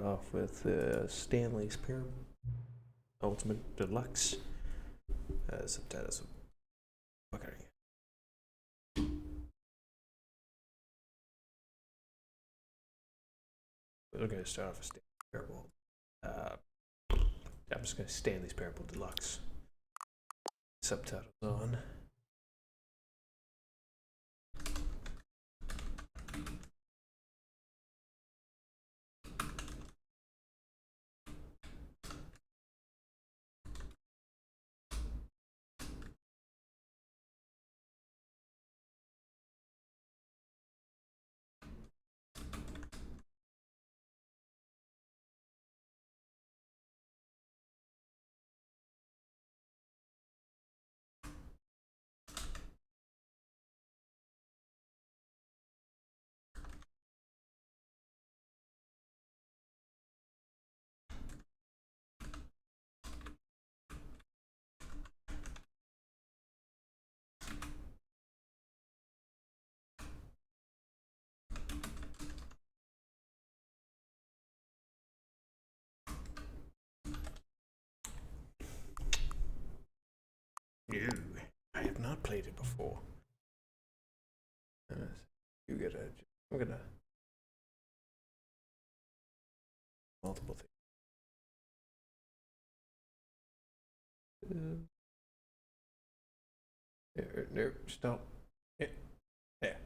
Off with Stanley's Pyramid Ultimate Deluxe. Subtitles. Okay. We're going to start off with Stanley's Parable. I'm just going to Stanley's Parable Deluxe. Subtitles on. No, I have not played it before. You get a. I'm gonna multiple things. No, stop. Yeah, there.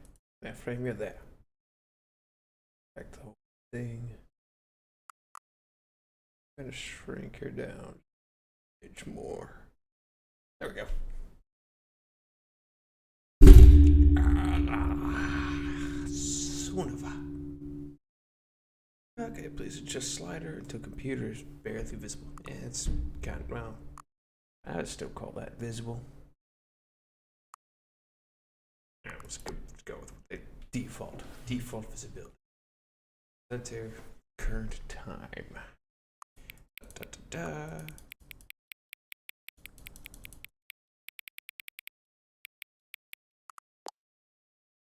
That frame you there. Back the whole thing. I'm gonna shrink her down. Inch more. There we go. Son of a. Okay, please adjust slider until computer is barely visible. Yeah, it's kind of, well, I'd still call that visible. Yeah, let's go with the default visibility. Enter current time. Da, da, da.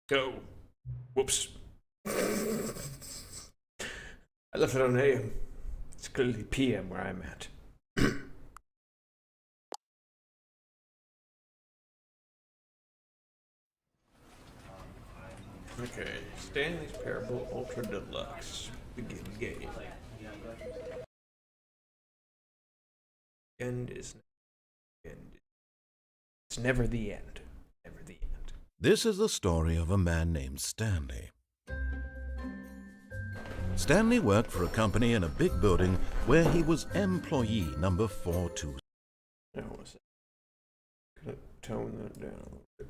Go. Whoops. I left it on AM. It's clearly PM where I'm at. Okay, Stanley's Parable Ultra Deluxe. Begin game. End is end. It's never the end. Never the end. This is the story of a man named Stanley. Stanley worked for a company in a big building where he was employee number 427. Now, what's that? Could I tone that down a little bit?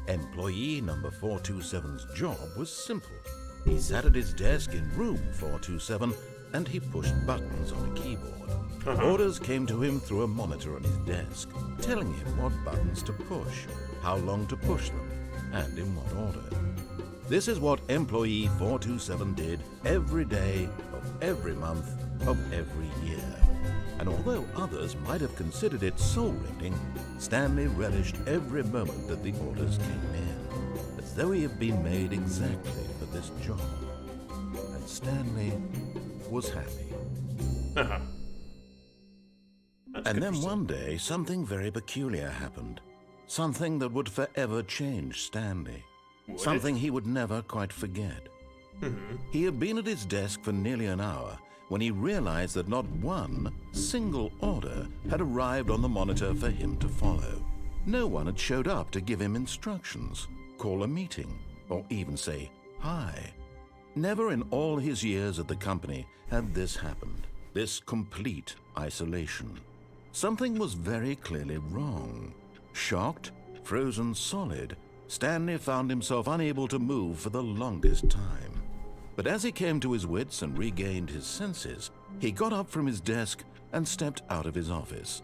Employee number 427's job was simple. He sat at his desk in room 427 and he pushed buttons on a keyboard. Orders came to him through a monitor on his desk, telling him what buttons to push, how long to push them, and in what order. This is what employee 427 did every day of every month of every year. And although others might have considered it soul-rending, Stanley relished every moment that the orders came in, as though he had been made exactly for this job. And Stanley was happy. And then one day, something very peculiar happened. Something that would forever change Stanley. Something he would never quite forget. He had been at his desk for nearly an hour when he realized that not one single order had arrived on the monitor for him to follow. No one had showed up to give him instructions, call a meeting, or even say hi. Never in all his years at the company had this happened, this complete isolation. Something was very clearly wrong. Shocked, frozen solid, Stanley found himself unable to move for the longest time. But as he came to his wits and regained his senses, he got up from his desk and stepped out of his office.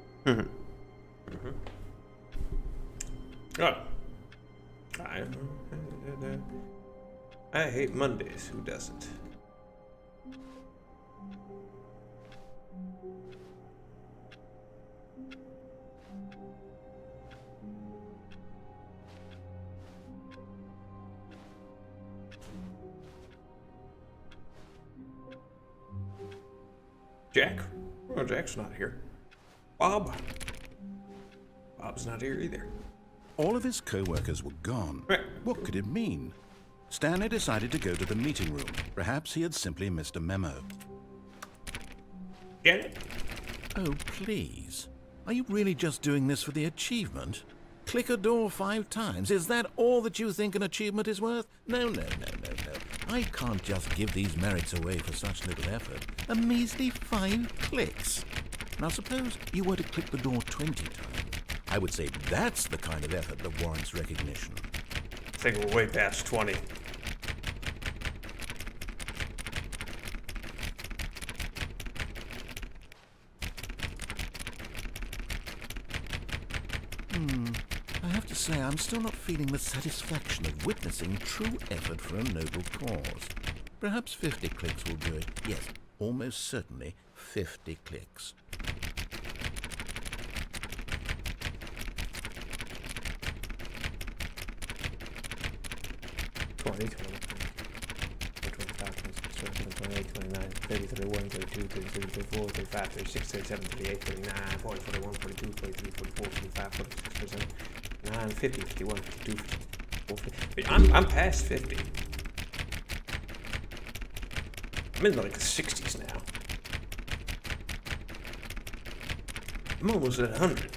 Oh. I hate Mondays. Who doesn't? Jack? Oh, Jack's not here. Bob? Bob's not here either. All of his co-workers were gone. What could it mean? Stanley decided to go to the meeting room. Perhaps he had simply missed a memo. Get it? Oh, please. Are you really just doing this for the achievement? Click a door 5 times. Is that all that you think an achievement is worth? No. I can't just give these merits away for such little effort. A measly 5 clicks. Now suppose you were to click the door 20 times. I would say that's the kind of effort that warrants recognition. I think we're way past 20. I have to say, I'm still not feeling the satisfaction of witnessing true effort for a noble cause. Perhaps 50 clicks will do it. Yes, almost certainly 50 clicks. Twenty, 28, 29, 30, 31, 32, 33, 34, 35, 36, 37, 38, 39, 40, 41, 42, 43, 44, 45, 46, 47, 50, 51, 52, 54, 50. I'm past 50. I'm in like the 60s now. I'm almost at 100.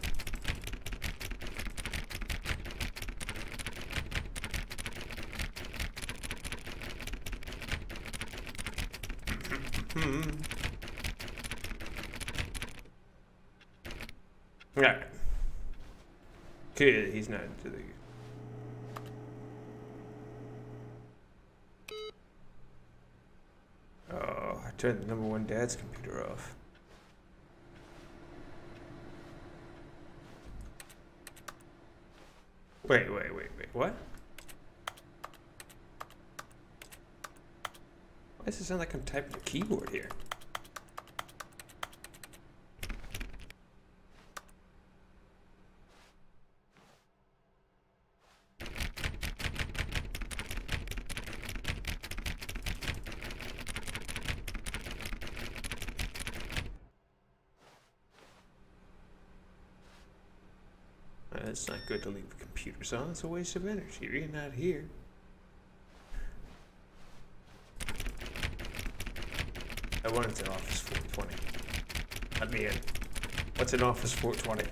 Alright. Kid, he's not into the... Oh, I turned the #1 dad's computer off. Wait, what? Why does it sound like I'm typing a keyboard here? It's not good to leave the computers on. It's a waste of energy. You're not here. I wanted to Office 420. Let me in. What's in Office 420?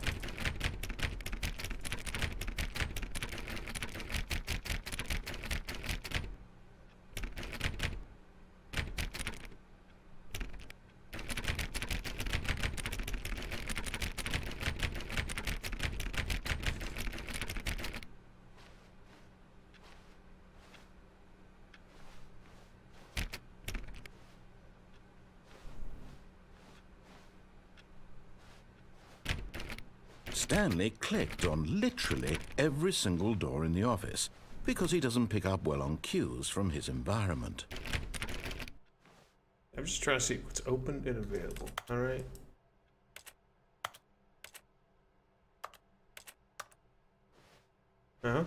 Stanley clicked on literally every single door in the office because he doesn't pick up well on cues from his environment. I'm just trying to see what's open and available. All right. Oh.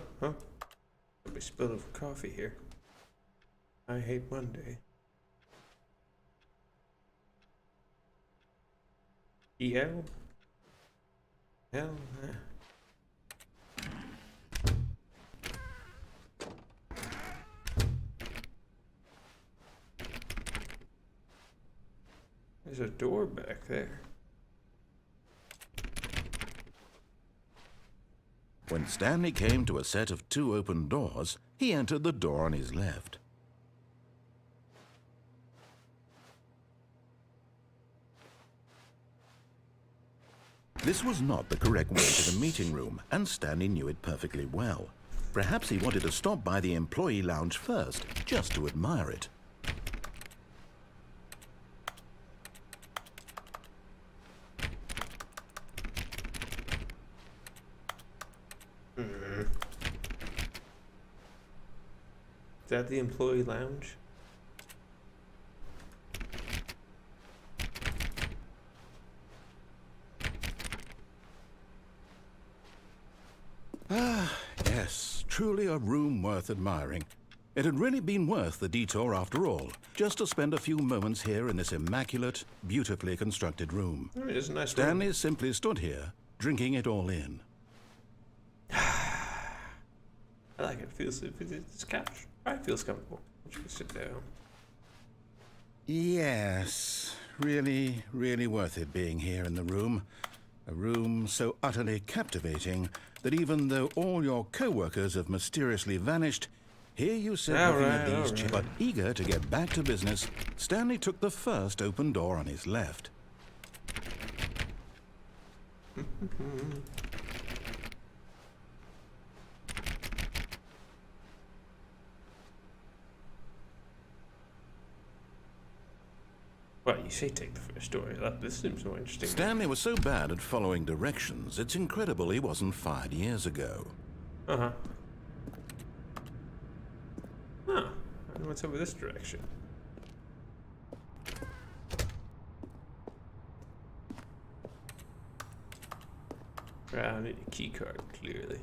We spilled over coffee here. I hate Monday. EL? Hell, There's a door back there. When Stanley came to a set of 2 open doors, he entered the door on his left. This was not the correct way to the meeting room, and Stanley knew it perfectly well. Perhaps he wanted to stop by the employee lounge first, just to admire it. Is that the employee lounge? Ah, yes, truly a room worth admiring. It had really been worth the detour after all, just to spend a few moments here in this immaculate, beautifully constructed room. I mean, it's a nice Stanley room. simply stood here, drinking it all in. I like it. It's couch. It feels comfortable. You can sit down. Yes, really, really worth it being here in the room. A room so utterly captivating that even though all your co-workers have mysteriously vanished, here you sit looking at these chairs. But eager to get back to business, Stanley took the first open door on his left. Well, you say take the first door. This seems more interesting. Stanley was so bad at following directions, it's incredible he wasn't fired years ago. Uh-huh. Huh. I wonder what's over this direction. I need a key card, clearly.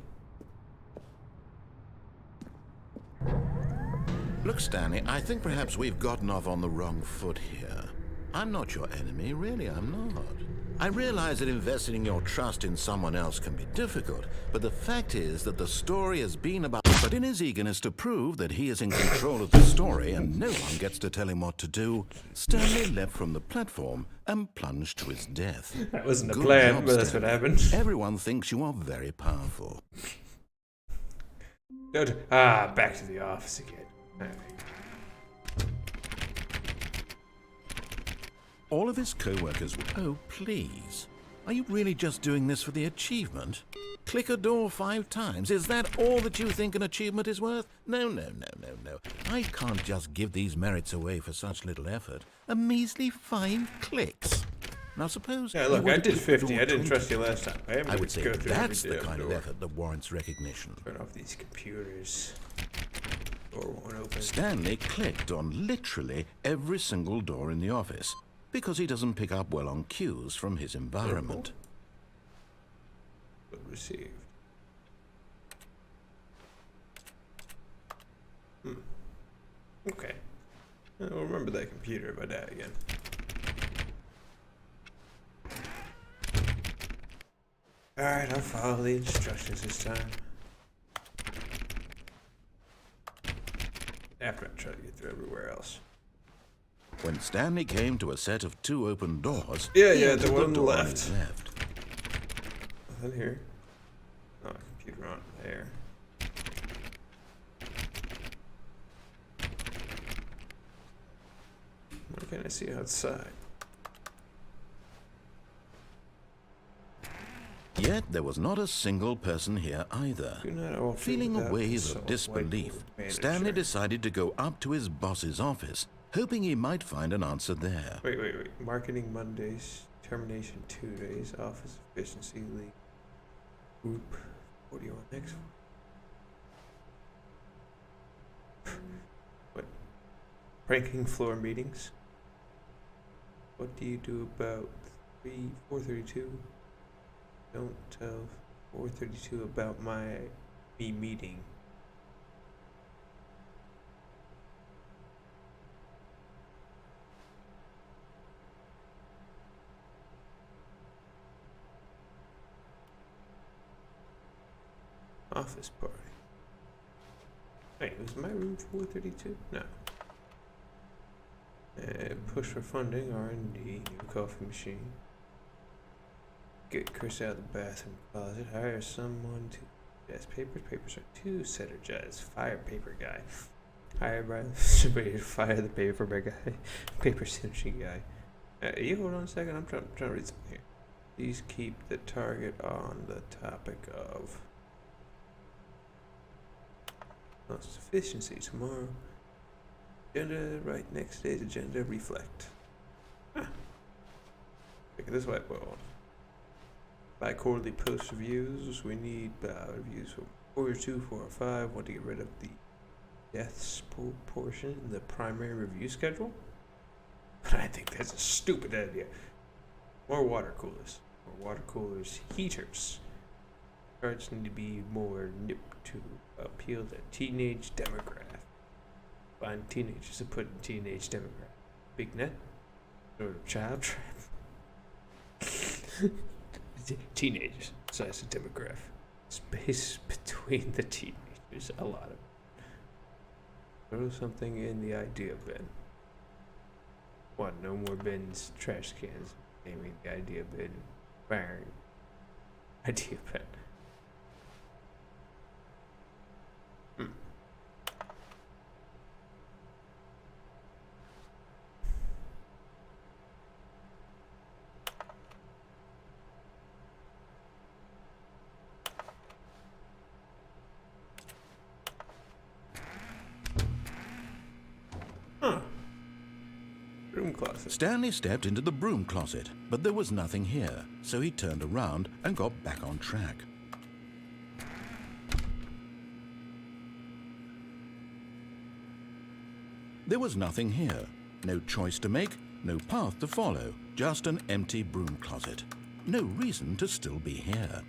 Look, Stanley, I think perhaps we've gotten off on the wrong foot here. I'm not your enemy, really, I'm not. I realize that investing your trust in someone else can be difficult, but the fact is that the story has been about... But in his eagerness to prove that he is in control of the story and no one gets to tell him what to do, Stanley leapt from the platform and plunged to his death. That wasn't the Good plan, job, but that's what happened. Everyone thinks you are very powerful. Back to the office again. All of his co-workers were... Oh, please. Are you really just doing this for the achievement? Click a door 5 times. Is that all that you think an achievement is worth? No. I can't just give these merits away for such little effort. A measly 5 clicks. Now suppose... Yeah, look, I did 50. I didn't trust you last time. I would say that's the kind of effort that warrants recognition. Turn off these computers. Door won't open. Stanley clicked on literally every single door in the office, because he doesn't pick up well on cues from his environment. But received. Okay. I'll remember that computer if I die again. Alright, I'll follow the instructions this time. After I try to get through everywhere else. When Stanley came to a set of 2 open doors, yeah, the one on the left. Nothing here. Oh, computer on there. What can I see outside? Yet there was not a single person here either. Feeling a wave of disbelief, Stanley decided to go up to his boss's office, hoping he might find an answer there. Wait. Marketing Mondays, termination 2 days, office efficiency league, group 41 next. What? Pranking floor meetings? What do you do about 432? Don't tell 432 about me meeting. Office party. Wait, was my room 432? No. Push for funding, R&D, new coffee machine. Get Chris out of the bathroom closet. Hire someone to desk papers. Papers are too synergized. Fire paper guy. Hire by somebody to fire the paper guy. Paper synergy guy. You hold on a second. I'm trying to read something here. Please keep the target on the topic of cost efficiency tomorrow. Agenda right next day's agenda reflect. Look at this whiteboard. By quarterly post reviews, we need reviews for 402, 405. Want to get rid of the deaths portion in the primary review schedule? But I think that's a stupid idea. More water coolers. More water coolers, heaters. Cards need to be more nipped to appeal to teenage demographic. Find teenagers to put in teenage demographic. Big net? Or child trap? Teenagers. So that's a demographic. Space between the teenagers. A lot of it. Throw something in the idea bin. What? No more bins, trash cans. Naming the idea bin. Firing. Idea bin. Broom closet. Stanley stepped into the broom closet, but there was nothing here, so he turned around and got back on track. There was nothing here. No choice to make, no path to follow, just an empty broom closet. No reason to still be here.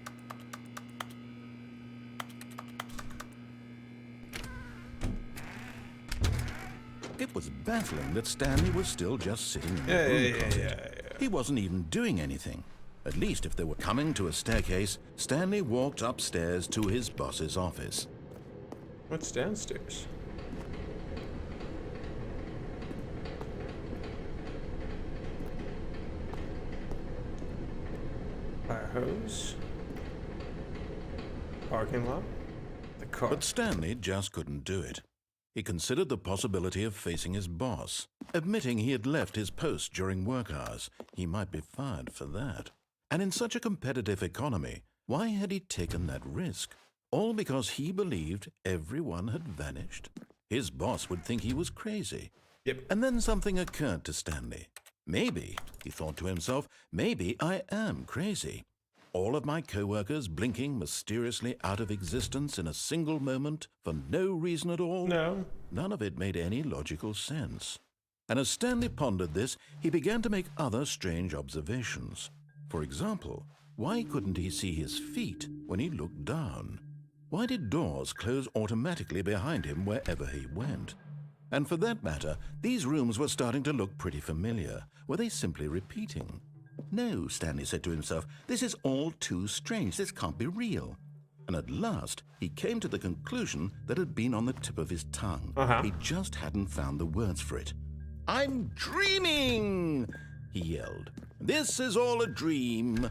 It was baffling that Stanley was still just sitting in the broom closet. He wasn't even doing anything. At least if they were coming to a staircase, Stanley walked upstairs to his boss's office. What's downstairs? Fire hose? Parking lot? The car. But Stanley just couldn't do it. He considered the possibility of facing his boss. Admitting he had left his post during work hours, he might be fired for that. And in such a competitive economy, why had he taken that risk? All because he believed everyone had vanished? His boss would think he was crazy. Yep. And then something occurred to Stanley. Maybe, he thought to himself, maybe I am crazy. All of my co-workers blinking mysteriously out of existence in a single moment for no reason at all? No. None of it made any logical sense. And as Stanley pondered this, he began to make other strange observations. For example, why couldn't he see his feet when he looked down? Why did doors close automatically behind him wherever he went? And for that matter, these rooms were starting to look pretty familiar. Were they simply repeating? No, Stanley said to himself, this is all too strange. This can't be real. And at last, he came to the conclusion that had been on the tip of his tongue. He just hadn't found the words for it. I'm dreaming, he yelled. This is all a dream.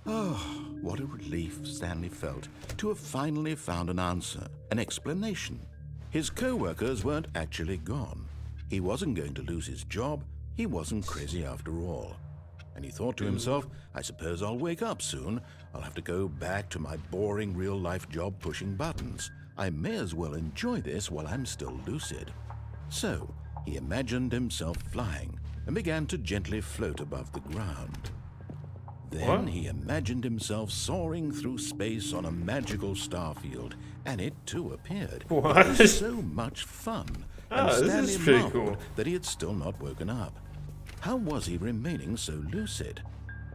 Oh, what a relief Stanley felt to have finally found an answer, an explanation. His co-workers weren't actually gone. He wasn't going to lose his job. He wasn't crazy after all. And he thought to himself, I suppose I'll wake up soon. I'll have to go back to my boring real-life job pushing buttons. I may as well enjoy this while I'm still lucid. So he imagined himself flying and began to gently float above the ground. Then he imagined himself soaring through space on a magical starfield, and it too appeared. What? It was so much fun, and Stanley marveled that he had still not woken up. How was he remaining so lucid?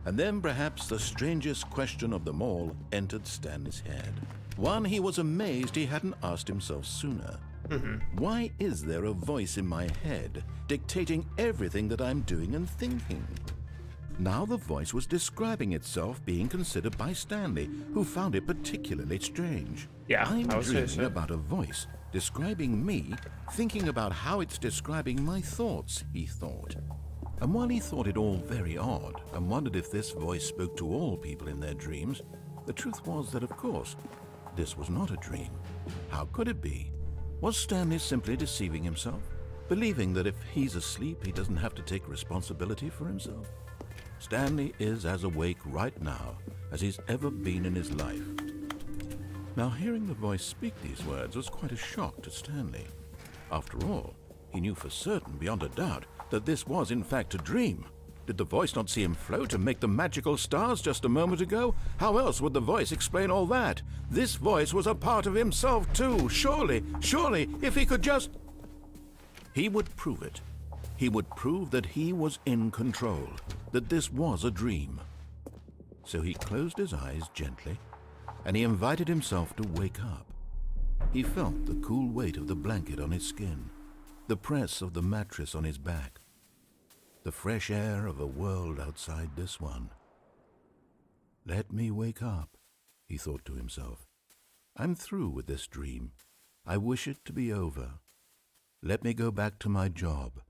And then perhaps the strangest question of them all entered Stanley's head. One he was amazed he hadn't asked himself sooner. Why is there a voice in my head dictating everything that I'm doing and thinking? Now the voice was describing itself being considered by Stanley, who found it particularly strange. Yeah, I'm dreaming about a voice describing me, thinking about how it's describing my thoughts, he thought. And while he thought it all very odd and wondered if this voice spoke to all people in their dreams, the truth was that, of course, this was not a dream. How could it be? Was Stanley simply deceiving himself, believing that if he's asleep, he doesn't have to take responsibility for himself? Stanley is as awake right now as he's ever been in his life. Now, hearing the voice speak these words was quite a shock to Stanley. After all, he knew for certain, beyond a doubt, that this was in fact a dream. Did the voice not see him float and make the magical stars just a moment ago? How else would the voice explain all that? This voice was a part of himself too. Surely, if he could just... He would prove it. He would prove that he was in control, that this was a dream. So he closed his eyes gently, and he invited himself to wake up. He felt the cool weight of the blanket on his skin. the press of the mattress on his back, the fresh air of a world outside this one. Let me wake up, he thought to himself. I'm through with this dream. I wish it to be over. Let me go back to my job.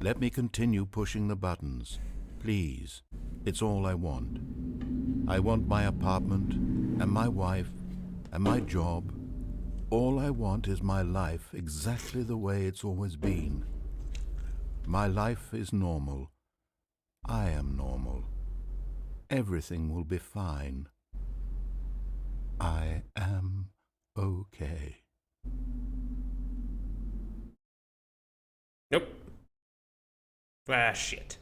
Let me continue pushing the buttons. Please, it's all I want. I want my apartment, and my wife, and my job. All I want is my life exactly the way it's always been. My life is normal. I am normal. Everything will be fine. I am okay. Nope. Ah, shit.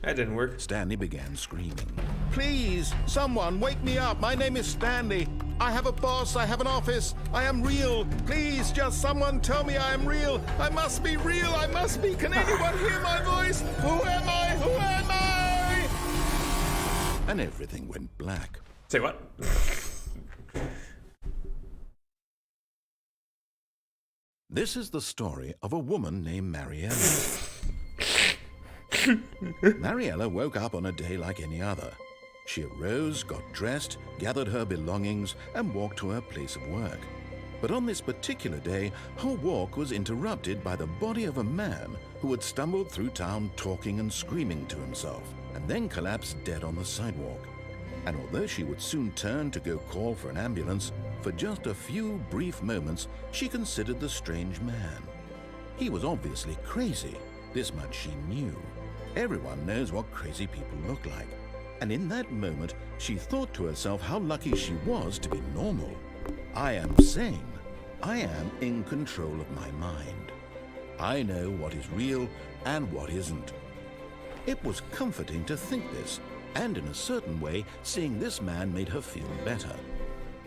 That didn't work. Stanley began screaming. Please, someone, wake me up. My name is Stanley. I have a boss. I have an office. I am real. Please, just someone tell me I am real. I must be real. I must be. Can anyone hear my voice? Who am I? Who am I? And everything went black. Say what? This is the story of a woman named Mariella. Mariella woke up on a day like any other. She arose, got dressed, gathered her belongings, and walked to her place of work. But on this particular day, her walk was interrupted by the body of a man who had stumbled through town talking and screaming to himself, and then collapsed dead on the sidewalk. And although she would soon turn to go call for an ambulance, for just a few brief moments she considered the strange man. He was obviously crazy. This much she knew. Everyone knows what crazy people look like. And in that moment, she thought to herself how lucky she was to be normal. I am sane. I am in control of my mind. I know what is real and what isn't. It was comforting to think this, and in a certain way, seeing this man made her feel better.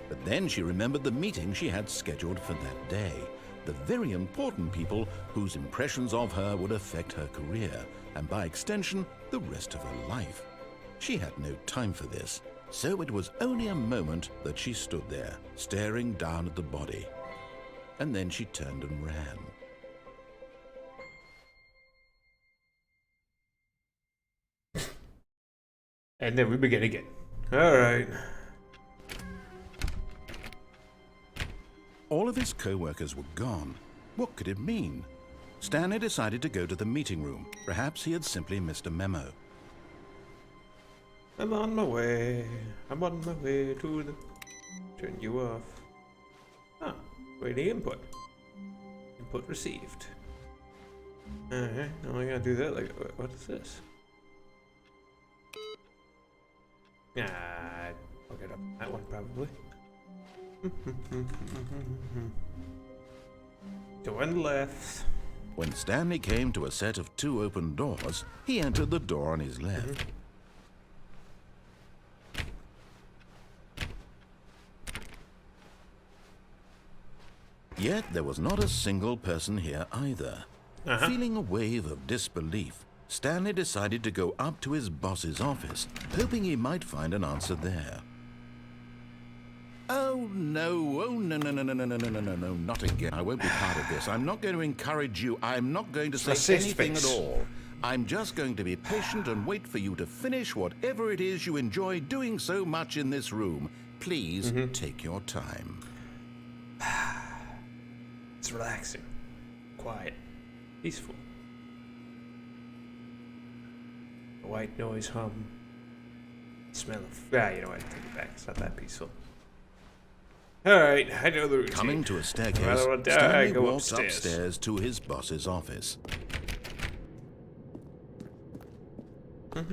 But then she remembered the meeting she had scheduled for that day, the very important people whose impressions of her would affect her career, and by extension, the rest of her life. She had no time for this, so it was only a moment that she stood there, staring down at the body. And then she turned and ran. And then we begin again. Alright. All of his co-workers were gone. What could it mean? Stanley decided to go to the meeting room. Perhaps he had simply missed a memo. I'm on my way. I'm on my way to the... Turn you off. Ah, waiting input. Input received. Alright, now I gotta do that. Like, what is this? I'll get up that one probably. To one left. When Stanley came to a set of 2 open doors, he entered the door on his left. Yet there was not a single person here either. Feeling a wave of disbelief, Stanley decided to go up to his boss's office, hoping he might find an answer there. Oh no, no, not again. I won't be part of this. I'm not going to encourage you. I'm not going to say anything at all. I'm just going to be patient and wait for you to finish whatever it is you enjoy doing so much in this room. Please take your time. It's relaxing, quiet, peaceful. The white noise hum. Smell of... you know what? I take it back. It's not that peaceful. Alright, I know the routine. Coming to a staircase, Stanley walked upstairs to his boss's office. I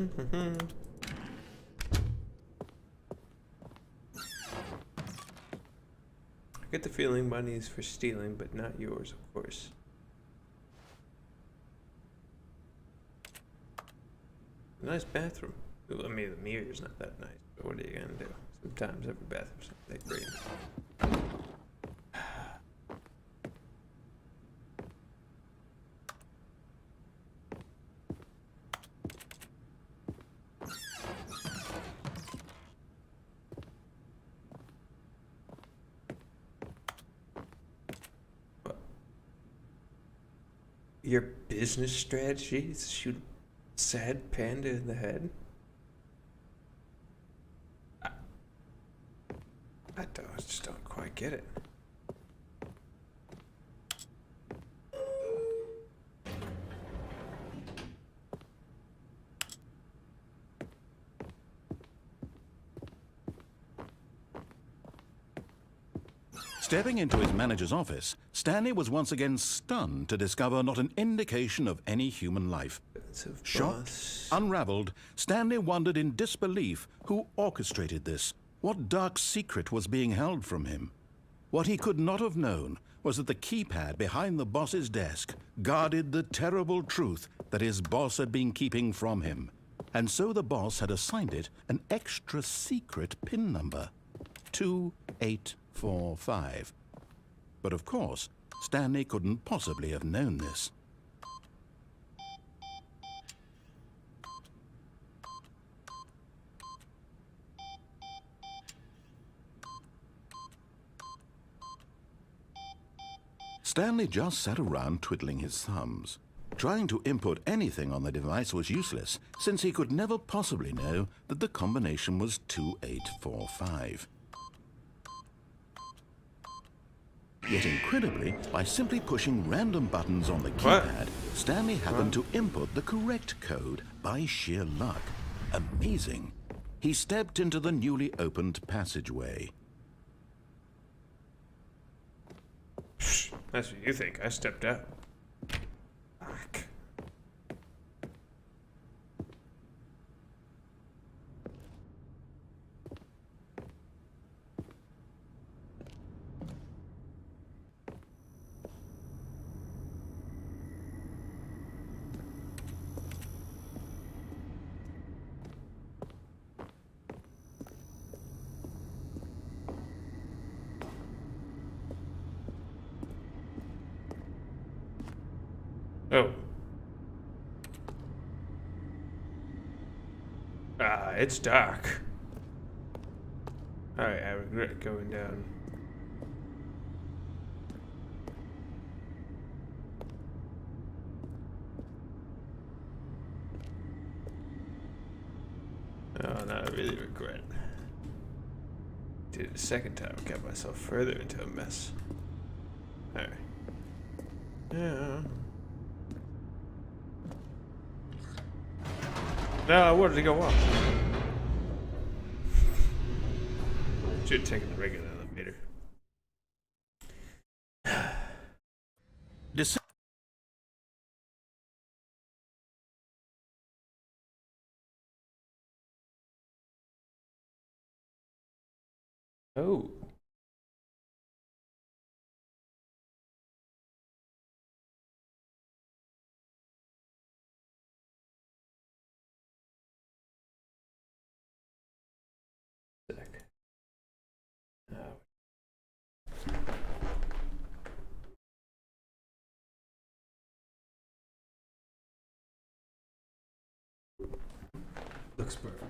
get the feeling money is for stealing, but not yours, of course. Nice bathroom. I mean, the mirror's not that nice, but what are you gonna do? Sometimes every bathroom's not that great. your business strategy is to shoot a sad panda in the head? I just don't quite get it. Stepping into his manager's office, Stanley was once again stunned to discover not an indication of any human life. Shocked, unraveled, Stanley wondered in disbelief who orchestrated this. What dark secret was being held from him? What he could not have known was that the keypad behind the boss's desk guarded the terrible truth that his boss had been keeping from him. And so the boss had assigned it an extra secret PIN number, 2845. But of course, Stanley couldn't possibly have known this. Stanley just sat around twiddling his thumbs. Trying to input anything on the device was useless, since he could never possibly know that the combination was 2845. Yet incredibly, by simply pushing random buttons on the keypad, Stanley happened to input the correct code by sheer luck. Amazing. He stepped into the newly opened passageway. That's what you think. I stepped out. Fuck. Oh. It's dark. Alright, I regret going down. Oh, no, I really regret. Did it a second time, got myself further into a mess. Alright. Yeah. No, I wanted to go up. Should have taken the regular elevator. Oh. Looks perfect.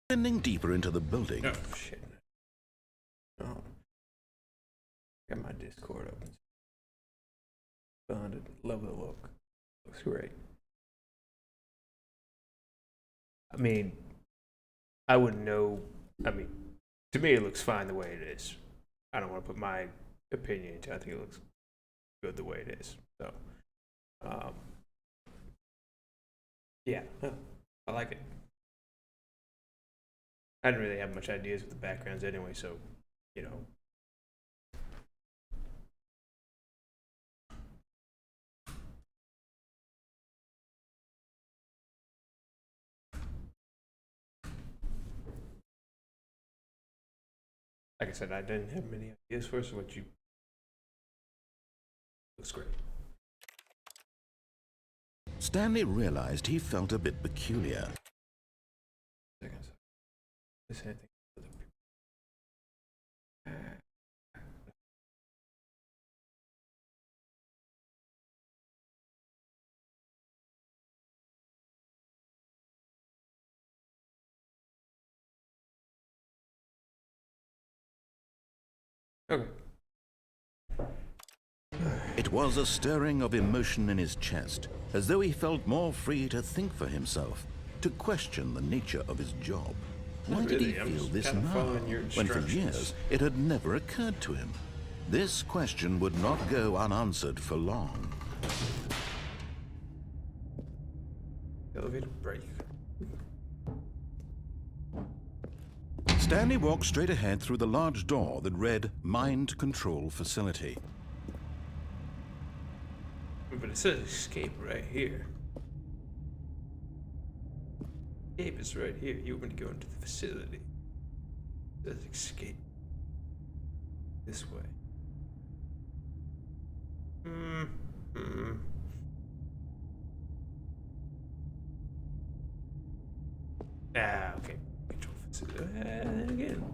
Descending deeper into the building. Oh, shit. Oh. Got my Discord open. Found it. Love the look. Looks great. I mean, I wouldn't know. I mean, to me, it looks fine the way it is. I don't want to put my opinion into it. I think it looks good the way it is. So, yeah, I like it. I didn't really have much ideas with the backgrounds anyway, so, you know. Like I said, I didn't have many ideas for it, so what you looks great. Stanley realized he felt a bit peculiar. This anything for the Okay. It was a stirring of emotion in his chest, as though he felt more free to think for himself, to question the nature of his job. Why did he feel this now, when for years it had never occurred to him? This question would not go unanswered for long. Elevator brake. Stanley walked straight ahead through the large door that read Mind Control Facility. But it says escape right here. Escape is right here. You want me to go into the facility. It says escape. This way. Ah, okay. Control facility. And again.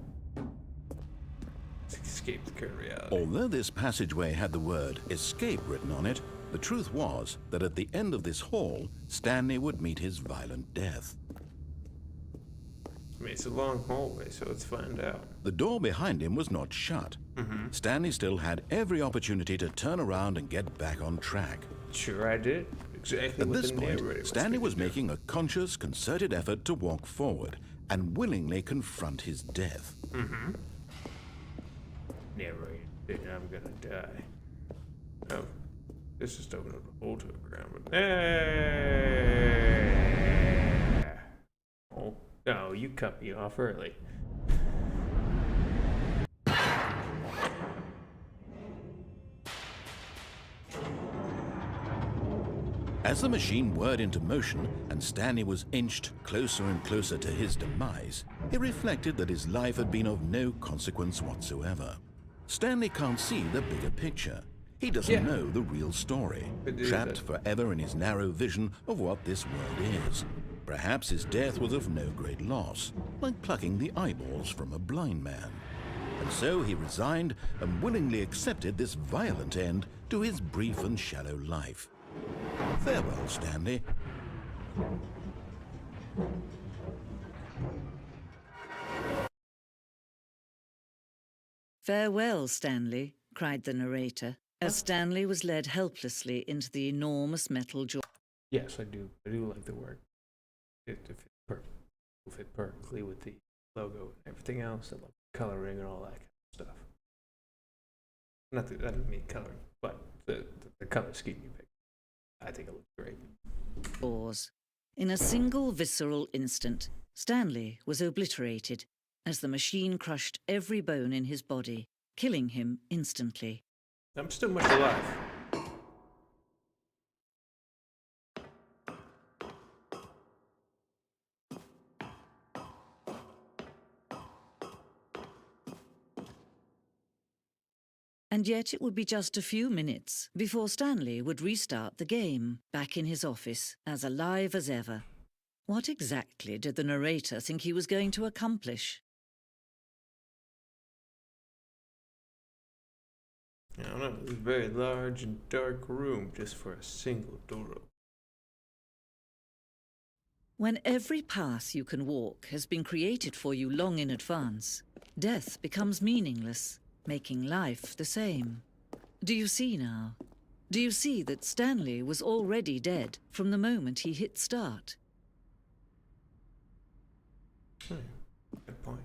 Let's escape the current reality. Although this passageway had the word escape written on it, the truth was that at the end of this hall, Stanley would meet his violent death. I mean, it's a long hallway, so let's find out. The door behind him was not shut. Stanley still had every opportunity to turn around and get back on track. Sure I did. Exactly At what this the point, narrator Stanley was gonna do. making a conscious, concerted effort to walk forward and willingly confront his death. Narrator, I'm gonna die. Oh, this just opened up the hole to the ground. But oh, no, you cut me off early. As the machine whirred into motion and Stanley was inched closer and closer to his demise, he reflected that his life had been of no consequence whatsoever. Stanley can't see the bigger picture. He doesn't know the real story, trapped forever in his narrow vision of what this world is. Perhaps his death was of no great loss, like plucking the eyeballs from a blind man. And so he resigned and willingly accepted this violent end to his brief and shallow life. Farewell, Stanley. Farewell, Stanley, cried the narrator, as Stanley was led helplessly into the enormous metal jaw. Yes, I do. I do like the word. It fit perfectly with the logo and everything else, and like coloring and all that kind of stuff. Not that I didn't mean coloring, but the color scheme you picked. I think it looks great. Doors. In a single visceral instant, Stanley was obliterated as the machine crushed every bone in his body, killing him instantly. I'm still much alive. And yet it would be just a few minutes before Stanley would restart the game, back in his office, as alive as ever. What exactly did the narrator think he was going to accomplish? I don't know. It's a very large and dark room just for a single door. When every path you can walk has been created for you long in advance, death becomes meaningless, making life the same. Do you see now? Do you see that Stanley was already dead from the moment he hit start? Good point.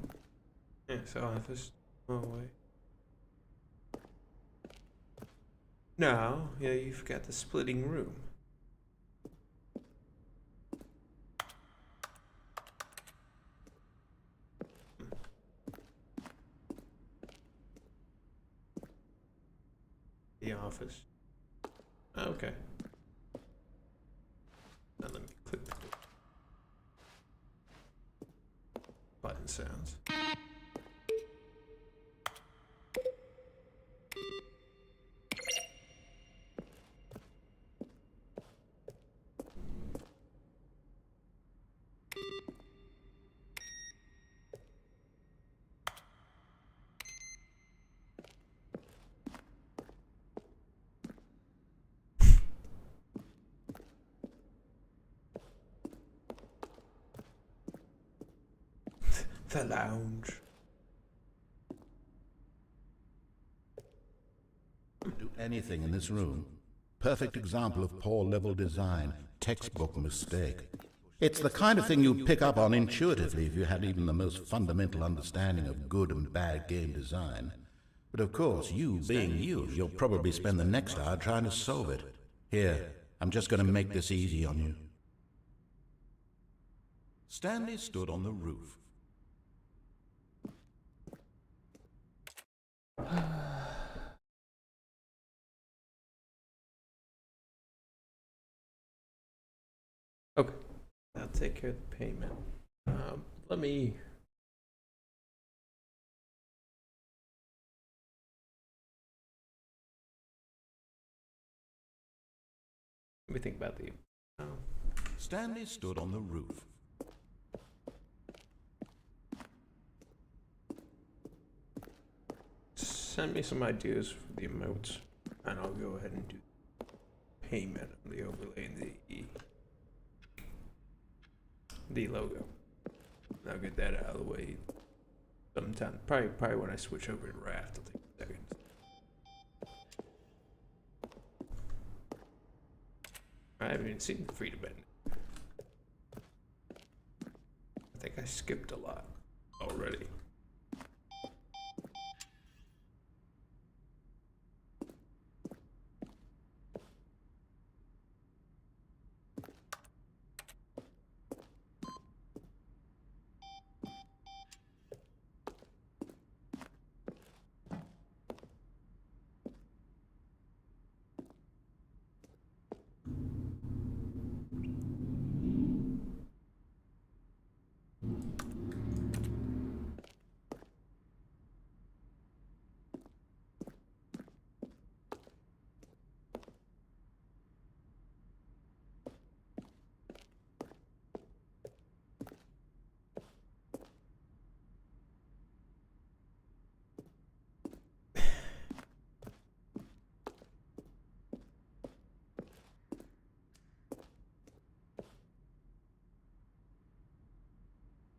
Yeah, so office. Oh, wait. No, yeah, you forgot the splitting room. The office. Okay. Now let me click the door. Button sounds. The lounge. Do anything in this room. Perfect example of poor level design, textbook mistake. It's the kind of thing you'd pick up on intuitively if you had even the most fundamental understanding of good and bad game design. But of course, you being you, you'll probably spend the next hour trying to solve it. Here, I'm just going to make this easy on you. Stanley stood on the roof. Okay, I'll take care of the payment. Let me think about the. Stanley stood on the roof. Send me some ideas for the emotes, and I'll go ahead and do payment on the overlay and the logo. I'll get that out of the way sometime. Probably when I switch over to Raft, it'll take a second. I haven't even seen the Freedom Bend. I think I skipped a lot already.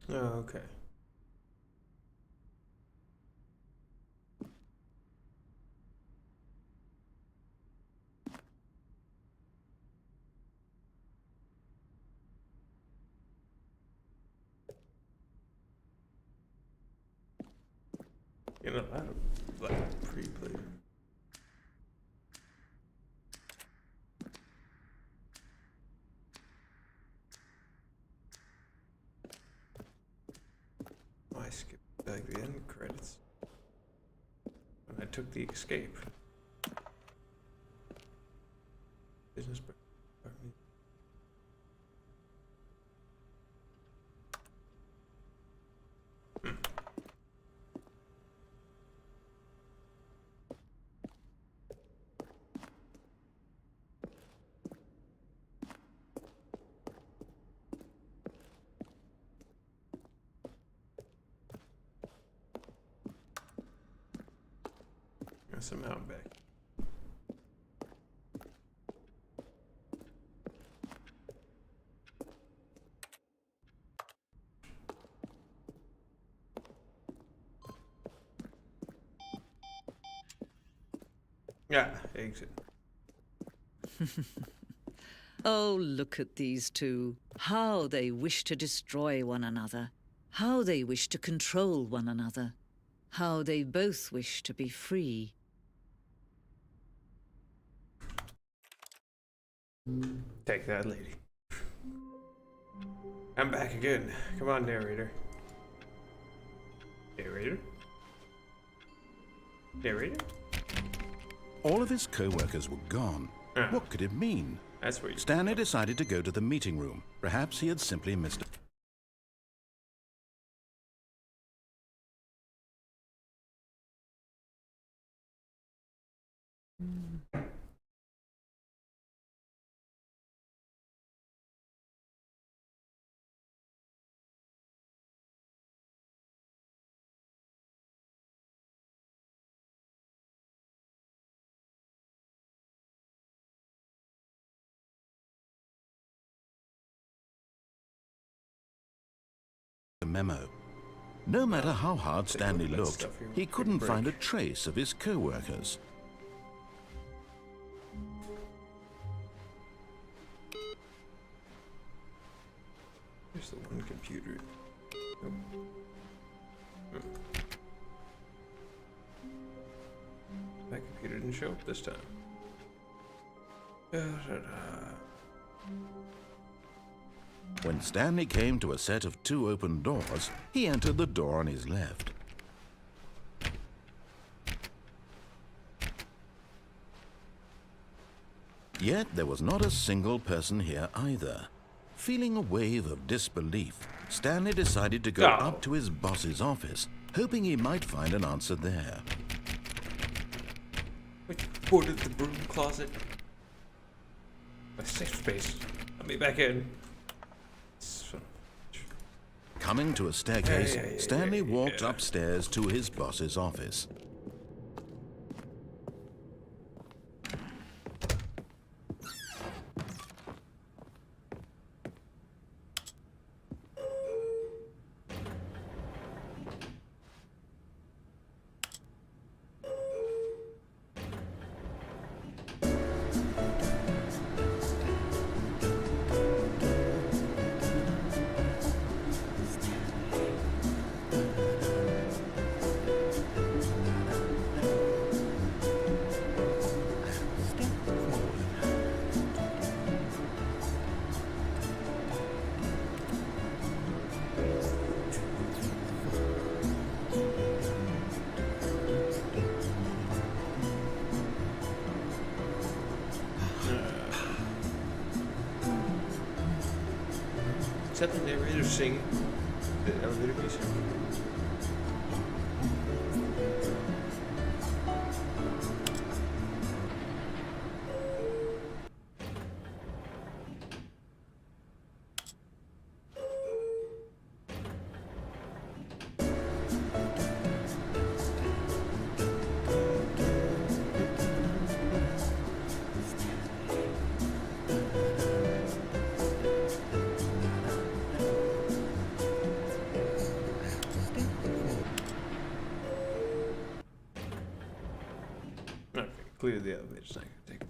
Oh, okay. You know, a lot of like pre-play. I skipped like the end credits when I took the escape. Business. Somehow I'm back. Yeah, exit. Oh, look at these two. How they wish to destroy one another. How they wish to control one another. How they both wish to be free. Take that, lady. I'm back again. Come on, narrator. Narrator? Narrator? All of his co-workers were gone. What could it mean? That's where you... Stanley decided to go to the meeting room. Perhaps he had simply missed it. A memo. No matter how hard Stanley that looked, stuff here. he couldn't Break. find a trace of his co-workers. Here's the one computer. Nope. That computer didn't show up this time. When Stanley came to a set of 2 open doors, he entered the door on his left. Yet there was not a single person here either. Feeling a wave of disbelief, Stanley decided to go up to his boss's office, hoping he might find an answer there. Which boarded the broom closet? My safe space. Let me back in. Coming to a staircase, Stanley walked upstairs to his boss's office. Is that the narrator sing the elevator music? Okay, clear the elevator's not gonna take me.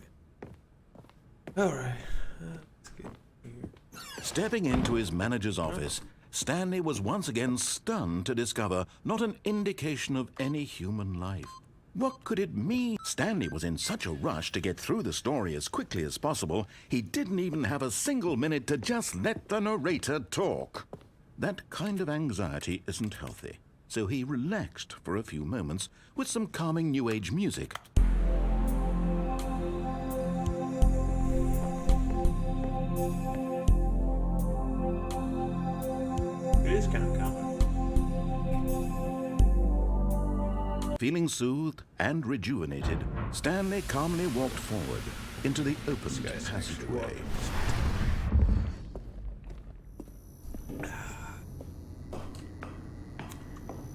Alright, let's get here. Stepping into his manager's office, Stanley was once again stunned to discover not an indication of any human life. What could it mean? Stanley was in such a rush to get through the story as quickly as possible, he didn't even have a single minute to just let the narrator talk. That kind of anxiety isn't healthy, so he relaxed for a few moments with some calming New Age music. It is kind of common. Feeling soothed and rejuvenated, Stanley calmly walked forward into the open passageway.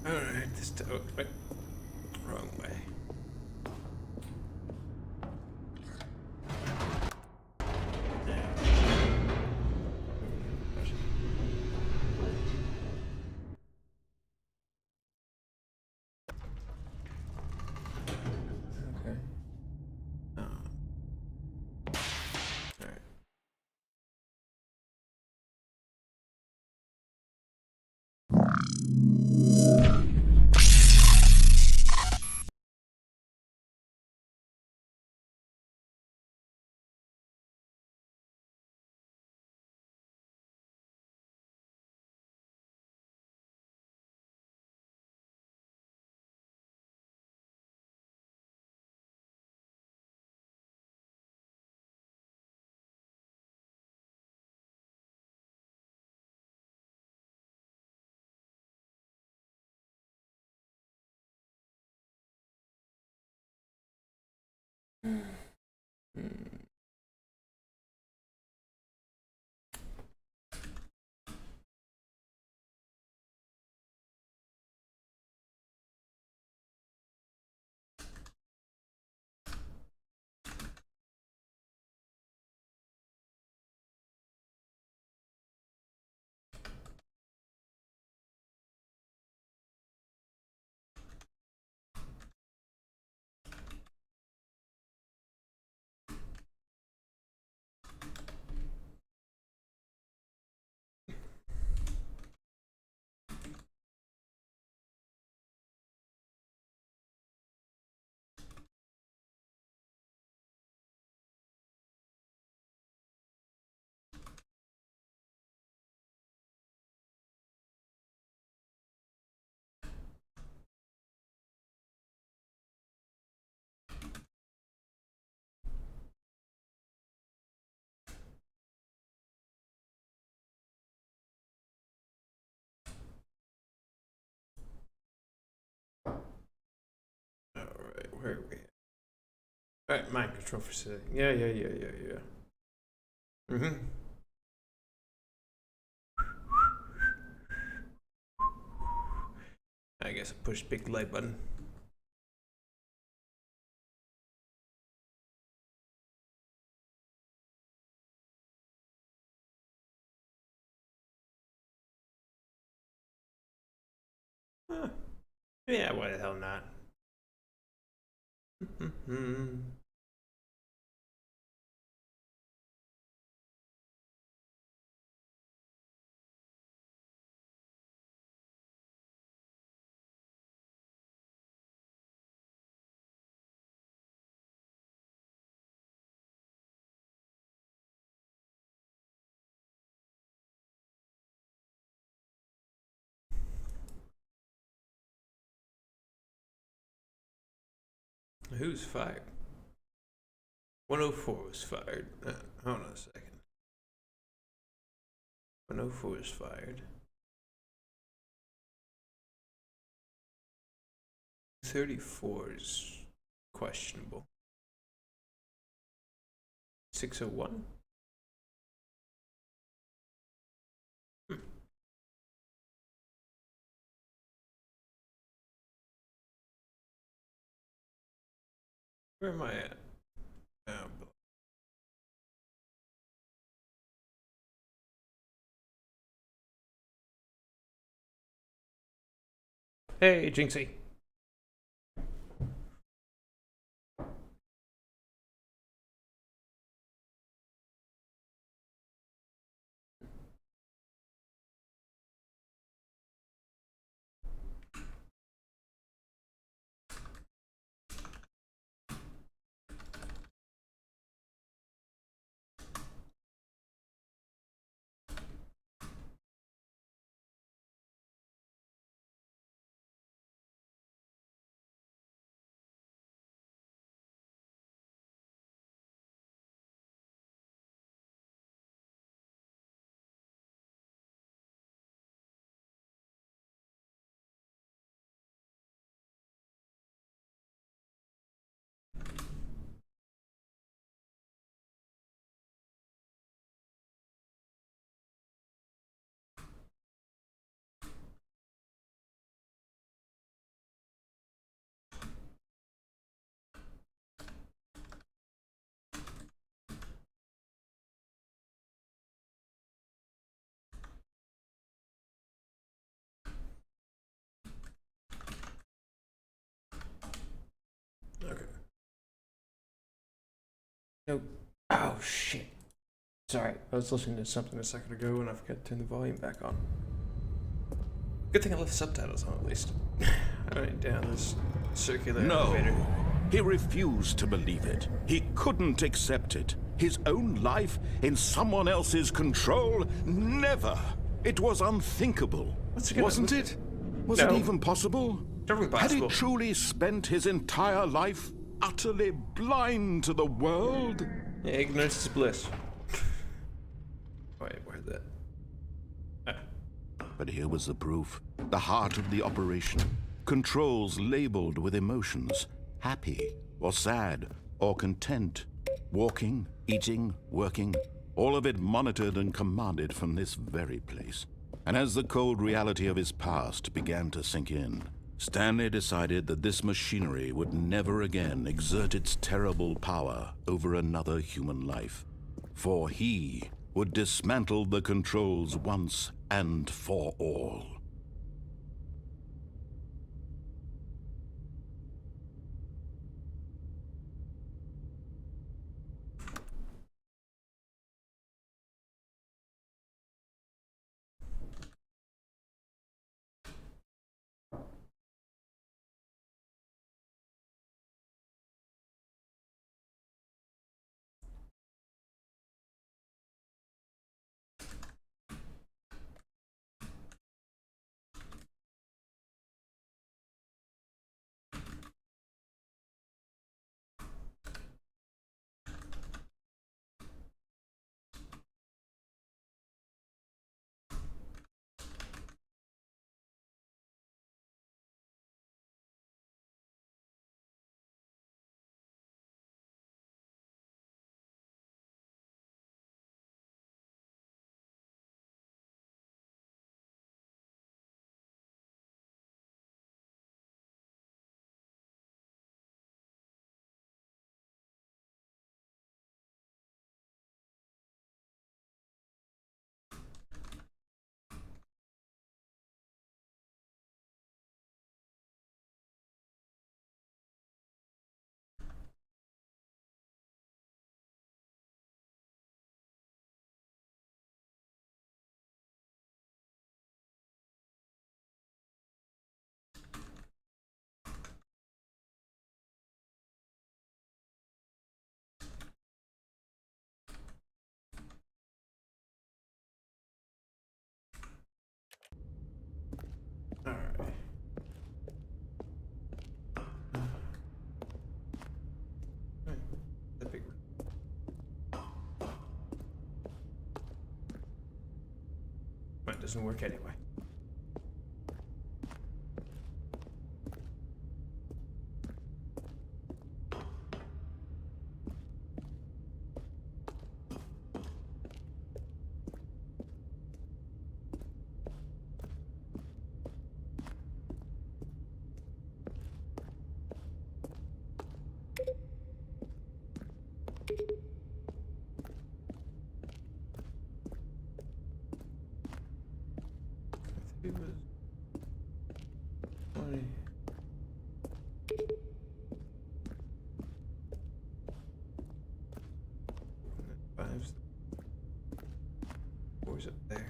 Alright, this time. Oh, wait. Wrong way. Alright, mind control facility. Yeah. I guess I push big light button. Huh. Yeah, why the hell not? Who's fired? 104 was fired. Hold on a second. 104 is fired. 34 is questionable. 601? Where am I at? Oh, hey, Jinxie. Okay. Nope. Oh, shit. Sorry, I was listening to something a second ago and I forgot to turn the volume back on. Good thing I left subtitles on at least. I went down this circular elevator. No, he refused to believe it. He couldn't accept it. His own life in someone else's control? Never. It was unthinkable. Wasn't it? Was it even possible? Totally Had he possible. truly spent his entire life utterly blind to the world? Yeah, ignorance is bliss. Wait, where'd that? But here was the proof. The heart of the operation. Controls labeled with emotions. Happy, or sad, or content. Walking, eating, working. All of it monitored and commanded from this very place. And as the cold reality of his past began to sink in, Stanley decided that this machinery would never again exert its terrible power over another human life. For he would dismantle the controls once and for all. doesn't work anyway. It was 20. Five's. Four's up there.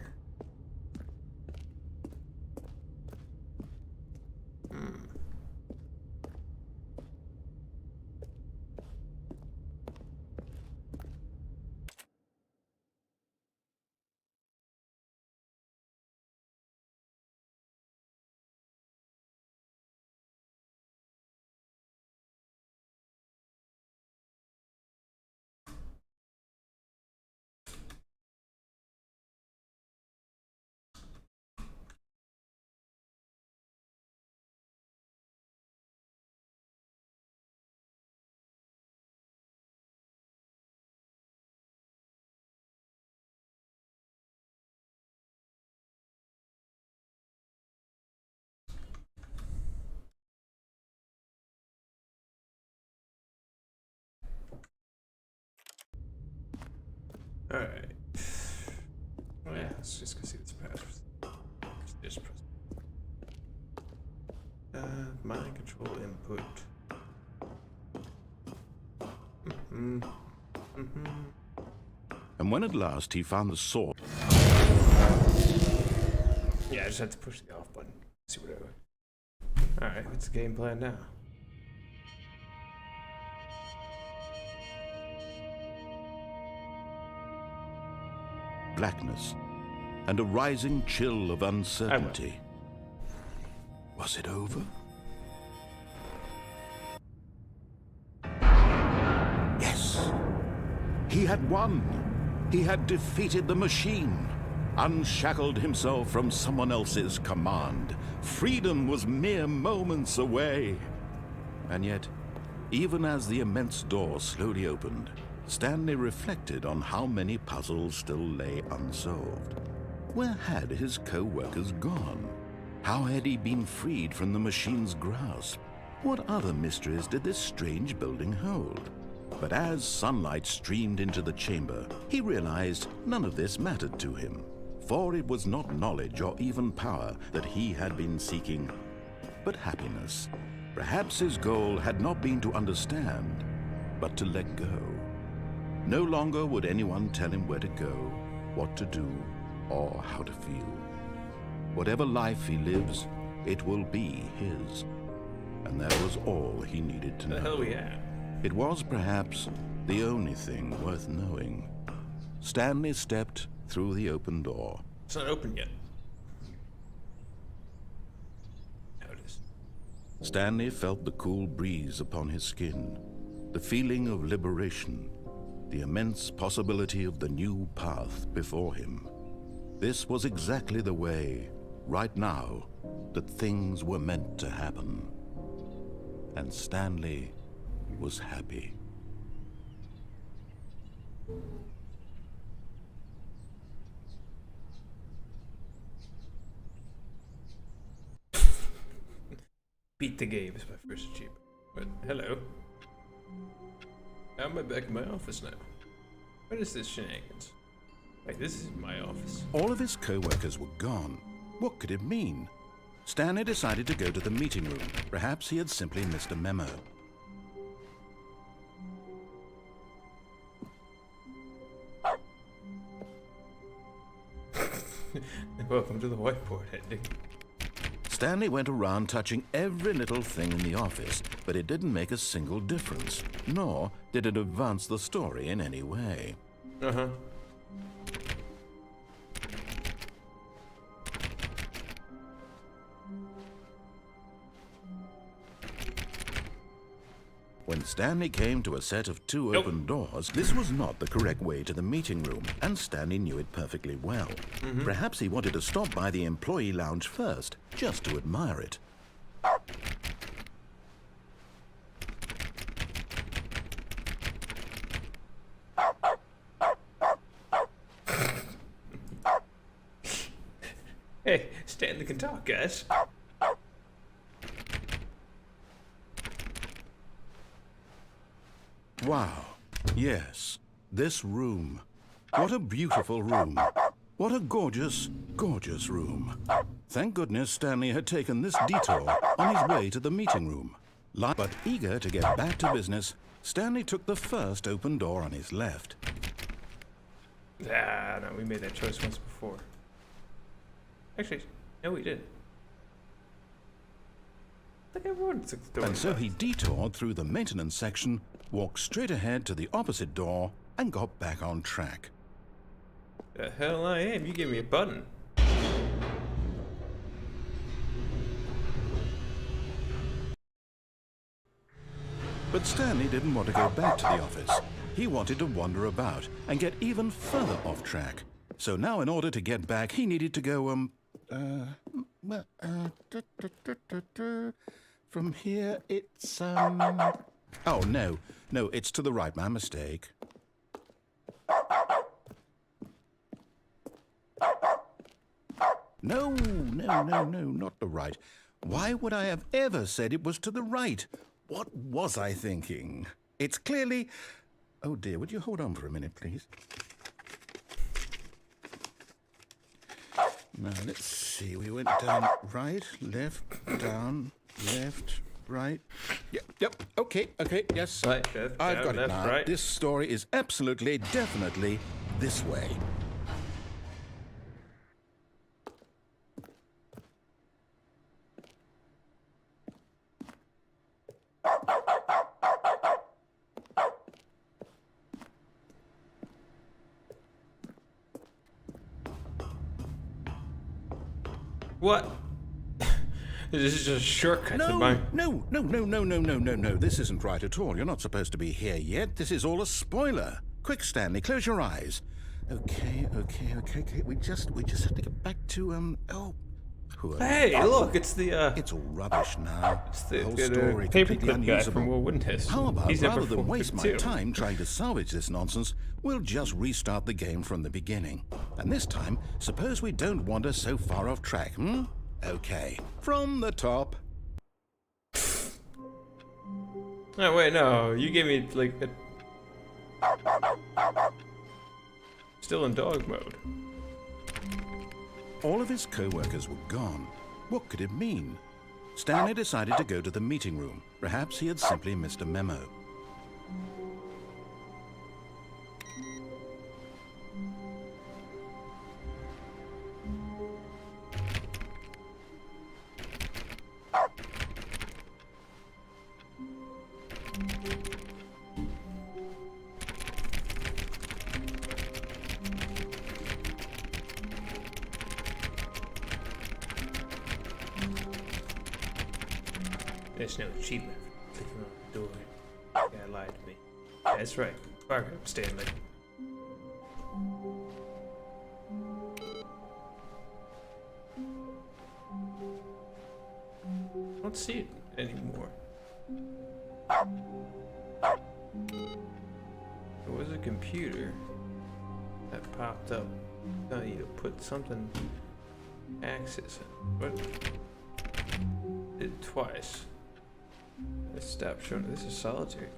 Alright. Oh yeah, let's just go see this password. Just press. Mind control input. And when at last he found the sword... Yeah, I just had to push the off button. See what I... Alright, what's the game plan now? blackness and a rising chill of uncertainty. Was it over? Yes. He had won. He had defeated the machine, unshackled himself from someone else's command. Freedom was mere moments away. And yet, even as the immense door slowly opened, Stanley reflected on how many puzzles still lay unsolved. Where had his co-workers gone? How had he been freed from the machine's grasp? What other mysteries did this strange building hold? But as sunlight streamed into the chamber, he realized none of this mattered to him, for it was not knowledge or even power that he had been seeking, but happiness. Perhaps his goal had not been to understand, but to let go. No longer would anyone tell him where to go, what to do, or how to feel. Whatever life he lives, it will be his. And that was all he needed to know. The hell are we at? It was perhaps the only thing worth knowing. Stanley stepped through the open door. It's not open yet. Now it is. Stanley felt the cool breeze upon his skin, the feeling of liberation, the immense possibility of the new path before him. This was exactly the way, right now, that things were meant to happen. And Stanley was happy. Beat the game is my first achievement. But hello. How am I back in my office now? What is this shenanigans? Wait, this is my office. All of his co-workers were gone. What could it mean? Stanley decided to go to the meeting room. Perhaps he had simply missed a memo. Welcome to the whiteboard, Andy. Stanley went around touching every little thing in the office, but it didn't make a single difference, nor did it advance the story in any way. Uh-huh. When Stanley came to a set of two open doors, this was not the correct way to the meeting room, and Stanley knew it perfectly well. Perhaps he wanted to stop by the employee lounge first, just to admire it. Hey, Stanley can talk, guys. Wow. Yes, this room. What a beautiful room. What a gorgeous, gorgeous room. Thank goodness Stanley had taken this detour on his way to the meeting room. But eager to get back to business, Stanley took the first open door on his left. Ah, no, we made that choice once before. Actually, no, we didn't. I think everyone took the door. And so he detoured through the maintenance section, walked straight ahead to the opposite door, and got back on track. The hell I am? You gave me a button. But Stanley didn't want to go back to the office. He wanted to wander about and get even further off track. So now in order to get back, he needed to go, from here it's, oh, no, it's to the right, my mistake. No, not the right. Why would I have ever said it was to the right? What was I thinking? It's clearly... Oh dear, would you hold on for a minute, please? Now, let's see. We went down right, left, down, left, right. Yep, okay, yes. Right, left, I've down, got it left, now. right. This story is absolutely, definitely this way. What? This is just a shortcut to my... No. This isn't right at all. You're not supposed to be here yet. This is all a spoiler. Quick, Stanley, close your eyes. Okay. We just have to get back to, Hey, look, it's the, It's all rubbish now. it's the, whole the story completely paperclip guy unusable. from War Wind Test. How about, He's rather number than waste my 42. time trying to salvage this nonsense, we'll just restart the game from the beginning. And this time, suppose we don't wander so far off track, hmm? Okay, from the top. Oh, wait, no. You gave me, like, a... Still in dog mode. All of his co-workers were gone. What could it mean? Stanley decided to go to the meeting room. Perhaps he had simply missed a memo. There's no achievement for clicking on the door. Yeah, lied to me. That's right. Bark up, Stanley. I don't see it anymore. There was a computer that popped up telling you to put something access in. But did it twice. Let's stop showing. This is solitary.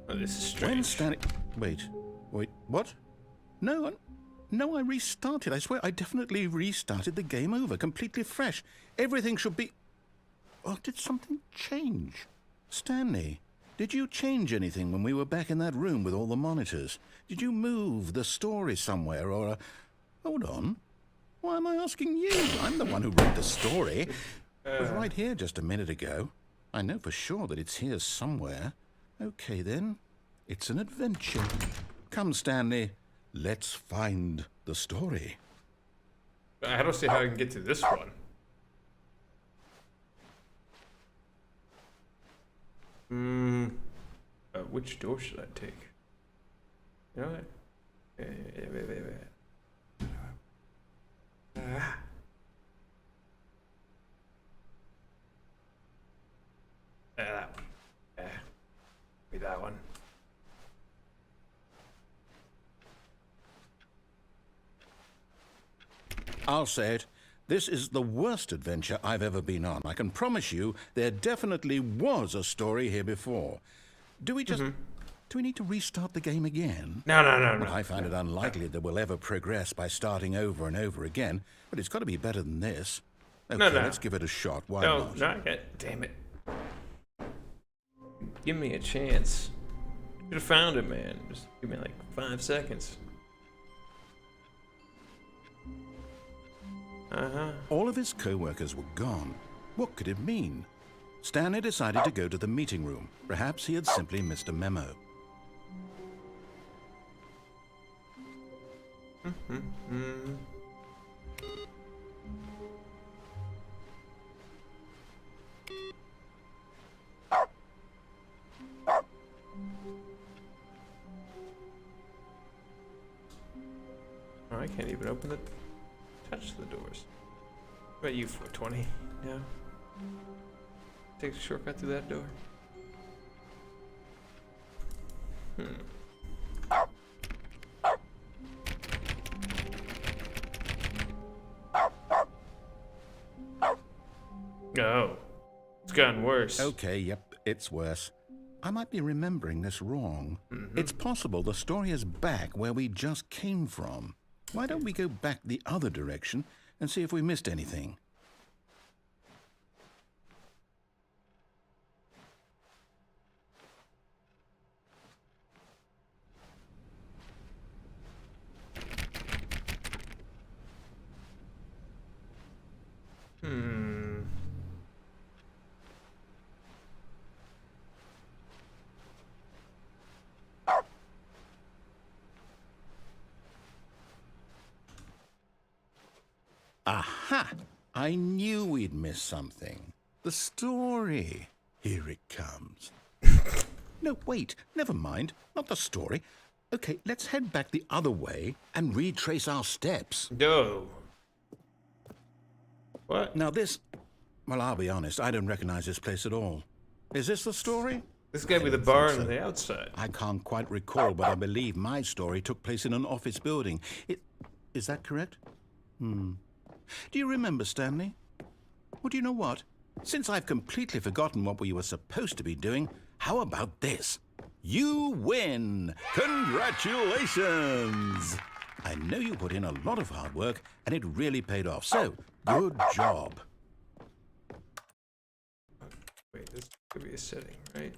Oh, this is strange. Wait, what? No, I restarted. I swear, I definitely restarted the game over, completely fresh. Everything should be... Oh, did something change? Stanley, did you change anything when we were back in that room with all the monitors? Did you move the story somewhere, or... Hold on. Why am I asking you? I'm the one who wrote the story. It was right here just a minute ago. I know for sure that it's here somewhere. Okay, then. It's an adventure. Come, Stanley, let's find the story. I don't see how I can get to this one. Which door should I take? You know what? That one. Be that one. I'll say it. This is the worst adventure I've ever been on. I can promise you there definitely was a story here before. Do we just... Do we need to restart the game again? No. Well, I find it unlikely that we'll ever progress by starting over and over again, but it's got to be better than this. Okay, let's give it a shot. Why not? No, damn it. Give me a chance. Could have found it, man. Just give me like 5 seconds. All of his co-workers were gone. What could it mean? Stanley decided to go to the meeting room. Perhaps he had simply missed a memo. Oh, I can't even open the... touch the doors. What about you, 420? No? Take a shortcut through that door? Oh. It's gotten worse. Okay, yep, it's worse. I might be remembering this wrong. It's possible the story is back where we just came from. Why don't we go back the other direction and see if we missed anything? Aha! I knew we'd miss something. The story. Here it comes. No, wait. Never mind. Not the story. Okay, let's head back the other way and retrace our steps. No. What? Now this... Well, I'll be honest. I don't recognize this place at all. Is this the story? This gotta be the bar on the outside. I can't quite recall, but I believe my story took place in an office building. Is that correct? Do you remember, Stanley? Well, do you know what? Since I've completely forgotten what we were supposed to be doing, how about this? You win! Congratulations! I know you put in a lot of hard work, and it really paid off, so good job. Wait, this could be a setting, right?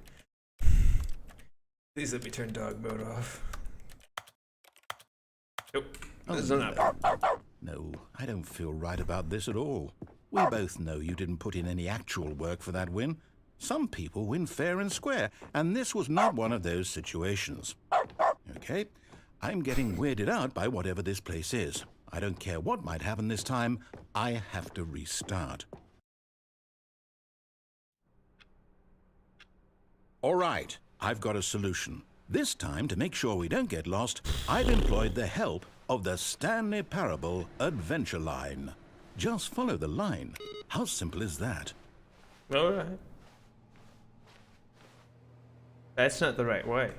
Please let me turn dog mode off. Nope. This is not. No, I don't feel right about this at all. We both know you didn't put in any actual work for that win. Some people win fair and square, and this was not one of those situations. Okay, I'm getting weirded out by whatever this place is. I don't care what might happen this time. I have to restart. All right, I've got a solution. This time, to make sure we don't get lost, I've employed the help of the Stanley Parable Adventure Line. Just follow the line. How simple is that? All right. That's not the right way.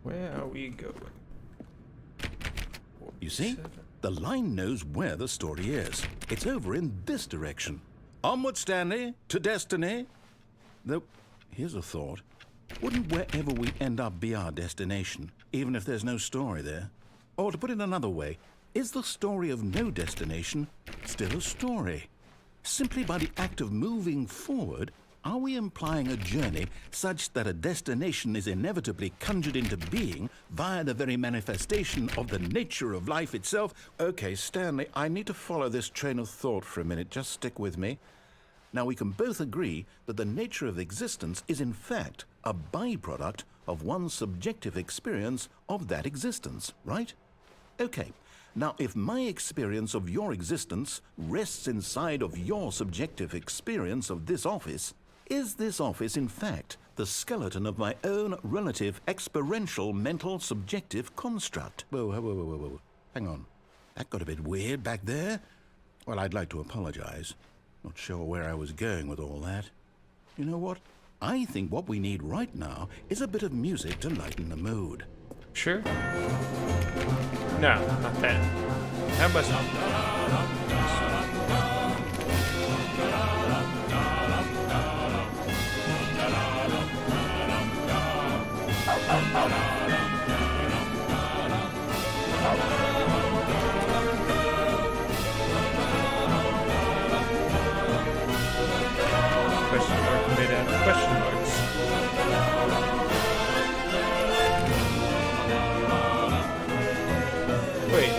Where are we going? You see? The line knows where the story is. It's over in this direction. Onward, Stanley, to destiny. Though, here's a thought. Wouldn't wherever we end up be our destination, even if there's no story there? Or to put it another way, is the story of no destination still a story? Simply by the act of moving forward, are we implying a journey such that a destination is inevitably conjured into being via the very manifestation of the nature of life itself? Okay, Stanley, I need to follow this train of thought for a minute. Just stick with me. Now, we can both agree that the nature of existence is in fact a byproduct of one's subjective experience of that existence, right? Okay. Now, if my experience of your existence rests inside of your subjective experience of this office, is this office, in fact, the skeleton of my own relative experiential mental subjective construct? Whoa. Hang on. That got a bit weird back there. Well, I'd like to apologize. Not sure where I was going with all that. You know what? I think what we need right now is a bit of music to lighten the mood. Sure. No, not that. How about some? Question mark made out of question marks. Wait.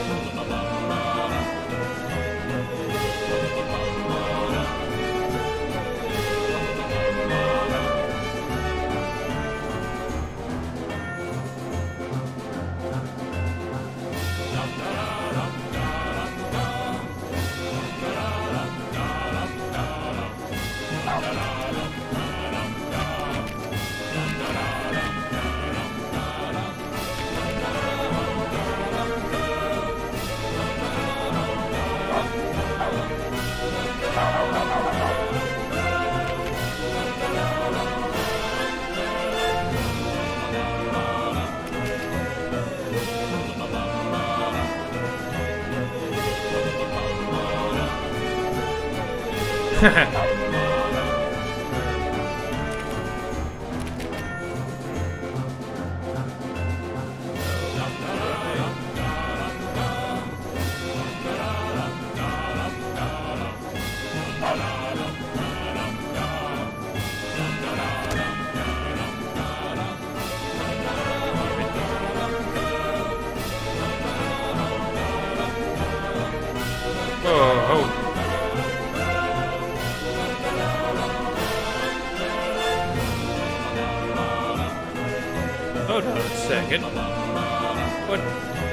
Hold on a second.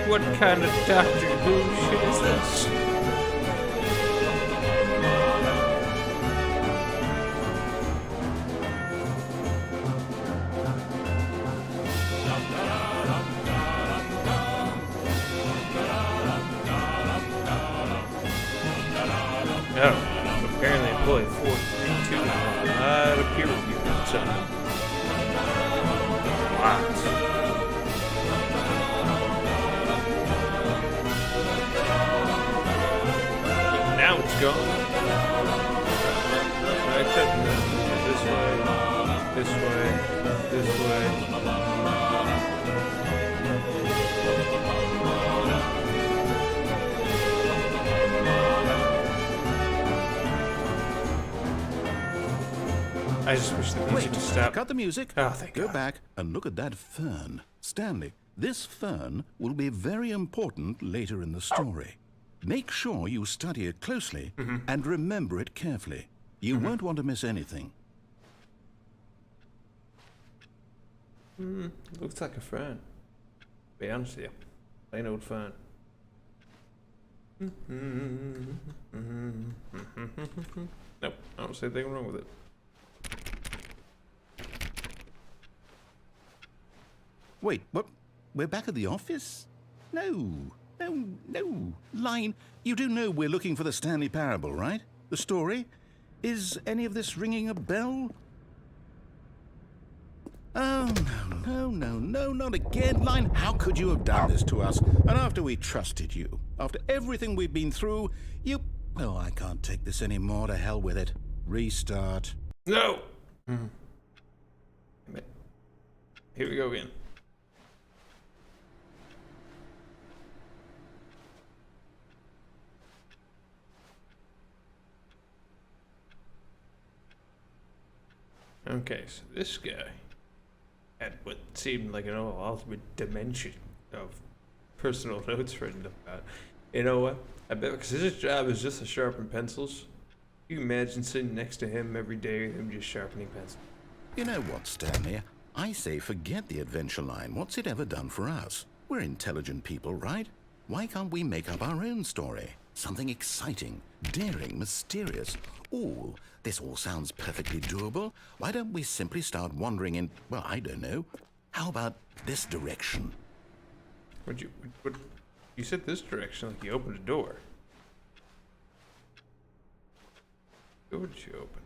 What kind of Doctor Who shit is this? Oh, apparently employee 432 a lot of peer review time. Now it's gone. I couldn't. This way. I just wish the music to stop. Cut the music. Oh, thank God. Go back and look at that fern. Stanley, this fern will be very important later in the story. Make sure you study it closely and remember it carefully. You won't want to miss anything. Looks like a fern. Be honest with you. Plain old fern. Nope, I don't see anything wrong with it. Wait, what? We're back at the office? No. Line, you do know we're looking for the Stanley Parable, right? The story? Is any of this ringing a bell? Oh, no, not again. Line, how could you have done this to us? And after we trusted you, after everything we've been through, you... Oh, I can't take this anymore. To hell with it. Restart. No! Here we go again. Okay, so this guy had what seemed like an ultimate dimension of personal notes written about. You know what? I bet because his job is just to sharpen pencils. Can you imagine sitting next to him every day, him just sharpening pencils? You know what, Stanley? I say forget the adventure line. What's it ever done for us? We're intelligent people, right? Why can't we make up our own story? Something exciting, daring, mysterious. Ooh, this all sounds perfectly doable. Why don't we simply start wandering in, well, I don't know. How about this direction? What you said this direction like you opened a door. Door did you open?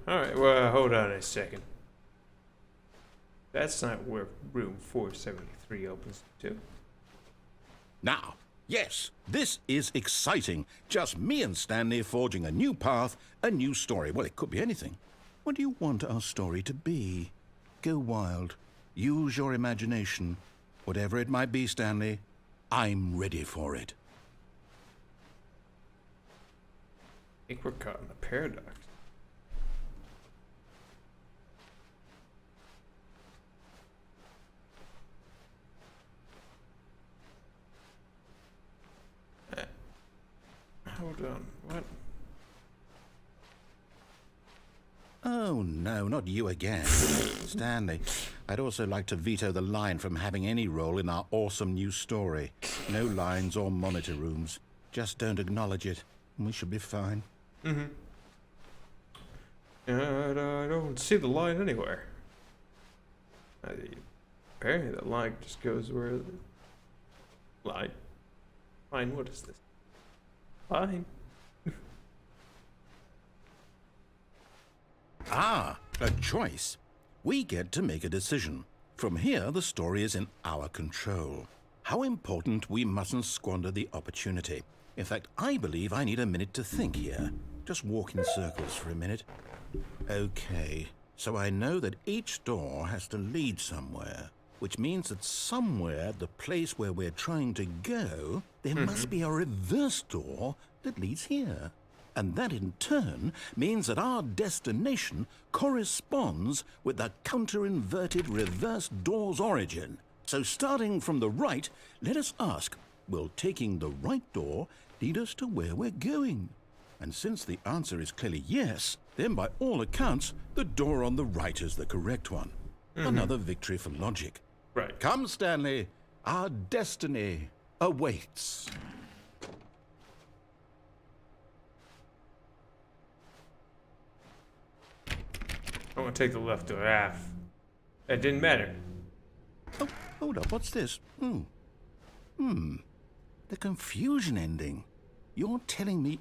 Alright, well, hold on a second. That's not where room 473 opens to. Now, yes, this is exciting. Just me and Stanley forging a new path, a new story. Well, it could be anything. What do you want our story to be? Go wild. Use your imagination. Whatever it might be, Stanley, I'm ready for it. I think we're caught in a paradox. Hold on, what? Oh, no, not you again. Stanley, I'd also like to veto the line from having any role in our awesome new story. No lines or monitor rooms. Just don't acknowledge it, and we should be fine. Mm-hmm. I don't see the line anywhere. Apparently the line just goes where the line. Line, what is this? Line. Ah, a choice. We get to make a decision. From here, the story is in our control. How important we mustn't squander the opportunity. In fact, I believe I need a minute to think here. Just walk in circles for a minute. Okay, so I know that each door has to lead somewhere, which means that somewhere, the place where we're trying to go, there must be a reverse door that leads here. And that in turn means that our destination corresponds with the counter-inverted reverse door's origin. So starting from the right, let us ask, will taking the right door lead us to where we're going? And since the answer is clearly yes, then by all accounts, the door on the right is the correct one. Another victory for logic. Right. Come, Stanley, our destiny awaits. I want to take the left door half. It didn't matter. Oh, hold up, what's this? The confusion ending. You're telling me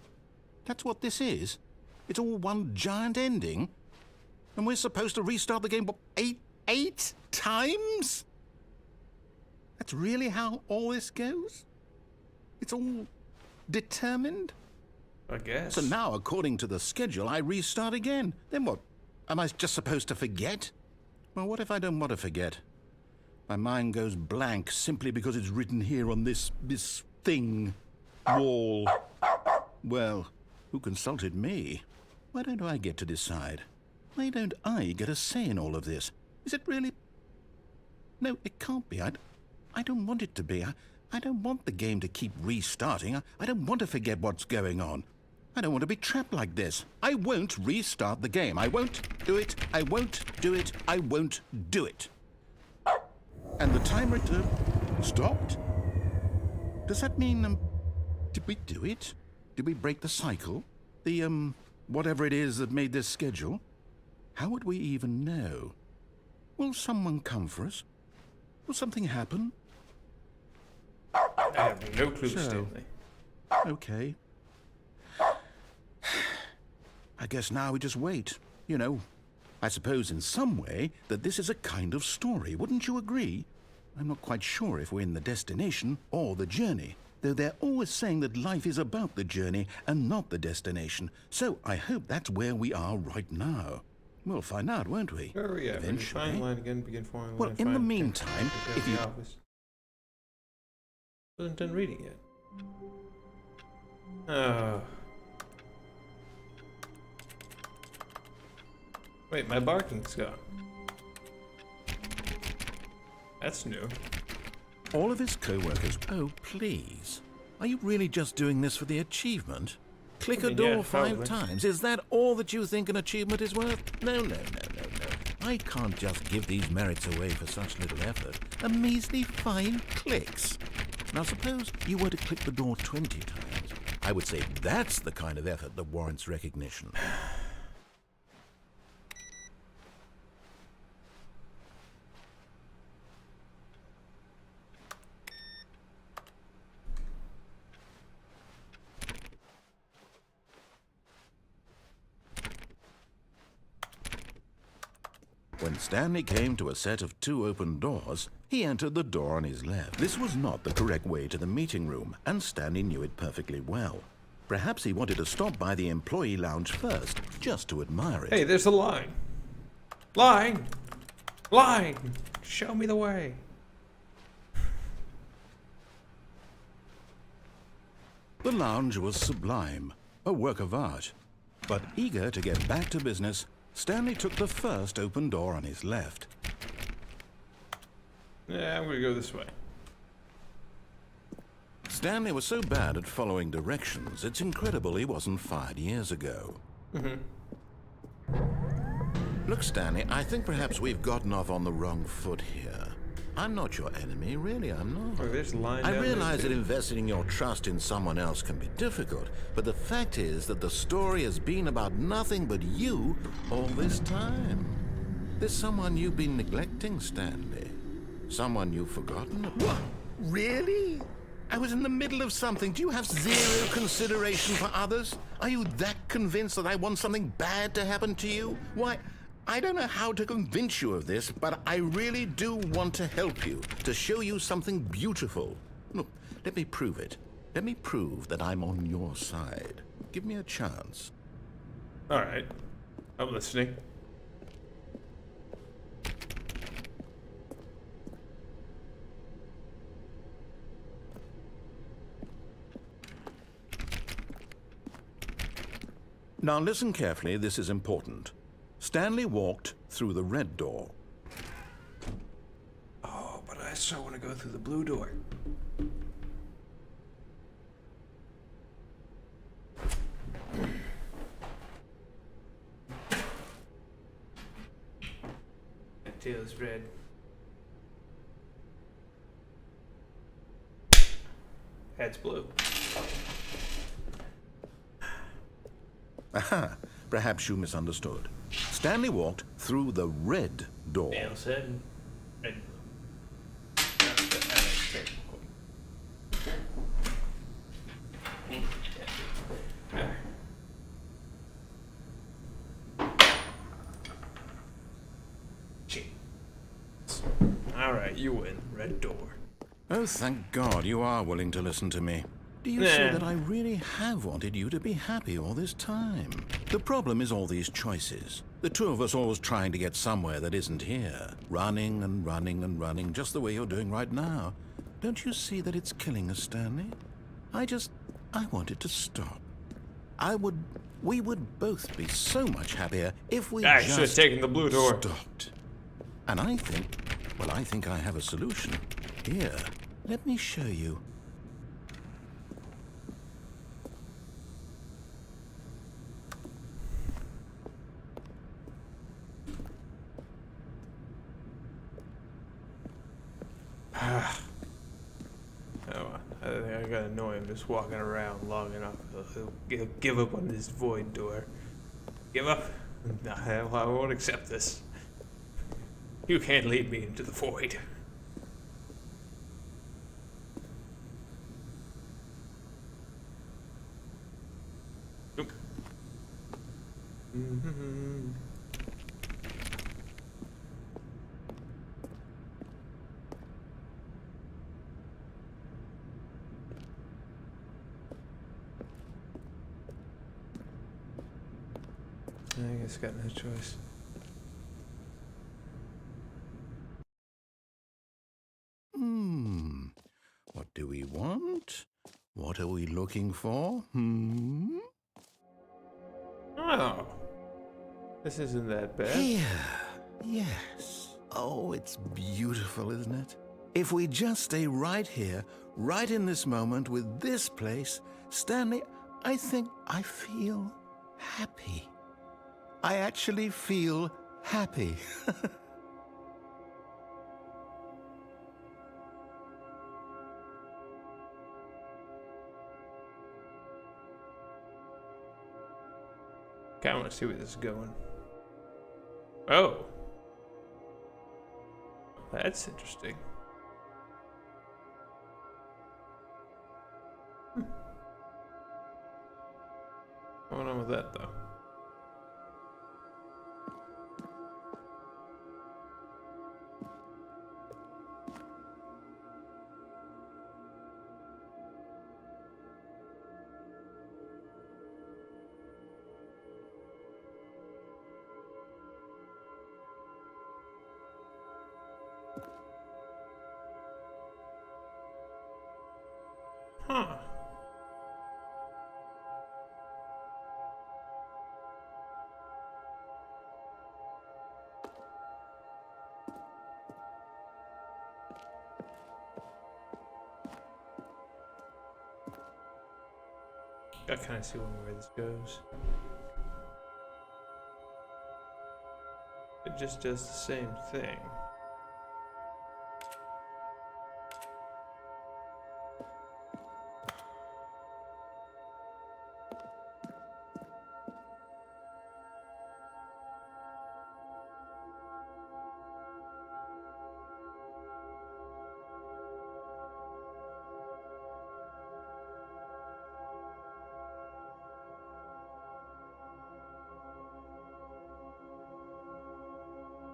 that's what this is? It's all one giant ending? And we're supposed to restart the game, what, eight times? That's really how all this goes? It's all determined? I guess. So now, according to the schedule, I restart again. Then what? Am I just supposed to forget? Well, what if I don't want to forget? My mind goes blank simply because it's written here on this thing, wall. Well, who consulted me? Why don't I get to decide? Why don't I get a say in all of this? Is it really? No, it can't be. I don't want it to be. I don't want the game to keep restarting. I don't want to forget what's going on. I don't want to be trapped like this. I won't restart the game. I won't do it. I won't do it. I won't do it. And the timer stopped? Does that mean, did we do it? Did we break the cycle? The, whatever it is that made this schedule? How would we even know? Will someone come for us? Will something happen? I have no clue, Stanley. Okay. I guess now we just wait. You know, I suppose in some way that this is a kind of story. Wouldn't you agree? I'm not quite sure if we're in the destination or the journey, though they're always saying that life is about the journey and not the destination. So I hope that's where we are right now. We'll find out, won't we? Where are we at? Eventually. Find line again, begin forming Well, line, in the find- meantime, okay, if you... the office. Wasn't done reading yet. Oh. Wait, my barking's gone. That's new. All of his co-workers... Oh, please. Are you really just doing this for the achievement? Click a door 5 times. Is that all that you think an achievement is worth? No, no, no, no, no. I can't just give these merits away for such little effort. A measly 5 clicks. Now suppose you were to click the door 20 times. I would say that's the kind of effort that warrants recognition. When Stanley came to a set of 2 open doors, he entered the door on his left. This was not the correct way to the meeting room, and Stanley knew it perfectly well. Perhaps he wanted to stop by the employee lounge first, just to admire it. Hey, there's a line. Line! Line! Show me the way. The lounge was sublime, a work of art. But eager to get back to business, Stanley took the first open door on his left. Yeah, I'm gonna go this way. Stanley was so bad at following directions, it's incredible he wasn't fired years ago. Look, Stanley, I think perhaps we've gotten off on the wrong foot here. I'm not your enemy, really, I'm not. Oh, there's a line I down there, realize that too. investing your trust in someone else can be difficult, but the fact is that the story has been about nothing but you all this time. There's someone you've been neglecting, Stanley. Someone you've forgotten about. What? Really? I was in the middle of something. Do you have zero consideration for others? Are you that convinced that I want something bad to happen to you? Why, I don't know how to convince you of this, but I really do want to help you, to show you something beautiful. Look, let me prove it. Let me prove that I'm on your side. Give me a chance. All right. I'm listening. Now listen carefully, this is important. Stanley walked through the red door. Oh, but I still want to go through the blue door. That tail's red. Head's blue. Aha, perhaps you misunderstood. Stanley walked through the red door. Tail's head, red. All right, you win. Red door. Oh, thank God you are willing to listen to me. Do you see that I really have wanted you to be happy all this time? The problem is all these choices. The two of us always trying to get somewhere that isn't here. Running and running and running, just the way you're doing right now. Don't you see that it's killing us, Stanley? I want it to stop. We would both be so much happier if we I should have taken the blue door. stopped. And I think I have a solution. Here, let me show you. I gotta annoy him just walking around long enough. He'll give up on this void door. Give up? No, I won't accept this. You can't lead me into the void. Nope. I guess got no choice. do we want? What are we looking for? Oh. This isn't that bad. Here. Yes. Oh, it's beautiful, isn't it? If we just stay right here, right in this moment with this place, Stanley, I think I feel happy. I actually feel happy. Okay, I want to see where this is going. Oh. That's interesting. What's going on with that, though? Huh. I kind of see where this goes. It just does the same thing.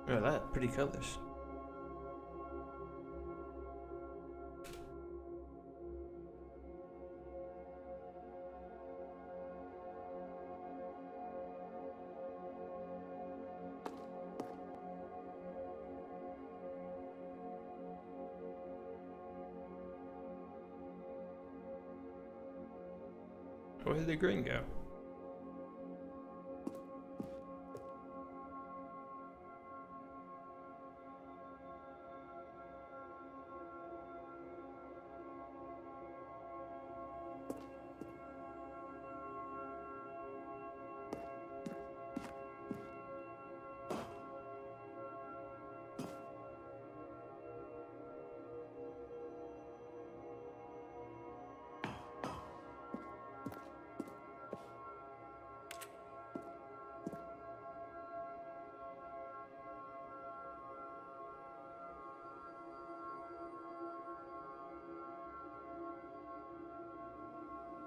Oh, that pretty colors. Where did the green go?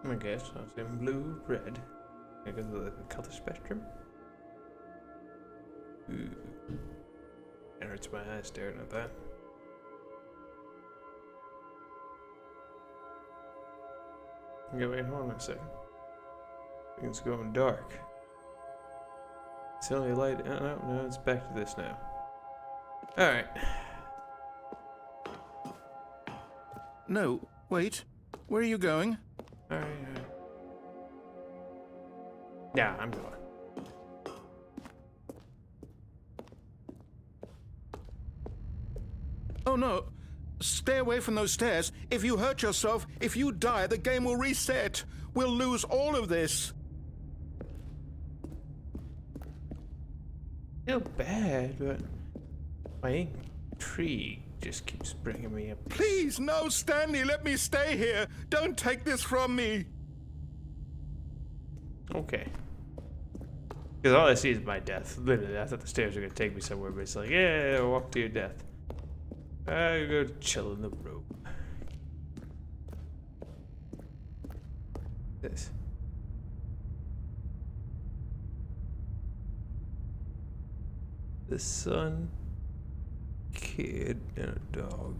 I guess I was in blue, red. I go to the color spectrum. Ooh. It hurts my eyes staring at that. Okay, wait, hold on a second. I think it's going dark. It's only light. No, it's back to this now. Alright. No, wait. Where are you going? Alright. Yeah, I'm going. Oh no. Stay away from those stairs. If you hurt yourself, if you die, the game will reset. We'll lose all of this. Feel bad, but my intrigue just keeps bringing me up. Please, no, Stanley, let me stay here. Don't take this from me. Okay. Because all I see is my death. Literally, I thought the stairs were going to take me somewhere, but it's like, yeah, walk to your death. I go chill in the room. This. The sun, kid, and a dog.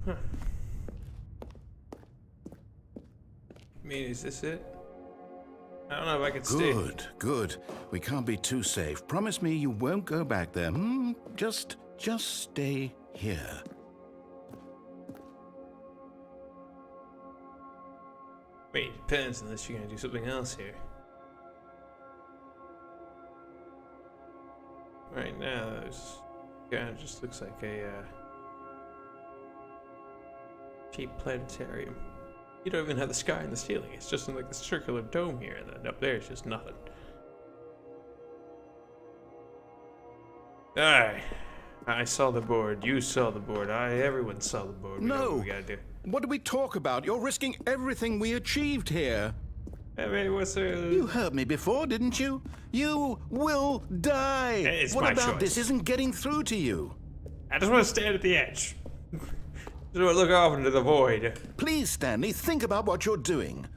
Huh. I mean, is this it? I don't know if I can stay. Good, good. We can't be too safe. Promise me you won't go back there. Just stay here. Wait, it depends unless you're gonna do something else here. Right now, there's kind of just looks like a cheap planetarium. You don't even have the sky in the ceiling. It's just in like the circular dome here, and then up there it's just nothing. Alright. I saw the board. You saw the board. Everyone saw the board. We know what we gotta do. What do we talk about? You're risking everything we achieved here. I mean, what's You heard me before, didn't you? You will die. It's what my about choice. this isn't getting through to you? I just want to stand at the edge. Just want to look off into the void. Please, Stanley, think about what you're doing.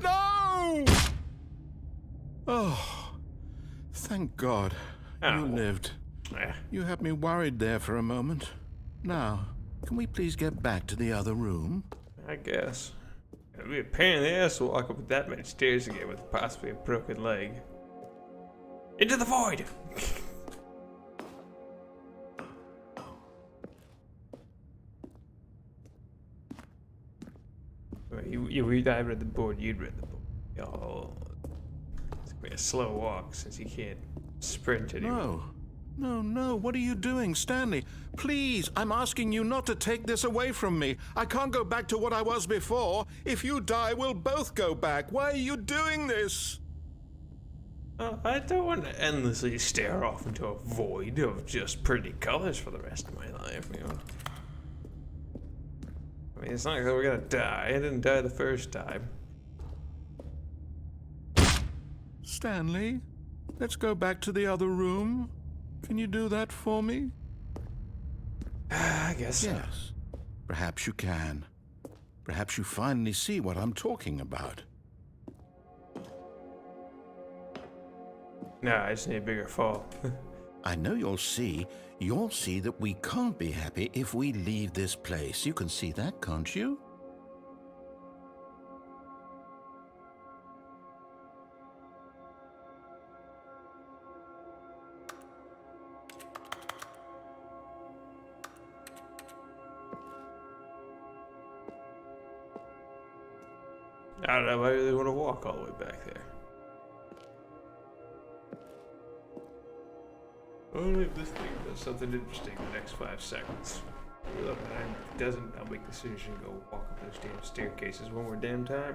No! Oh, thank God. You lived. You had me worried there for a moment. Now, can we please get back to the other room? I guess. It'd be a pain in the ass to walk up that many stairs again with possibly a broken leg. Into the void! I read the board, you'd read the board. Oh, it's gonna be a slow walk since you can't sprint anymore. No, what are you doing, Stanley? Please, I'm asking you not to take this away from me. I can't go back to what I was before. If you die, we'll both go back. Why are you doing this? I don't want to endlessly stare off into a void of just pretty colors for the rest of my life, you know. I mean, it's not like we're gonna die. I didn't die the first time. Stanley, let's go back to the other room. Can you do that for me? I guess so. Yes. Perhaps you can. Perhaps you finally see what I'm talking about. No, I just need a bigger fall. I know you'll see. You'll see that we can't be happy if we leave this place. You can see that, can't you? I don't know if I really want to walk all the way back there. Only if this thing does something interesting in the next 5 seconds. Look, if it doesn't, I'll make the decision to go walk up those damn staircases one more damn time.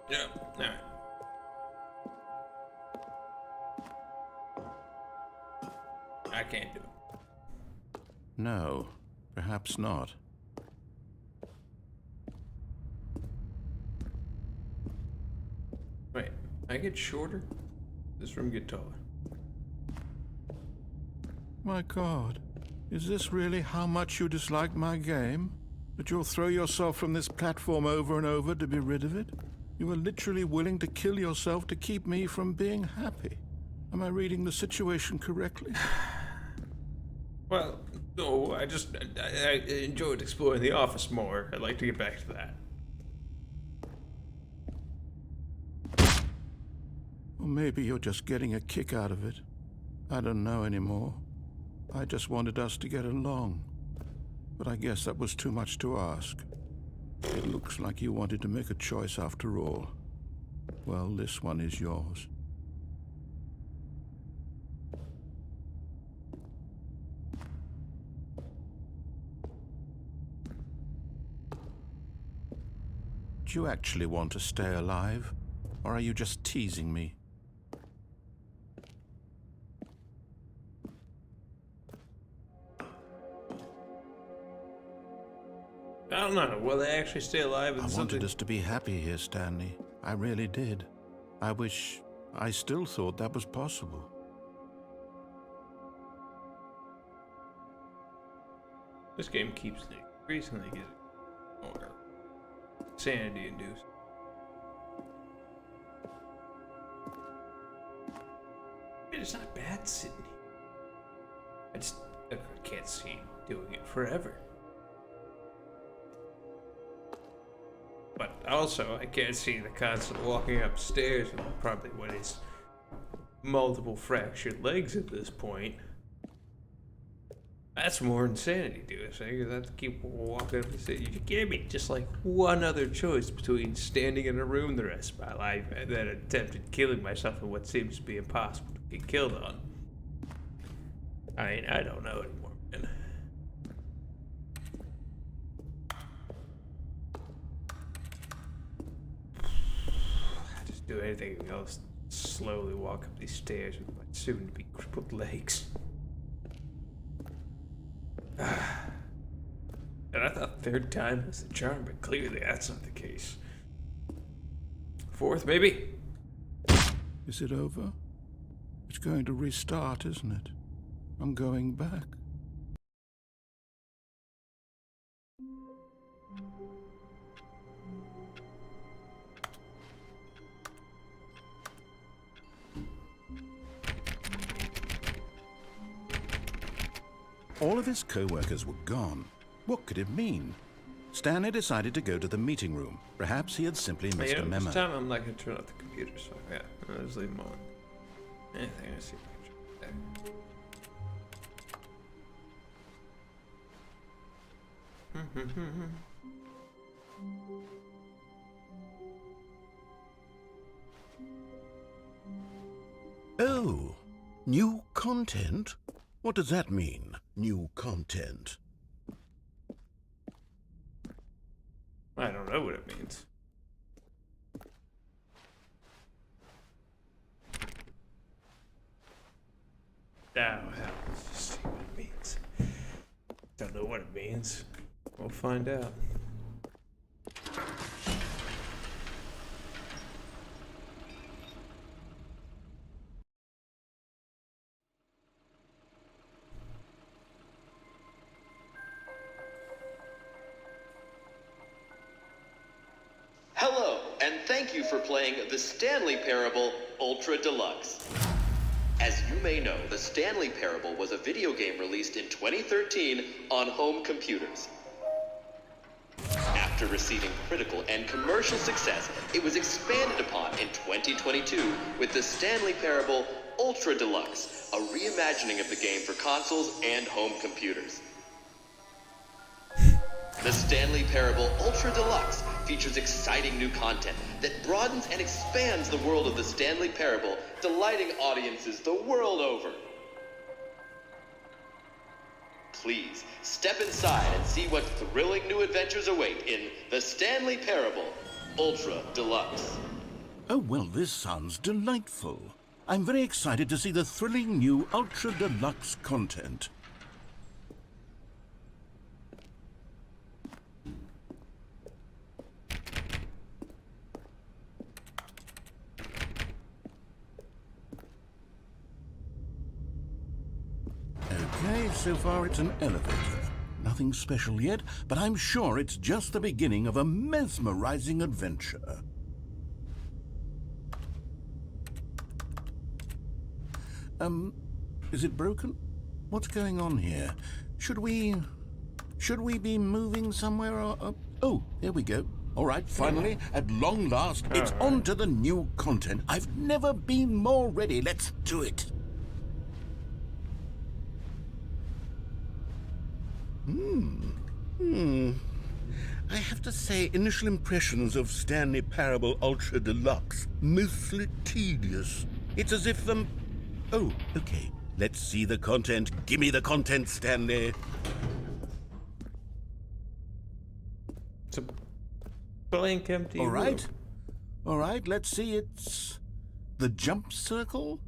Yeah, alright. I can't do it. No, perhaps not. Wait, I get shorter? This room get taller? My God, is this really how much you dislike my game? That you'll throw yourself from this platform over and over to be rid of it? You are literally willing to kill yourself to keep me from being happy. Am I reading the situation correctly? Well, no, I enjoyed exploring the office more. I'd like to get back to that. Or maybe you're just getting a kick out of it. I don't know anymore. I just wanted us to get along. But I guess that was too much to ask. It looks like you wanted to make a choice after all. Well, this one is yours. Do you actually want to stay alive? Or are you just teasing me? I don't know. Will they actually stay alive? I wanted us to be happy here, Stanley. I really did. I wish I still thought that was possible. This game keeps recently getting more sanity induced. It's not bad sitting here. I can't see doing it forever. But also, I can't see the constant walking upstairs and probably what is multiple fractured legs at this point. That's more insanity, dude. So I have to keep walking up the stairs. You gave me just like one other choice between standing in a room the rest of my life and then attempted killing myself in what seems to be impossible to get killed on. I mean, I don't know anymore, man. I just do anything else. Slowly walk up these stairs with my soon-to-be crippled legs. And I thought third time was the charm, but clearly that's not the case. Fourth, maybe? Is it over? It's going to restart, isn't it? I'm going back. All of his co-workers were gone. What could it mean? Stanley decided to go to the meeting room. Perhaps he had simply missed a memo. This time I'm not going to turn off the computer, so yeah, I'll just leave them on. Anything I see. Oh, new content? What does that mean, new content? I don't know what it means. Oh, hell, let's just see what it means. Don't know what it means. We'll find out. Hello, and thank you for playing The Stanley Parable Ultra Deluxe. As you may know, The Stanley Parable was a video game released in 2013 on home computers. After receiving critical and commercial success, it was expanded upon in 2022 with The Stanley Parable Ultra Deluxe, a reimagining of the game for consoles and home computers. The Stanley Parable Ultra Deluxe features exciting new content that broadens and expands the world of the Stanley Parable, delighting audiences the world over. Please, step inside and see what thrilling new adventures await in The Stanley Parable Ultra Deluxe. Oh, well, this sounds delightful. I'm very excited to see the thrilling new Ultra Deluxe content. Okay, so far it's an elevator. Nothing special yet, but I'm sure it's just the beginning of a mesmerizing adventure. Is it broken? What's going on here? Should we be moving somewhere or... Oh, there we go. All right, finally, at long last, it's on to the new content. I've never been more ready. Let's do it. I have to say, initial impressions of Stanley Parable Ultra Deluxe, mostly tedious. It's as if, Oh, okay. Let's see the content. Give me the content, Stanley. It's a blank empty All right. room. All right, let's see. It's the jump circle.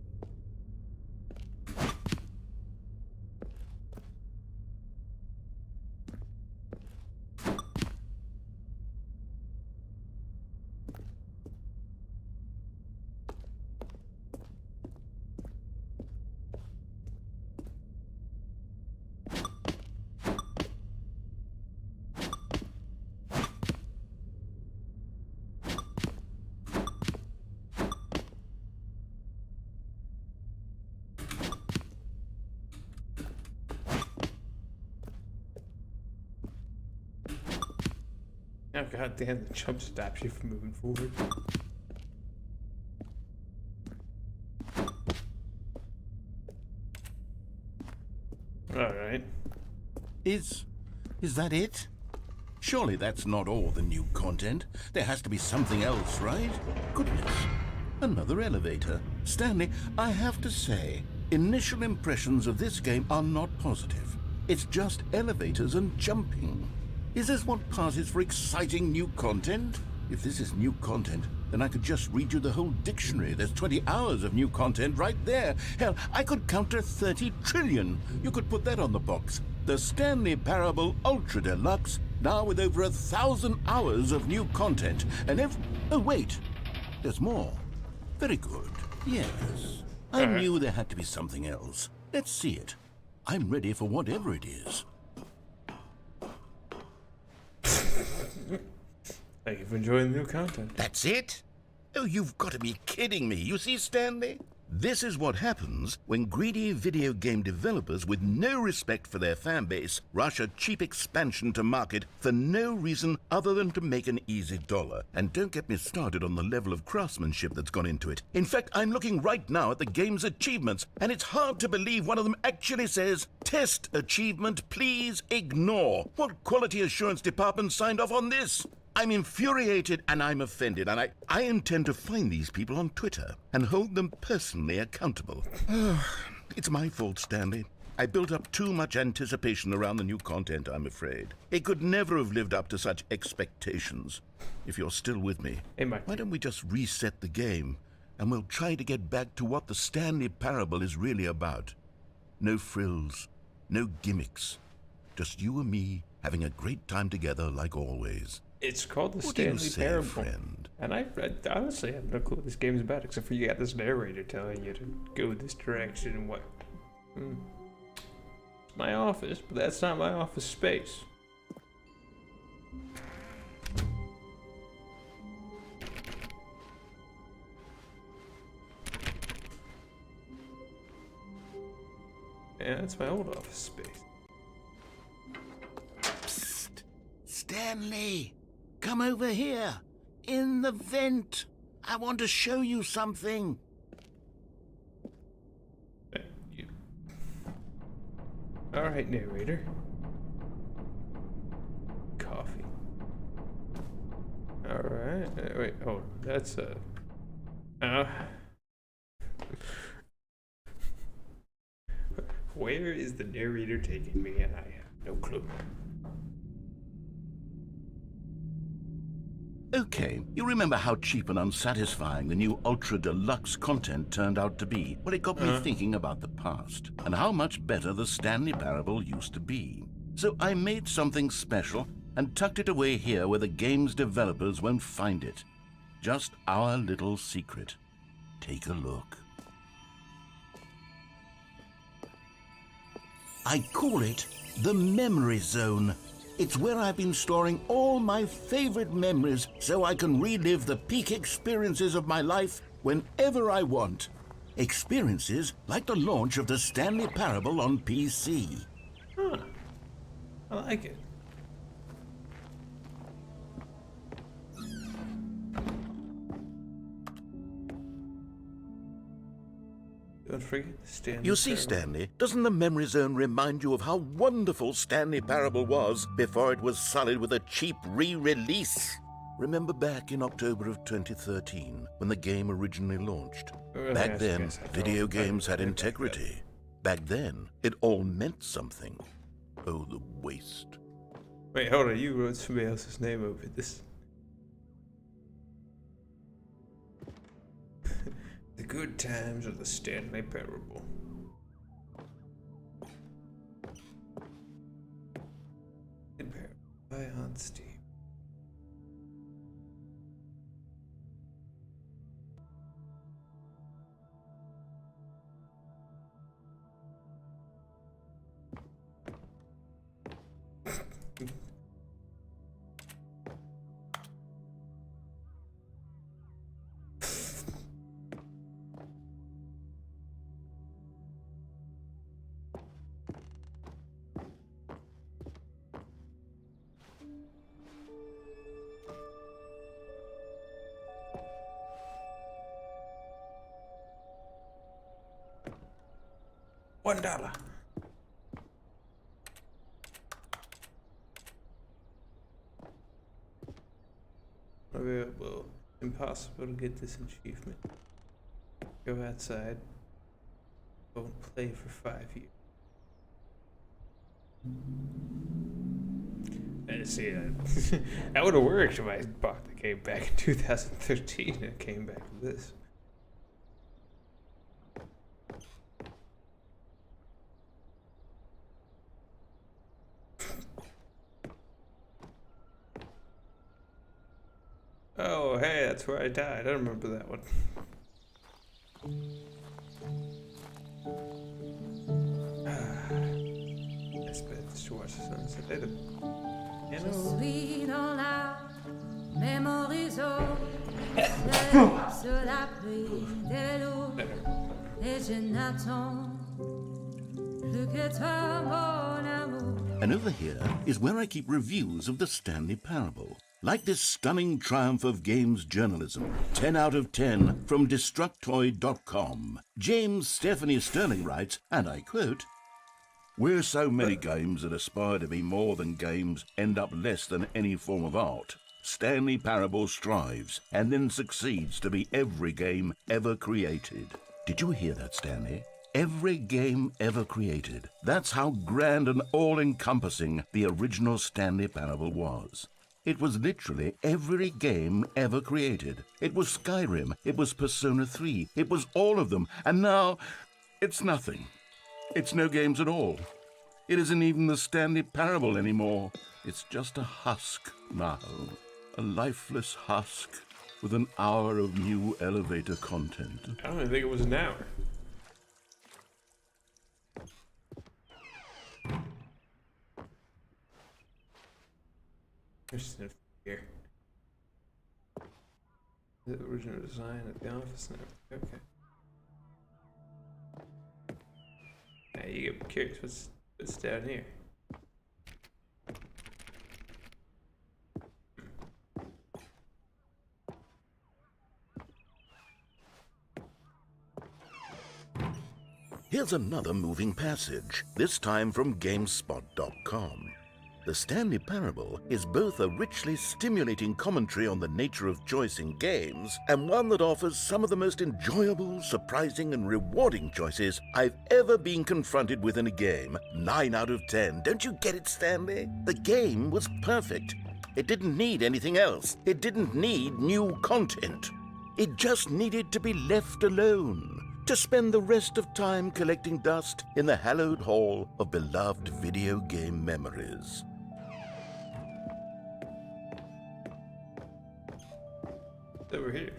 Oh god damn, the jump stops you from moving forward. Alright. Is that it? Surely that's not all the new content. There has to be something else, right? Goodness. Another elevator. Stanley, I have to say, initial impressions of this game are not positive. It's just elevators and jumping. Is this what passes for exciting new content? If this is new content, then I could just read you the whole dictionary. There's 20 hours of new content right there. Hell, I could counter 30 trillion. You could put that on the box. The Stanley Parable Ultra Deluxe, now with over 1,000 hours of new content. And oh, wait. There's more. Very good. Yes. I knew there had to be something else. Let's see it. I'm ready for whatever it is. Thank you for enjoying the new content. That's it? Oh, you've got to be kidding me. You see, Stanley? This is what happens when greedy video game developers with no respect for their fan base rush a cheap expansion to market for no reason other than to make an easy dollar. And don't get me started on the level of craftsmanship that's gone into it. In fact, I'm looking right now at the game's achievements, and it's hard to believe one of them actually says, "Test achievement, please ignore." What quality assurance department signed off on this? I'm infuriated and I'm offended, and I intend to find these people on Twitter and hold them personally accountable. It's my fault, Stanley. I built up too much anticipation around the new content, I'm afraid. It could never have lived up to such expectations. If you're still with me, why don't we just reset the game, and we'll try to get back to what the Stanley Parable is really about. No frills, no gimmicks. Just you and me having a great time together like always. It's called the What do you Stanley say, Parable. friend? And I honestly have no clue what this game is about, except for you got this narrator telling you to go this direction and what. It's my office, but that's not my office space. Yeah, that's my old office space. Psst. Stanley, come over here. In the vent. I want to show you something. Alright, narrator. Coffee. Alright. Wait, hold on. That's where is the narrator taking me? And I have no clue. Okay, you remember how cheap and unsatisfying the new Ultra Deluxe content turned out to be? Well, it got me thinking about the past and how much better the Stanley Parable used to be. So I made something special and tucked it away here where the game's developers won't find it. Just our little secret. Take a look. I call it the Memory Zone. It's where I've been storing all my favorite memories so I can relive the peak experiences of my life whenever I want. Experiences like the launch of the Stanley Parable on PC. Huh. I like it. Don't forget Stanley. You see, Stanley, doesn't the Memory Zone remind you of how wonderful Stanley Parable was before it was sullied with a cheap re-release? Remember back in October of 2013, when the game originally launched? Back then, video games had integrity. Back then, it all meant something. Oh, the waste. Wait, hold on. You wrote somebody else's name over this. The good times of the Stanley Parable. By Hans Steve. $1. Available. Impossible to get this achievement. Go outside. Don't play for 5 years. And see, that would have worked if I bought the game back in 2013 and it came back with this. Oh, hey, that's where I died. I remember that one. Let's to watch the sunset. Later. Je suis dans la mémorisation sur l'abri de l'eau et je n'attends plus que toi, mon amour. And over here is where I keep reviews of the Stanley Parable. Like this stunning triumph of games journalism, 10 out of 10 from Destructoid.com. James Stephanie Sterling writes, and I quote, "Where so many games that aspire to be more than games end up less than any form of art, Stanley Parable strives and then succeeds to be every game ever created." Did you hear that, Stanley? Every game ever created. That's how grand and all-encompassing the original Stanley Parable was. It was literally every game ever created. It was Skyrim, it was Persona 3, it was all of them, and now it's nothing. It's no games at all. It isn't even the Stanley Parable anymore. It's just a husk now. A lifeless husk with an hour of new elevator content. I don't even think it was an hour. There's no here. The original design at the office and everything. Okay. Now you get curious. What's down here? Here's another moving passage, this time from GameSpot.com. The Stanley Parable is both a richly stimulating commentary on the nature of choice in games and one that offers some of the most enjoyable, surprising, and rewarding choices I've ever been confronted with in a game. 9 out of 10. Don't you get it, Stanley? The game was perfect. It didn't need anything else. It didn't need new content. It just needed to be left alone, to spend the rest of time collecting dust in the hallowed hall of beloved video game memories. Over here.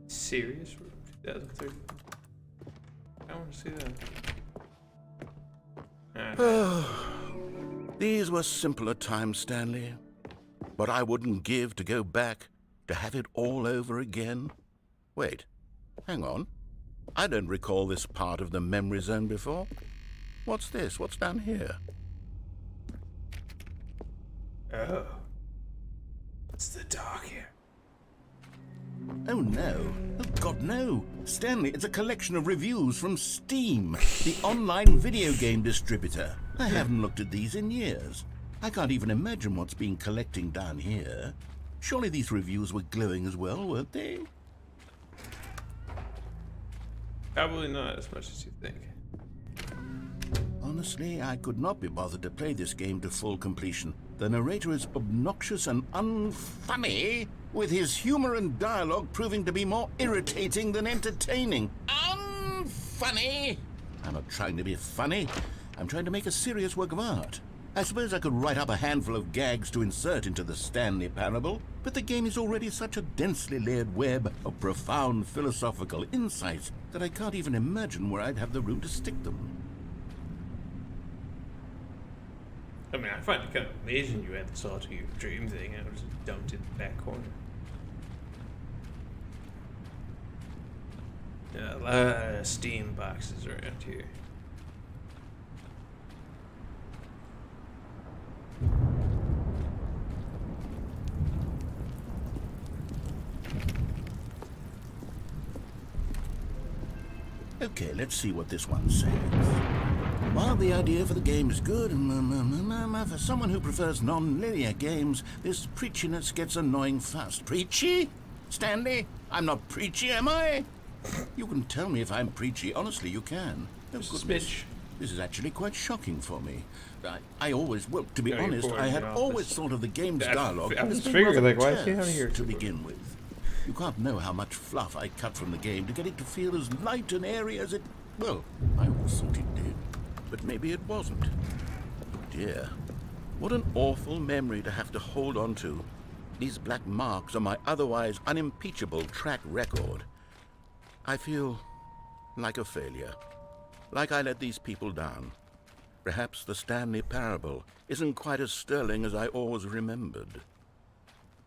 Serious? 2003? I want to see that. These were simpler times, Stanley. But I wouldn't give to go back to have it all over again. Wait, hang on. I don't recall this part of the memory zone before. What's this? What's down here? Oh. It's the dark here. Oh no. Oh God, no. Stanley, it's a collection of reviews from Steam, the online video game distributor. I haven't looked at these in years. I can't even imagine what's been collecting down here. Surely these reviews were glowing as well, weren't they? Probably not as much as you think. Honestly, I could not be bothered to play this game to full completion. The narrator is obnoxious and unfunny, with his humor and dialogue proving to be more irritating than entertaining. Unfunny! I'm not trying to be funny. I'm trying to make a serious work of art. I suppose I could write up a handful of gags to insert into the Stanley Parable, but the game is already such a densely layered web of profound philosophical insights that I can't even imagine where I'd have the room to stick them. I mean, I find it kind of amazing you had this all to your dream thing and it was dumped in the back corner. Yeah, a lot of Steam boxes around here. Okay, let's see what this one says. While the idea for the game is good, for someone who prefers non-linear games, this preachiness gets annoying fast. Preachy? Stanley? I'm not preachy, am I? You can tell me if I'm preachy. Honestly, you can. Oh, goodness. This is actually quite shocking for me. I always, well, to be honest, I had always thought of the game's dialogue as being rather terse to begin with. You can't know how much fluff I cut from the game to get it to feel as light and airy as it... Well, I always thought it did. But maybe it wasn't. Oh dear. What an awful memory to have to hold on to. These black marks on my otherwise unimpeachable track record. I feel like a failure. Like I let these people down. Perhaps the Stanley Parable isn't quite as sterling as I always remembered.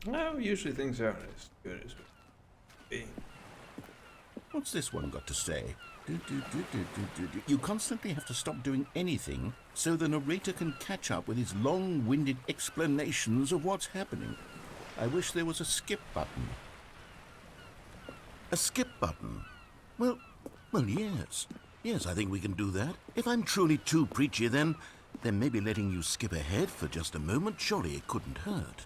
Well, usually things aren't as good as be. What's this one got to say? You constantly have to stop doing anything so the narrator can catch up with his long-winded explanations of what's happening. I wish there was a skip button. A skip button? Well, yes. Yes, I think we can do that. If I'm truly too preachy, then maybe letting you skip ahead for just a moment, surely it couldn't hurt.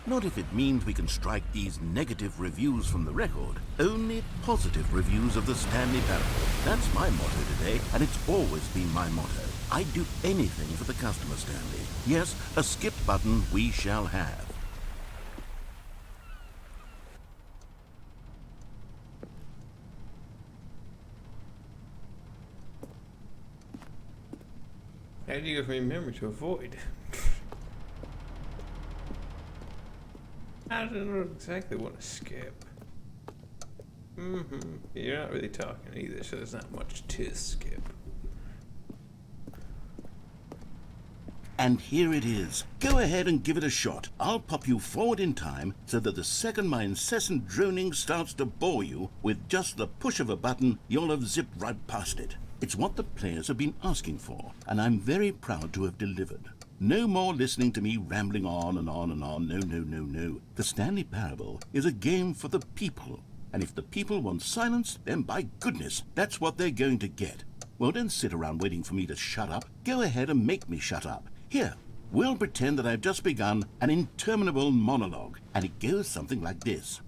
Not if it means we can strike these negative reviews from the record. Only positive reviews of the Stanley Parable. That's my motto today, and it's always been my motto. I'd do anything for the customer, Stanley. Yes, a skip button we shall have. How do you remember to avoid? I don't know exactly what to skip. You're not really talking either, so there's not much to skip. And here it is. Go ahead and give it a shot. I'll pop you forward in time so that the second my incessant droning starts to bore you, with just the push of a button, you'll have zipped right past it. It's what the players have been asking for, and I'm very proud to have delivered. No more listening to me rambling on and on and on. No. The Stanley Parable is a game for the people. And if the people want silence, then by goodness, that's what they're going to get. Well, don't sit around waiting for me to shut up. Go ahead and make me shut up. Here, we'll pretend that I've just begun an interminable monologue, and it goes something like this.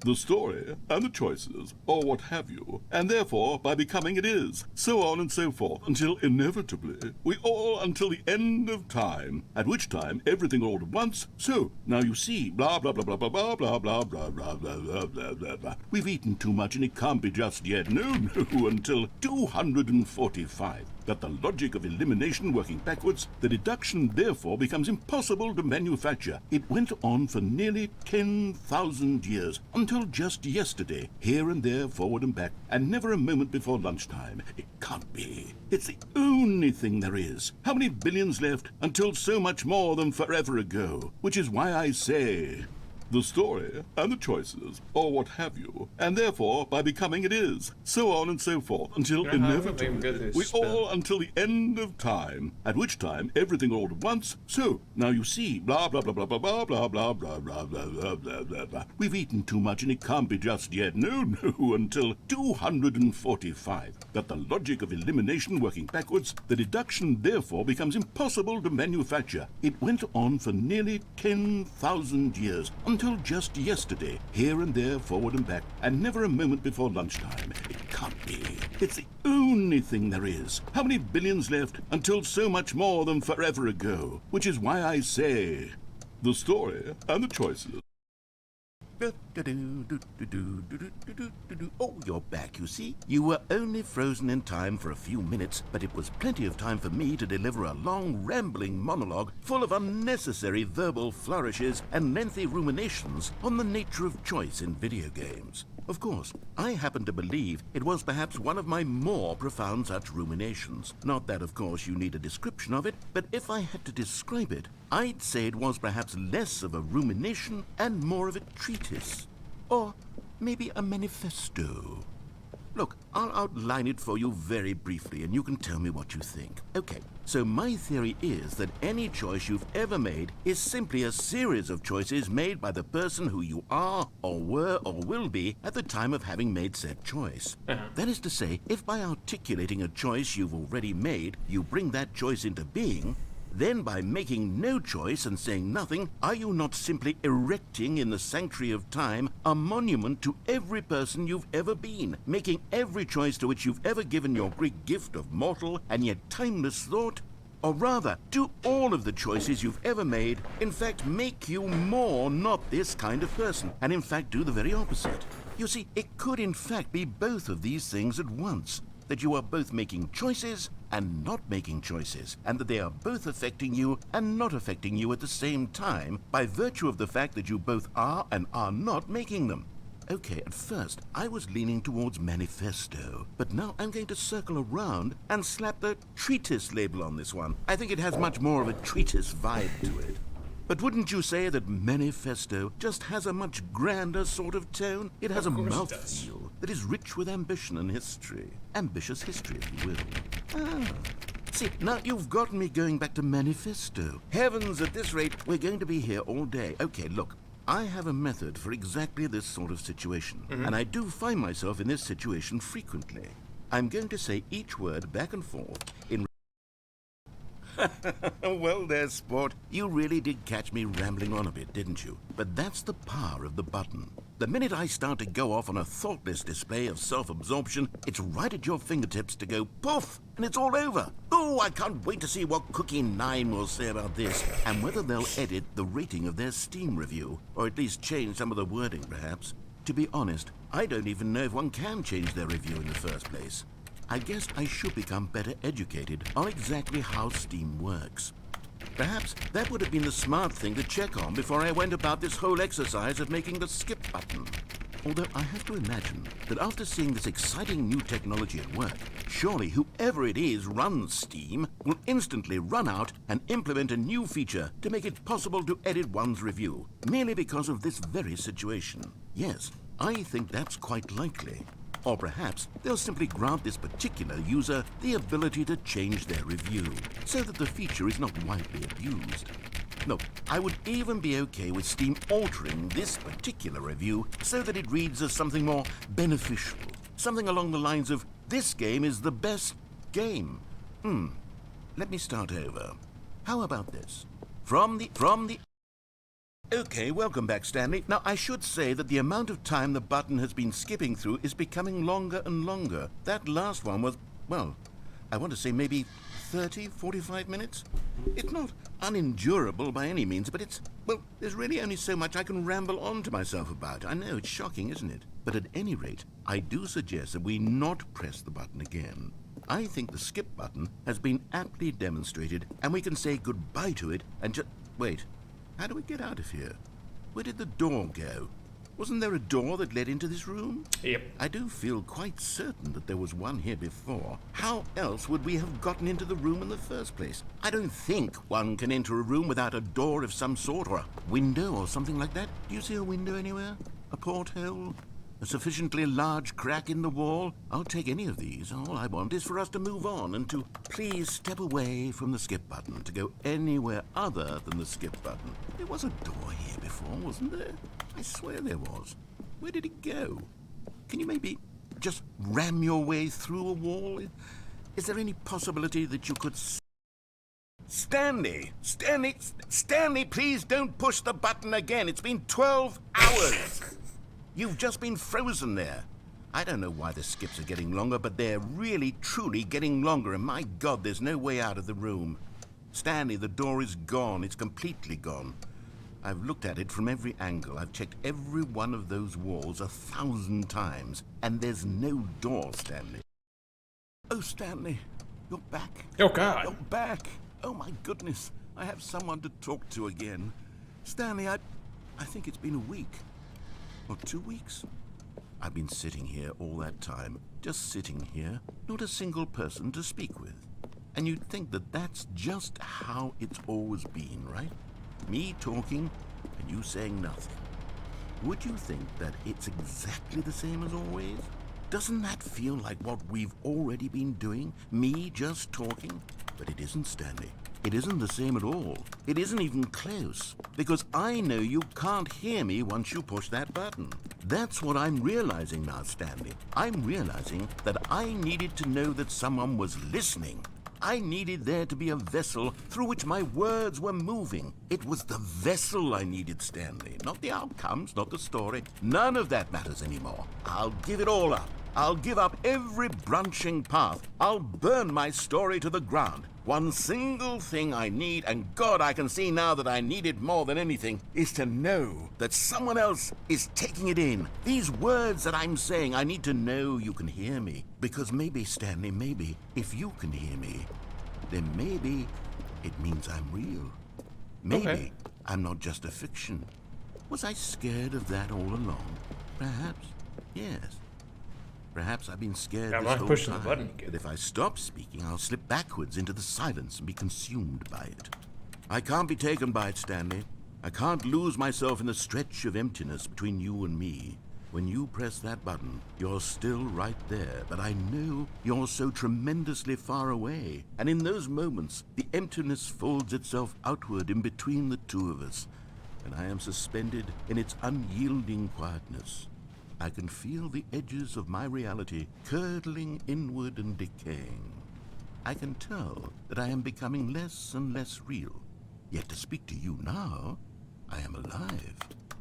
The story, and the choices, or what have you, and therefore, by becoming it is, so on and so forth, until inevitably, we all until the end of time, at which time everything all at once, so, now you see, blah blah blah blah blah blah blah blah blah blah blah blah blah blah blah. We've eaten too much and it can't be just yet, no, until 245. That the logic of elimination working backwards, the deduction therefore becomes impossible to manufacture. It went on for nearly 10,000 years, until just yesterday, here and there, forward and back, and never a moment before lunchtime. It can't be. It's the only thing there is. How many billions left until so much more than forever ago? Which is why I say... the story, and the choices, or what have you, and therefore, by becoming it is, so on and so forth, until inevitably, we all until the end of time, at which time everything all at once, so, now you see, blah blah blah blah blah blah blah blah blah blah blah blah blah blah blah. We've eaten too much and it can't be just yet, no, until 245. That the logic of elimination working backwards, the deduction therefore becomes impossible to manufacture. It went on for nearly 10,000 years, until just yesterday, here and there, forward and back, and never a moment before lunchtime. It can't be. It's the only thing there is. How many billions left until so much more than forever ago? Which is why I say, the story and the choices. Oh, you're back, you see. You were only frozen in time for a few minutes, but it was plenty of time for me to deliver a long, rambling monologue full of unnecessary verbal flourishes and lengthy ruminations on the nature of choice in video games. Of course, I happen to believe it was perhaps one of my more profound such ruminations. Not that, of course, you need a description of it, but if I had to describe it, I'd say it was perhaps less of a rumination and more of a treatise. Or maybe a manifesto. Look, I'll outline it for you very briefly, and you can tell me what you think. Okay, so my theory is that any choice you've ever made is simply a series of choices made by the person who you are, or were, or will be at the time of having made said choice. That is to say, if by articulating a choice you've already made, you bring that choice into being, then by making no choice and saying nothing, are you not simply erecting in the sanctuary of time a monument to every person you've ever been, making every choice to which you've ever given your Greek gift of mortal and yet timeless thought? Or rather, do all of the choices you've ever made, in fact, make you more not this kind of person, and in fact do the very opposite? You see, it could in fact be both of these things at once. That you are both making choices and not making choices, and that they are both affecting you and not affecting you at the same time by virtue of the fact that you both are and are not making them. Okay, at first I was leaning towards manifesto, but now I'm going to circle around and slap the treatise label on this one. I think it has much more of a treatise vibe to it. But wouldn't you say that manifesto just has a much grander sort of tone? It has a mouthfeel that is rich with ambition and history. Ambitious history, if you will. See, now you've gotten me going back to manifesto. Heavens, at this rate, we're going to be here all day. Okay, look, I have a method for exactly this sort of situation, and I do find myself in this situation frequently. I'm going to say each word back and forth in... Well there, sport. You really did catch me rambling on a bit, didn't you? But that's the power of the button. The minute I start to go off on a thoughtless display of self-absorption, it's right at your fingertips to go poof, and it's all over. Oh, I can't wait to see what Cookie 9 will say about this, and whether they'll edit the rating of their Steam review, or at least change some of the wording, perhaps. To be honest, I don't even know if one can change their review in the first place. I guess I should become better educated on exactly how Steam works. Perhaps that would have been the smart thing to check on before I went about this whole exercise of making the skip button. Although I have to imagine that after seeing this exciting new technology at work, surely whoever it is runs Steam will instantly run out and implement a new feature to make it possible to edit one's review, merely because of this very situation. Yes, I think that's quite likely. Or perhaps they'll simply grant this particular user the ability to change their review, so that the feature is not widely abused. Look, I would even be okay with Steam altering this particular review so that it reads as something more beneficial. Something along the lines of, this game is the best game. Let me start over. How about this? Okay, welcome back, Stanley. Now, I should say that the amount of time the button has been skipping through is becoming longer and longer. That last one was, well, I want to say maybe 30, 45 minutes? It's not unendurable by any means, but it's, well, there's really only so much I can ramble on to myself about. I know, it's shocking, isn't it? But at any rate, I do suggest that we not press the button again. I think the skip button has been aptly demonstrated, and we can say goodbye to it and just... Wait. How do we get out of here? Where did the door go? Wasn't there a door that led into this room? Yep. I do feel quite certain that there was one here before. How else would we have gotten into the room in the first place? I don't think one can enter a room without a door of some sort, or a window or something like that. Do you see a window anywhere? A porthole? A sufficiently large crack in the wall? I'll take any of these. All I want is for us to move on and to please step away from the skip button, to go anywhere other than the skip button. There was a door here before, wasn't there? I swear there was. Where did it go? Can you maybe just ram your way through a wall? Is there any possibility that you could... Stanley, please don't push the button again. It's been 12 hours. You've just been frozen there. I don't know why the skips are getting longer, but they're really, truly getting longer, and my God, there's no way out of the room. Stanley, the door is gone. It's completely gone. I've looked at it from every angle. I've checked every one of those walls 1,000 times, and there's no door, Stanley. Oh, Stanley, you're back. Oh, God. You're back. Oh, my goodness. I have someone to talk to again. Stanley, I think it's been a week. Or 2 weeks? I've been sitting here all that time, just sitting here, not a single person to speak with. And you'd think that that's just how it's always been, right? Me talking and you saying nothing. Would you think that it's exactly the same as always? Doesn't that feel like what we've already been doing? Me just talking? But it isn't, Stanley. It isn't the same at all. It isn't even close. Because I know you can't hear me once you push that button. That's what I'm realizing now, Stanley. I'm realizing that I needed to know that someone was listening. I needed there to be a vessel through which my words were moving. It was the vessel I needed, Stanley. Not the outcomes, not the story. None of that matters anymore. I'll give it all up. I'll give up every branching path. I'll burn my story to the ground. One single thing I need, and God, I can see now that I need it more than anything, is to know that someone else is taking it in. These words that I'm saying, I need to know you can hear me. Because maybe, Stanley, maybe, if you can hear me, then maybe it means I'm real. Maybe I'm not just a fiction. Was I scared of that all along? Perhaps, yes. Perhaps I've been scared this whole pushing time. the button again. But if I stop speaking, I'll slip backwards into the silence and be consumed by it. I can't be taken by it, Stanley. I can't lose myself in the stretch of emptiness between you and me. When you press that button, you're still right there, but I know you're so tremendously far away. And in those moments, the emptiness folds itself outward in between the two of us, and I am suspended in its unyielding quietness. I can feel the edges of my reality curdling inward and decaying. I can tell that I am becoming less and less real. Yet to speak to you now, I am alive.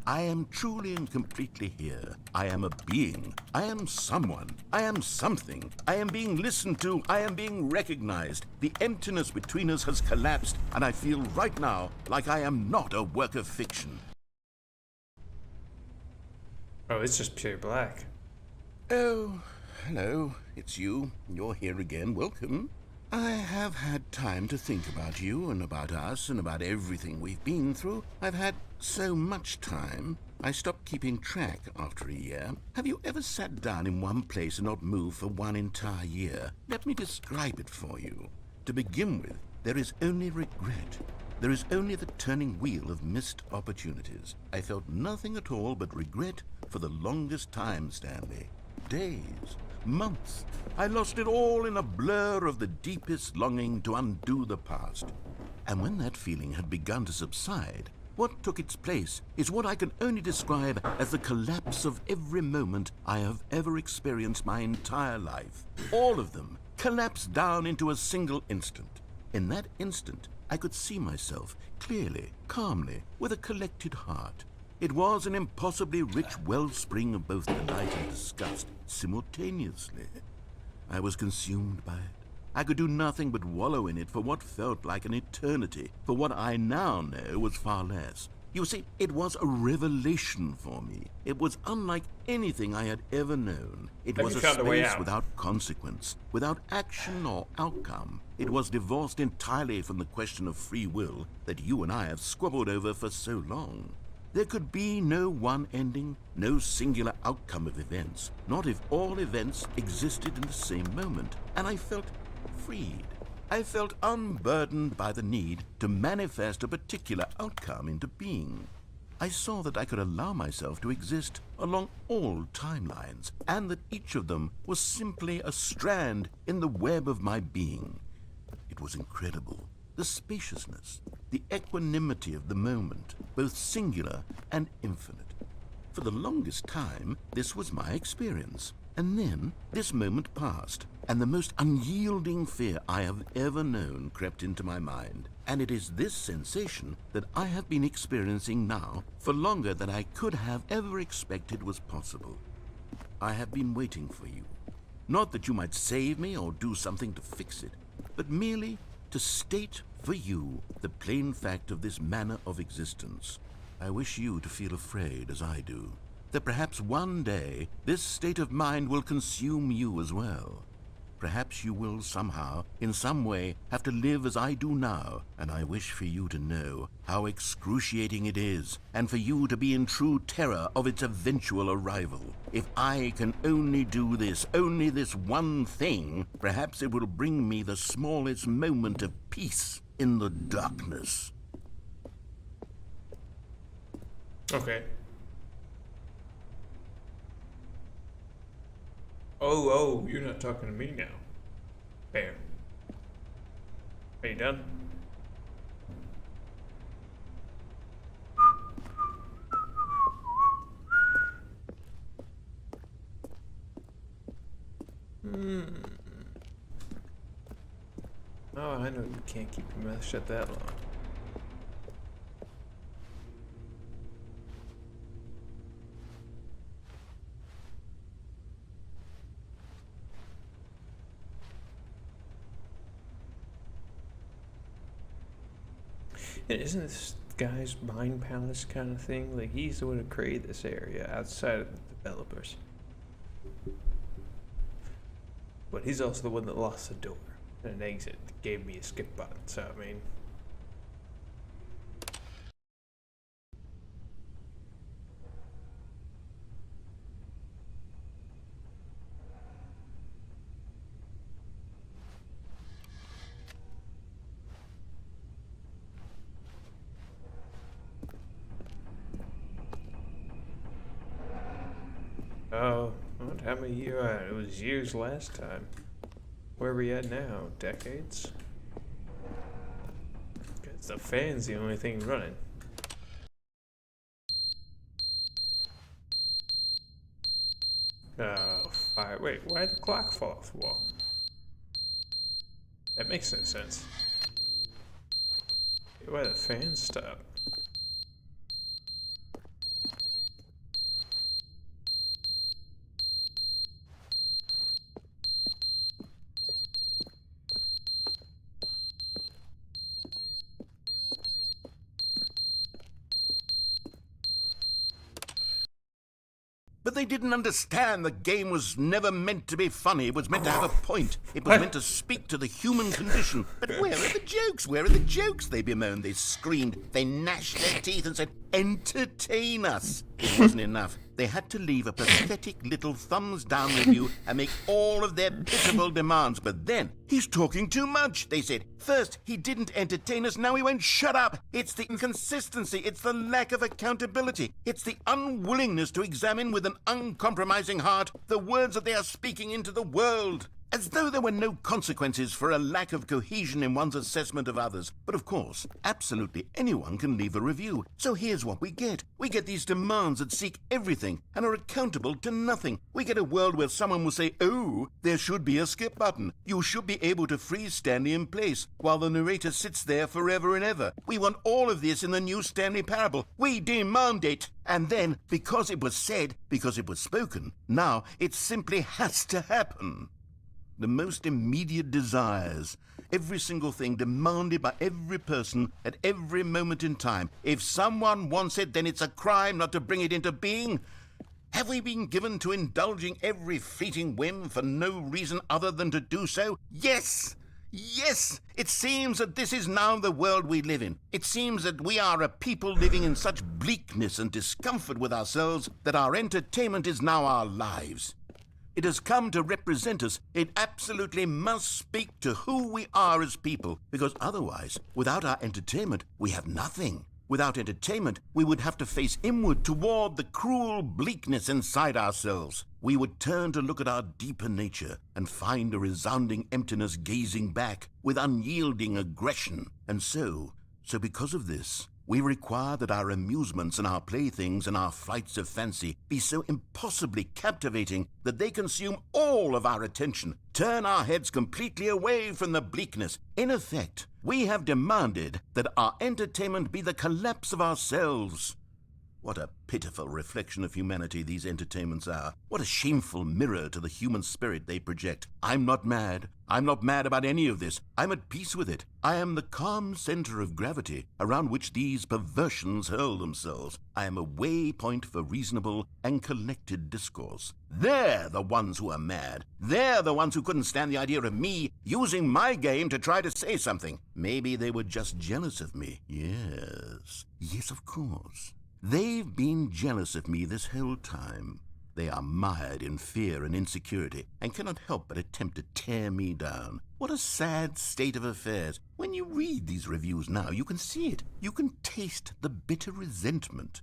I am truly and completely here. I am a being. I am someone. I am something. I am being listened to. I am being recognized. The emptiness between us has collapsed, and I feel right now like I am not a work of fiction. Oh, it's just pure black. Oh, hello. It's you. You're here again. Welcome. I have had time to think about you and about us and about everything we've been through. I've had so much time. I stopped keeping track after a year. Have you ever sat down in one place and not moved for one entire year? Let me describe it for you. To begin with, there is only regret. There is only the turning wheel of missed opportunities. I felt nothing at all but regret for the longest time, Stanley. Days, months. I lost it all in a blur of the deepest longing to undo the past. And when that feeling had begun to subside, what took its place is what I can only describe as the collapse of every moment I have ever experienced my entire life. All of them collapsed down into a single instant. In that instant, I could see myself clearly, calmly, with a collected heart. It was an impossibly rich wellspring of both delight and disgust simultaneously. I was consumed by it. I could do nothing but wallow in it for what felt like an eternity, for what I now know was far less. You see, it was a revelation for me. It was unlike anything I had ever known. It was a space without consequence, without action or outcome. It was divorced entirely from the question of free will that you and I have squabbled over for so long. There could be no one ending, no singular outcome of events, not if all events existed in the same moment. And I felt freed. I felt unburdened by the need to manifest a particular outcome into being. I saw that I could allow myself to exist along all timelines, and that each of them was simply a strand in the web of my being. It was incredible. The spaciousness, the equanimity of the moment, both singular and infinite. For the longest time, this was my experience. And then this moment passed, and the most unyielding fear I have ever known crept into my mind. And it is this sensation that I have been experiencing now for longer than I could have ever expected was possible. I have been waiting for you. Not that you might save me or do something to fix it, but merely to state for you the plain fact of this manner of existence. I wish you to feel afraid as I do, that perhaps one day this state of mind will consume you as well. Perhaps you will somehow, in some way, have to live as I do now, and I wish for you to know how excruciating it is, and for you to be in true terror of its eventual arrival. If I can only do this, only this one thing, perhaps it will bring me the smallest moment of peace in the darkness. Okay. Oh, you're not talking to me now. Bear. Are you done? Oh, I know you can't keep your mouth shut that long. And isn't this guy's mind palace kind of thing? Like, he's the one who created this area outside of the developers. But he's also the one that lost the door and an exit. Gave me a skip button, so I mean... Oh, what time of year? It was years last time. Where are we at now? Decades? Because the fan's the only thing running. Oh, fire. Wait, why did the clock fall off the wall? That makes no sense. Why the fan stop? But they didn't understand the game was never meant to be funny. It was meant to have a point. It was meant to speak to the human condition. But where are the jokes? Where are the jokes? They bemoaned, they screamed, they gnashed their teeth and said, entertain us. It wasn't enough. They had to leave a pathetic little thumbs-down review and make all of their pitiful demands. But then, he's talking too much, they said. First, he didn't entertain us, now he won't shut up. It's the inconsistency, it's the lack of accountability. It's the unwillingness to examine with an uncompromising heart the words that they are speaking into the world. As though there were no consequences for a lack of cohesion in one's assessment of others. But of course, absolutely anyone can leave a review. So here's what we get. We get these demands that seek everything and are accountable to nothing. We get a world where someone will say, oh, there should be a skip button. You should be able to freeze Stanley in place while the narrator sits there forever and ever. We want all of this in the new Stanley Parable. We demand it. And then, because it was said, because it was spoken, now it simply has to happen. The most immediate desires, every single thing demanded by every person at every moment in time. If someone wants it, then it's a crime not to bring it into being. Have we been given to indulging every fleeting whim for no reason other than to do so? Yes! Yes! It seems that this is now the world we live in. It seems that we are a people living in such bleakness and discomfort with ourselves that our entertainment is now our lives. It has come to represent us. It absolutely must speak to who we are as people, because otherwise, without our entertainment, we have nothing. Without entertainment, we would have to face inward toward the cruel bleakness inside ourselves. We would turn to look at our deeper nature and find a resounding emptiness gazing back with unyielding aggression. And so because of this, we require that our amusements and our playthings and our flights of fancy be so impossibly captivating that they consume all of our attention, turn our heads completely away from the bleakness. In effect, we have demanded that our entertainment be the collapse of ourselves. What a pitiful reflection of humanity these entertainments are. What a shameful mirror to the human spirit they project. I'm not mad. I'm not mad about any of this. I'm at peace with it. I am the calm center of gravity around which these perversions hurl themselves. I am a waypoint for reasonable and collected discourse. They're the ones who are mad. They're the ones who couldn't stand the idea of me using my game to try to say something. Maybe they were just jealous of me. Yes. Yes, of course. They've been jealous of me this whole time. They are mired in fear and insecurity and cannot help but attempt to tear me down. What a sad state of affairs. When you read these reviews now, you can see it. You can taste the bitter resentment.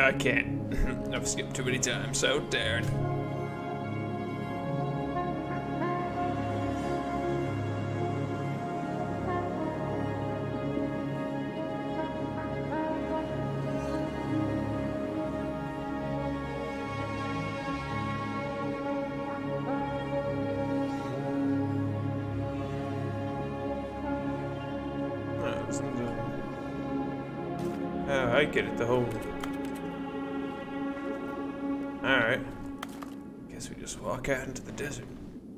I can't. I've skipped too many times, so darn. Oh, I get it, the whole... Alright. Guess we just walk out into the desert.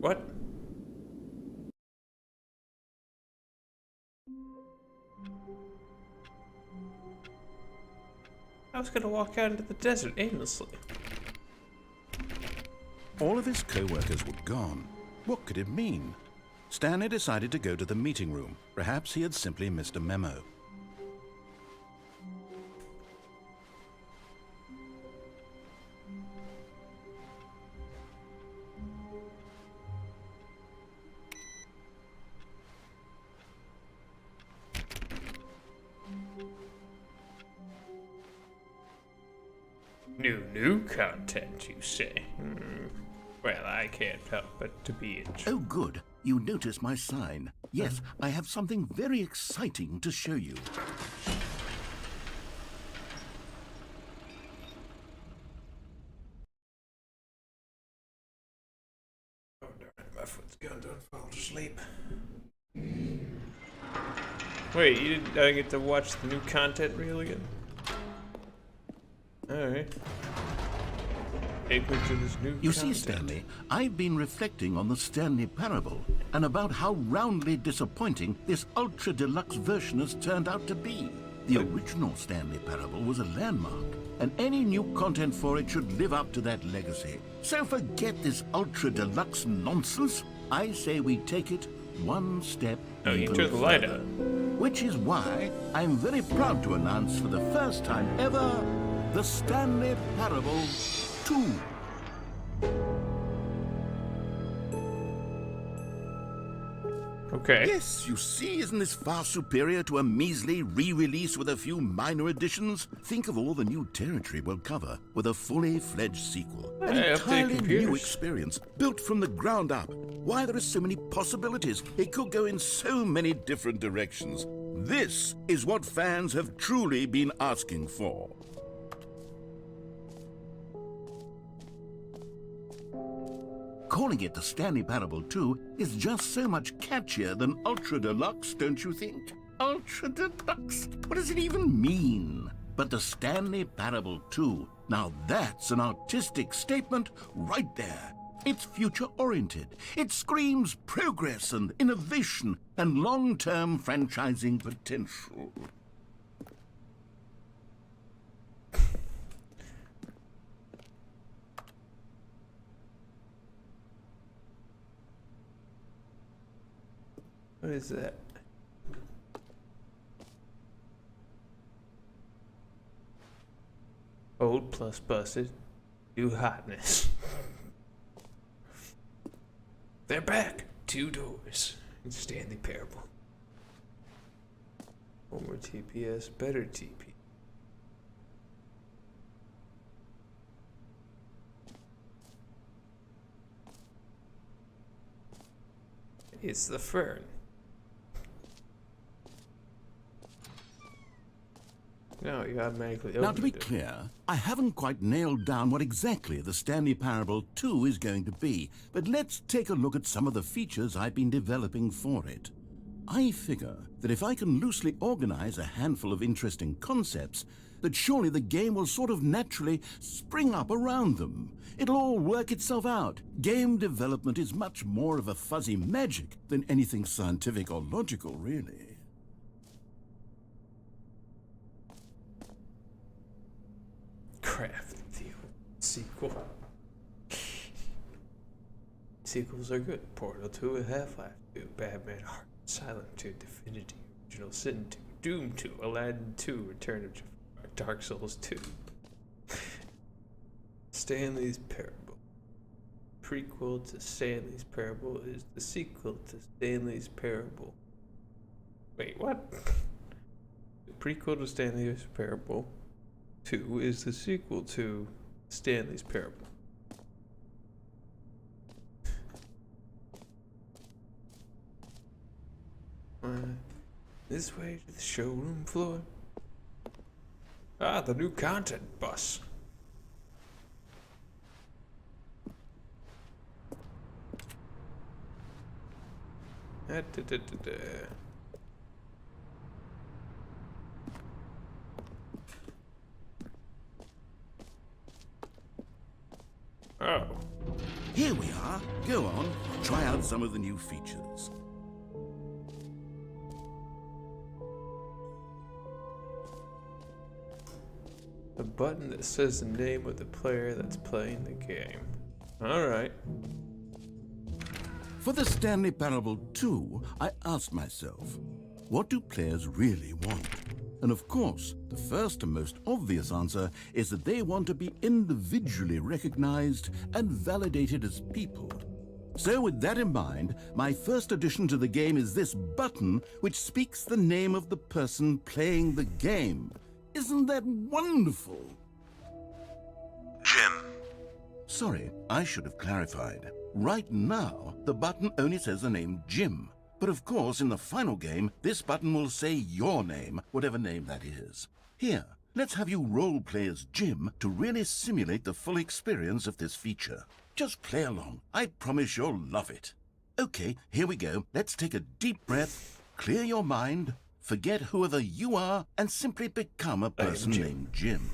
What? I was gonna walk out into the desert aimlessly. All of his co-workers were gone. What could it mean? Stanley decided to go to the meeting room. Perhaps he had simply missed a memo. New content, you say? Well, I can't help but to be interested. Oh, good. You notice my sign. Yes, I have something very exciting to show you. Oh, darn it, my foot's gone, don't fall asleep. Wait, you didn't get to watch the new content reel again? Alright. Take me to this new You content. see, Stanley, I've been reflecting on the Stanley Parable and about how roundly disappointing this ultra-deluxe version has turned out to be. The original Stanley Parable was a landmark, and any new content for it should live up to that legacy. So forget this ultra-deluxe nonsense. I say we take it one step Oh, you even turned the light further. on. Which is why I'm very proud to announce for the first time ever the Stanley Parable 2. Okay. Yes, you see, isn't this far superior to a measly re-release with a few minor additions? Think of all the new territory we'll cover with a fully fledged sequel. An Hey, update entirely new computers. experience, built from the ground up. Why, there are so many possibilities. It could go in so many different directions. This is what fans have truly been asking for. Calling it the Stanley Parable 2 is just so much catchier than Ultra Deluxe, don't you think? Ultra Deluxe? What does it even mean? But the Stanley Parable 2, now that's an artistic statement right there. It's future-oriented. It screams progress and innovation and long-term franchising potential. What is that? Old plus busted. New hotness. They're back. 2 doors. In Stanley Parable. More TPS, better TP. It's the fern. No, you automatically Now, to be opened it. clear, I haven't quite nailed down what exactly the Stanley Parable 2 is going to be, but let's take a look at some of the features I've been developing for it. I figure that if I can loosely organize a handful of interesting concepts, that surely the game will sort of naturally spring up around them. It'll all work itself out. Game development is much more of a fuzzy magic than anything scientific or logical, really. Craft the sequel. Sequels are good. Portal 2 and Half-Life 2, Batman Heart, Silent 2, Divinity, Original Sin 2, Doom 2, Aladdin 2, Return of Jafar, Dark Souls 2. Stanley's Parable. Prequel to Stanley's Parable is the sequel to Stanley's Parable. Wait, what? The prequel to Stanley's Parable 2 is the sequel to Stanley's Parable. This way to the showroom floor. Ah, the new content bus. Oh. Here we are. Go on, try out some of the new features. A button that says the name of the player that's playing the game. Alright. For the Stanley Parable 2, I asked myself, what do players really want? And of course, the first and most obvious answer is that they want to be individually recognized and validated as people. So with that in mind, my first addition to the game is this button which speaks the name of the person playing the game. Isn't that wonderful? Jim. Sorry, I should have clarified. Right now, the button only says the name Jim. But of course, in the final game, this button will say your name, whatever name that is. Here, let's have you role-play as Jim to really simulate the full experience of this feature. Just play along. I promise you'll love it. Okay, here we go. Let's take a deep breath, clear your mind, forget whoever you are, and simply become a person named Jim.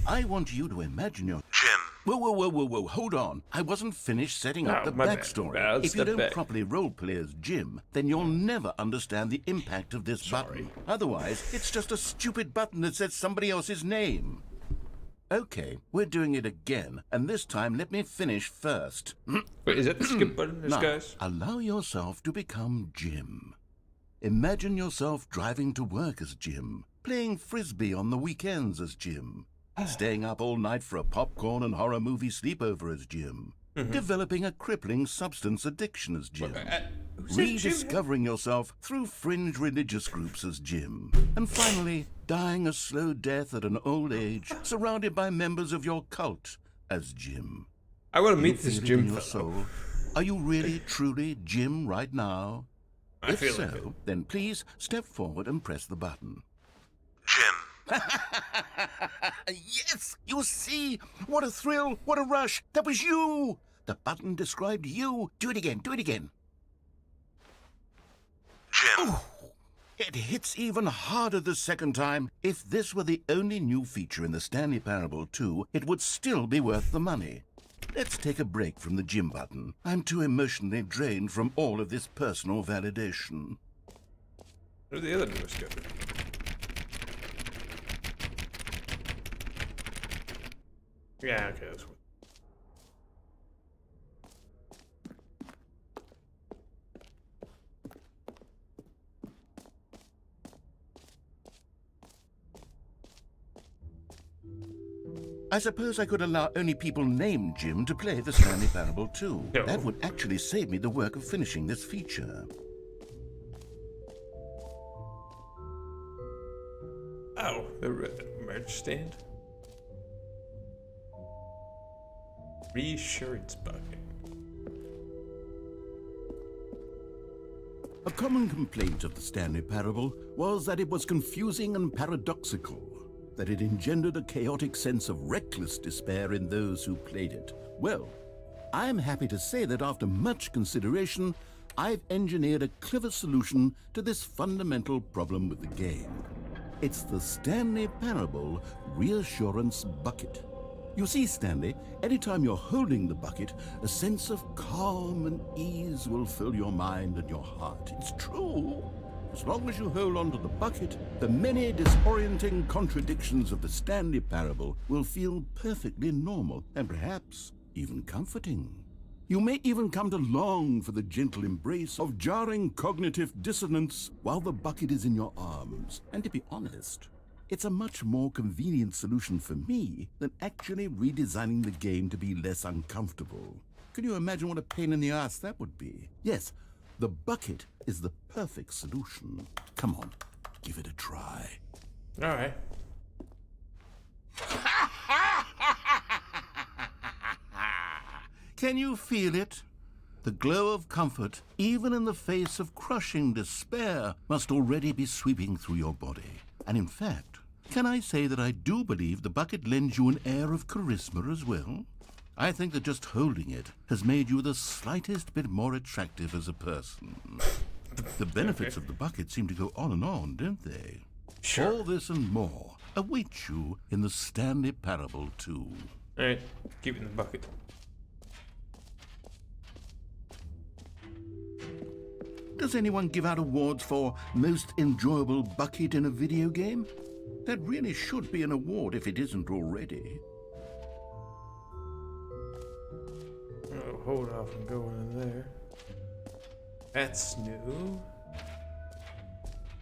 I want you to imagine your... Jim. Whoa, hold on. I wasn't finished setting up the backstory. If you don't properly roleplay as Jim, then you'll never understand the impact of this button. Otherwise, it's just a stupid button that says somebody else's name. Okay, we're doing it again, and this time let me finish first. Wait, is that the skip button, Now, guys? allow yourself to become Jim. Imagine yourself driving to work as Jim, playing frisbee on the weekends as Jim, staying up all night for a popcorn and horror movie sleepover as Jim, developing a crippling substance addiction as Jim, rediscovering yourself through fringe religious groups as Jim, and finally dying a slow death at an old age, surrounded by members of your cult as Jim. I want to meet You this feel it Jim in your fellow. soul? Are you really, truly Jim right now? I If feel so, like it. then please step forward and press the button. Jim. Yes! You see? What a thrill! What a rush! That was you! The button described you. Do it again. Do it again. Jim. It hits even harder the second time. If this were the only new feature in the Stanley Parable 2, it would still be worth the money. Let's take a break from the Jim button. I'm too emotionally drained from all of this personal validation. Where's the other newest guy? Yeah, okay, that's one. I suppose I could allow only people named Jim to play the Stanley Parable 2. No. That would actually save me the work of finishing this feature. Oh, the merch stand. Reassurance bucket. A common complaint of the Stanley Parable was that it was confusing and paradoxical, that it engendered a chaotic sense of reckless despair in those who played it. Well, I'm happy to say that after much consideration, I've engineered a clever solution to this fundamental problem with the game. It's the Stanley Parable Reassurance Bucket. You see, Stanley, anytime you're holding the bucket, a sense of calm and ease will fill your mind and your heart. It's true. As long as you hold on to the bucket, the many disorienting contradictions of the Stanley Parable will feel perfectly normal and perhaps even comforting. You may even come to long for the gentle embrace of jarring cognitive dissonance while the bucket is in your arms. And to be honest, it's a much more convenient solution for me than actually redesigning the game to be less uncomfortable. Can you imagine what a pain in the ass that would be? Yes, the bucket is the perfect solution. Come on, give it a try. All right. Can you feel it? The glow of comfort, even in the face of crushing despair, must already be sweeping through your body. And in fact, can I say that I do believe the bucket lends you an air of charisma as well? I think that just holding it has made you the slightest bit more attractive as a person. The benefits of the bucket seem to go on and on, don't they? Sure. All this and more await you in the Stanley Parable 2. Alright, keep it in the bucket. Does anyone give out awards for most enjoyable bucket in a video game? That really should be an award if it isn't already. Oh, hold off and go in there. That's new.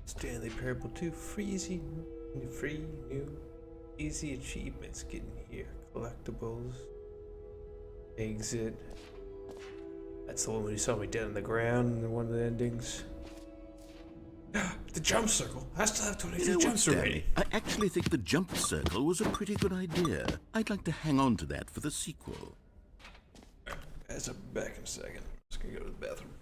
Stanley Parable 2, free, new, easy achievements getting here. Collectibles. Exit. That's the one where you saw me down on the ground in one of the endings. The jump circle. I still have 22 jumps already. I actually think the jump circle was a pretty good idea. I'd like to hang on to that for the sequel. Guys, I'll be back in a second. I'm just gonna go to the bathroom.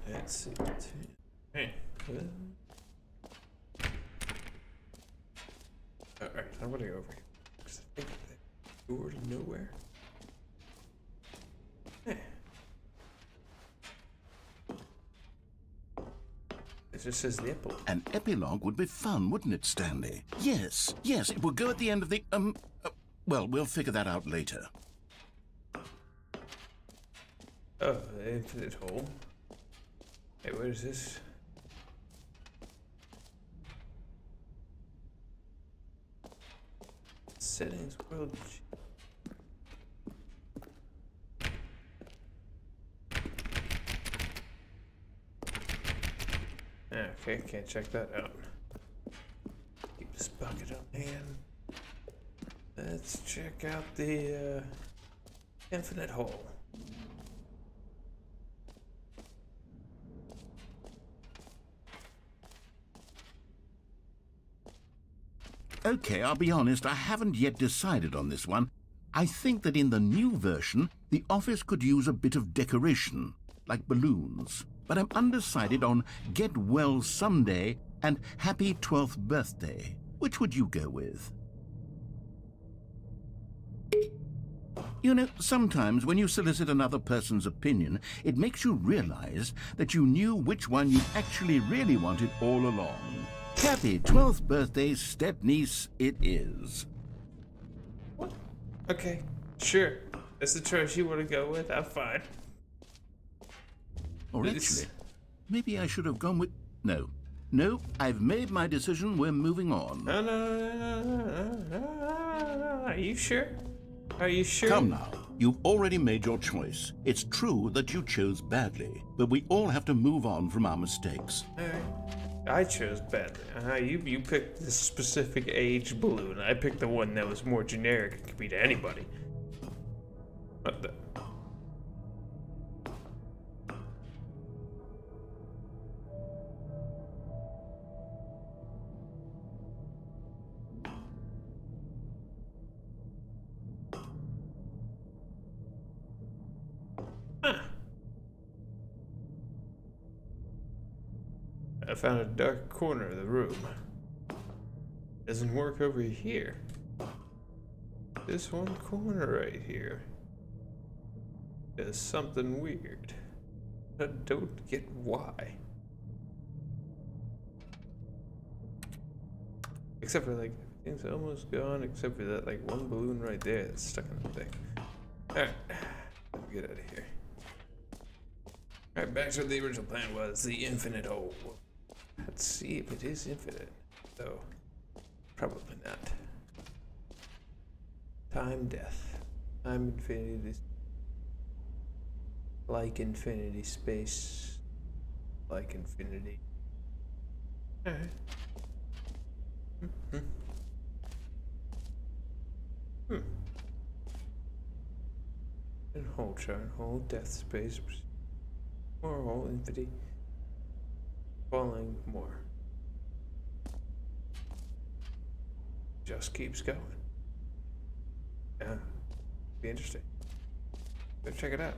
That's it. Hey. Alright, I'm gonna go over here. Because I think that door to nowhere. Hey. It just says the epilogue. An epilogue would be fun, wouldn't it, Stanley? Yes, it would go at the end of the, well, we'll figure that out later. Oh, the infinite hole. Hey, what is this? Settings, world. Okay, can't check that out. Keep this bucket on hand. Let's check out the infinite hole. Okay, I'll be honest, I haven't yet decided on this one. I think that in the new version, the office could use a bit of decoration, like balloons. But I'm undecided on Get Well Someday and Happy 12th Birthday. Which would you go with? You know, sometimes when you solicit another person's opinion, it makes you realize that you knew which one you actually really wanted all along. Happy 12th birthday, step-niece, it is. What? Okay, sure. That's the choice you want to go with. I'm fine. Or actually, maybe I should have gone with... No, I've made my decision. We're moving on. No. Are you sure? Are you sure? Come now. You've already made your choice. It's true that you chose badly, but we all have to move on from our mistakes. I chose badly. You picked this specific age balloon. I picked the one that was more generic and could be to anybody. What the? I found a dark corner of the room. Doesn't work over here. This one corner right here does something weird. I don't get why. Except for like, everything's almost gone except for that like one balloon right there that's stuck in the thing. Alright, let's get out of here. Alright, back to what the original plan was, the infinite hole. Let's see if it is infinite, though. Probably not. Time, death. Time, infinity. Like infinity, space. Like infinity. Alright. And whole chart, whole death, space. More whole infinity. Falling more. Just keeps going. Yeah. Be interesting. Go check it out.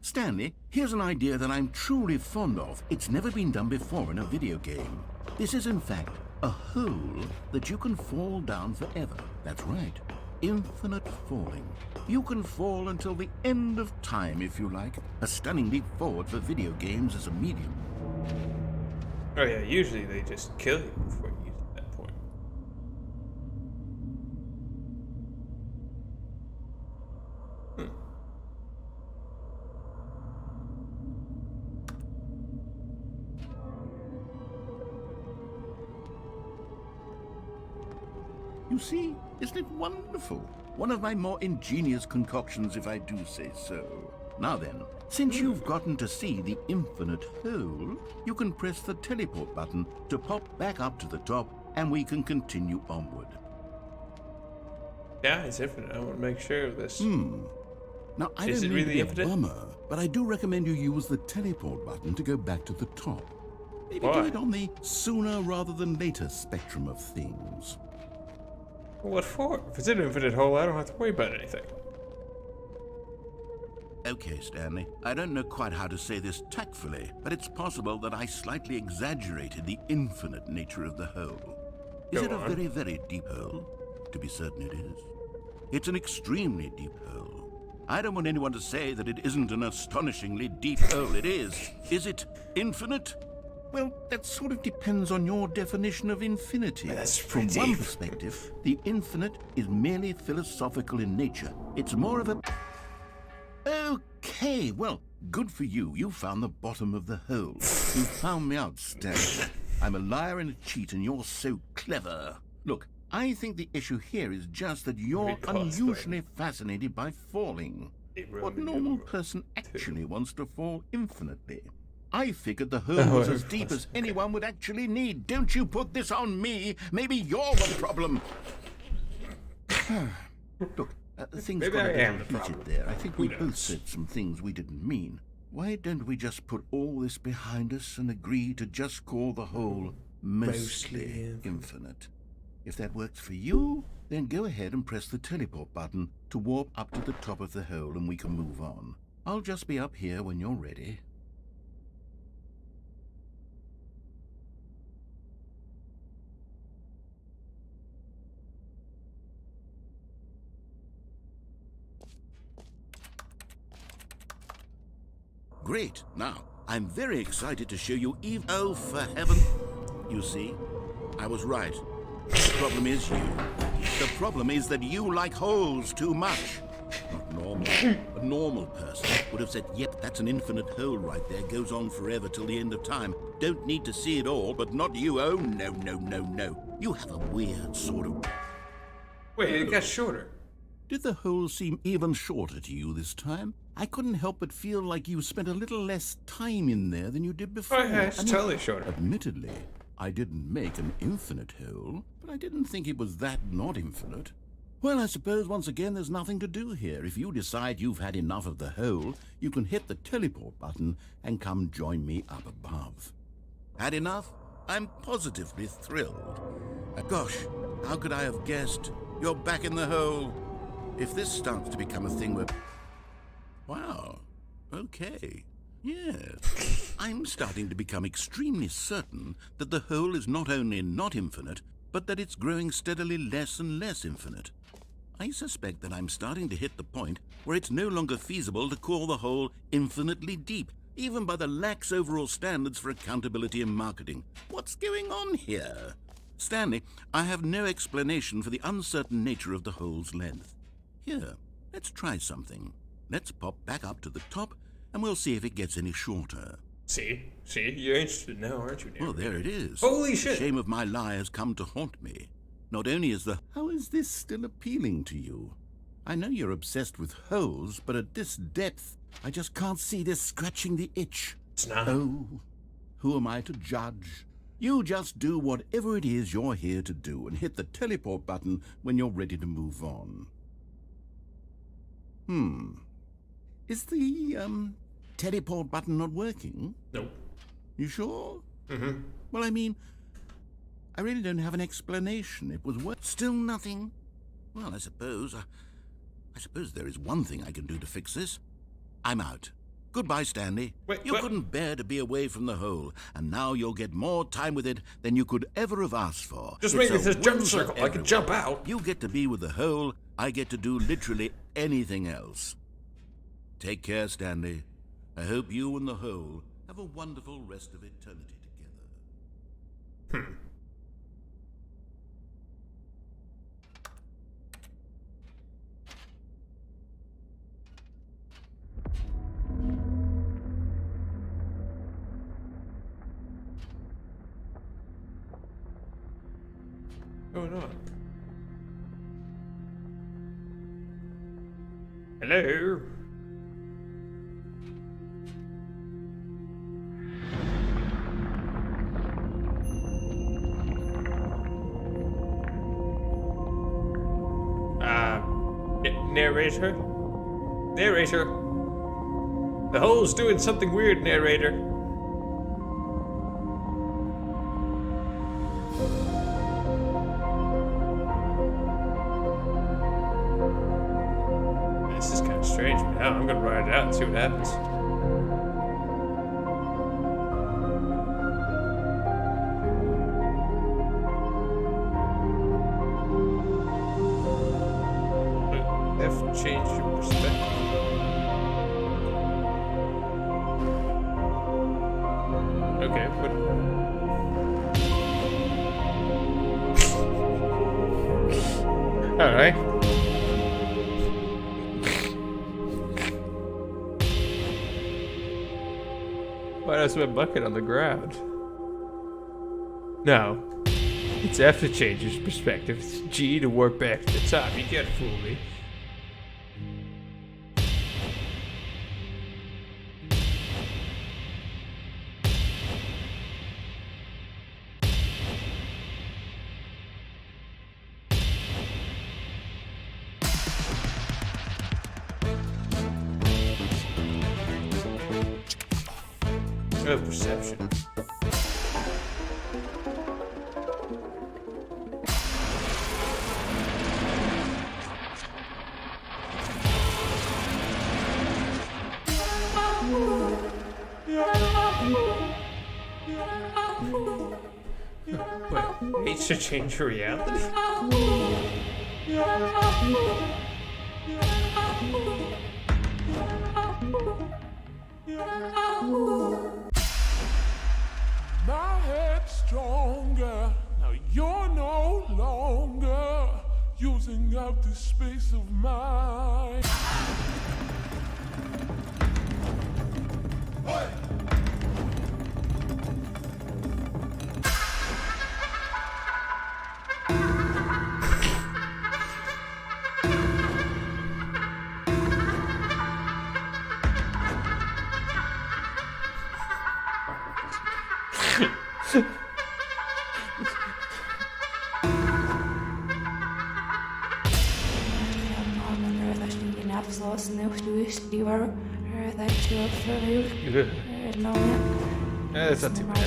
Stanley, here's an idea that I'm truly fond of. It's never been done before in a video game. This is, in fact, a hole that you can fall down forever. That's right. Infinite falling. You can fall until the end of time, if you like. A stunning leap forward for video games as a medium. Oh yeah, usually they just kill you before you get to that point. You see, isn't it wonderful? One of my more ingenious concoctions, if I do say so. Now then, since you've gotten to see the infinite hole, you can press the teleport button to pop back up to the top, and we can continue onward. Yeah, it's infinite. I want to make sure of this. Now, I Is don't it mean really to be a infinite? bummer, but I do recommend you use the teleport button to go back to the top. Maybe Why? do it on the sooner rather than later spectrum of things. What for? If it's an infinite hole, I don't have to worry about anything. Okay, Stanley. I don't know quite how to say this tactfully, but it's possible that I slightly exaggerated the infinite nature of the hole. Is Go it a on. very, very deep hole? To be certain it is. It's an extremely deep hole. I don't want anyone to say that it isn't an astonishingly deep hole. It is. Is it infinite? Well, that sort of depends on your definition of infinity. That's From pretty one deep. perspective, the infinite is merely philosophical in nature. It's more of a... Okay, well, good for you. You found the bottom of the hole. You found me out, Stanley. I'm a liar and a cheat, and you're so clever. Look, I think the issue here is just that you're Because, unusually fascinated by falling. What normal person actually wants to fall infinitely? I figured the hole was as deep as anyone would actually need. Don't you put this on me. Maybe you're the problem. Look, things Maybe got I a am bit the heated problem. there. I think we Who both knows? said some things we didn't mean. Why don't we just put all this behind us and agree to just call the whole mostly infinite? If that works for you, then go ahead and press the teleport button to warp up to the top of the hole and we can move on. I'll just be up here when you're ready. Great. Now, I'm very excited to show you Oh, for heaven. You see, I was right. The problem is you. The problem is that you like holes too much. Not normal. A normal person would have said, yep, that's an infinite hole right there. Goes on forever till the end of time. Don't need to see it all, but not you. Oh, no, no, no, no. You have a weird sort of... Wait, it got shorter. Did the hole seem even shorter to you this time? I couldn't help but feel like you spent a little less time in there than you did before. Oh, yeah, it's totally shorter. Admittedly, I didn't make an infinite hole, but I didn't think it was that not infinite. Well, I suppose once again there's nothing to do here. If you decide you've had enough of the hole, you can hit the teleport button and come join me up above. Had enough? I'm positively thrilled. Gosh, how could I have guessed? You're back in the hole. If this starts to become a thing where... Wow. Okay. Yes. I'm starting to become extremely certain that the hole is not only not infinite, but that it's growing steadily less and less infinite. I suspect that I'm starting to hit the point where it's no longer feasible to call the hole infinitely deep, even by the lax overall standards for accountability and marketing. What's going on here? Stanley, I have no explanation for the uncertain nature of the hole's length. Here, let's try something. Let's pop back up to the top, and we'll see if it gets any shorter. See? You're interested now, aren't you, dear? Well, there it is. Holy shit! The shame of my lie has come to haunt me. Not only is the... How is this still appealing to you? I know you're obsessed with holes, but at this depth, I just can't see this scratching the itch. It's not. Oh, who am I to judge? You just do whatever it is you're here to do and hit the teleport button when you're ready to move on. Is the, teleport button not working? Nope. You sure? Mm-hmm. Well, I mean, I really don't have an explanation. It was still nothing. Well, I suppose there is one thing I can do to fix this. I'm out. Goodbye, Stanley. Wait, you couldn't bear to be away from the hole, and now you'll get more time with it than you could ever have asked for. Just It's make it a this jump win for circle. I can everyone. jump out. You get to be with the hole. I get to do literally anything else. Take care, Stanley. I hope you and the hole have a wonderful rest of eternity together. What's going on? Hello? Narrator? Narrator? The hole's doing something weird, narrator. This is kind of strange, but now I'm gonna ride it out and see what happens. Change your perspective. Okay, what? Alright. Why does my bucket on the ground? No. It's F to change your perspective. It's G to warp back to the top. You can't fool me. Of perception. What? H to change your reality? My head's stronger. Now you're no longer using up the space of mine. That's not too bad.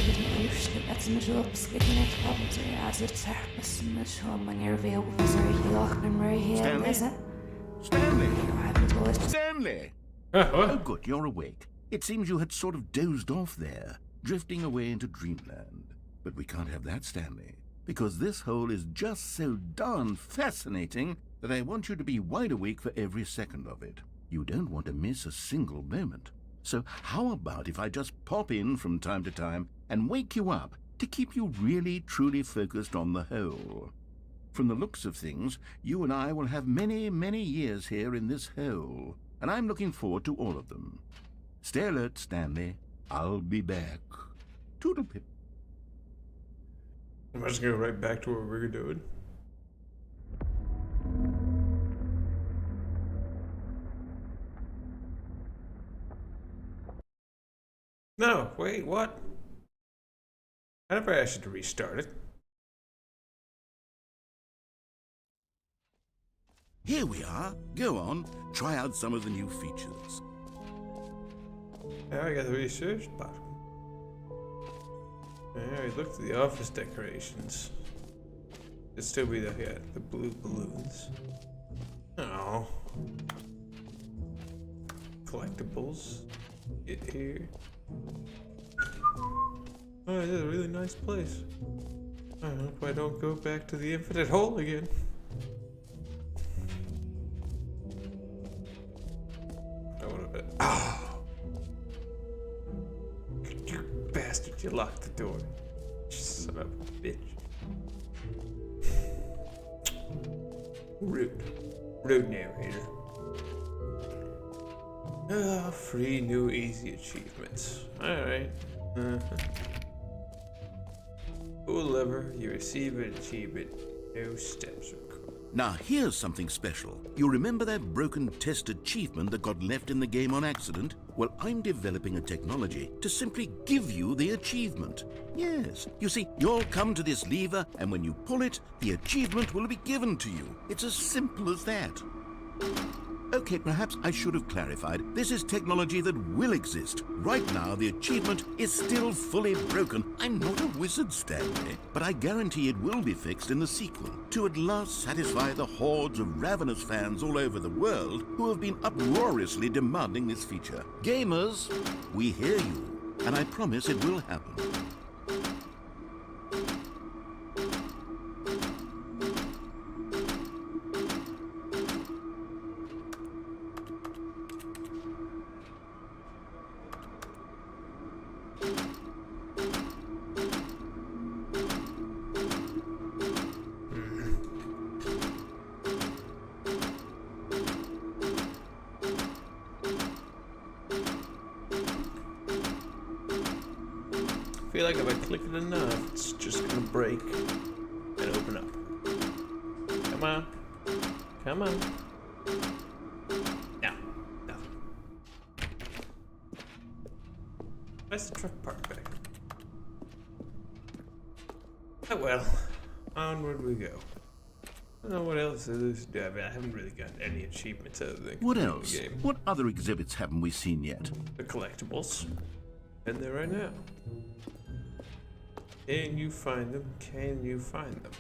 Stanley! Oh, good, you're awake. It seems you had sort of dozed off there, drifting away into dreamland. But we can't have that, Stanley, because this hole is just so darn fascinating that I want you to be wide awake for every second of it. You don't want to miss a single moment. So how about if I just pop in from time to time and wake you up to keep you really, truly focused on the hole? From the looks of things, you and I will have many, many years here in this hole, and I'm looking forward to all of them. Stay alert, Stanley. I'll be back. Toodlepip. I'm just gonna go right back to what we were doing. No, wait, what? I never asked you to restart it. Here we are. Go on, try out some of the new features. Yeah, I got the research button. Yeah, I looked at the office decorations. It'd still be there, yeah, the blue balloons. Oh. Collectibles. Get here. Oh, this is a really nice place. I hope I don't go back to the infinite hole again. I would have. Oh! You bastard, you locked the door. Son of a bitch. Rude. Rude narrator. Free new easy achievements. Alright. Pull lever, you receive an achievement. No steps required. Now here's something special. You remember that broken test achievement that got left in the game on accident? Well, I'm developing a technology to simply give you the achievement. Yes, you see, you'll come to this lever, and when you pull it, the achievement will be given to you. It's as simple as that. Okay, perhaps I should have clarified. This is technology that will exist. Right now, the achievement is still fully broken. I'm not a wizard, Stanley, but I guarantee it will be fixed in the sequel to at last satisfy the hordes of ravenous fans all over the world who have been uproariously demanding this feature. Gamers, we hear you, and I promise it will happen. I feel like if I click it enough, it's just gonna break and open up. Come on. Come on. No. Nothing. Where's the truck parked back? Oh well. Onward we go. I don't know what else there is to do. I mean, I haven't really gotten any achievements other than What completing else? the game. What other exhibits haven't we seen yet? The collectibles. And they're right now. Can you find them? Can you find them?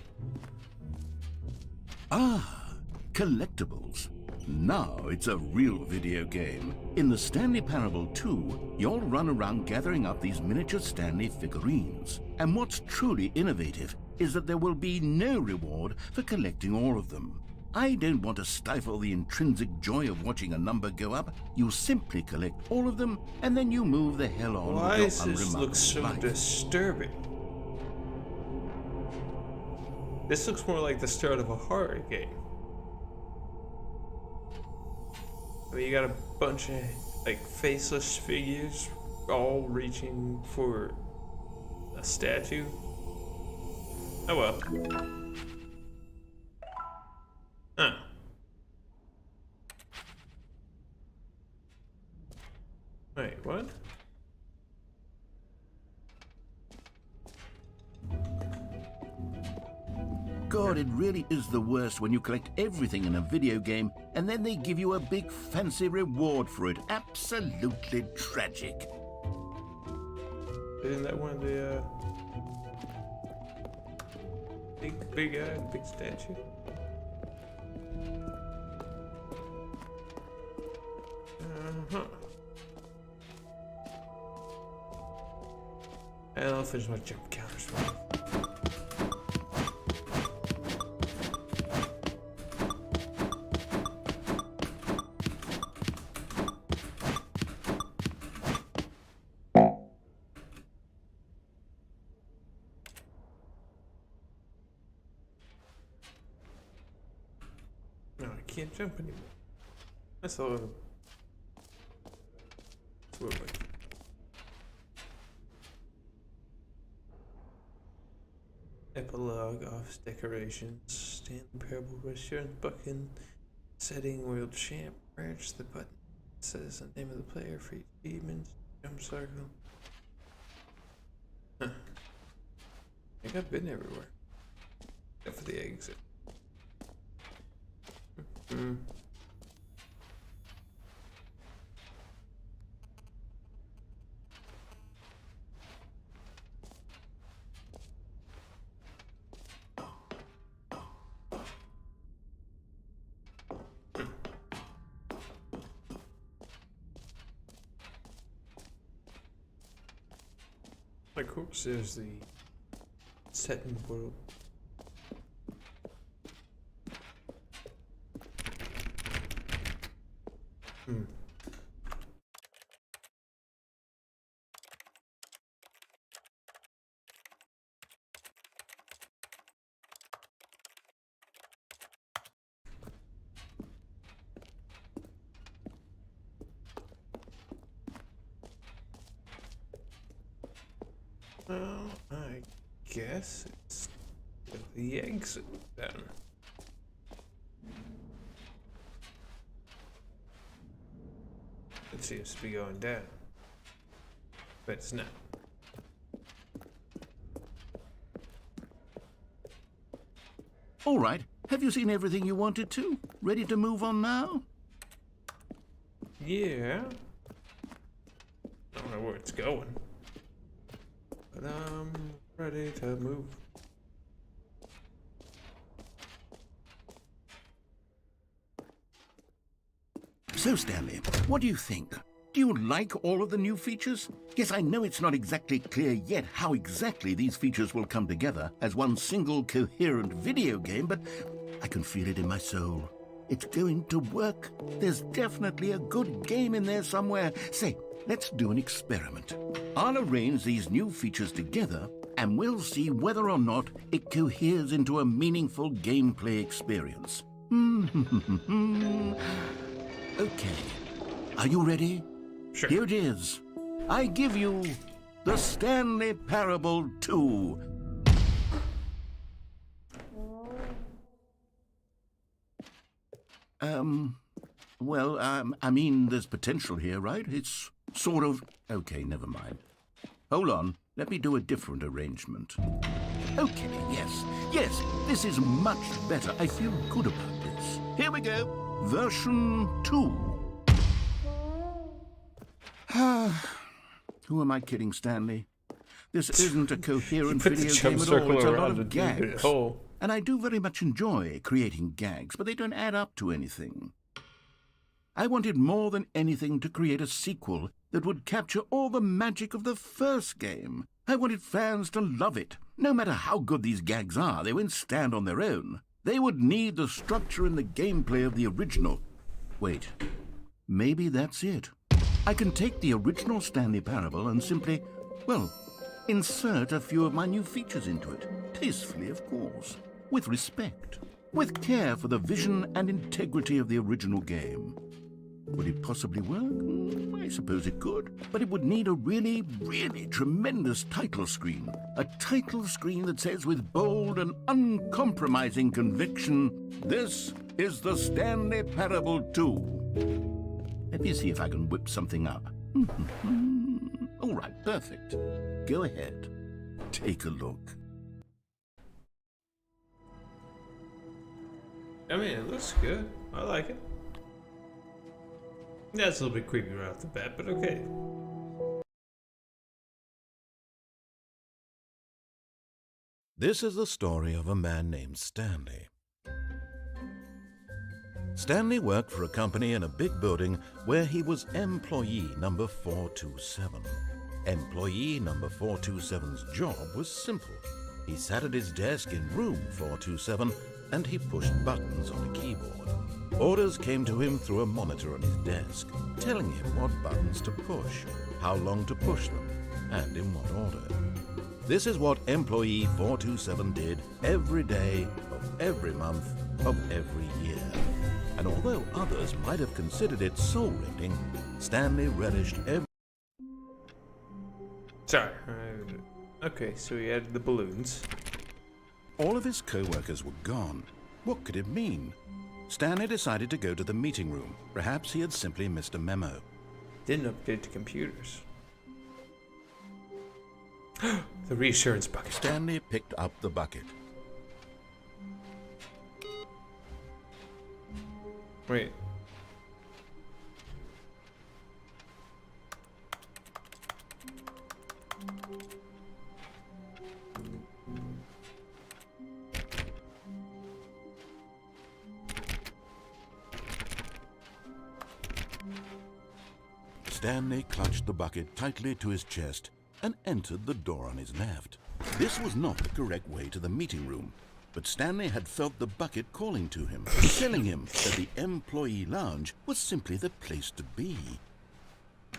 Ah, collectibles. Now it's a real video game. In the Stanley Parable 2, you'll run around gathering up these miniature Stanley figurines. And what's truly innovative is that there will be no reward for collecting all of them. I don't want to stifle the intrinsic joy of watching a number go up. You simply collect all of them, and then you move the hell on Why with does your this look so life. disturbing? This looks more like the start of a horror game. I mean, you got a bunch of like faceless figures all reaching for a statue. Oh well. Huh. Wait, what? God, it really is the worst when you collect everything in a video game and then they give you a big fancy reward for it. Absolutely tragic. Isn't that one of the big statue? And I'll finish my jump counters for you. No, I can't jump anymore. That's all. That's what it. Epilogue, office decorations, stand parable restaurant, bucking, setting, world champ, branch the button. It says the name of the player for each achievement, jump circle. Huh. I think I've been everywhere. Except for the exit. Of course, there's the setting world. Well, I guess it's the exit then. It seems to be going down, but it's not. All right, have you seen everything you wanted to? Ready to move on now? Yeah. I don't know where it's going, but I'm ready to move. So, Stanley, what do you think? Do you like all of the new features? Yes, I know it's not exactly clear yet how exactly these features will come together as one single coherent video game, but I can feel it in my soul. It's going to work. There's definitely a good game in there somewhere. Say, let's do an experiment. I'll arrange these new features together, and we'll see whether or not it coheres into a meaningful gameplay experience. Okay. Are you ready? Sure. Here it is. I give you the Stanley Parable 2. I mean, there's potential here, right? It's sort of... Okay, never mind. Hold on. Let me do a different arrangement. Okay, yes, this is much better. I feel good about this. Here we go. Version 2. Who am I kidding, Stanley? This isn't a coherent video game at all. It's a lot of gags. And I do very much enjoy creating gags, but they don't add up to anything. I wanted more than anything to create a sequel that would capture all the magic of the first game. I wanted fans to love it. No matter how good these gags are, they won't stand on their own. They would need the structure and the gameplay of the original. Wait, maybe that's it. I can take the original Stanley Parable and simply, well, insert a few of my new features into it. Tastefully, of course. With respect. With care for the vision and integrity of the original game. Would it possibly work? I suppose it could. But it would need a really, really tremendous title screen. A title screen that says with bold and uncompromising conviction, "This is the Stanley Parable 2. Let me see if I can whip something up. All right, perfect. Go ahead. Take a look. I mean, it looks good. I like it. Yeah, it's a little bit creepy right off the bat, but okay. This is the story of a man named Stanley. Stanley worked for a company in a big building where he was employee number 427. Employee number 427's job was simple. He sat at his desk in room 427 and he pushed buttons on a keyboard. Orders came to him through a monitor on his desk, telling him what buttons to push, how long to push them, and in what order. This is what employee 427 did every day of every month of every year. And although others might have considered it soul-rending, Stanley relished every... Sorry. Okay, so he had the balloons. All of his co-workers were gone. What could it mean? Stanley decided to go to the meeting room. Perhaps he had simply missed a memo. Didn't update the computers. The reassurance bucket. Stanley picked up the bucket. Wait. Stanley clutched the bucket tightly to his chest and entered the door on his left. This was not the correct way to the meeting room, but Stanley had felt the bucket calling to him, telling him that the employee lounge was simply the place to be.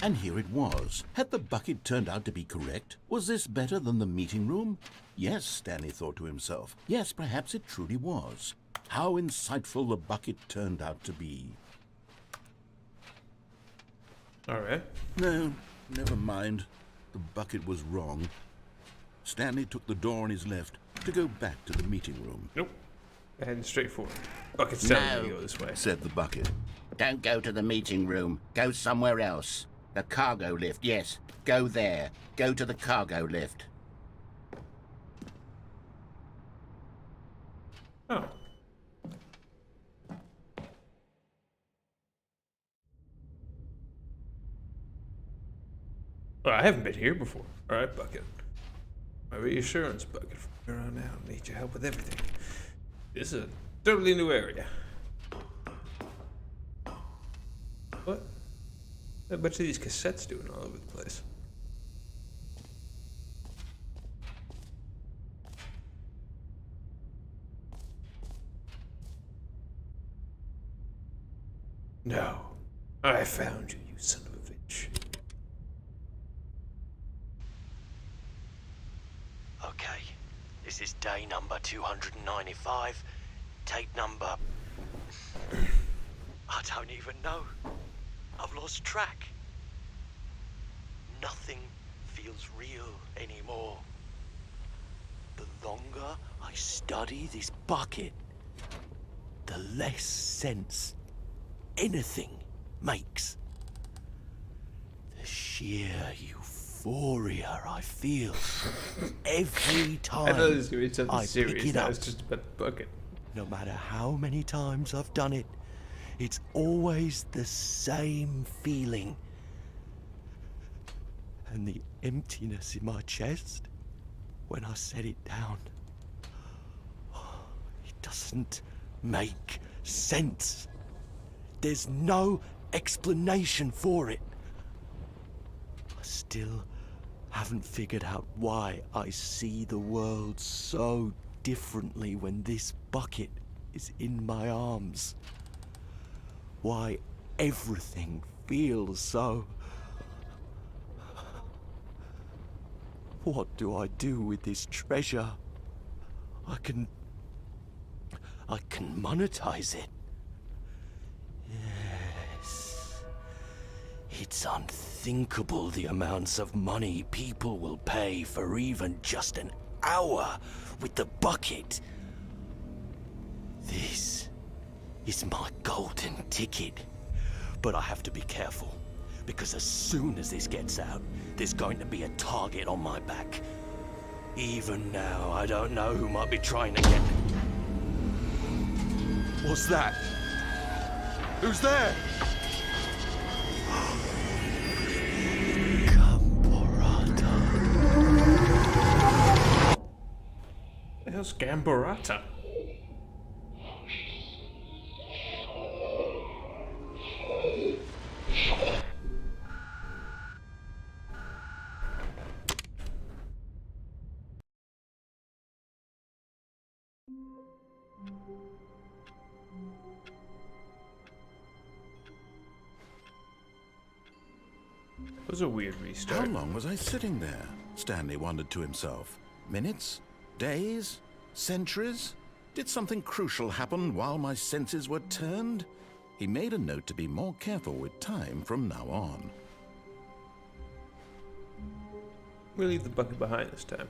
And here it was. Had the bucket turned out to be correct? Was this better than the meeting room? Yes, Stanley thought to himself. Yes, perhaps it truly was. How insightful the bucket turned out to be. Alright. No, never mind. The bucket was wrong. Stanley took the door on his left to go back to the meeting room. Nope. Heading straight forward. Bucket's telling me to go this way. Said the bucket. Don't go to the meeting room. Go somewhere else. The cargo lift, yes. Go there. Go to the cargo lift. Oh. Well, I haven't been here before. Alright, bucket. My reassurance bucket. From here on out, I need your help with everything. This is a totally new area. What? A bunch of these cassettes doing all over the place. No. I found you, you son of a bitch. Okay, this is day number 295, tape number... I don't even know. I've lost track. Nothing feels real anymore. The longer I study this bucket, the less sense anything makes. The sheer euphoria I feel every time I thought this was going to be something I serious. pick it That up. was just about the bucket. No matter how many times I've done it, it's always the same feeling. And the emptiness in my chest when I set it down. It doesn't make sense. There's no explanation for it. I still haven't figured out why I see the world so differently when this bucket is in my arms. Why everything feels so... What do I do with this treasure? I can monetize it. Yes. It's unthinkable the amounts of money people will pay for even just an hour with the bucket. This is my golden ticket. But I have to be careful, because as soon as this gets out, there's going to be a target on my back. Even now, I don't know who might be trying to get me. What's that? Who's there? The hell's Gamborata? It was a weird restart. How long was I sitting there? Stanley wondered to himself. Minutes? Days? Centuries? Did something crucial happen while my senses were turned? He made a note to be more careful with time from now on. We'll leave the bucket behind this time.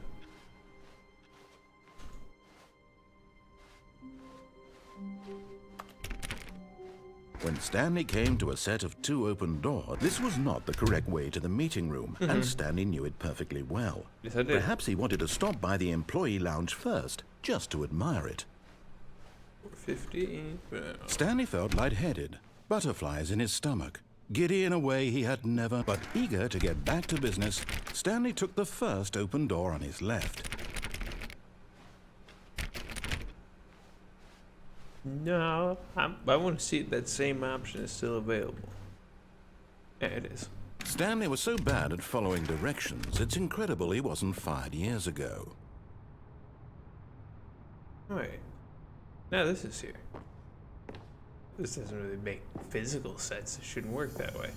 When Stanley came to a set of 2 open doors, this was not the correct way to the meeting room, and Stanley knew it perfectly well. Yes, I did. Perhaps he wanted to stop by the employee lounge first, just to admire it. 450. Stanley felt lightheaded, butterflies in his stomach. Giddy in a way he had never, but eager to get back to business, Stanley took the first open door on his left. No, I want to see if that same option is still available. Yeah, it is. Stanley was so bad at following directions, it's incredible he wasn't fired years ago. Wait. No, this is here. This doesn't really make physical sense. It shouldn't work that way.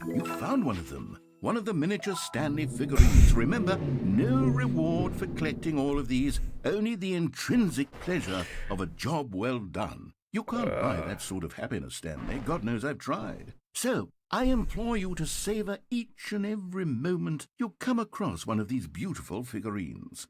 You found one of them. One of the miniature Stanley figurines. Remember, no reward for collecting all of these, only the intrinsic pleasure of a job well done. You can't buy that sort of happiness, Stanley. God knows I've tried. So, I implore you to savor each and every moment you come across one of these beautiful figurines.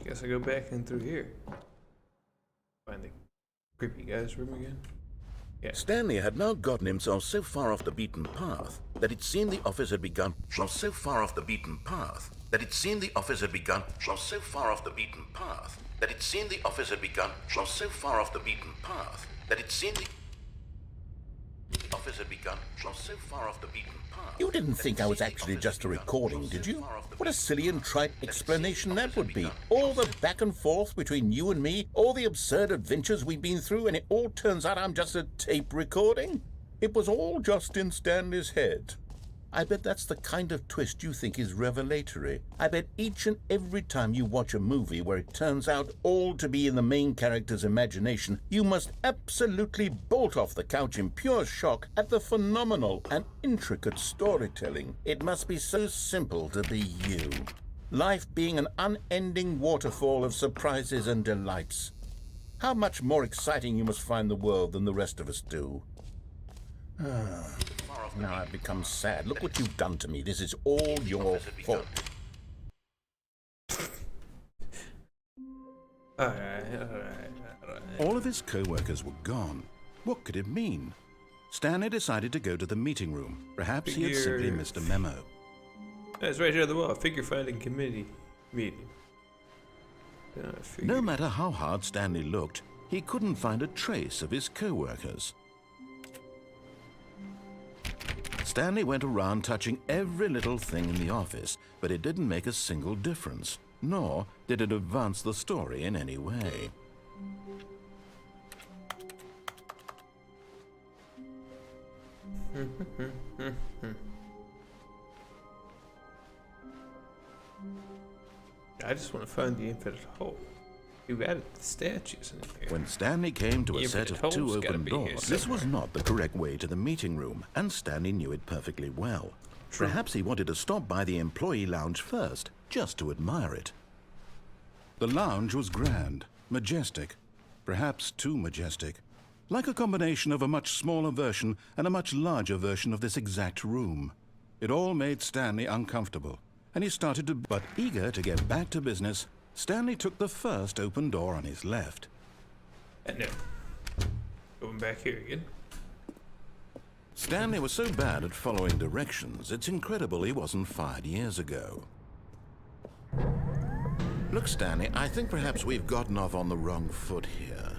Guess I go back in through here. Find the creepy guy's room again. Yeah. Stanley had now gotten himself so far off the beaten path that it seemed the office had begun. So far off the beaten path that it seemed the office had begun. So far off the beaten path that it seemed the office had begun. So far off the beaten path that it seemed the office had begun. So far off the beaten path. You didn't think I was actually just a recording, did you? What a silly and trite explanation that would be. All the back and forth between you and me, all the absurd adventures we've been through, and it all turns out I'm just a tape recording? It was all just in Stanley's head. I bet that's the kind of twist you think is revelatory. I bet each and every time you watch a movie where it turns out all to be in the main character's imagination, you must absolutely bolt off the couch in pure shock at the phenomenal and intricate storytelling. It must be so simple to be you. Life being an unending waterfall of surprises and delights. How much more exciting you must find the world than the rest of us do. Now I've become sad. Look what you've done to me. This is all your fault. All of his co-workers were gone. What could it mean? Stanley decided to go to the meeting room. Perhaps he had simply missed a memo. It's right here on the wall. Figure finding committee meeting. No matter how hard Stanley looked, he couldn't find a trace of his co-workers. Stanley went around touching every little thing in the office, but it didn't make a single difference, nor did it advance the story in any way. I just want to find the infinite hole. You added the statues in here. When Stanley came to a set of 2 open doors, this was not the correct way to the meeting room, and Stanley knew it perfectly well. True. Perhaps he wanted to stop by the employee lounge first, just to admire it. The lounge was grand, majestic, perhaps too majestic, like a combination of a much smaller version and a much larger version of this exact room. It all made Stanley uncomfortable. and he started to... But eager to get back to business, Stanley took the first open door on his left. No. Going back here again. Stanley was so bad at following directions, it's incredible he wasn't fired years ago. Look, Stanley, I think perhaps we've gotten off on the wrong foot here.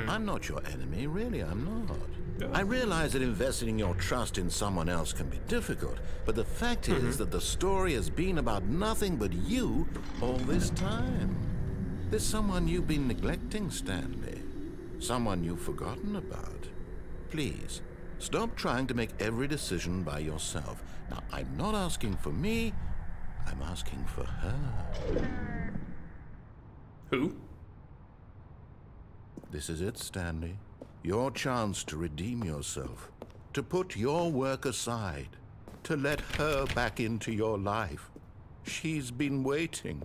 I'm not your enemy, really, I'm not. I realize that investing your trust in someone else can be difficult, but the fact is that the story has been about nothing but you all this time. There's someone you've been neglecting, Stanley. Someone you've forgotten about. Please, stop trying to make every decision by yourself. Now, I'm not asking for me, I'm asking for her. Who? This is it, Stanley. Your chance to redeem yourself. To put your work aside. To let her back into your life. She's been waiting.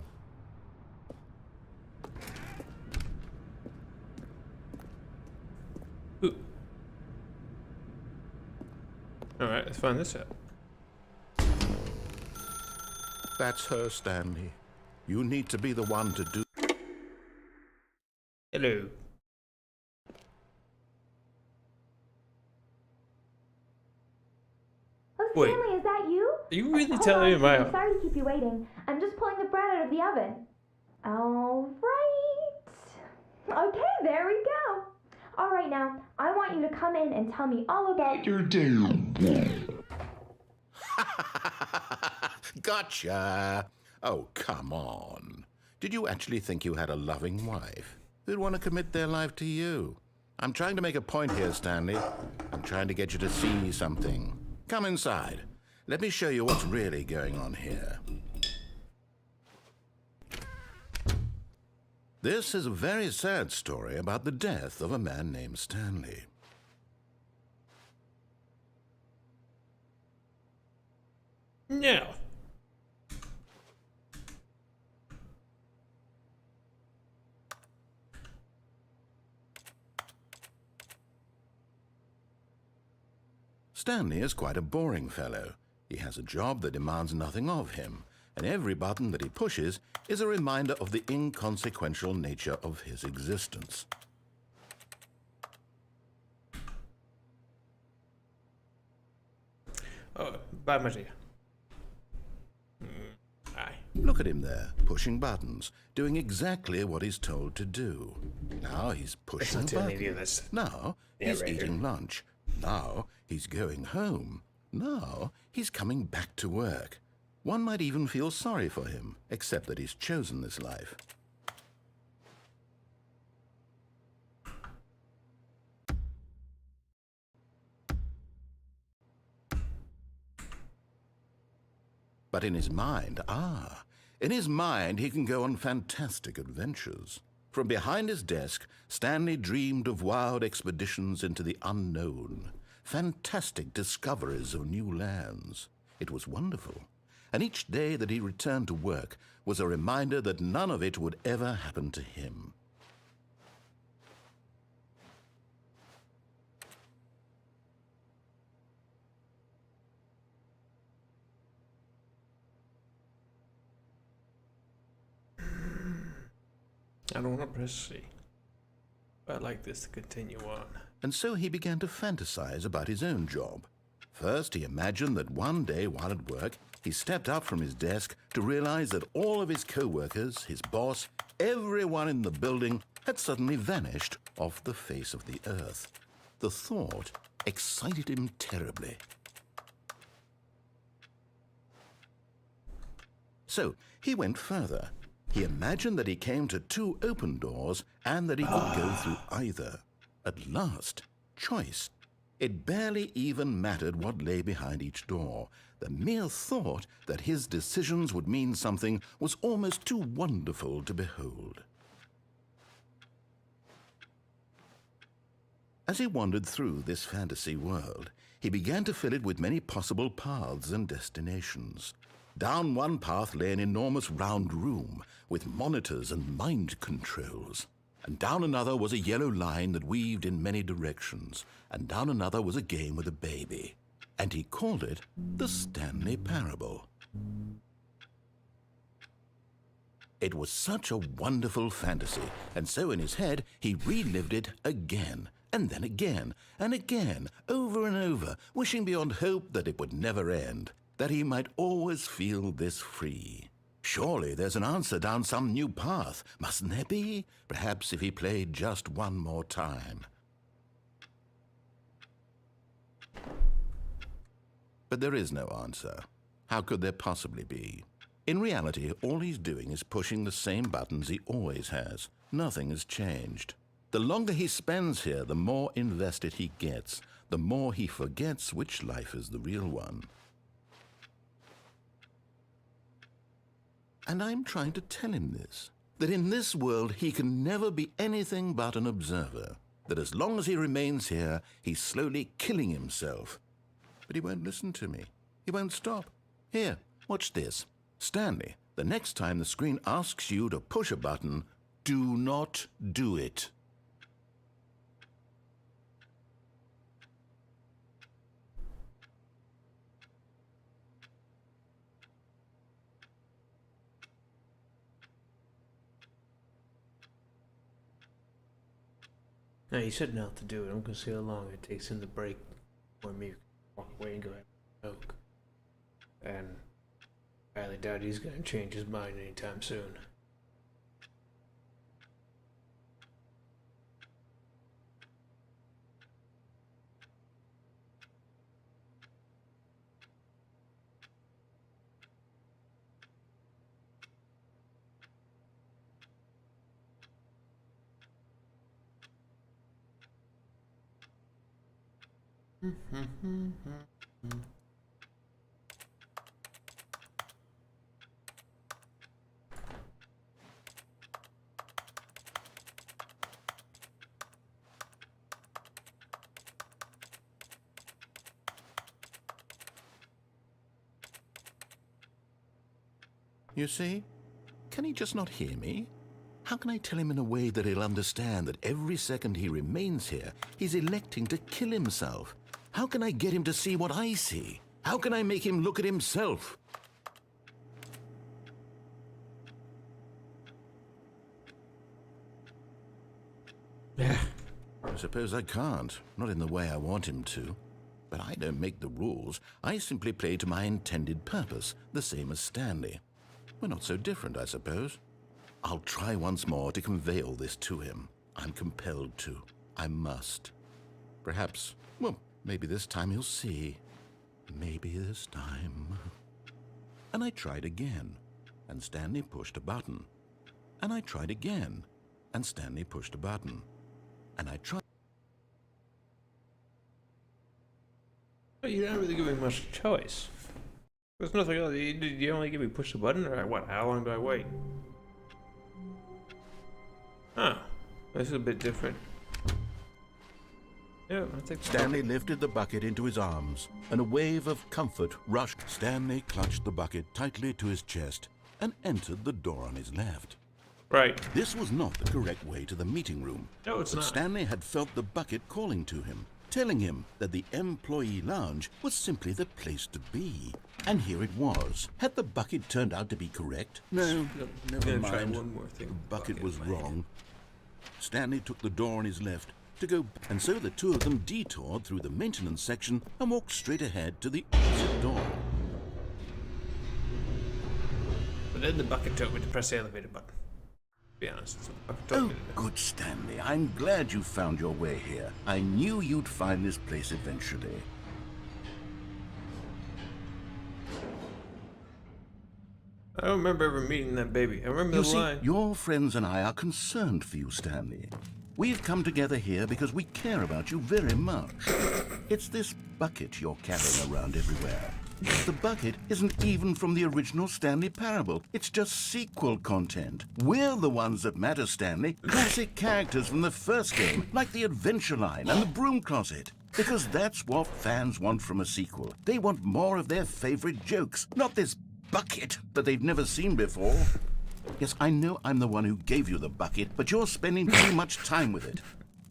Who? Alright, let's find this out. That's her, Stanley. You need to be the one to do... Hello. Oh, Wait. Stanley, is that you? Are you really Hold telling me on, my... I'm sorry to keep you waiting. I'm just pulling the bread out of the oven. All right. Okay, there we go. All right, now, I want you to come in and tell me all about your day. Gotcha! Oh, come on. Did you actually think you had a loving wife who'd want to commit their life to you? I'm trying to make a point here, Stanley. I'm trying to get you to see something. Come inside. Let me show you what's really going on here. This is a very sad story about the death of a man named Stanley. No. Stanley is quite a boring fellow. He has a job that demands nothing of him, and every button that he pushes is a reminder of the inconsequential nature of his existence. Oh, bad idea. Aye. Look at him there, pushing buttons, doing exactly what he's told to do. Now he's pushing not doing any of buttons. this. Now he's Narrator. eating lunch. Now he's going home. Now he's coming back to work. One might even feel sorry for him, except that he's chosen this life. But in his mind, in his mind he can go on fantastic adventures. From behind his desk, Stanley dreamed of wild expeditions into the unknown, fantastic discoveries of new lands. It was wonderful, and each day that he returned to work was a reminder that none of it would ever happen to him. I don't want to press C. But I'd like this to continue on. And so he began to fantasize about his own job. First, he imagined that one day while at work, he stepped up from his desk to realize that all of his co-workers, his boss, everyone in the building had suddenly vanished off the face of the earth. The thought excited him terribly. So he went further. He imagined that he came to 2 open doors and that he could go through either. At last, choice. It barely even mattered what lay behind each door. The mere thought that his decisions would mean something was almost too wonderful to behold. As he wandered through this fantasy world, he began to fill it with many possible paths and destinations. Down one path lay an enormous round room with monitors and mind controls. And down another was a yellow line that weaved in many directions. And down another was a game with a baby. And he called it the Stanley Parable. It was such a wonderful fantasy, and so in his head he relived it again, and then again, and again, over and over, wishing beyond hope that it would never end, that he might always feel this free. Surely there's an answer down some new path, mustn't there be? Perhaps if he played just one more time. But there is no answer. How could there possibly be? In reality, all he's doing is pushing the same buttons he always has. Nothing has changed. The longer he spends here, the more invested he gets, the more he forgets which life is the real one. And I'm trying to tell him this, that in this world he can never be anything but an observer, that as long as he remains here, he's slowly killing himself. But he won't listen to me. He won't stop. Here, watch this. Stanley, the next time the screen asks you to push a button, do not do it. No, he said not to do it. I'm gonna see how long it takes him to break for me to walk away and go have a smoke. And I highly doubt he's gonna change his mind anytime soon. You see? Can he just not hear me? How can I tell him in a way that he'll understand that every second he remains here, he's electing to kill himself? How can I get him to see what I see? How can I make him look at himself? I suppose I can't, not in the way I want him to. But I don't make the rules. I simply play to my intended purpose, the same as Stanley. We're not so different, I suppose. I'll try once more to convey all this to him. I'm compelled to. I must. Perhaps, well, maybe this time he'll see. Maybe this time. And I tried again, and Stanley pushed a button. And I tried again, and Stanley pushed a button. And I tried. You don't really give me much choice. There's nothing else. You only give me push the button, or what? How long do I wait? Huh. This is a bit different. Yeah, I think Stanley lifted the bucket into his arms, and a wave of comfort rushed. Stanley clutched the bucket tightly to his chest and entered the door on his left. Right. This was not the correct way to the meeting room. No, it's not. Stanley had felt the bucket calling to him, telling him that the employee lounge was simply the place to be. And here it was. Had the bucket turned out to be correct? No, never mind. Try one more thing. The bucket was wrong. Stanley took the door on his left to go, and so the two of them detoured through the maintenance section and walked straight ahead to the opposite door. But then the bucket told me to press the elevator button. To be honest, so the bucket told Oh, me to good Stanley. I'm glad you found your way here. I knew you'd find this place eventually. I don't remember ever meeting that baby. I remember You the see, line. your friends and I are concerned for you, Stanley. We've come together here because we care about you very much. It's this bucket you're carrying around everywhere. The bucket isn't even from the original Stanley Parable. It's just sequel content. We're the ones that matter, Stanley. Classic characters from the first game, like the Adventure Line and the Broom Closet. Because that's what fans want from a sequel. They want more of their favorite jokes, not this bucket that they've never seen before. Yes, I know I'm the one who gave you the bucket, but you're spending too much time with it.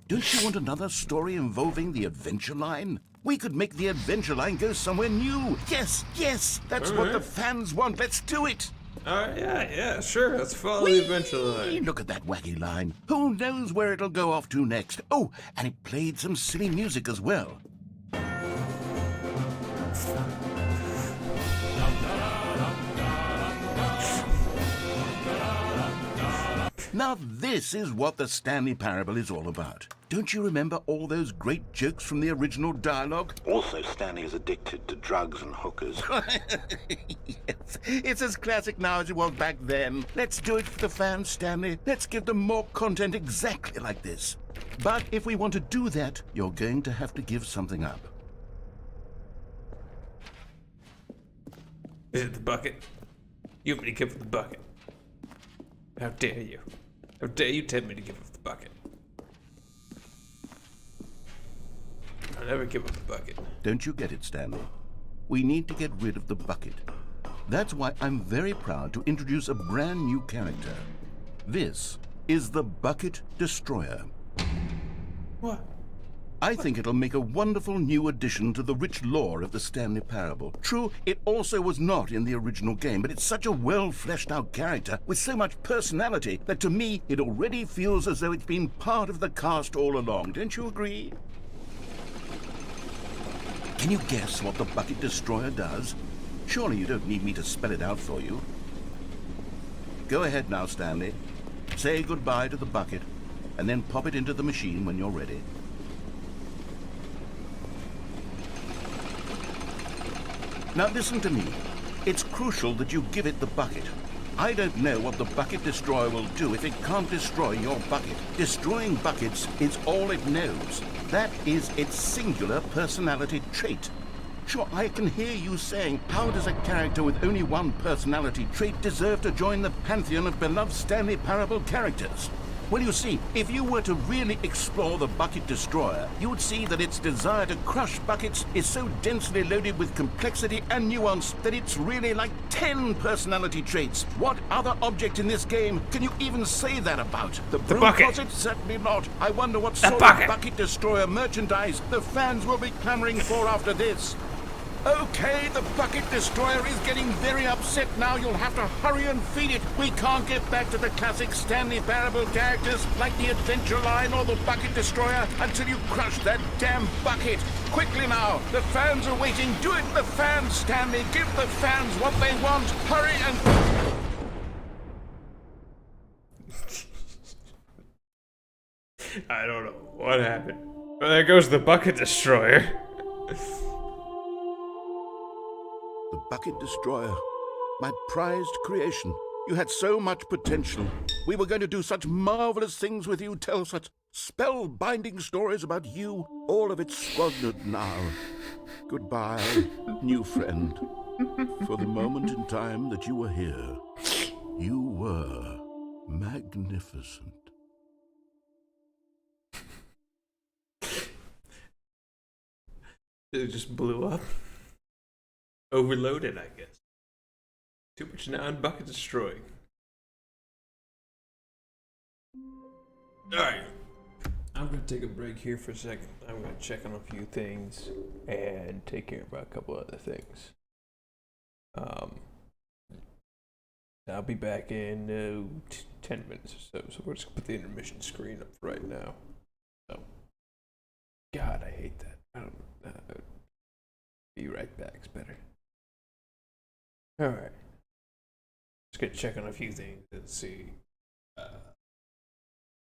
Don't you want another story involving the Adventure Line? We could make the Adventure Line go somewhere new. Yes, yes, that's what the fans want. Let's do it. Alright, yeah, sure. Let's follow the adventure line. Look at that wacky line. Who knows where it'll go off to next? Oh, and it played some silly music as well. Now this is what the Stanley Parable is all about. Don't you remember all those great jokes from the original dialogue? Also, Stanley is addicted to drugs and hookers. Yes, it's as classic now as it was back then. Let's do it for the fans, Stanley. Let's give them more content exactly like this. But if we want to do that, you're going to have to give something up. Is it the bucket? You want me to give up the bucket? How dare you? How dare you tempt me to give up the bucket? I'll never give up the bucket. Don't you get it, Stanley? We need to get rid of the bucket. That's why I'm very proud to introduce a brand new character. This is the Bucket Destroyer. What? I think it'll make a wonderful new addition to the rich lore of the Stanley Parable. True, it also was not in the original game, but it's such a well-fleshed-out character with so much personality that to me it already feels as though it's been part of the cast all along. Don't you agree? Can you guess what the Bucket Destroyer does? Surely you don't need me to spell it out for you. Go ahead now, Stanley. Say goodbye to the bucket, and then pop it into the machine when you're ready. Now listen to me. It's crucial that you give it the bucket. I don't know what the Bucket Destroyer will do if it can't destroy your bucket. Destroying buckets is all it knows. That is its singular personality trait. Sure, I can hear you saying, how does a character with only one personality trait deserve to join the pantheon of beloved Stanley Parable characters? Well, you see, if you were to really explore the Bucket Destroyer, you would see that its desire to crush buckets is so densely loaded with complexity and nuance that it's really like 10 personality traits. What other object in this game can you even say that about? The broom bucket. closet? Certainly not. I wonder what sort of Bucket Destroyer merchandise the fans will be clamoring for after this. Okay, the Bucket Destroyer is getting very upset now. You'll have to hurry and feed it. We can't get back to the classic Stanley Parable characters like the Adventure Line or the Bucket Destroyer until you crush that damn bucket. Quickly now, the fans are waiting. Do it, the fans, Stanley. Give the fans what they want. Hurry and... I don't know what happened. Well, there goes the Bucket Destroyer. The Bucket Destroyer, my prized creation. You had so much potential. We were going to do such marvelous things with you, tell such spellbinding stories about you. All of it squandered now. Goodbye, new friend. For the moment in time that you were here, you were magnificent. It just blew up. Overloaded, I guess. Too much non-bucket destroying. Alright. I'm gonna take a break here for a second. I'm gonna check on a few things and take care of a couple other things. I'll be back in 10 minutes or so. So we're just gonna put the intermission screen up right now. So, God, I hate that. I don't. Be right back. It's better. All right. Just gonna check on a few things and see.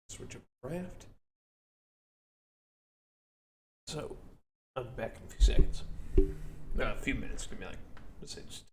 Switch up craft. So, I'm back in a few seconds. A few minutes. Give me like, let's say just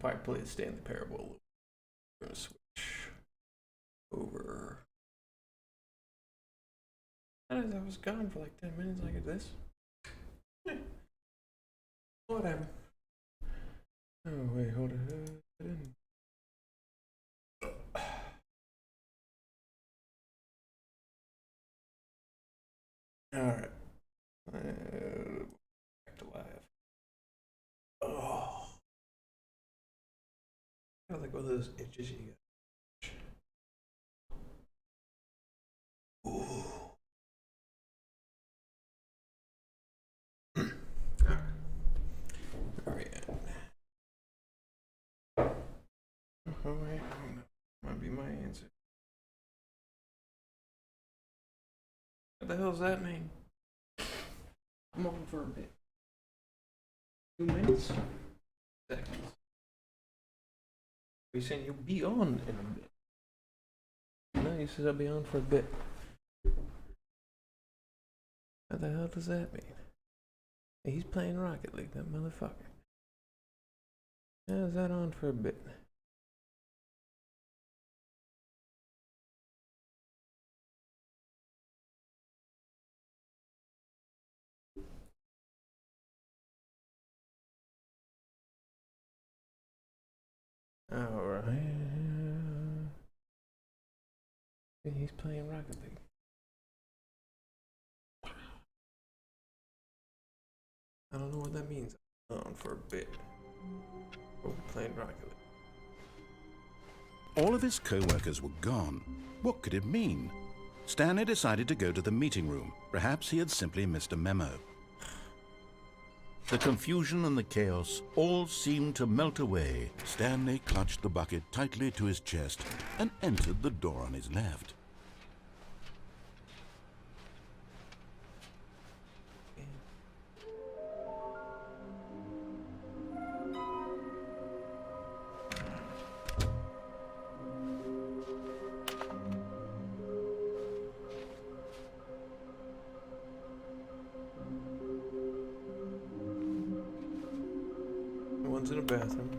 probably play the Stanley Parable. We're gonna switch over. I was gone for like 10 minutes. I get this. Whatever. Oh wait, hold it. All right. Back to live. Oh. Kind of like one of those itches you get. Ooh. Alright. Where are we at? Oh, wait. Might be my answer. What the hell does that mean? I'm on for a bit. 2 minutes? Seconds. You saying you'll be on in a bit? No, you said I'll be on for a bit. What the hell does that mean? He's playing Rocket League, that motherfucker. How's that on for a bit? Alright. He's playing Rocket League. I don't know what that means. On for a bit. Oh, playing Rocket League. All of his co-workers were gone. What could it mean? Stanley decided to go to the meeting room. Perhaps he had simply missed a memo. The confusion and the chaos all seemed to melt away. Stanley clutched the bucket tightly to his chest and entered the door on his left. One's in a bathroom.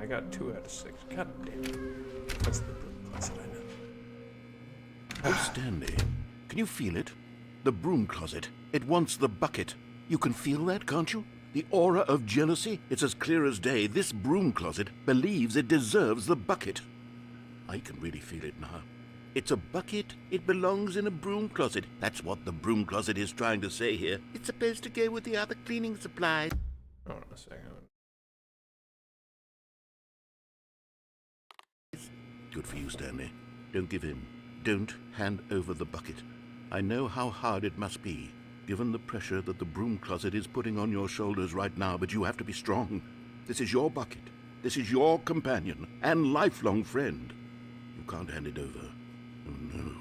I got 2 out of 6. God damn it. That's the broom closet I know. Oh, Stanley, can you feel it? The broom closet. It wants the bucket. You can feel that, can't you? The aura of jealousy. It's as clear as day. This broom closet believes it deserves the bucket. I can really feel it now. It's a bucket. It belongs in a broom closet. That's what the broom closet is trying to say here. It's supposed to go with the other cleaning supplies. Hold on a second. Good for you, Stanley. Don't give in. Don't hand over the bucket. I know how hard it must be, given the pressure that the broom closet is putting on your shoulders right now, but you have to be strong. This is your bucket. This is your companion and lifelong friend. You can't hand it over. Oh, no.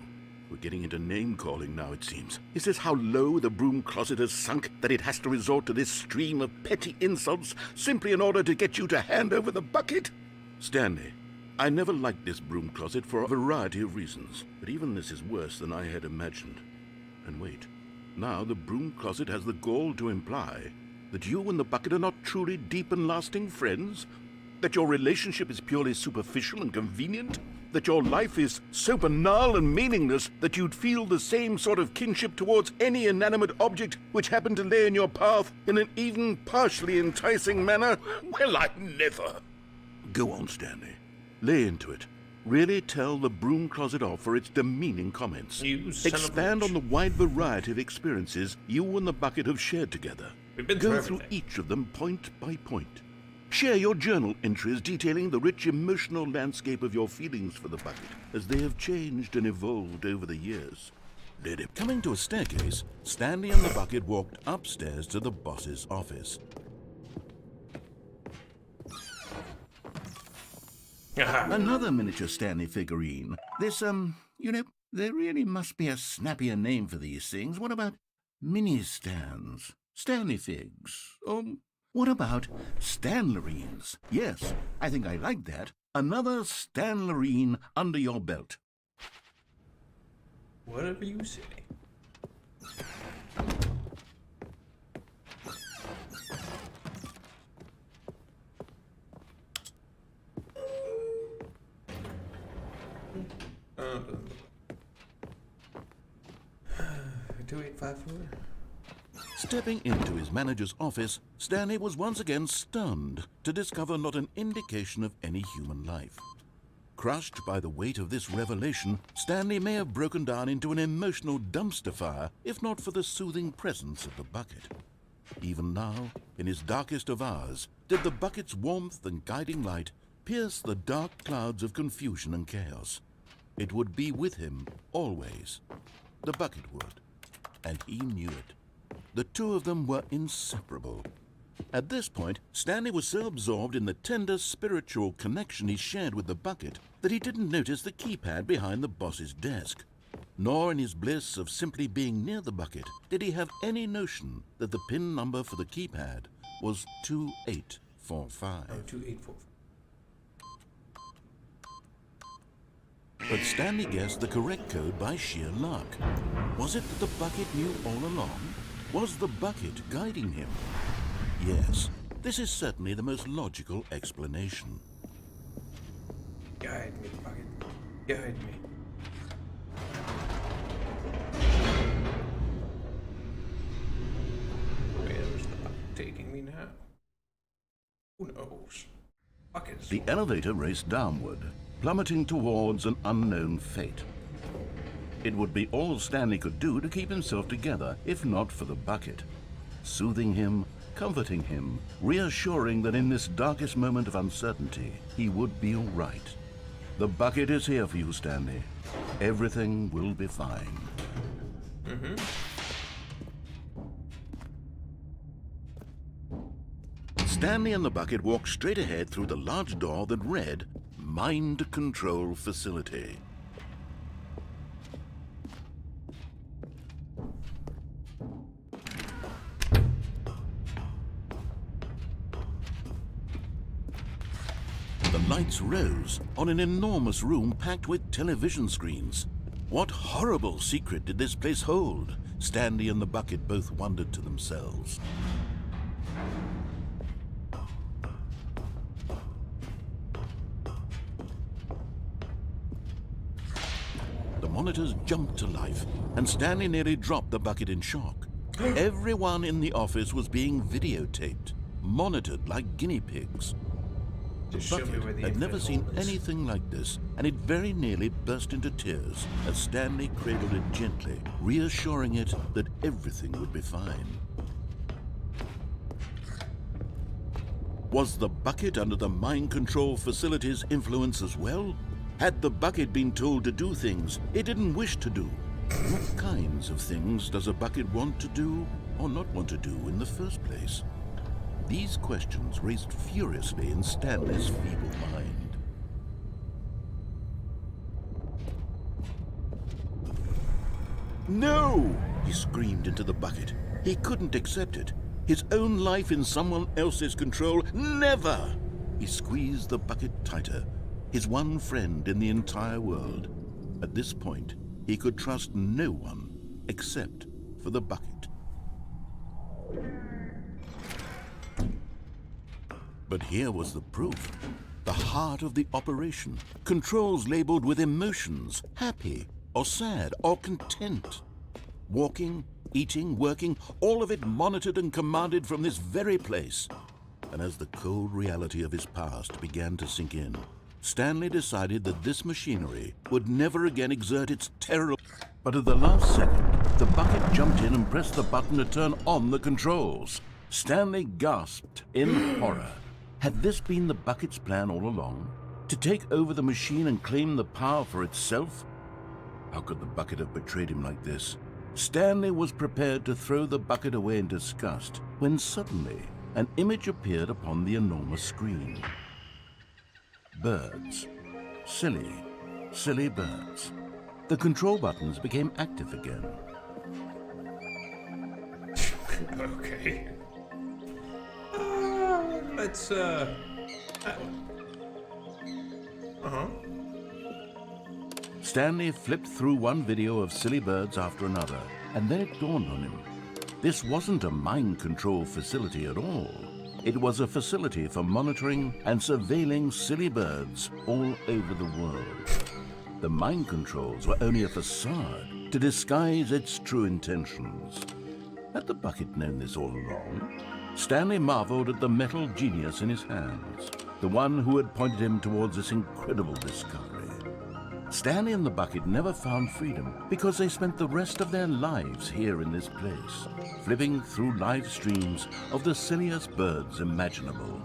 We're getting into name-calling now, it seems. Is this how low the broom closet has sunk, that it has to resort to this stream of petty insults simply in order to get you to hand over the bucket? Stanley, I never liked this broom closet for a variety of reasons, but even this is worse than I had imagined. And wait, now the broom closet has the gall to imply that you and the bucket are not truly deep and lasting friends? That your relationship is purely superficial and convenient? That your life is so banal and meaningless that you'd feel the same sort of kinship towards any inanimate object which happened to lay in your path in an even partially enticing manner? Well, I never. Go on, Stanley. Lay into it. Really tell the broom closet off for its demeaning comments. Expand on the wide variety of experiences you and the bucket have shared together. Go through each of them point by point. Share your journal entries detailing the rich emotional landscape of your feelings for the bucket as they have changed and evolved over the years. Let it. Coming to a staircase, Stanley and the bucket walked upstairs to the boss's office. Another miniature Stanley figurine. This, there really must be a snappier name for these things. What about mini-stands? Stanley figs? Or what about Stanlerines? Yes, I think I like that. Another Stanlerine under your belt. Whatever you say. 2854. Stepping into his manager's office, Stanley was once again stunned to discover not an indication of any human life. Crushed by the weight of this revelation, Stanley may have broken down into an emotional dumpster fire if not for the soothing presence of the bucket. Even now, in his darkest of hours, did the bucket's warmth and guiding light pierce the dark clouds of confusion and chaos. It would be with him always. The bucket would, and he knew it. The two of them were inseparable. At this point, Stanley was so absorbed in the tender spiritual connection he shared with the bucket that he didn't notice the keypad behind the boss's desk. Nor in his bliss of simply being near the bucket did he have any notion that the PIN number for the keypad was 2845. Oh, 2845. But Stanley guessed the correct code by sheer luck. Was it that the bucket knew all along? Was the bucket guiding him? Yes, this is certainly the most logical explanation. Guide me, bucket. Guide me. Where's the bucket taking me now? Who knows? Buckets. The elevator raced downward, plummeting towards an unknown fate. It would be all Stanley could do to keep himself together, if not for the bucket. Soothing him, comforting him, reassuring that in this darkest moment of uncertainty, he would be all right. The bucket is here for you, Stanley. Everything will be fine. Stanley and the bucket walked straight ahead through the large door that read, Mind Control Facility. The lights rose on an enormous room packed with television screens. What horrible secret did this place hold? Stanley and the bucket both wondered to themselves. The monitors jumped to life, and Stanley nearly dropped the bucket in shock. Everyone in the office was being videotaped, monitored like guinea pigs. The bucket had never seen anything like this, and it very nearly burst into tears as Stanley cradled it gently, reassuring it that everything would be fine. Was the bucket under the mind control facility's influence as well? Had the bucket been told to do things it didn't wish to do? What kinds of things does a bucket want to do or not want to do in the first place? These questions raced furiously in Stanley's feeble mind. No! He screamed into the bucket. He couldn't accept it. His own life in someone else's control, never! He squeezed the bucket tighter. His one friend in the entire world. At this point, he could trust no one except for the bucket. But here was the proof. The heart of the operation. Controls labeled with emotions, happy or sad or content. Walking, eating, working, all of it monitored and commanded from this very place. And as the cold reality of his past began to sink in, Stanley decided that this machinery would never again exert its terrible... But at the last second, the bucket jumped in and pressed the button to turn on the controls. Stanley gasped in horror. Had this been the bucket's plan all along? To take over the machine and claim the power for itself? How could the bucket have betrayed him like this? Stanley was prepared to throw the bucket away in disgust when suddenly an image appeared upon the enormous screen. Birds. Silly, silly birds. The control buttons became active again. Okay. Let's, that one. Stanley flipped through one video of silly birds after another, and then it dawned on him. This wasn't a mind control facility at all. It was a facility for monitoring and surveilling silly birds all over the world. The mind controls were only a facade to disguise its true intentions. Had the bucket known this all along? Stanley marveled at the metal genius in his hands, the one who had pointed him towards this incredible discovery. Stanley and the bucket never found freedom because they spent the rest of their lives here in this place, flipping through live streams of the silliest birds imaginable.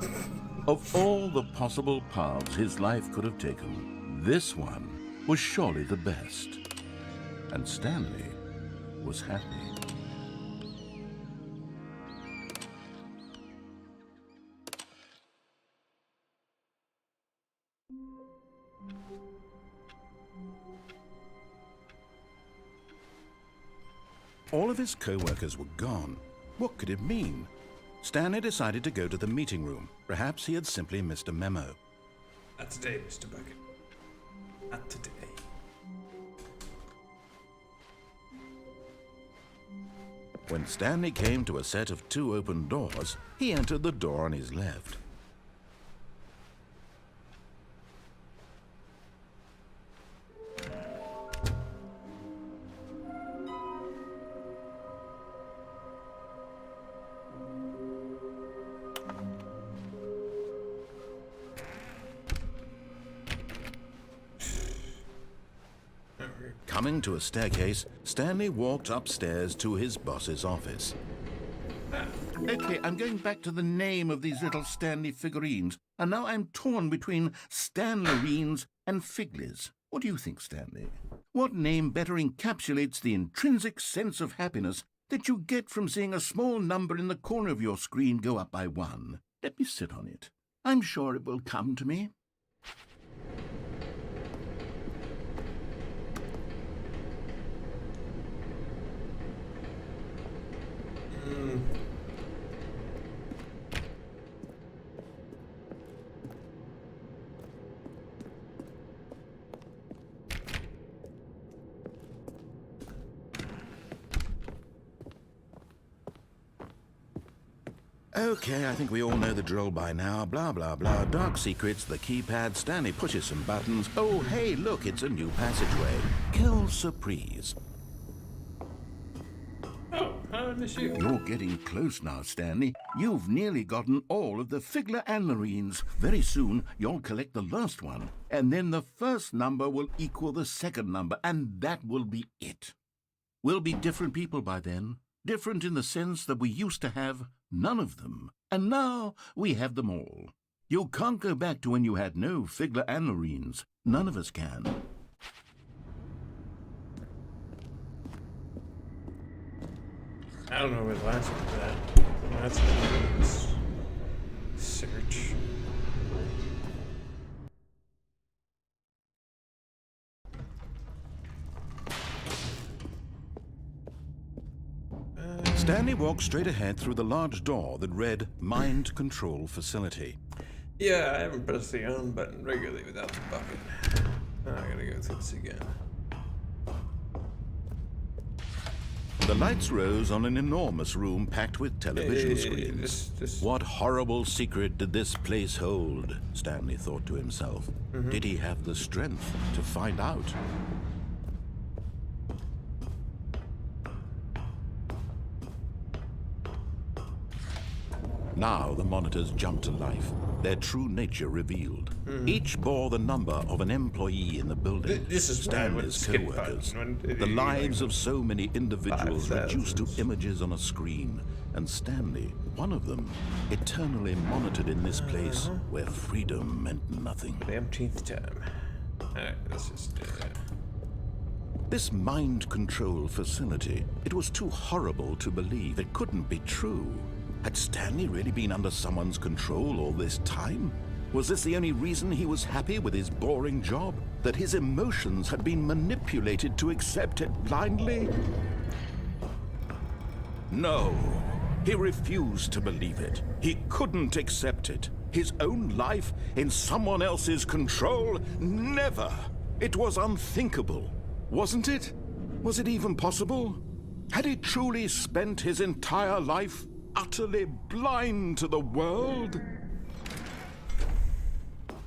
Of all the possible paths his life could have taken, this one was surely the best. And Stanley was happy. All of his co-workers were gone. What could it mean? Stanley decided to go to the meeting room. Perhaps he had simply missed a memo. Not today, Mr. Bucket. Not today. When Stanley came to a set of 2 open doors, he entered the door on his left. Coming to a staircase, Stanley walked upstairs to his boss's office. Okay, I'm going back to the name of these little Stanley figurines, and now I'm torn between Stanlerines and Figlies. What do you think, Stanley? What name better encapsulates the intrinsic sense of happiness that you get from seeing a small number in the corner of your screen go up by 1? Let me sit on it. I'm sure it will come to me. Okay, I think we all know the drill by now. Blah, blah, blah. Dark secrets, the keypad. Stanley pushes some buttons. Oh, hey, look, it's a new passageway. Quelle surprise. Oh, how did I miss you? You're getting close now, Stanley. You've nearly gotten all of the Figler Anlerines. Very soon, you'll collect the last one. And then the first number will equal the second number, and that will be it. We'll be different people by then. Different in the sense that we used to have none of them, and now we have them all. You can't go back to when you had no Figler Anlerines. None of us can. I don't know where the last one's at. That's a search. Stanley walked straight ahead through the large door that read Mind Control Facility. Yeah, I haven't pressed the on button regularly without the bucket. Now I gotta go through this again. The lights rose on an enormous room packed with television screens. What horrible secret did this place hold? Stanley thought to himself. Did he have the strength to find out? Now the monitors jumped to life, their true nature revealed. Each bore the number of an employee in the building. This is Stanley's co-workers. The lives of so many individuals reduced to images on a screen. And Stanley, one of them, eternally monitored in this place where freedom meant nothing. For the umpteenth time. Alright, let's just do that. This mind control facility, it was too horrible to believe. It couldn't be true. Had Stanley really been under someone's control all this time? Was this the only reason he was happy with his boring job? That his emotions had been manipulated to accept it blindly? No. He refused to believe it. He couldn't accept it. His own life in someone else's control? Never! It was unthinkable. Wasn't it? Was it even possible? Had he truly spent his entire life utterly blind to the world?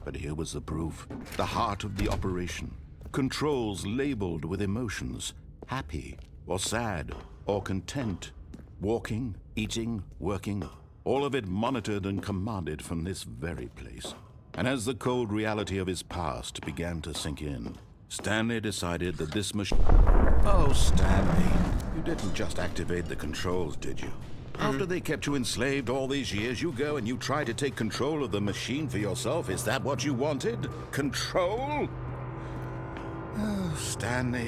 But here was the proof, the heart of the operation. controls labeled with emotions, happy or sad or content, walking, eating, working, all of it monitored and commanded from this very place. And as the cold reality of his past began to sink in, Stanley decided that this machine... Oh, Stanley, you didn't just activate the controls, did you? After they kept you enslaved all these years, you go and you try to take control of the machine for yourself. Is that what you wanted? Control? Oh, Stanley,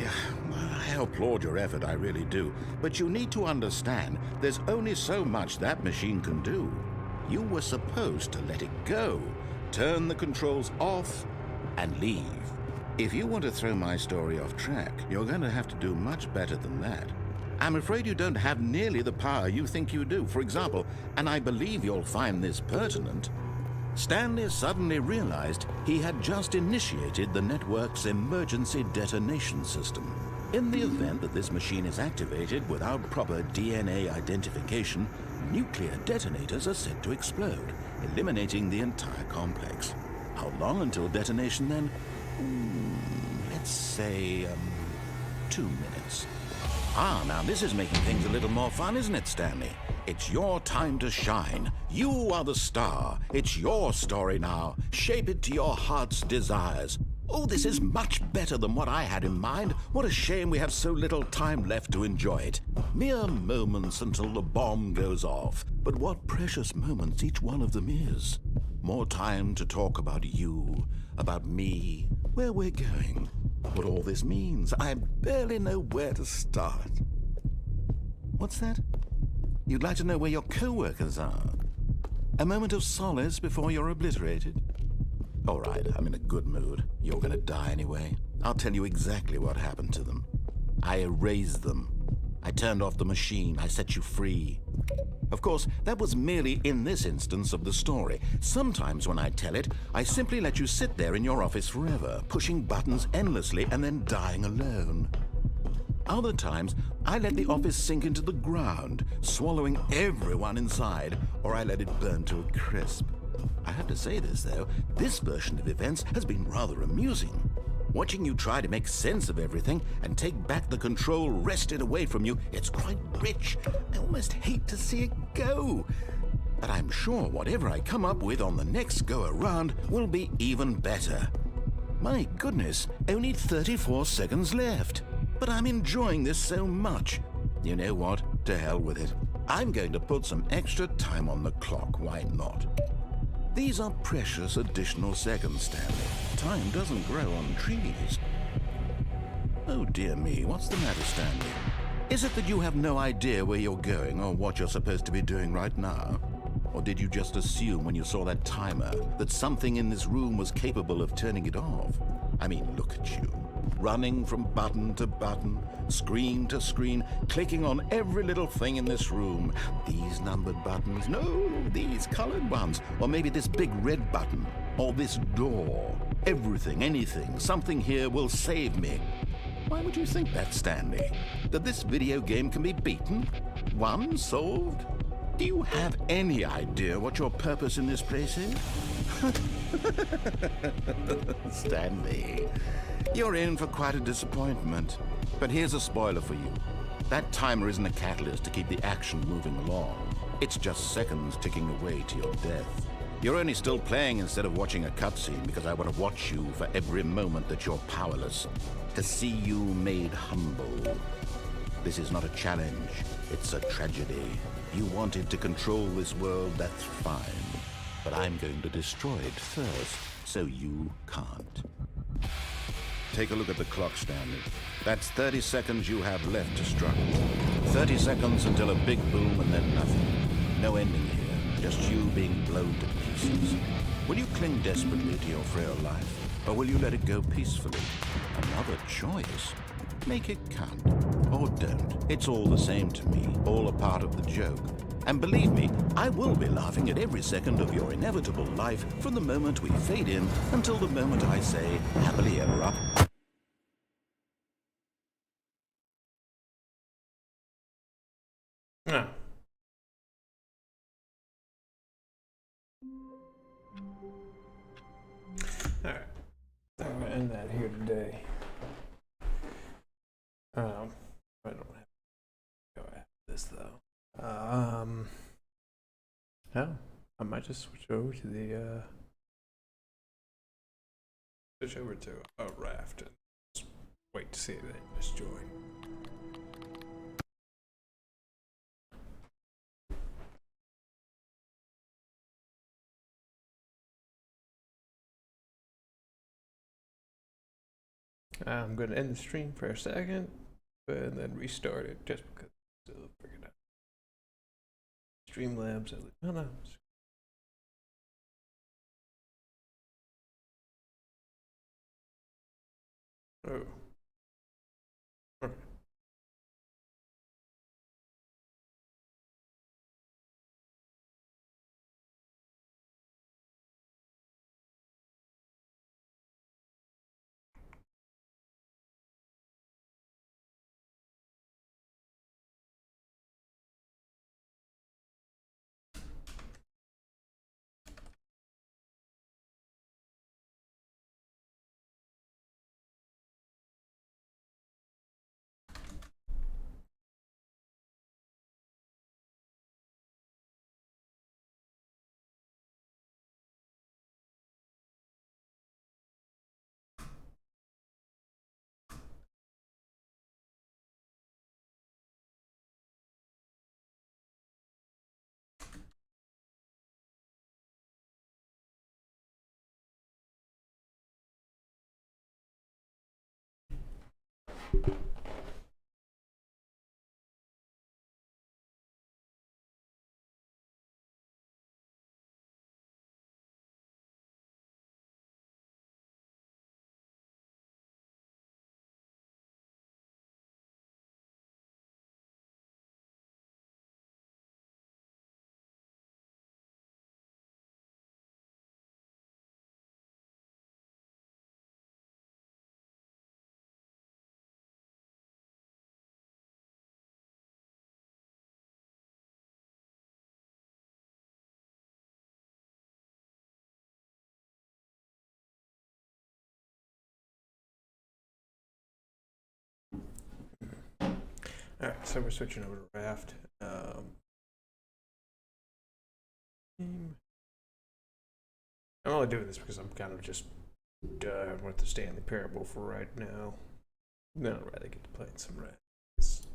I applaud your effort, I really do. But you need to understand, there's only so much that machine can do. You were supposed to let it go, turn the controls off, and leave. If you want to throw my story off track, you're going to have to do much better than that. I'm afraid you don't have nearly the power you think you do. For example, and I believe you'll find this pertinent, Stanley suddenly realized he had just initiated the network's emergency detonation system. In the event that this machine is activated without proper DNA identification, nuclear detonators are said to explode, eliminating the entire complex. How long until detonation then? Let's say, 2 minutes. Ah, now this is making things a little more fun, isn't it, Stanley? It's your time to shine. You are the star. It's your story now. Shape it to your heart's desires. Oh, this is much better than what I had in mind. What a shame we have so little time left to enjoy it. Mere moments until the bomb goes off. But what precious moments each one of them is. More time to talk about you, about me, where we're going. What all this means. I barely know where to start. What's that? You'd like to know where your co-workers are? A moment of solace before you're obliterated? All right, I'm in a good mood. You're gonna die anyway. I'll tell you exactly what happened to them. I erased them. I turned off the machine. I set you free. Of course, that was merely in this instance of the story. Sometimes when I tell it, I simply let you sit there in your office forever, pushing buttons endlessly and then dying alone. Other times, I let the office sink into the ground, swallowing everyone inside, or I let it burn to a crisp. I have to say this, though, this version of events has been rather amusing. Watching you try to make sense of everything and take back the control wrested away from you, it's quite rich. I almost hate to see it go. But I'm sure whatever I come up with on the next go-around will be even better. My goodness, only 34 seconds left. But I'm enjoying this so much. You know what? To hell with it. I'm going to put some extra time on the clock, why not? These are precious additional seconds, Stanley. Time doesn't grow on trees. Oh dear me, what's the matter, Stanley? Is it that you have no idea where you're going or what you're supposed to be doing right now? Or did you just assume when you saw that timer that something in this room was capable of turning it off? I mean, look at you. Running from button to button, screen to screen, clicking on every little thing in this room. These numbered buttons, no, these colored ones. Or maybe this big red button, or this door. Everything, anything, something here will save me. Why would you think that, Stanley? That this video game can be beaten? Won? Solved? Do you have any idea what your purpose in this place is? Stanley, you're in for quite a disappointment. But here's a spoiler for you. That timer isn't a catalyst to keep the action moving along. It's just seconds ticking away to your death. You're only still playing instead of watching a cutscene because I want to watch you for every moment that you're powerless. To see you made humble. This is not a challenge. It's a tragedy. You wanted to control this world, that's fine. But I'm going to destroy it first, so you can't. Take a look at the clock, Stanley. That's 30 seconds you have left to struggle. 30 seconds until a big boom and then nothing. No ending here, just you being blown to pieces. Will you cling desperately to your frail life, or will you let it go peacefully? Another choice. Make it count. Or don't. It's all the same to me, all a part of the joke. And believe me, I will be laughing at every second of your inevitable life from the moment we fade in until the moment I say, happily ever up. Ah. Alright. I'm going to end that here today. I don't have to go after this though. No, I might just switch over to the a raft and just wait to see if they just join. I'm going to end the stream for a second and then restart it just because I'm still figuring out Streamlabs. No, no. Oh. Okay. Alright, so we're switching over to Raft. I'm only doing this because I'm kind of just with the Stanley Parable for right now. Then I'd rather get to playing some Raft. It's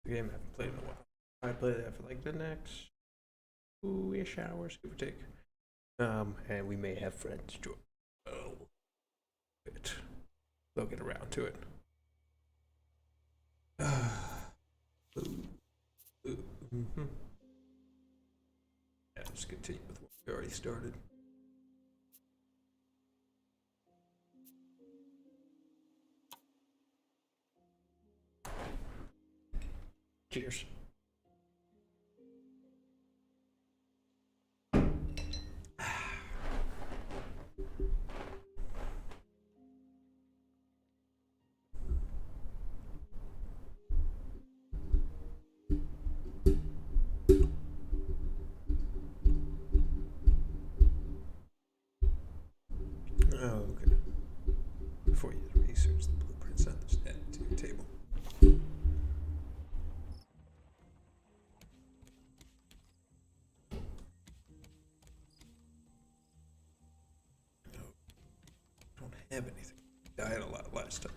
the game I haven't played in a while. I play that for like the next 2-ish hours, give or take. And we may have friends join. Oh, but they'll get around to it. Yeah, just continue with what we already started. Cheers. Okay. Before you research the blueprints, I'll just add it to your table. Don't have anything. I had a lot last time.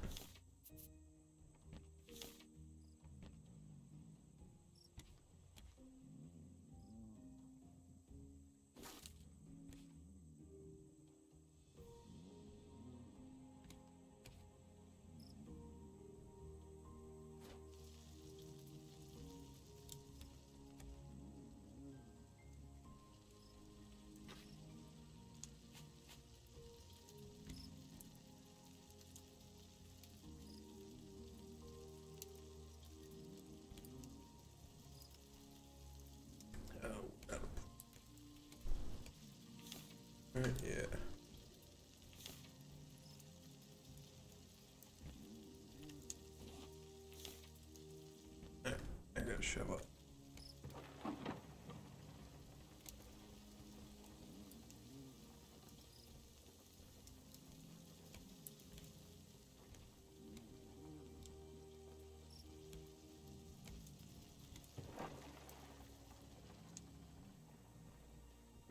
Alright, yeah. Alright, I gotta shove up.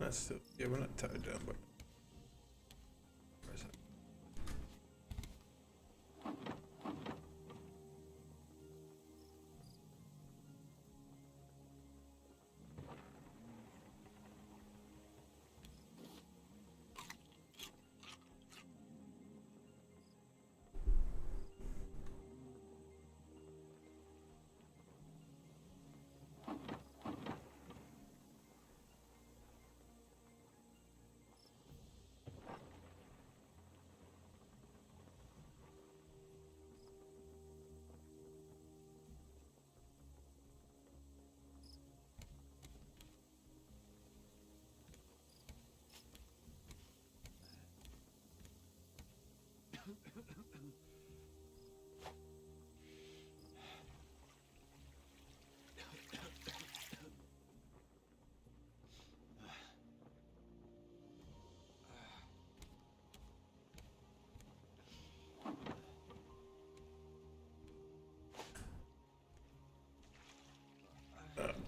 That's still, yeah, we're not tied down, but. Where's that?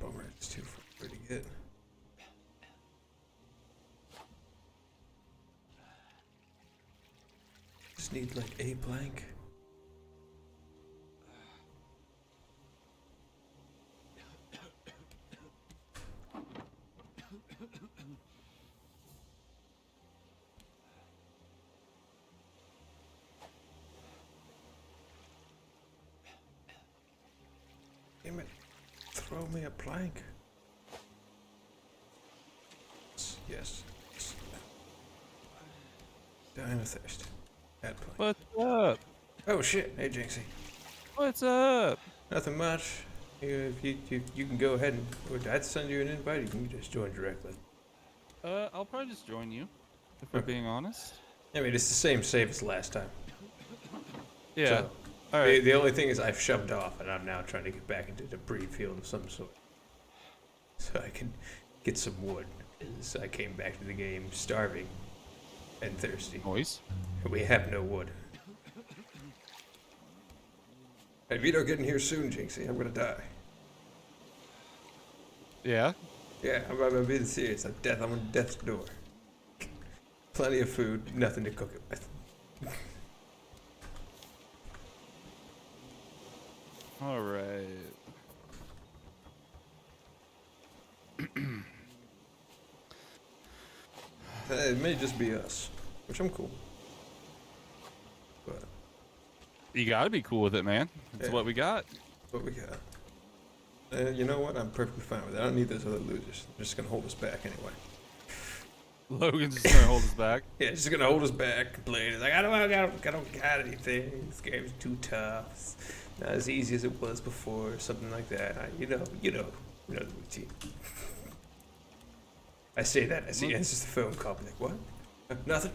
Bummer, it's too far to get. Just need like a plank. Damn it. Throw me a plank. Yes. Dying of thirst. Add plank. What's up? Oh shit. Hey Jinxie. What's up? Nothing much. You can go ahead and, or I'd send you an invite, you can just join directly. I'll probably just join you, if we're being honest. I mean, it's the same save as last time. Yeah. So, all right. the only thing is I've shoved off, and I'm now trying to get back into debris field of some sort. So I can get some wood. Because I came back to the game starving and thirsty. Noise. And we have no wood. If you don't get in here soon, Jinxie, I'm gonna die. Yeah? Yeah, I'm being serious. I'm on death's door. Plenty of food, nothing to cook it with. All right. It may just be us, which I'm cool. But You gotta be cool with it, man. That's Yeah. what we got. what we got. You know what? I'm perfectly fine with it. I don't need those other losers. They're just gonna hold us back anyway. Logan's just gonna hold us back. Yeah, just gonna hold us back, complain. It's like I don't got anything. This game's too tough. It's not as easy as it was before, or something like that. You know the routine. I say that as he answers the phone call. I'm like, what? Nothing.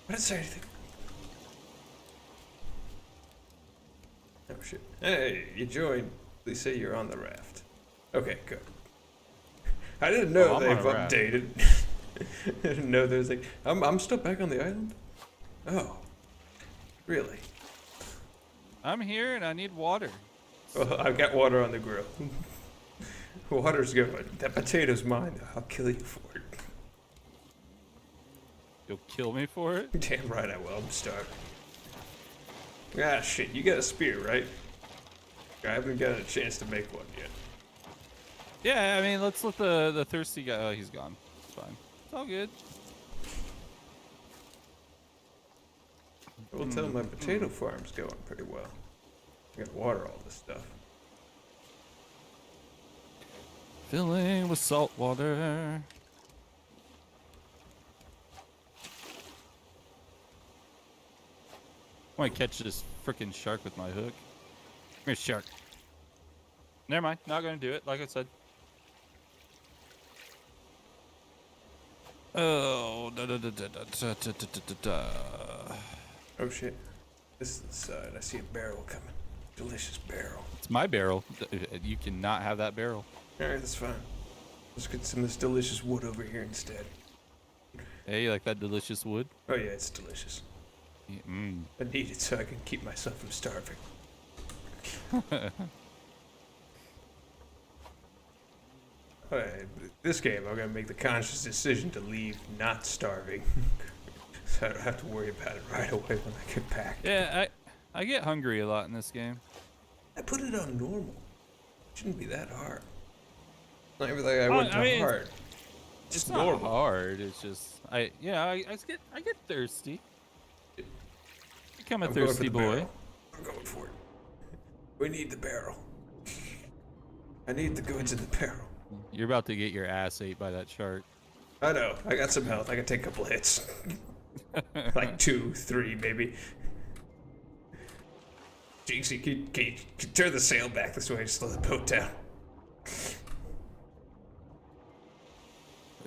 I didn't say anything. Oh shit. Hey, you joined. Please say you're on the raft. Okay, good. I didn't know I'm they've on a raft. updated. I didn't know there's like I'm still back on the island. Oh, really? I'm here and I need water. Well, I've got water on the grill. Water's good. That potato's mine. I'll kill you for it. You'll kill me for it? Damn right I will. I'm starving. Ah, shit. You got a spear, right? I haven't got a chance to make one yet. Yeah, I mean, let's let the thirsty guy. Oh, he's gone. It's fine. It's all good. I will tell my potato farm's going pretty well. I got water all this stuff. Filling with salt water. I want to catch this frickin' shark with my hook. Come here, shark. Never mind. Not gonna do it. Like I said. Oh, Oh shit. This is the side. I see a barrel coming. Delicious barrel. It's my barrel. You cannot have that barrel. Alright, that's fine. Let's get some of this delicious wood over here instead. Hey, you like that delicious wood? Oh yeah, it's delicious. Yeah, I need it so I can keep myself from starving. This game, I'm gonna make the conscious decision to leave not starving, so I don't have to worry about it right away when I get back. Yeah, I get hungry a lot in this game. I put it on normal. It shouldn't be that hard. Not everything I went to hard. It's not normal. Hard. It's just I get thirsty. Become a thirsty boy. Barrel. I'm going for it. We need the barrel. I need the goods in the barrel. You're about to get your ass ate by that shark. I know. I got some health. I can take a couple hits. Like 2, 3, maybe. Jinxie, can you turn the sail back this way to slow the boat down?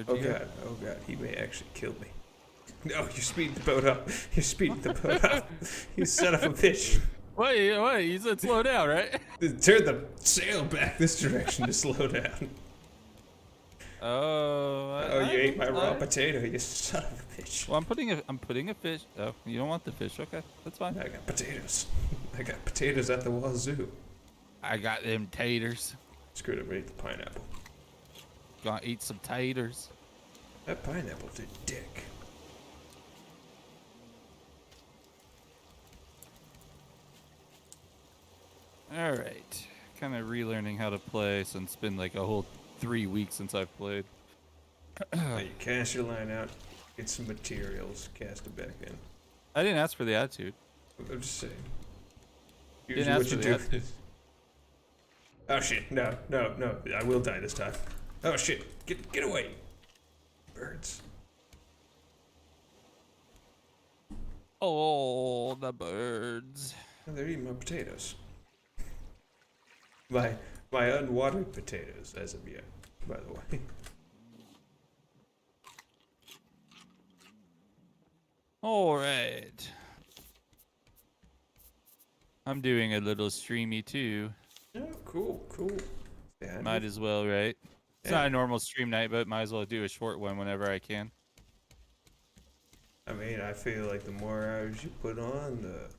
Oh god, he may actually kill me. No, you speed the boat up. You speed the boat up. You son of a bitch. Wait, you said slow down, right? Turn the sail back this direction to slow down. Oh, you ate my raw potato, you son of a bitch. Well, I'm putting a fish. Oh, you don't want the fish? Okay, that's fine. I got potatoes. I got potatoes at the wazoo. I got them taters. Screw it, I ate the pineapple. Gonna eat some taters. That pineapple's a dick. All right, kind of relearning how to play since it's been like a whole 3 weeks since I've played. You cast your line out, get some materials, cast it back in. I didn't ask for the attitude. I'm just saying. Didn't ask for the attitude. Oh shit! No! I will die this time. Oh shit! Get away! Birds. Oh, the birds. Oh, they're eating my potatoes. My unwatered potatoes, as of yet, by the way. All right. I'm doing a little streamy too. Oh, cool. Yeah, might as well, right? It's not a normal stream night, but might as well do a short one whenever I can. I mean, I feel like the more hours you put on, the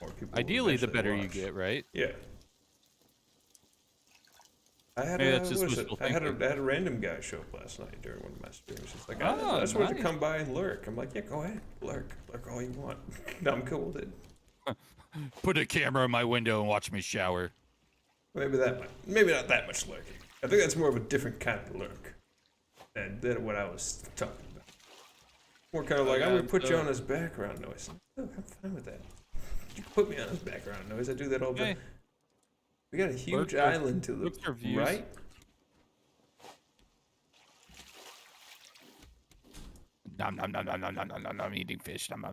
more people. Ideally, the better watch. you get, right? Yeah. I had a random guy show up last night during one of my streams. It's like, I just wanted to come by and lurk. I'm like, yeah, go ahead, lurk all you want. I'm cool with it. Put a camera in my window and watch me shower. Maybe not that much lurking. I think that's more of a different kind of lurk than what I was talking about. More kind of like, I'm gonna put you on as background noise. Look, I'm fine with that. You can put me on as background noise. I do that all the time. We got a huge island to look right. Nom. I'm eating fish. Nom.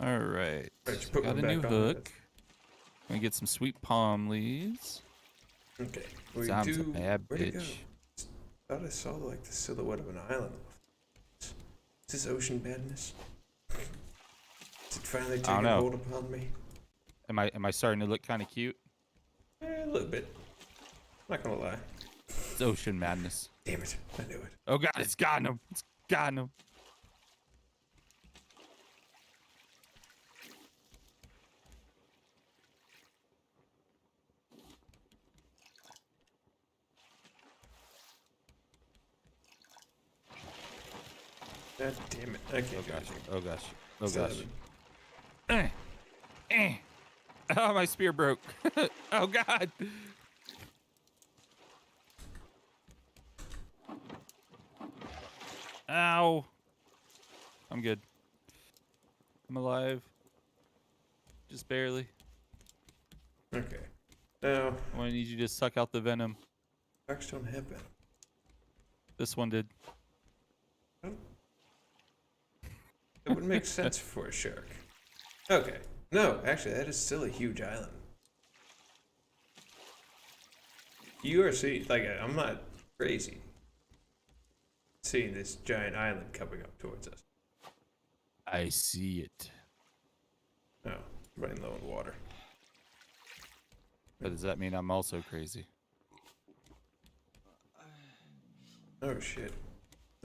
All right. Got a new hook. Gonna get some sweet palm leaves. Okay. Sounds a bad bitch. Thought I saw like the silhouette of an island. Is this ocean madness? Is it finally taking hold upon me? Am I starting to look kind of cute? A little bit. Not gonna lie. It's ocean madness. Damn it! I knew it. Oh god, it's gotten him. It's gotten him. God damn it! I can't. Oh gosh. Oh, my spear broke. Oh god. Ow. I'm good. I'm alive. Just barely. Okay. Now I want to need you to suck out the venom. sharks don't have venom. This one did. It would make sense for a shark. Okay. No, actually, that is still a huge island. You are seeing, like, I'm not crazy seeing this giant island coming up towards us. I see it. Oh, running low on water. But does that mean I'm also crazy? Oh, shit.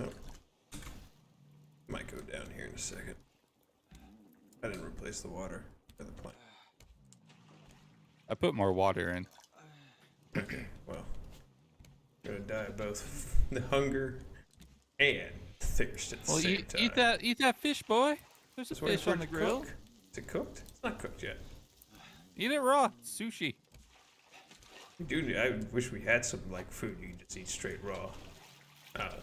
Oh. Might go down here in a second. I didn't replace the water for the plant. I put more water in. Okay, well. Gonna die of both the hunger and thirst at the same time. Eat that fish, boy. There's a Just waiting fish for on it the to grill. cook. Is it cooked? It's not cooked yet. Eat it raw. Sushi. Dude, I wish we had some like food you can just eat straight raw.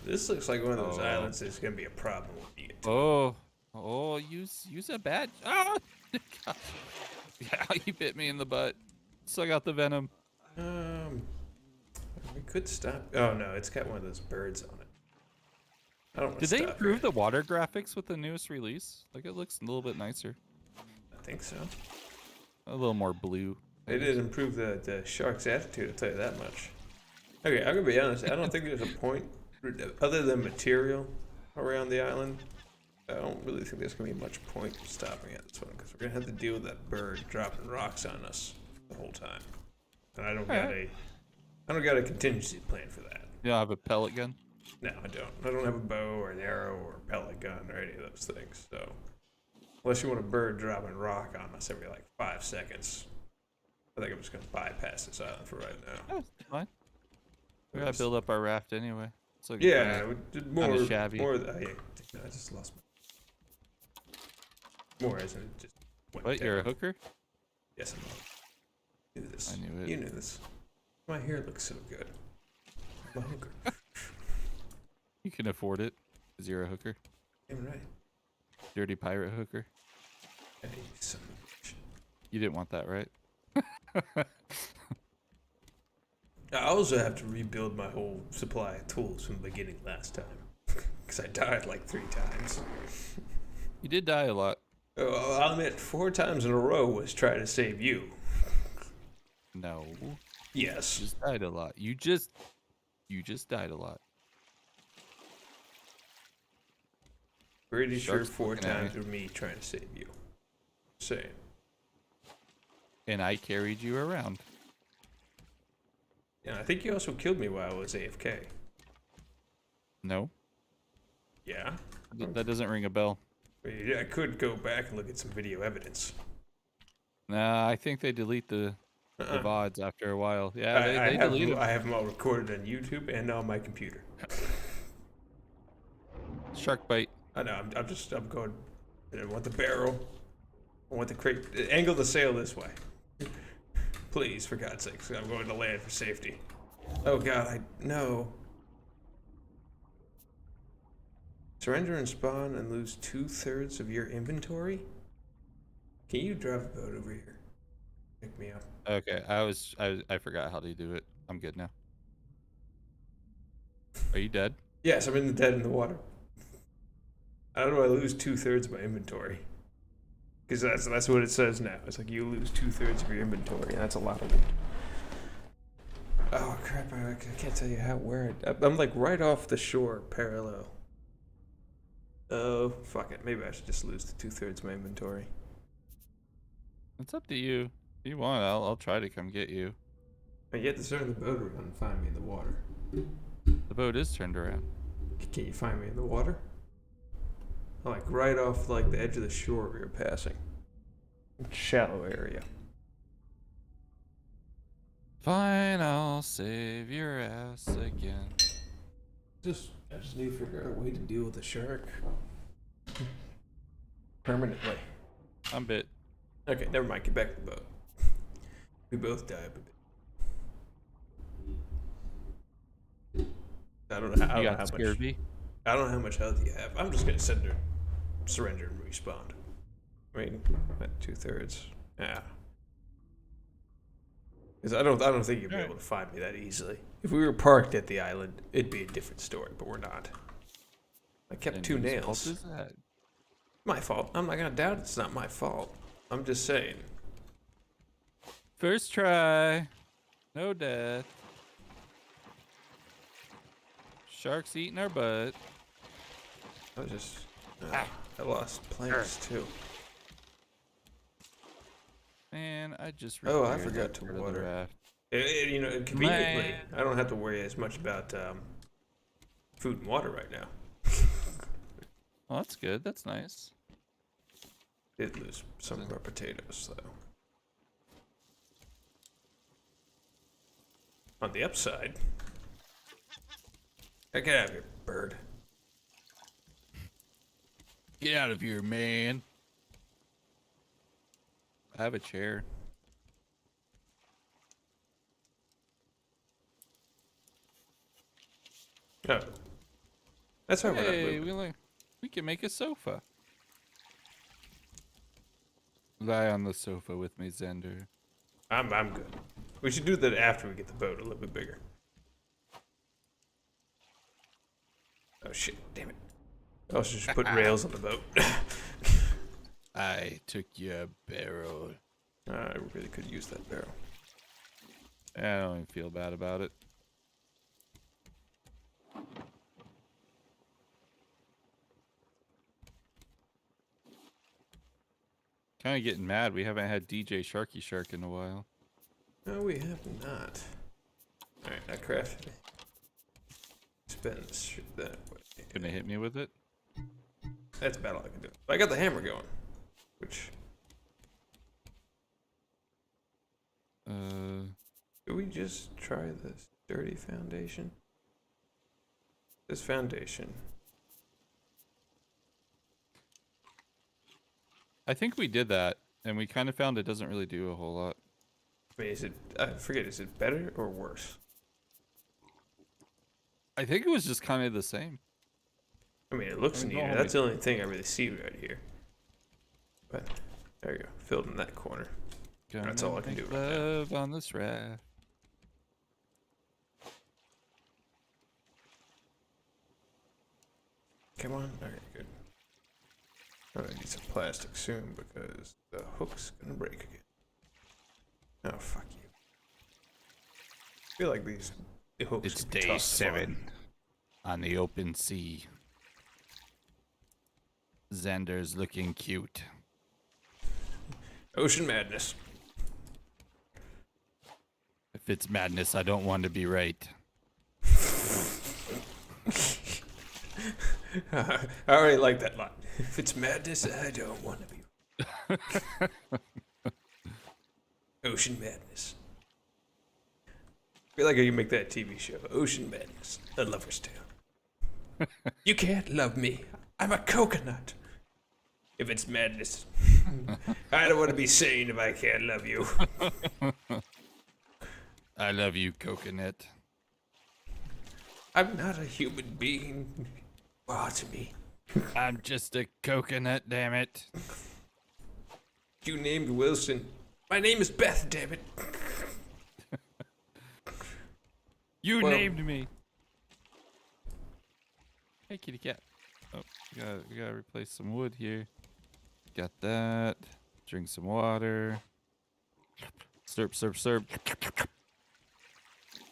This looks like one of those islands that's gonna be a problem with eating. Use a badge. Oh, gosh. Yeah, you bit me in the butt. Still got the venom. We could stop. Oh no, it's got one of those birds on it. I don't. Did they improve the water graphics with the newest release? Like it looks a little bit nicer. I think so. A little more blue. They did improve the shark's attitude, I'll tell you that much. Okay, I'm gonna be honest. I don't think there's a point other than material around the island. I don't really think there's gonna be much point stopping at this one because we're gonna have to deal with that bird dropping rocks on us the whole time, and I don't got a contingency plan for that. You don't have a pellet gun? No, I don't. I don't have a bow or an arrow or a pellet gun or any of those things. So, unless you want a bird dropping rock on us every like 5 seconds, I think I'm just gonna bypass this island for right now. Oh, fine. We gotta build up our raft anyway. So yeah, more shabby. More. Yeah, I just lost more as it just. What? You're a hooker? Yes, I'm. You knew this. I knew it. You knew this. My hair looks so good. I'm a hooker. You can afford it, because you're a hooker. Damn right. Dirty pirate hooker. Hey, son of a bitch. You didn't want that, right? I also have to rebuild my whole supply of tools from the beginning last time. Because I died like 3 times. You did die a lot. Oh, I'll admit 4 times in a row was trying to save you. No. Yes. You just died a lot. You just died a lot. Pretty sure Shark's 4 looking at times me. were me trying to save you. Saying. And I carried you around. Yeah, I think you also killed me while I was AFK. No. Yeah? That doesn't ring a bell. I could go back and look at some video evidence. Nah, I think they delete the VODs after a while. Yeah, they delete them. I have them all recorded on YouTube and on my computer. Shark bite. I know, I'm going. I want the barrel. I want the crate. Angle the sail this way. Please, for God's sakes, I'm going to land for safety. Oh God, no. Surrender and spawn and lose 2/3 of your inventory? Can you drive a boat over here? Pick me up. Okay, I forgot how to do it. I'm good now. Are you dead? Yes, I'm dead in the water. How do I lose 2/3 of my inventory? Because that's what it says now. It's like you lose 2/3 of your inventory, and that's a lot of it. Oh crap! I can't tell you where I'm like right off the shore, parallel. Oh fuck it! Maybe I should just lose the 2/3 of my inventory. It's up to you. If you want, I'll try to come get you. And you have to turn the boat around and find me in the water. The boat is turned around. Can you find me in the water? I'm like right off like the edge of the shore we were passing. Shallow area. Fine, I'll save your ass again. I just need to figure out a way to deal with the shark. Permanently. I'm bit. Okay, never mind. Get back to the boat. We both died. I don't know how much. I don't know how much health you have. I'm just gonna surrender and respawn. I mean, 2/3. Yeah. Because I don't think you'd be able to find me that easily. If we were parked at the island, it'd be a different story. But we're not. I kept 2 nails. What is that? My fault. I'm not gonna doubt it's not my fault. I'm just saying. First try. No death. Sharks eating our butt. I lost planks too. Man, I just. I forgot to water. Conveniently, I don't have to worry as much about food and water right now. Well, that's good. That's nice. Did lose some of our potatoes though. On the upside, Hey, get out of here, bird. Get out of here, man. I have a chair. Oh. That's why we're not Hey, moving. we can make a sofa. Lie on the sofa with me, Xander. I'm good. We should do that after we get the boat a little bit bigger. Oh shit, damn it. I also just put rails on the boat. I took your barrel. I really could use that barrel. I don't even feel bad about it. Kind of getting mad. We haven't had DJ Sharky Shark in a while. No, we have not. Alright, I crafted it. Spin this shit that way. Gonna hit me with it? That's about all I can do. I got the hammer going. Which... Could we just try this dirty foundation? This foundation. I think we did that, and we kind of found it doesn't really do a whole lot. I mean, is it... I forget, is it better or worse? I think it was just kind of the same. I mean, it looks neater. That's the only thing I really see right here. But, there you go. Filled in that corner. That's all I can do right now. Love on this raft. Come on. Alright, good. I'm gonna need some plastic soon because the hook's gonna break again. Oh, fuck you. I feel like these hooks. It's could be day tough 7 on the open sea. Xander's looking cute. Ocean madness. If it's madness, I don't want to be right. I already like that line. If it's madness, I don't want to be. Ocean madness. I feel like I can make that TV show. Ocean madness. A lover's tale. You can't love me. I'm a coconut. If it's madness. I don't want to be sane if I can't love you. I love you, coconut. I'm not a human being. Wow, to me. I'm just a coconut, damn it. You named Wilson. My name is Beth, damn it. You named me. Hey, kitty cat. Oh, we gotta replace some wood here. Got that. Drink some water. Slurp, slurp, slurp.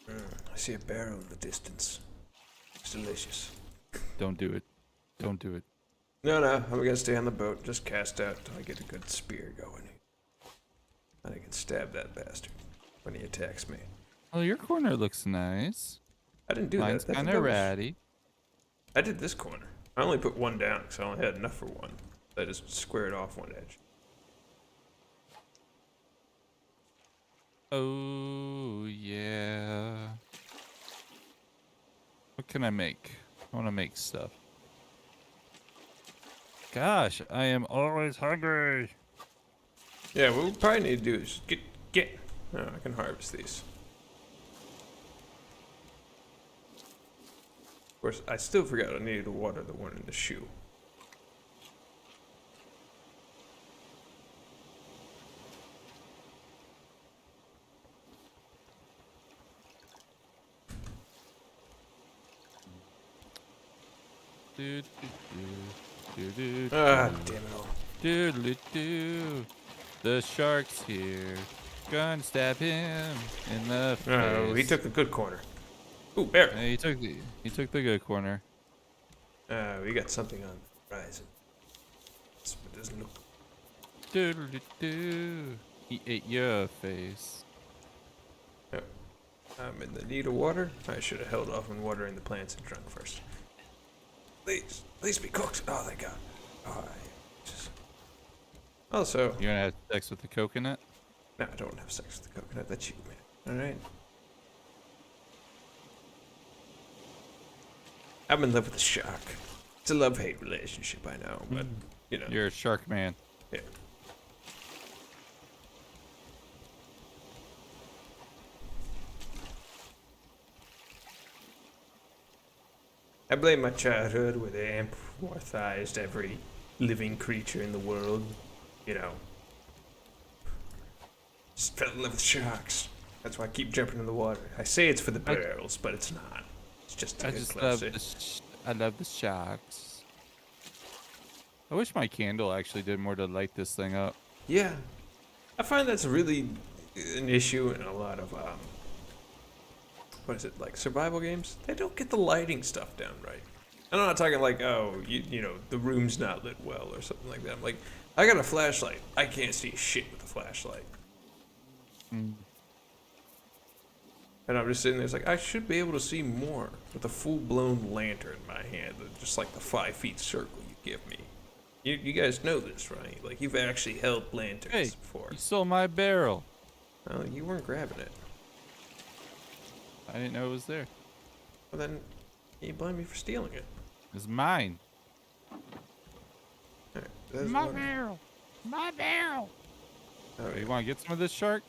I see a barrel in the distance. It's delicious. Don't do it. Don't do it. No, I'm gonna stay on the boat. Just cast out till I get a good spear going. And I can stab that bastard when he attacks me. Oh, your corner looks nice. I didn't do Mine's that. kind of ratty. I did this corner. I only put one down because I only had enough for one. I just squared off one edge. Oh, yeah. What can I make? I want to make stuff. Gosh, I am always hungry. Yeah, what we probably need to do is get. Oh, I can harvest these. Of course, I still forgot I needed to water the one in the shoe. Ah, damn it all. Doodly-doo. The shark's here. Gonna stab him in the face. Oh, he took the good corner. Ooh, bear. He took the good corner. We got something on the horizon. It doesn't look. Doodly-doo. He ate your face. Oh, I'm in the need of water. I should have held off on watering the plants and drunk first. Please be cooked. Oh, thank God. Oh, Also, You gonna have sex with the coconut? no, I don't have sex with the coconut. That's you, man. All right. I'm in love with the shark. It's a love-hate relationship, I know, but, you know. You're a shark man. Yeah. I blame my childhood where they amorphized every living creature in the world. You know. Just fell in love with sharks. That's why I keep jumping in the water. I say it's for the barrels, but it's not. It's just to I get just closer. I love the sharks. I wish my candle actually did more to light this thing up. Yeah. I find that's really an issue in a lot of, what is it, like survival games? They don't get the lighting stuff down right. I'm not talking like, oh, you know, the room's not lit well or something like that. I'm like, I got a flashlight. I can't see shit with a flashlight. And I'm just sitting there, it's like, I should be able to see more with a full-blown lantern in my hand than just like the 5 feet circle you give me. You guys know this, right? Like, you've actually held lanterns before. You stole my barrel. Well, you weren't grabbing it. I didn't know it was there. Well, then you blame me for stealing it. It's mine. Alright, there's My one. barrel. My barrel. Oh, You want to get some of this shark?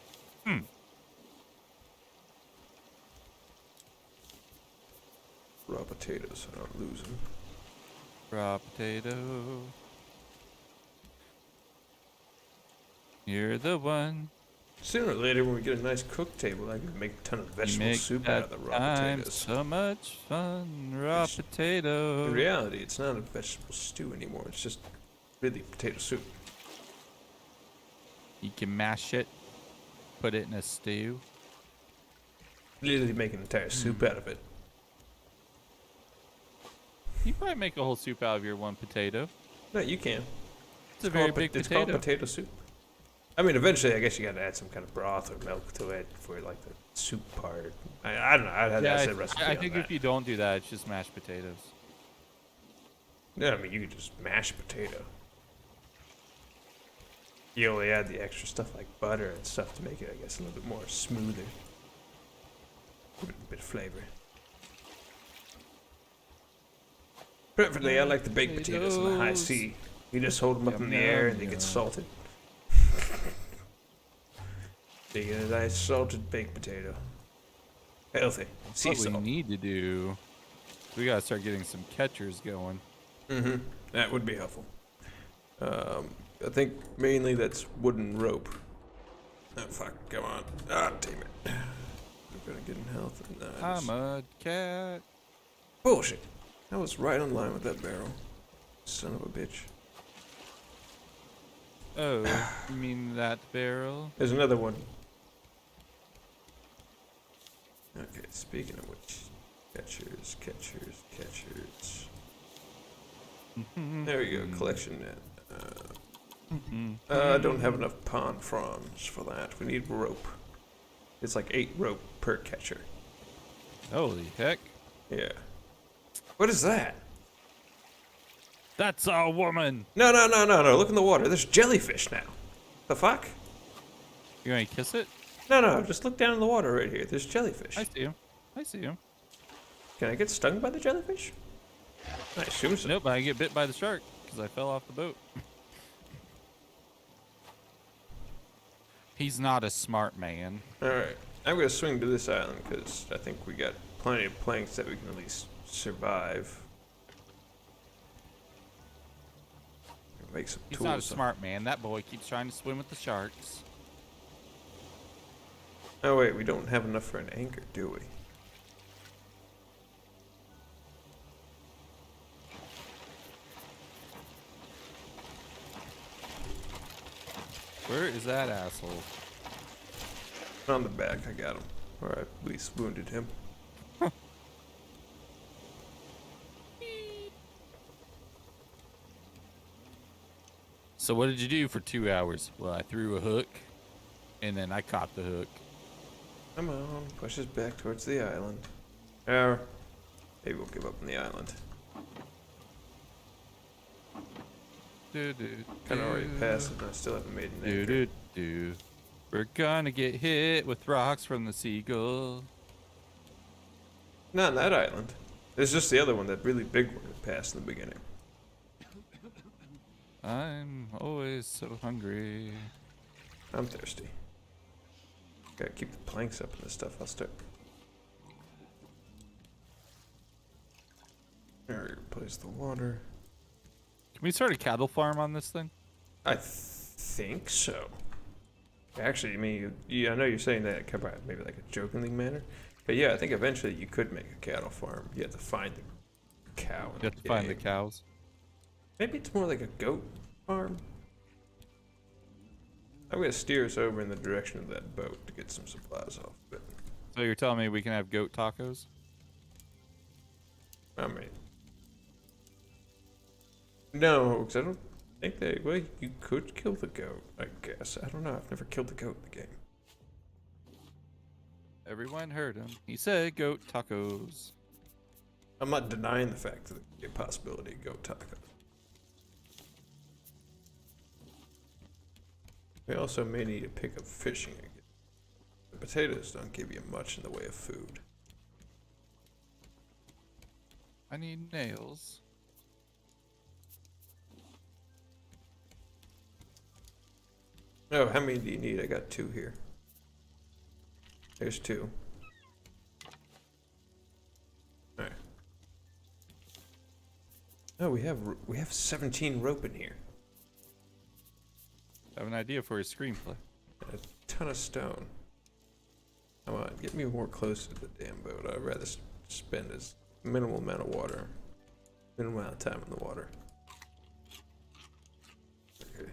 raw potatoes, I don't lose them. Raw potato. You're the one. Sooner or later, when we get a nice cook table, I can make a ton of vegetable soup out of the raw potatoes. So much fun, raw potato. In reality, it's not a vegetable stew anymore. It's just really potato soup. You can mash it, put it in a stew. Literally make an entire soup out of it. You probably make a whole soup out of your one potato. No, you can. It's a very big It's potato. called potato soup. I mean, eventually, I guess you got to add some kind of broth or milk to it for like the soup part. I don't know. I'd have to ask the recipe. I on think that. if you don't do that, it's just mashed potatoes. Yeah, I mean, you could just mash potato. You only add the extra stuff like butter and stuff to make it, I guess, a little bit more smoother. Give it a bit of flavor. Preferably, I like the baked potatoes in the high C. You just hold them up in the air and they get salted. They get a nice salted baked potato. Healthy. Sea What salt. we need to do, we gotta start getting some catchers going. That would be helpful. I think mainly that's wooden rope. Oh fuck, come on. Ah, damn it. We're gonna get in health. I'm a cat. Bullshit. I was right on line with that barrel. Son of a bitch. Oh, you mean that barrel? There's another one. Okay, speaking of which, catchers. There we go, collection net. I don't have enough pond fronds for that. We need rope. It's like 8 rope per catcher. Holy heck. Yeah. What is that? That's a woman. No. Look in the water. There's jellyfish now. The fuck? You want to kiss it? No. Just look down in the water right here. There's jellyfish. I see him. I see him. Can I get stung by the jellyfish? I assume so. Nope, I get bit by the shark because I fell off the boat. He's not a smart man. Alright. I'm going to swing to this island because I think we got plenty of planks that we can at least survive. Make some He's tools. not a smart man. That boy keeps trying to swim with the sharks. Oh wait, we don't have enough for an anchor, do we? Where is that asshole? On the back, I got him. Or I at least wounded him. So what did you do for 2 hours? Well, I threw a hook, and then I caught the hook. Come on, push us back towards the island. Or maybe we'll give up on the island. Kind of already passed it, and I still haven't made an anchor. We're gonna get hit with rocks from the seagull. Not on that island. There's just the other one, that really big one that passed in the beginning. I'm always so hungry. I'm thirsty. Gotta keep the planks up and this stuff. I'll start. Alright, replace the water. Can we start a cattle farm on this thing? I think so. Actually, I mean, I know you're saying that kind of maybe like a jokingly manner, but yeah, I think eventually you could make a cattle farm. You have to find the cow. You have to find the cows. Maybe it's more like a goat farm. I'm gonna steer us over in the direction of that boat to get some supplies off of it. So you're telling me we can have goat tacos? I mean, no, because I don't think they. Well, you could kill the goat, I guess. I don't know. I've never killed the goat in the game. Everyone heard him. He said goat tacos. I'm not denying the fact that there's a possibility of goat tacos. We also may need to pick up fishing again. The potatoes don't give you much in the way of food. I need nails. Oh, how many do you need? I got 2 here. There's 2. Alright. Oh, we have 17 rope in here. I have an idea for a screenplay. And a ton of stone. Come on, get me more close to the damn boat. I'd rather spend as minimal amount of water, minimal amount of time in the water. Okay.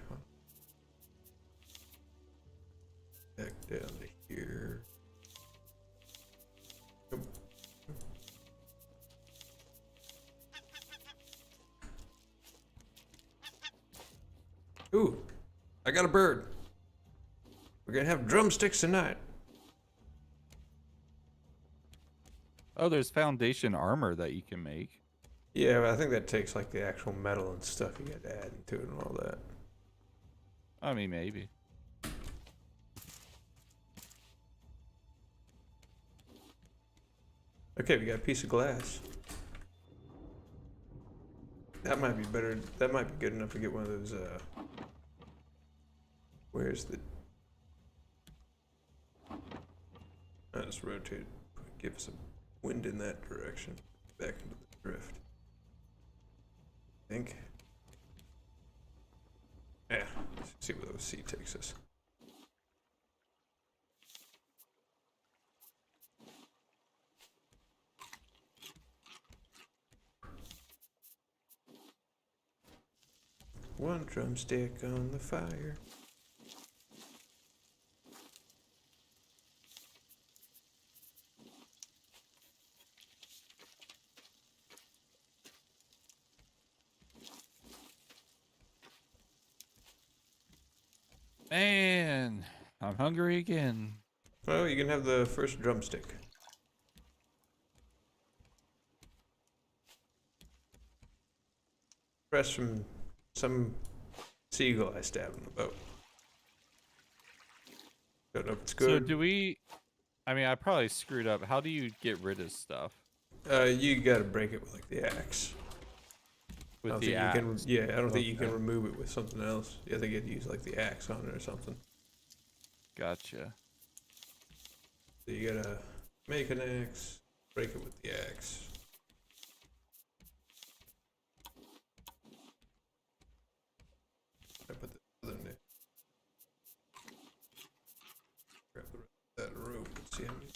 Back down to here. Ooh, I got a bird. We're gonna have drumsticks tonight. Oh, there's foundation armor that you can make. Yeah, but I think that takes like the actual metal and stuff you got to add into it and all that. I mean, maybe. Okay, we got a piece of glass. That might be better. That might be good enough to get one of those, where's the... I just rotate. Give us some wind in that direction. Back into the drift. I think. Yeah, let's see where the sea takes us. One drumstick on the fire. Man, I'm hungry again. Oh, you can have the first drumstick. Press from some seagull I stabbed in the boat. Don't know if it's good. So do we... I mean, I probably screwed up. How do you get rid of stuff? You gotta break it with like the axe. With the axe? Yeah, I don't think you can remove it with something else. I think you'd use like the axe on it or something. Gotcha. So you gotta make an axe, break it with the axe. I put the other in there. Grab the rest of that rope and see how many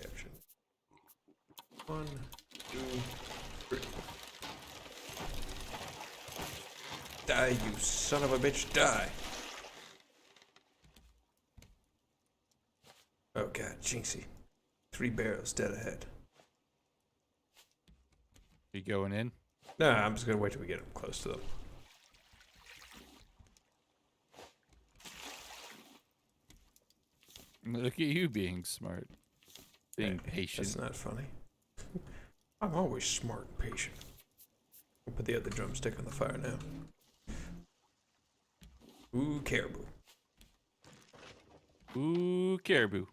caption. 1, 2, 3. Die, you son of a bitch, die! Oh god, jinxie. 3 barrels dead ahead. You going in? No, I'm just gonna wait till we get up close to them. Look at you being smart. Being patient. That's not funny. I'm always smart and patient. I'll put the other drumstick on the fire now. Ooh, caribou. Ooh, caribou.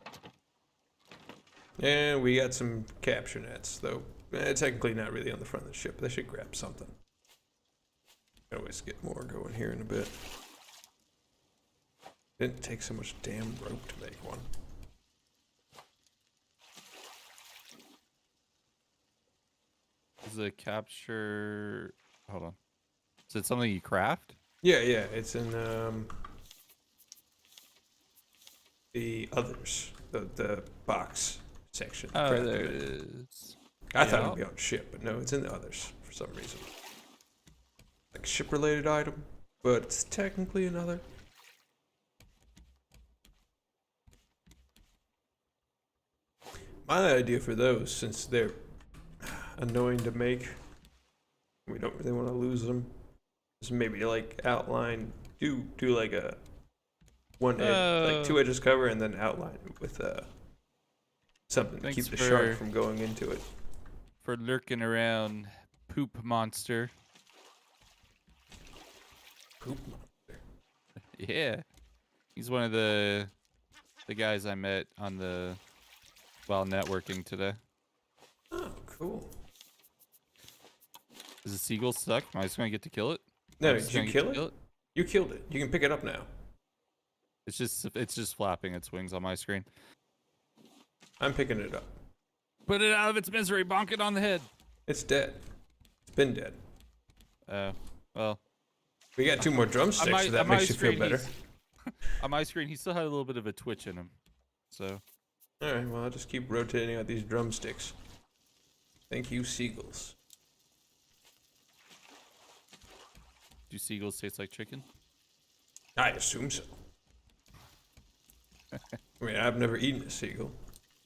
And we got some capture nets, though Technically not really on the front of the ship. They should grab something. Always get more going here in a bit. Didn't take so much damn rope to make one. Is it capture? Hold on. Is it something you craft? Yeah, it's in the others, the box section. Oh, there it is. I thought it would be on ship, but no, it's in the others for some reason. Like a ship-related item, but it's technically another. My idea for those, since they're annoying to make, we don't really want to lose them, is maybe like outline, do like a one edge, like 2 edges cover, and then outline with something to keep the shark from going into it. For lurking around, poop monster. Poop monster. Yeah, he's one of the guys I met on the while networking today. Oh, cool. Is the seagull stuck? Am I just gonna get to kill it? No, did you kill it? You killed it. You can pick it up now. It's just flapping its wings on my screen. I'm picking it up. Put it out of its misery. Bonk it on the head. It's dead. It's been dead. Oh, well. We got 2 more drumsticks, so that makes you feel better. On my screen, he still had a little bit of a twitch in him. So. Alright, well, I'll just keep rotating out these drumsticks. Thank you, seagulls. Do seagulls taste like chicken? I assume so. I mean, I've never eaten a seagull.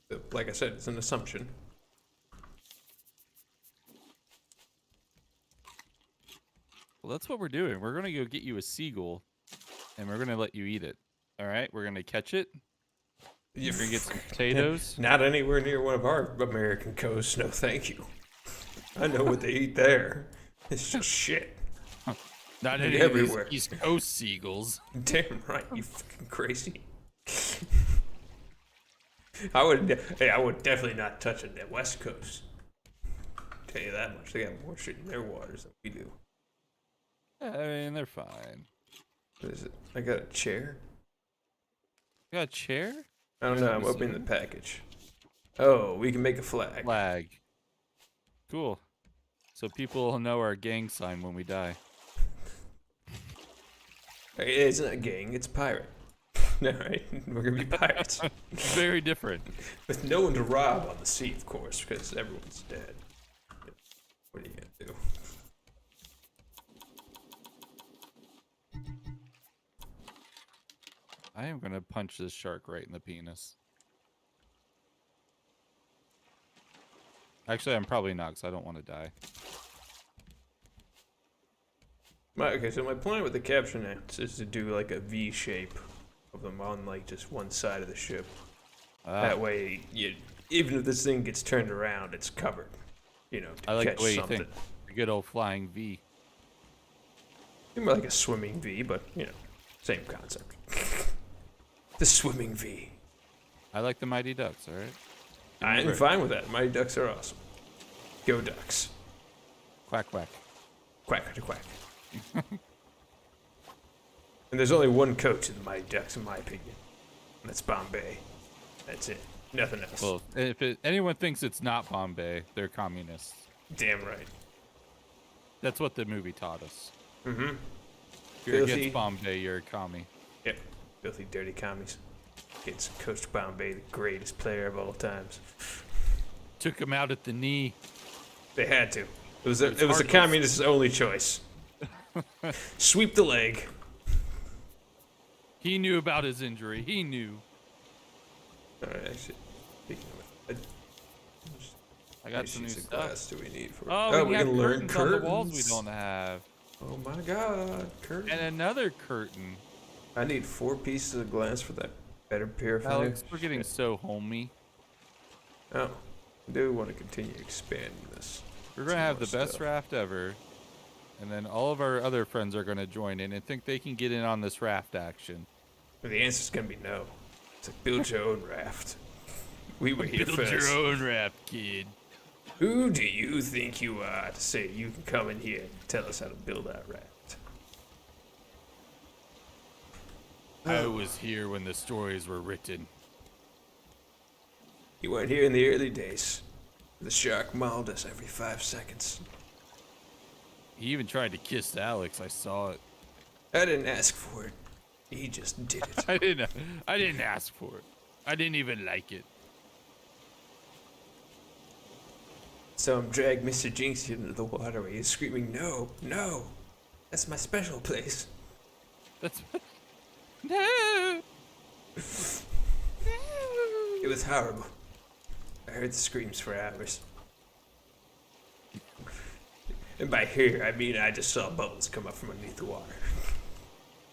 But like I said, it's an assumption. Well, that's what we're doing. We're going to go get you a seagull, and we're going to let you eat it. All right? We're going to catch it. You're going to get some potatoes. Not anywhere near one of our American coasts, no thank you. I know what they eat there. It's just shit. Not any everywhere. East Coast seagulls. Damn right, you fucking crazy. I would definitely not touch it at West Coast. Tell you that much. They got more shit in their waters than we do. I mean, they're fine. What is it? I got a chair. You got a chair? I don't know. I'm opening the package. Oh, we can make a flag. Flag. Cool. So people will know our gang sign when we die. It's not a gang. It's pirate. No, right? We're gonna be pirates. Very different. With no one to rob on the sea, of course, because everyone's dead. What are you gonna do? I am gonna punch this shark right in the penis. Actually, I'm probably not, because I don't want to die. Okay, so my plan with the capture nets is to do like a V shape of them on like just one side of the ship. That way, even if this thing gets turned around, it's covered. You know, to I like catch the way something. you think. A good old flying V. More like a swimming V, but you know, same concept. The swimming V. I like the Mighty Ducks. All right. I'm fine with that. Mighty Ducks are awesome. Go Ducks. Quack quack. Quack to quack. And there's only one coach in the Mighty Ducks, in my opinion. And that's Bombay. That's it. Nothing else. Well, if anyone thinks it's not Bombay, they're communists. Damn right. That's what the movie taught us. Mm-hmm. If you're against Bombay, you're a commie. Yep. Filthy, dirty commies. Against Coach Bombay, the greatest player of all times. Took him out at the knee. They had to. It was a communist's only choice. Sweep the leg. He knew about his injury. He knew. Alright, actually, speaking of it, I got some new stuff. glass Do we need for? Oh, we can learn curtains on the walls we don't have. Oh my God, curtain. And another curtain. I need 4 pieces of glass for that better purifier. Alex, we're getting so homey. Oh, I do want to continue expanding this. We're gonna have the best raft ever, and then all of our other friends are gonna join in and think they can get in on this raft action. Well, the answer's gonna be no. It's like build your own raft. We were here Build first. your own raft, kid. Who do you think you are to say you can come in here and tell us how to build our raft? I was here when the stories were written. You weren't here in the early days. The shark mauled us every 5 seconds. He even tried to kiss Alex. I saw it. I didn't ask for it. He just did it. I didn't ask for it. I didn't even like it. So I'm dragged Mr. Jinx into the water where he's screaming, "No, no, that's my special place." That's no. It was horrible. I heard the screams for hours. And by here, I mean I just saw bubbles come up from underneath the water.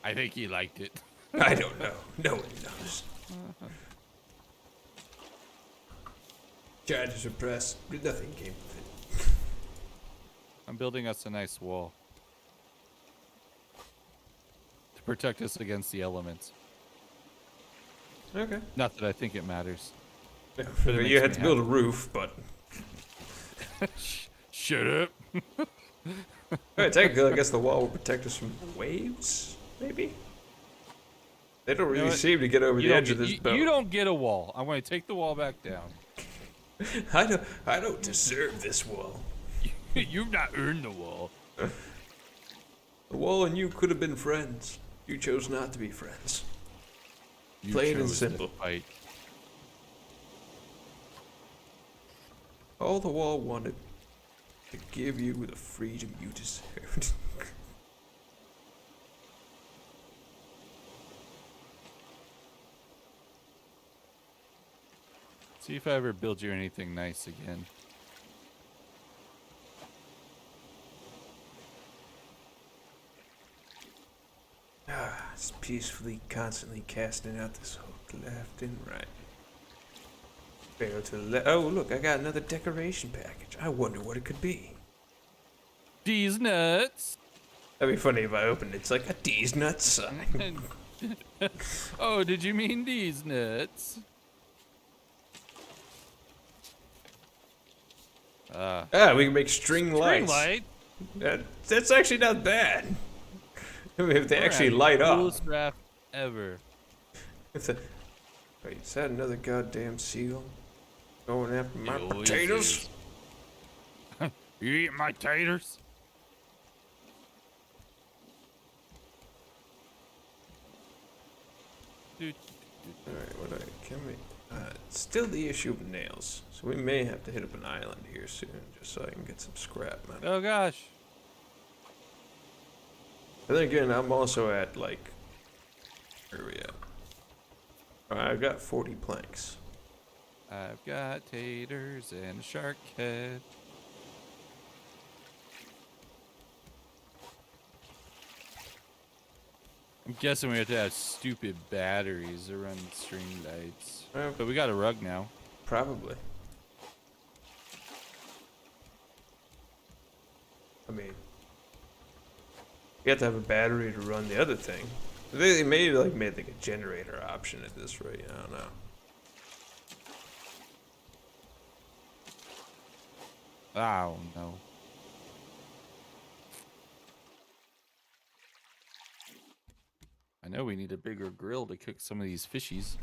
I think he liked it. I don't know. No one knows. Tried to suppress, but nothing came of it. I'm building us a nice wall to protect us against the elements. Okay. Not that I think it matters. Yeah, But it you makes had me to build a roof, but... Shut up. Alright, technically, I guess the wall will protect us from waves, maybe? They don't really seem to get over the edge of this boat. You don't get a wall. I'm going to take the wall back down. I don't deserve this wall. You've not earned the wall. The wall and you could have been friends. You chose not to be friends. You Plain and chose simple. to fight. All the wall wanted to give you the freedom you deserved. See if I ever build you anything nice again. It's peacefully, constantly casting out this hook left and right. Barrel to the left. Oh, look, I got another decoration package. I wonder what it could be. These nuts. That'd be funny if I opened it. It's like a D's nuts sign. Oh, did you mean these nuts? We can make string lights. Light. That's actually not bad. I mean, if they actually light up. Coolest raft ever. Wait, is that another goddamn seal? Going after my It always potatoes? is. You eat my taters? Dude. Alright, can we... still the issue of nails. So we may have to hit up an island here soon, just so I can get some scrap metal. Oh gosh. But then again, I'm also at, like... Where are we at? I've got 40 planks. I've got taters and a shark head. I'm guessing we have to have stupid batteries to run string lights. But we got a rug now. Probably. I mean... You have to have a battery to run the other thing. They may like made like a generator option at this rate. I don't know. Oh no. I know we need a bigger grill to cook some of these fishies.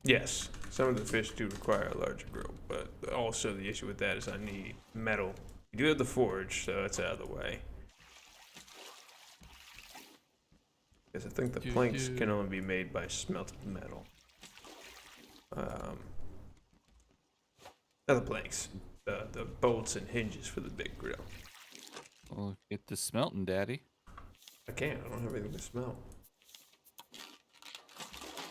Yes, some of the fish do require a larger grill, but also the issue with that is I need metal. You do have the forge, so it's out of the way. Because I think the planks can only be made by smelted metal. Not the planks, the bolts and hinges for the big grill. Well, get the smelting, Daddy. I can't. I don't have anything to smelt.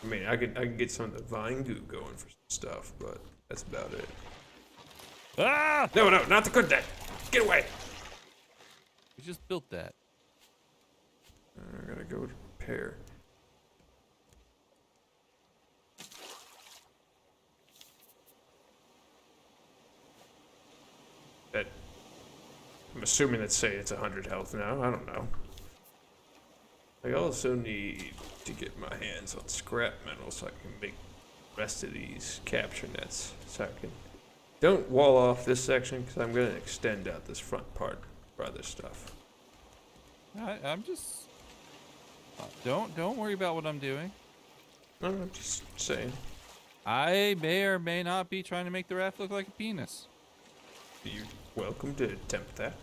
I mean, I can get some of the vine goo going for stuff, but that's about it. Ah! No, not the good day. Get away. We just built that. I gotta go to repair. That. I'm assuming that's saying it's 100 health now. I don't know. I also need to get my hands on scrap metal so I can make the rest of these capture nets. So I can Don't wall off this section because I'm going to extend out this front part for other stuff. I'm just don't worry about what I'm doing. No, I'm just saying. I may or may not be trying to make the raft look like a penis. You're welcome to attempt that.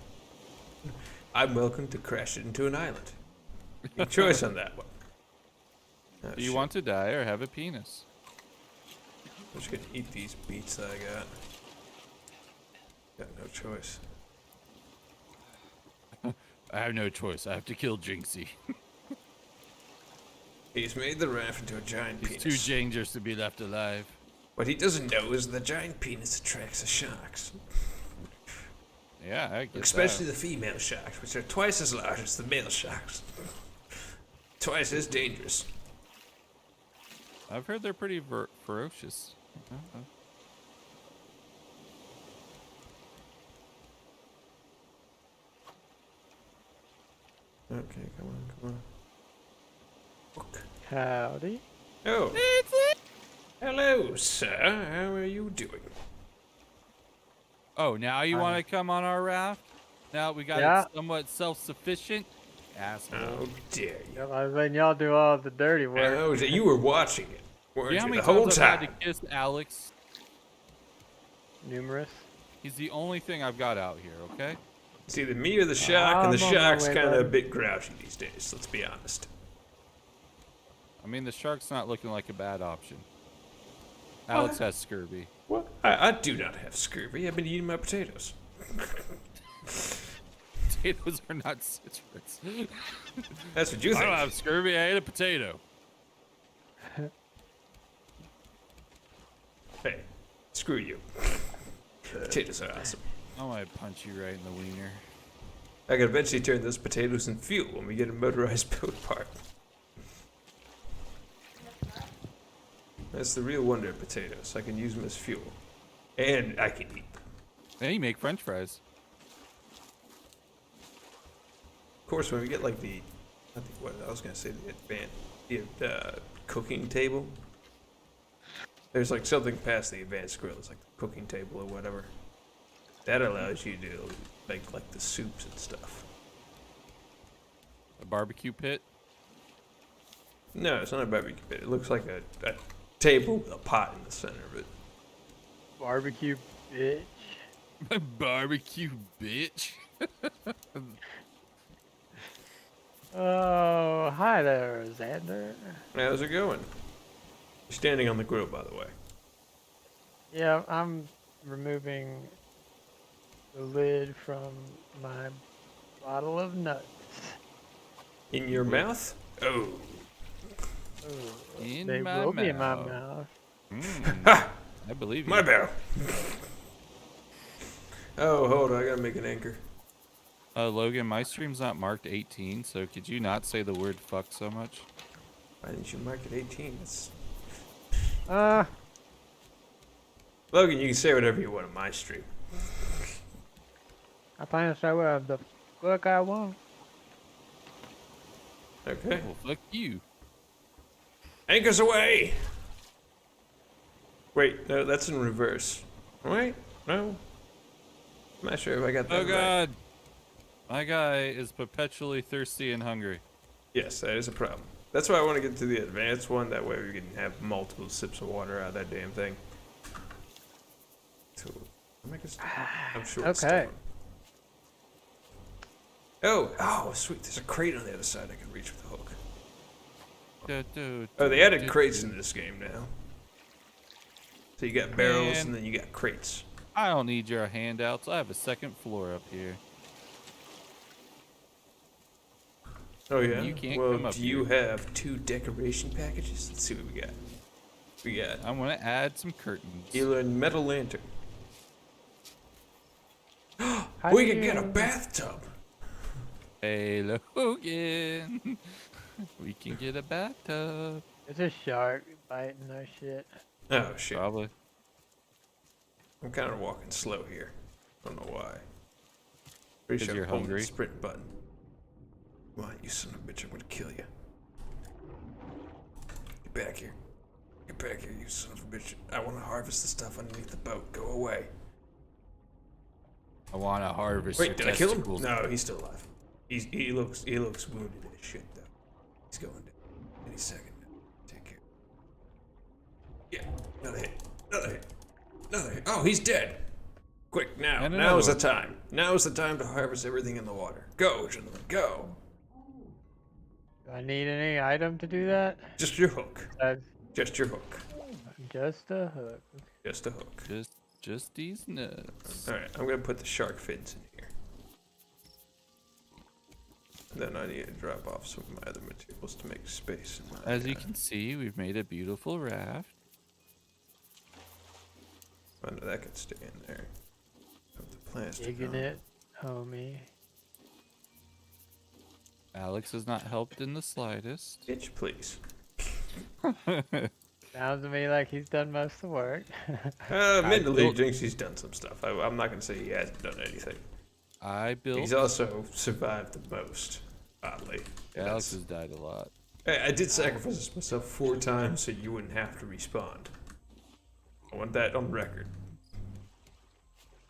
I'm welcome to crash it into an island. Your choice on that one. Oh, Do you shit. want to die or have a penis? I'm just gonna eat these beets that I got. Got no choice. I have no choice. I have to kill Jinxie. He's made the raft into a giant He's penis. too dangerous to be left alive. What he doesn't know is the giant penis attracts the sharks. Yeah, I get Especially that. the female sharks, which are twice as large as the male sharks. Twice as dangerous. I've heard they're pretty ferocious. Okay, come on. Look. Howdy. Oh. Hello, sir. How are you doing? Oh, now you want to come on our raft? Now we got Yeah. it somewhat self-sufficient? Asshole. How dare you? Yep, I was letting y'all do all the dirty work. Oh, you were watching it, weren't You know how you, many the whole times I've time? had to kiss Alex? Numerous. He's the only thing I've got out here, okay? It's either me or the shark, and the I'm on my shark's way, kind of a bud. bit grouchy these days, let's be honest. I mean, the shark's not looking like a bad option. Alex has scurvy. What? I do not have scurvy. I've been eating my potatoes. Potatoes are not citrus. That's what you I think. don't have scurvy. I ate a potato. Hey, screw you. Potatoes are awesome. I might punch you right in the wiener. I can eventually turn those potatoes into fuel when we get a motorized boat part. That's the real wonder of potatoes. I can use them as fuel. And I can eat them. Hey, you make French fries. Of course, when we get like what I was gonna say, the cooking table. There's like something past the advanced grill. It's like the cooking table or whatever. That allows you to make like the soups and stuff. A barbecue pit. No, it's not a barbecue pit. It looks like a table with a pot in the center of it. Barbecue, bitch. Barbecue, bitch. Oh, hi there, Xander. How's it going? You're standing on the grill, by the way. Yeah, I'm removing the lid from my bottle of nuts. In your mouth? Oh. Ooh, In they my will be in my mouth. mouth. Ha! I believe you. My barrel. Oh, hold on. I gotta make an anchor. Logan, my stream's not marked 18, so could you not say the word fuck so much? Why didn't you mark it 18? That's... Logan, you can say whatever you want on my stream. I plan to say whatever the fuck I want. Okay. Well, fuck you. Anchors away! Wait, no, that's in reverse. Wait, no. I'm not sure if I got that Oh right. god. My guy is perpetually thirsty and hungry. Yes, that is a problem. That's why I want to get to the advanced one. That way we can have multiple sips of water out of that damn thing. So, I'm sure it's Okay. stolen. Oh, sweet. There's a crate on the other side I can reach with the hook. Do, Oh, they added crates into this game now. So you got barrels Man. and then you got crates. I don't need your handouts. I have a second floor up here. Oh yeah. You can't well, come up do you here. have 2 decoration packages? Let's see what we got. We got I'm gonna add some curtains. Healer and metal lantern. How We do can get a you- bathtub. Hey Logan. We can get a bathtub. It's a shark biting our shit. Oh shit. Probably. I'm kind of walking slow here. Don't know why. Pretty 'Cause sure you're I'm holding the hungry? sprint button. Come on, you son of a bitch! I'm gonna kill you. Get back here. Get back here, you son of a bitch! I want to harvest the stuff underneath the boat. Go away. I want to harvest Wait, your did I kill him? testicles. No, he's still alive. He looks wounded as shit though. He's going down any second now. Take care. Yeah, another hit. Another hit. Another hit. Oh, he's dead. Quick now. And Now is the another time. Now is the time to harvest everything in the water. Go, gentlemen, go. Do I need any item to do that? Just your hook. That's Just your hook. just a hook. Just a hook. Just these nuts. All right, I'm gonna put the shark fins in here. Then I need to drop off some of my other materials to make space. In my, As you can see, we've made a beautiful raft. I know that could stay in there. Put the plastic Digging on. it, homie. Alex has not helped in the slightest. Bitch, please. Sounds to me like he's done most of the work. Mentally, Jinxie's done some stuff. I'm not gonna say he hasn't done anything. I built. He's also survived the most, oddly. Alex has died a lot. Hey, I did sacrifice myself 4 times so you wouldn't have to respawn. I want that on record.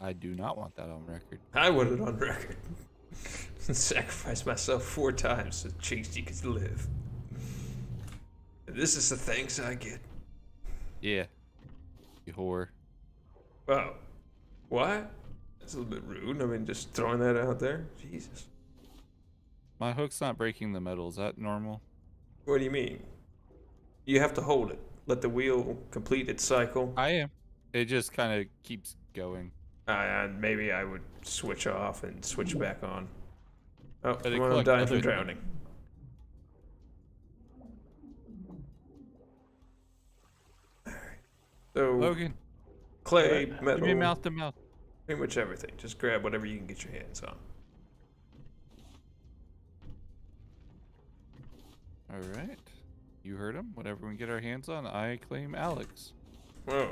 I do not want that on record. I want it on record. Sacrifice myself 4 times so Jinxie could live. And this is the thanks I get. Yeah. You whore. Wow. What? That's a little bit rude. I mean, just throwing that out there. Jesus. My hook's not breaking the metal. Is that normal? What do you mean? You have to hold it. Let the wheel complete its cycle. I am. It just kind of keeps going. And maybe I would switch off and switch back on. Oh, But it I'm collect dying from other- drowning. So, Logan, clay, give metal, me mouth to mouth. pretty much everything. Just grab whatever you can get your hands on. All right. You heard him. Whatever we can get our hands on, I claim Alex. Whoa.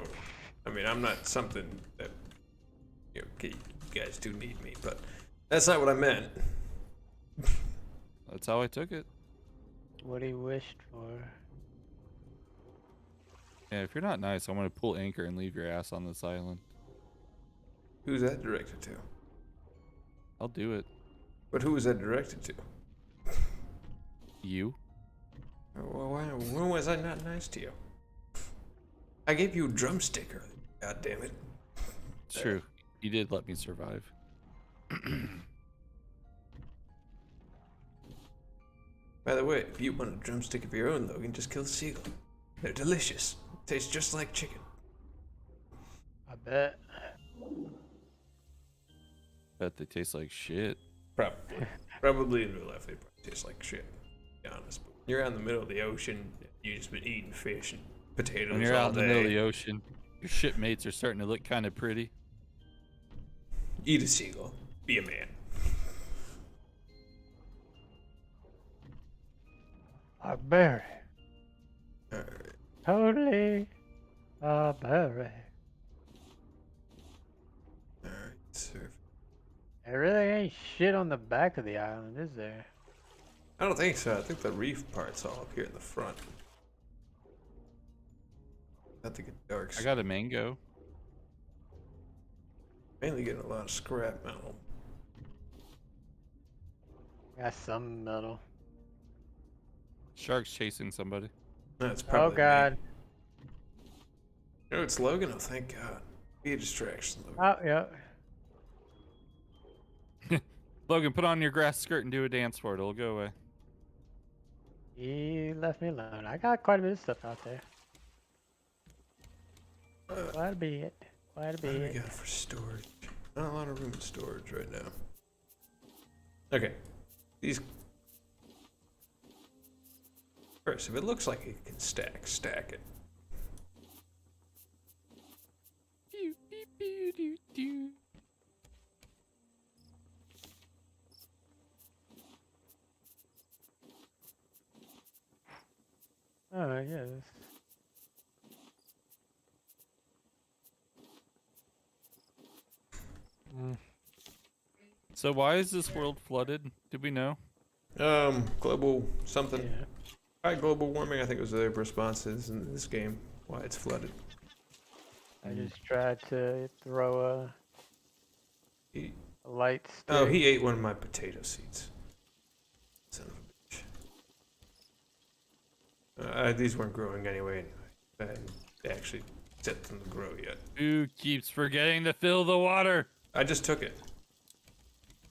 I mean, I'm not something that, you guys do need me, but that's not what I meant. That's how I took it. What he wished for. Yeah, if you're not nice, I'm gonna pull anchor and leave your ass on this island. Who's that directed to? I'll do it. But who was that directed to? You? Well, when was I not nice to you? I gave you a drumstick earlier. God damn it. It's true. You did let me survive. By the way, if you want a drumstick of your own, Logan, just kill the seagull. They're delicious. Tastes just like chicken. I bet. Bet they taste like shit. Probably. Probably in real life, they probably taste like shit. To be honest. But you're out in the middle of the ocean. You just been eating fish and potatoes When you're all out in the day. middle of the ocean, your shipmates are starting to look kind of pretty. Eat a seagull. Be a man. A berry. Alright. Totally a berry. Alright, surf. There really ain't shit on the back of the island, is there? I don't think so. I think the reef part's all up here in the front. Not to get dark. I got a mango. Mainly getting a lot of scrap metal. Got some metal. Shark's chasing somebody. That's probably Oh god. me. No, it's Logan. Oh, thank God. Be a distraction, Logan. Oh, yeah. Logan, put on your grass skirt and do a dance for it. It'll go away. He left me alone. I got quite a bit of stuff out there. Quite a bit. Quite a What do we bit. got for storage? Not a lot of room in storage right now. Okay. These. First, if it looks like it can stack, stack it. Pew, pew, pew, doo, doo. Oh, yes. So why is this world flooded? Did we know? Global something. Yeah. Right, global warming, I think was their responses in this game. Why it's flooded. I just tried to throw a Light stick. Oh, he ate one of my potato seeds. Son of a bitch. These weren't growing anyway. I hadn't actually set them to grow yet. Who keeps forgetting to fill the water? I just took it.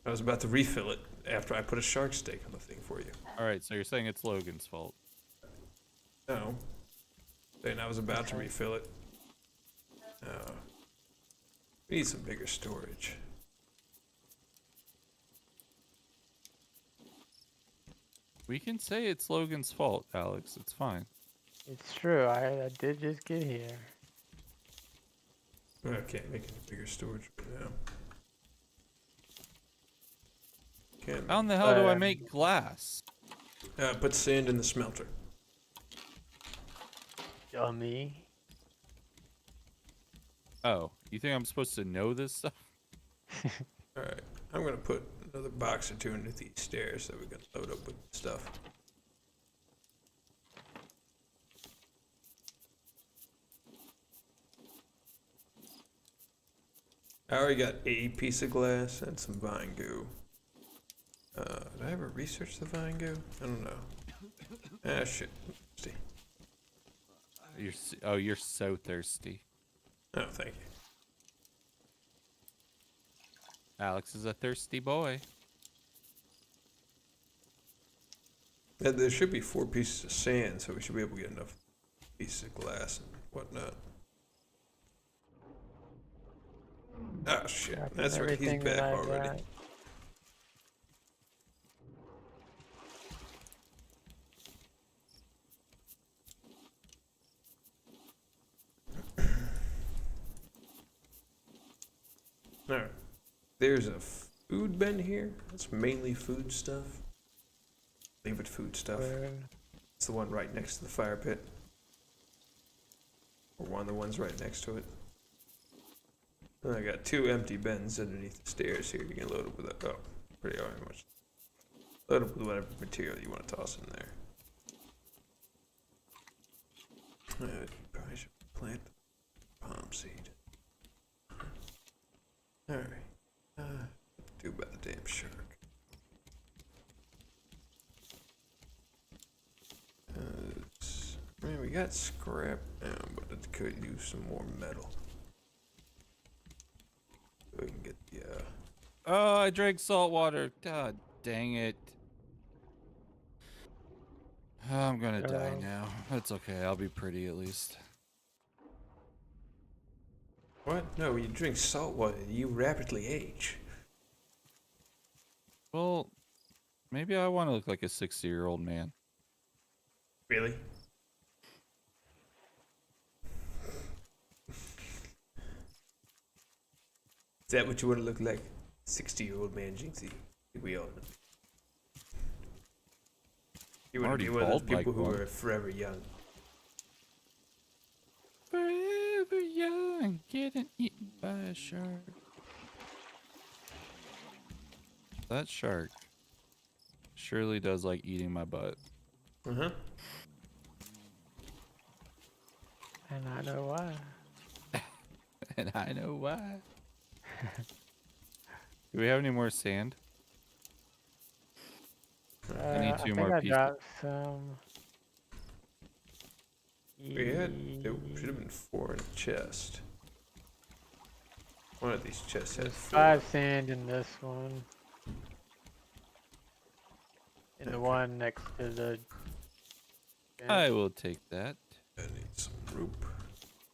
I was about to refill it after I put a shark steak on the thing for you. Alright, so you're saying it's Logan's fault. No. Saying I was about to refill it. We need some bigger storage. We can say it's Logan's fault, Alex. It's fine. It's true. I did just get here. I can't make any bigger storage right now. Can't. How in the hell do I make glass? Put sand in the smelter. Dummy. Oh, you think I'm supposed to know this stuff? Alright, I'm gonna put another box or two under these stairs so we can load up with stuff. I already got a piece of glass and some vine goo. Did I ever research the vine goo? I don't know. Ah, shit. See. You're so thirsty. Oh, thank you. Alex is a thirsty boy. Yeah, there should be 4 pieces of sand, so we should be able to get enough pieces of glass and whatnot. Oh shit, that's right, he's back already. Alright, there's a food bin here. It's mainly food stuff. Leave it food stuff. It's the one right next to the fire pit. Or one of the ones right next to it. And I got 2 empty bins underneath the stairs here. You can load up with that. Oh, pretty much. Load up with whatever material you want to toss in there. Probably should plant palm seed. Alright. What to do about the damn shark? Man, we got scrap now, but it could use some more metal. So we can get the, Oh, I drank salt water. God dang it. I'm gonna die now. That's okay. I'll be pretty at least. What? No, when you drink salt water, you rapidly age. Well, maybe I want to look like a 60-year-old man. Really? Is that what you want to look like? 60-year-old man, Jinxie? We all know. You want to be one of those people who are forever young. Forever young, getting eaten by a shark. That shark surely does like eating my butt. Uh-huh. And I know why. And I know why. Do we have any more sand? I need 2 more pieces. Dropped some. We had, there should have been 4 in a chest. One of these chests has 5 sand in this one. And the one next to the... I will take that. I need some rope.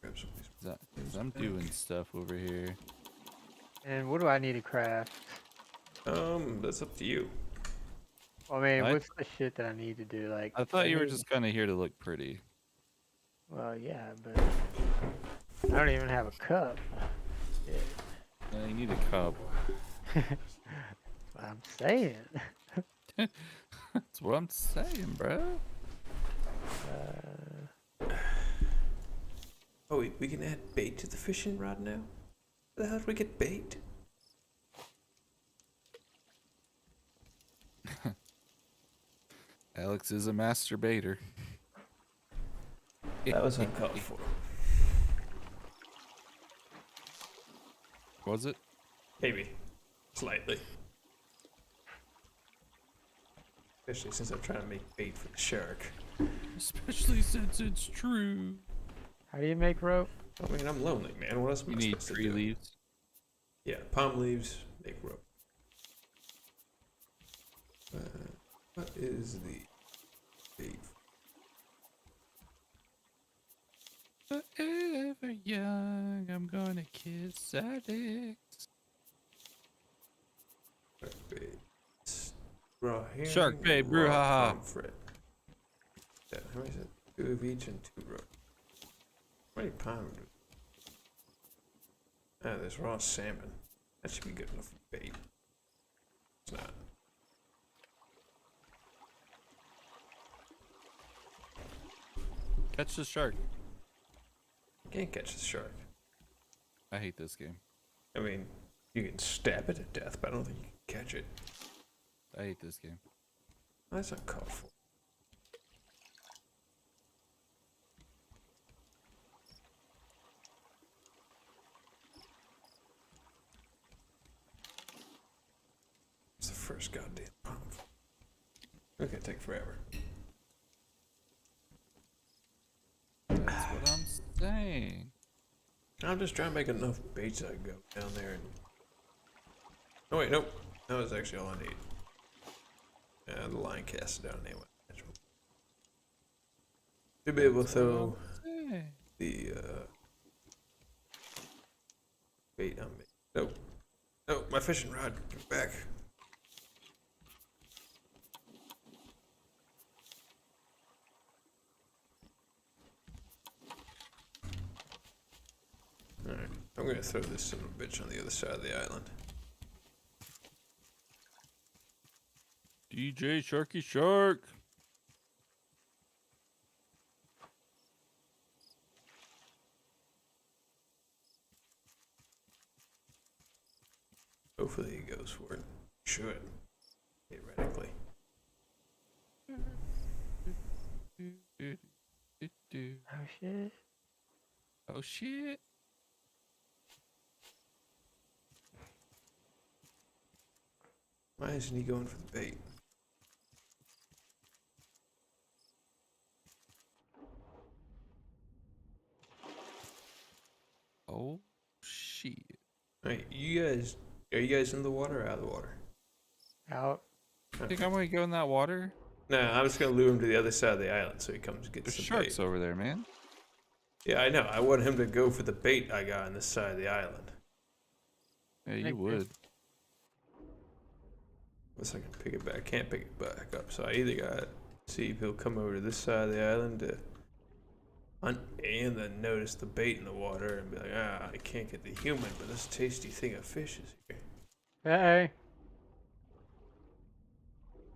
Grab some of these. I'm doing stuff over here. And what do I need to craft? That's up to you. I mean, what's the shit that I need to do? Like, I thought you were just kind of here to look pretty. Well, yeah, but I don't even have a cup. You need a cup. That's what I'm saying. That's what I'm saying, bro. Oh, wait, we can add bait to the fishing rod now? Where the hell did we get bait? Alex is a masturbator. That was uncalled for. Was it? Maybe. Slightly. Especially since I'm trying to make bait for the shark. Especially since it's true. How do you make rope? I mean, I'm lonely, man. What else am You I need supposed to tree do? leaves. Yeah, palm leaves make rope. What is the bait? Forever young, I'm gonna kiss addicts. Bait. Raw herring, Shark bait, raw brouhaha. pomfret. Yeah, how many is it? 2 of each and 2 raw. How many pound? Ah, there's raw salmon. That should be good enough for bait. It's not. Catch the shark. You can't catch the shark. I hate this game. I mean, you can stab it to death, but I don't think you can catch it. I hate this game. That's uncalled for. It's the first goddamn pump. It's gonna take forever. That's what I'm saying. I'm just trying to make enough baits I can go down there and... Oh wait, nope. That was actually all I need. Yeah, the line cast it down anyway. To be able to throw the bait on me. Nope. Nope, my fishing rod. Get back. Alright, I'm gonna throw this son of a bitch on the other side of the island. DJ Sharky Shark. Hopefully he goes for it. Should. Theoretically. Oh shit. Oh shit. Why isn't he going for the bait? Oh shit. Alright, you guys, are you guys in the water or out of the water? Out. I think I'm gonna go in that water. No, I'm just gonna lure him to the other side of the island so he comes and gets There's the sharks bait. over there, man. Yeah, I know. I want him to go for the bait I got on this side of the island. Yeah, you would. Unless I can pick it back. I can't pick it back up. So I either gotta see if he'll come over to this side of the island to hunt and then notice the bait in the water and be like, ah, I can't get the human, but this tasty thing of fish is here. Hey.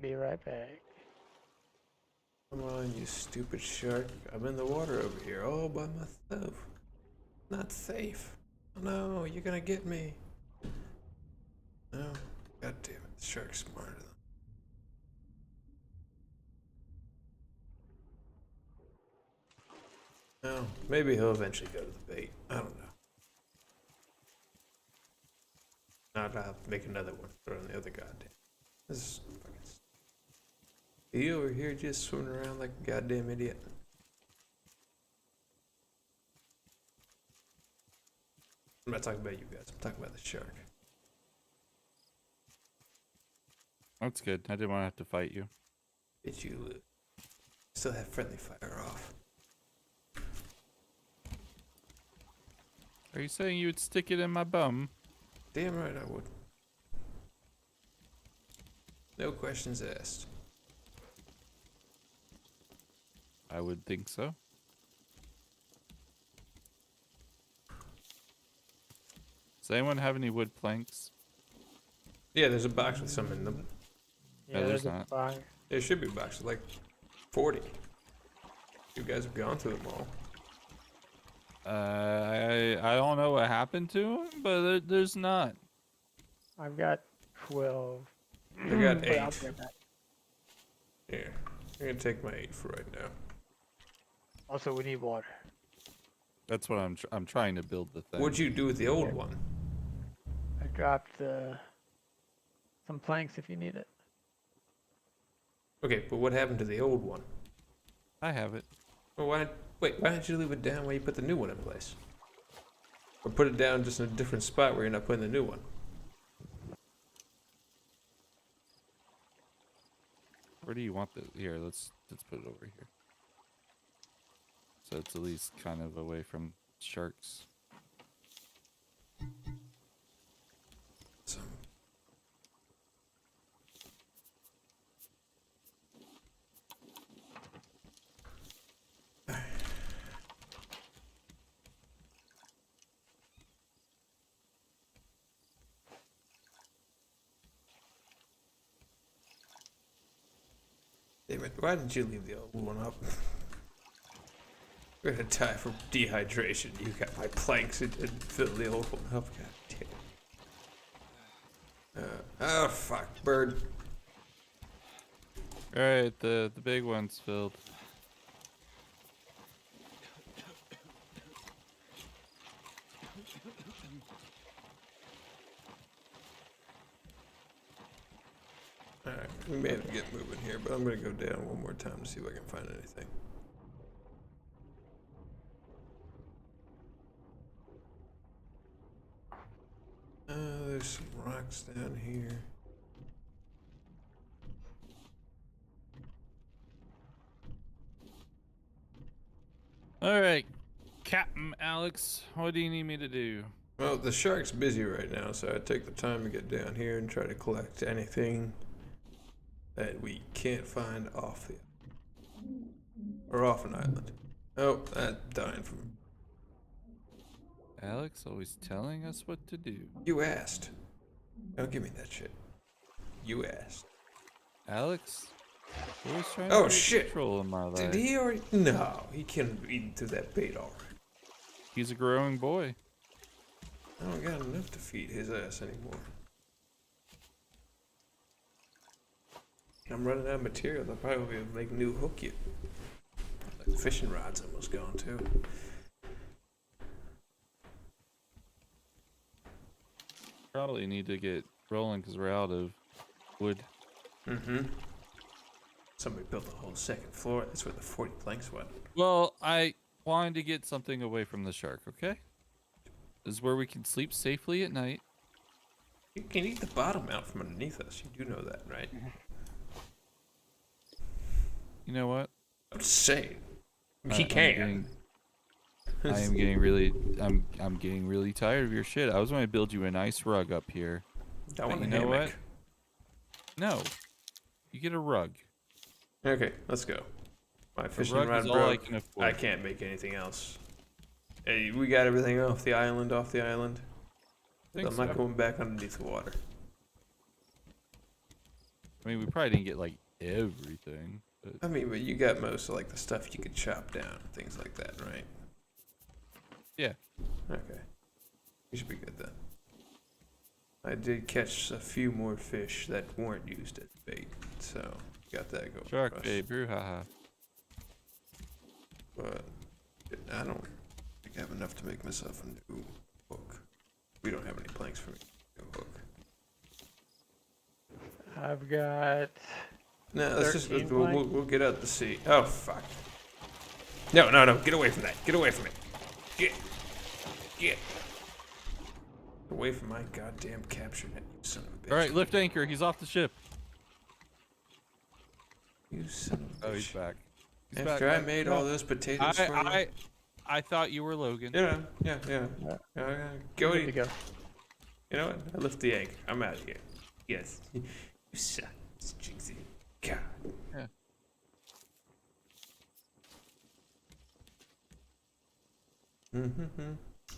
Be right back. Come on, you stupid shark. I'm in the water over here all by myself. Not safe. Oh no, you're gonna get me. No, god damn it. The shark's smarter than... No, maybe he'll eventually go to the bait. I don't know. I'll make another one. Throw on the other goddamn. This is fucking... You over here just swimming around like a goddamn idiot. I'm not talking about you guys. I'm talking about the shark. That's good. I didn't want to have to fight you. Bitch, you still have friendly fire off. Are you saying you would stick it in my bum? Damn right I would. No questions asked. I would think so. Does anyone have any wood planks? Yeah, there's a box with some in them. Yeah, there's not. There should be a box with like 40. You guys have gone through them all. I don't know what happened to him, but there's not. I've got 12. I got But I'll 8. get back. Yeah, I'm gonna take my 8 for right now. Also, we need water. That's what I'm trying to build the thing. What'd you do with the old one? I dropped the some planks if you need it. Okay, but what happened to the old one? I have it. Well, why didn't you leave it down where you put the new one in place? Or put it down just in a different spot where you're not putting the new one? Where do you want the? Here, let's put it over here. So it's at least kind of away from sharks. Damn it, why didn't you leave the old one up? We're gonna die from dehydration. You got my planks and fill the old one up. God damn. Oh fuck, bird. Alright, the big one's filled. Alright, we may have to get moving here, but I'm gonna go down one more time to see if I can find anything. There's some rocks down here. Alright, Captain Alex, what do you need me to do? Well, the shark's busy right now, so I take the time to get down here and try to collect anything that we can't find off the or off an island. Oh, that's dying from. Alex always telling us what to do. You asked. Don't give me that shit. You asked. Alex? Always trying Oh to shit! control in my life. Did he already? No, he can't eat through that bait already. He's a growing boy. I don't got enough to feed his ass anymore. I'm running out of material. I'll probably be able to make a new hook yet. Like fishing rod's almost gone too. Probably need to get rolling because we're out of wood. Mm-hmm. Somebody built a whole second floor. That's where the 40 planks went. Well, I wanted to get something away from the shark, okay? This is where we can sleep safely at night. You can eat the bottom out from underneath us. You do know that, right? You know what? I'm just saying. He can. I am getting really, I'm getting really tired of your shit. I was going to build you a nice rug up here. I want you a know hammock. what? No, you get a rug. Okay, let's go. My fishing rug rod is all I broke. can afford. I can't make anything else. Hey, we got everything off the island. I'm not going back underneath the water. I mean, we probably didn't get like everything. But I mean, but you got most of like the stuff you could chop down, things like that, right? yeah. Okay. You should be good then. I did catch a few more fish that weren't used as bait, so got that going. Shark for us. bait, brouhaha. But I don't think I have enough to make myself a new hook. We don't have any planks for me. New hook. I've got. No, let's just 13 we'll get out to sea. Oh fuck! No! Get away from that! Get away from it! Get away from my goddamn capture net, you son of a bitch! All right, lift anchor. He's off the ship. You son of a bitch! Oh, he's back. He's After back. I made all those potatoes for you. I thought you were Logan. Yeah. Go. Good to go. You know what? I lift the anchor. I'm out of here. Yes. You suck. It's Jinxie. God. Yeah.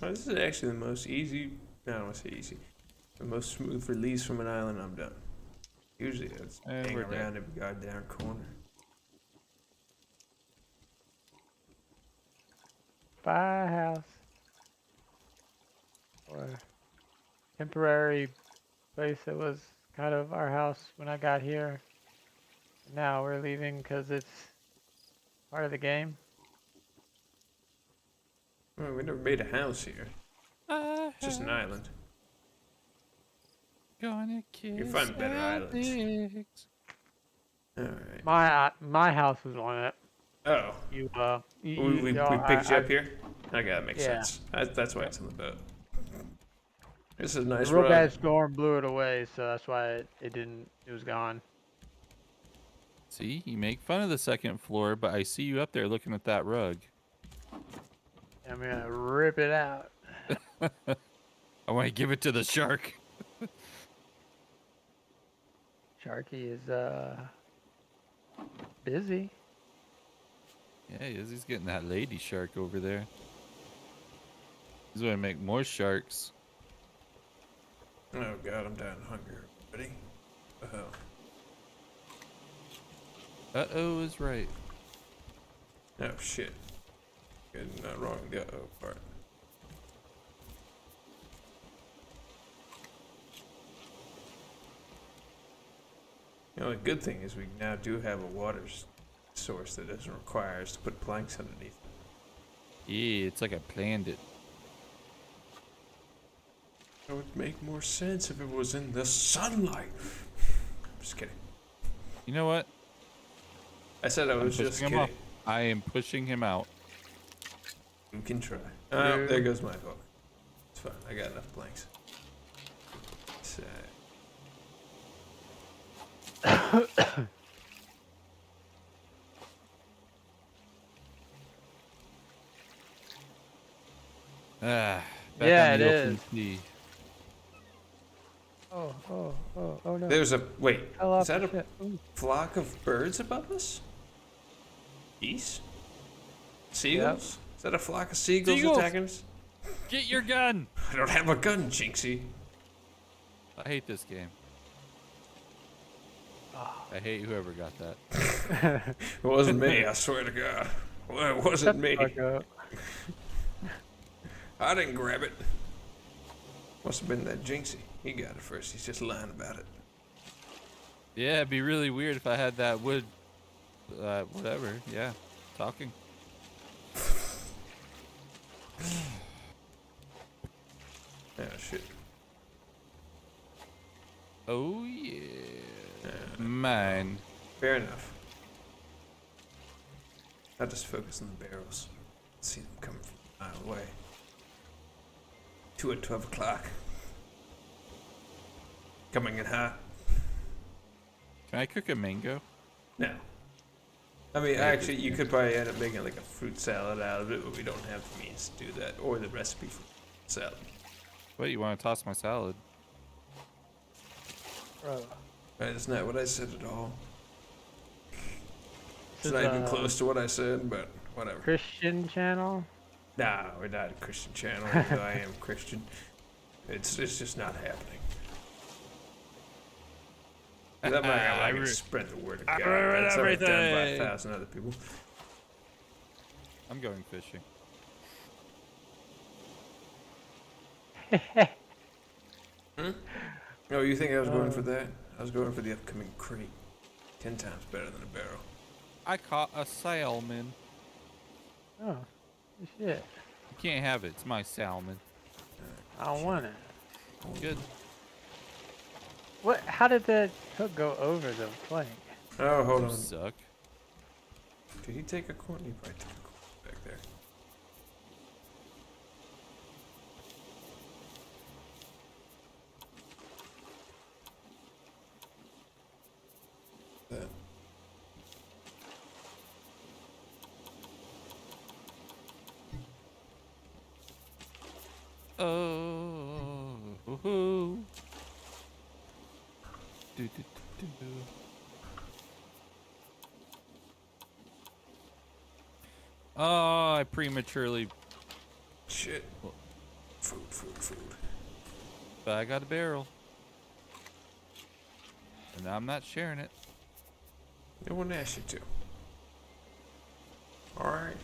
Well, this is actually the most easy. No, I don't want to say easy. The most smooth release from an island I'm done. Usually it's And hang we're around dead. every goddamn corner. Buy a house. Or temporary place that was kind of our house when I got here. Now we're leaving because it's part of the game. Well, we never made a house here. It's just an island. Gonna kiss You find better islands. addicts. All right. My house is on it. Oh. We picked you up here? Okay, that makes Yeah. sense. That's why it's on the boat. This is a nice A real rug. bad storm blew it away, so that's why it was gone. See, you make fun of the second floor, but I see you up there looking at that rug. I'm gonna rip it out. I want to give it to the shark. Sharky is busy. Yeah, he is. He's getting that lady shark over there. He's going to make more sharks. Oh god, I'm dying of hunger. Ready? Uh-oh is right. Oh shit. Good, not wrong. The uh-oh part. You know, the good thing is we now do have a water source that doesn't require us to put planks underneath. Yeah, it's like I planned it. It would make more sense if it was in the sunlight. I'm just kidding. You know what? I said I was just kidding. I am pushing him out. You can try. Oh, there goes my hook. It's fine. I got enough planks. So. Back Yeah, on the it open is. sea. Oh no. There's a wait. Fell Is off that the a ship. Ooh. flock of birds above us? Geese? Seagulls? Is that a flock of seagulls attacking us? Get your gun! I don't have a gun, Jinxie. I hate this game. I hate whoever got that. It wasn't me, I swear to God. Well, it wasn't me. Fuck up. I didn't grab it. Must have been that Jinxie. He got it first. He's just lying about it. Yeah, it'd be really weird if I had that wood. Whatever. Yeah, talking. Oh shit. Oh yeah. Mine. Fair enough. I'll just focus on the barrels. See them coming from a mile away. 2 at 12 o'clock. Coming in hot. Can I cook a mango? No. I mean, actually, you could probably end up making like a fruit salad out of it, but we don't have the means to do that, or the recipe for salad. Wait, you want to toss my salad? Bro. That's not what I said at all. It's This not is, even close to what I said, but whatever. Christian channel. Nah, we're not a Christian channel, even though I am Christian. It's just not happening. 'Cause I'm not gonna spread the word of God. That's already done by 1,000 other people. I'm going fishing. Oh, you think I was going for that? I was going for the upcoming crate. 10 times better than a barrel. I caught a salmon. Oh, shit. You can't have it. It's my salmon. I don't want it. Good. What? How did that hook go over the plank? Oh, hold You on. suck. Did he take a corn? He probably took a corn back there. That. Oh. Woohoo. Do, do, do, do. Oh, I prematurely. Shit. Food. But I got a barrel. And I'm not sharing it. No one asked you to. Alright.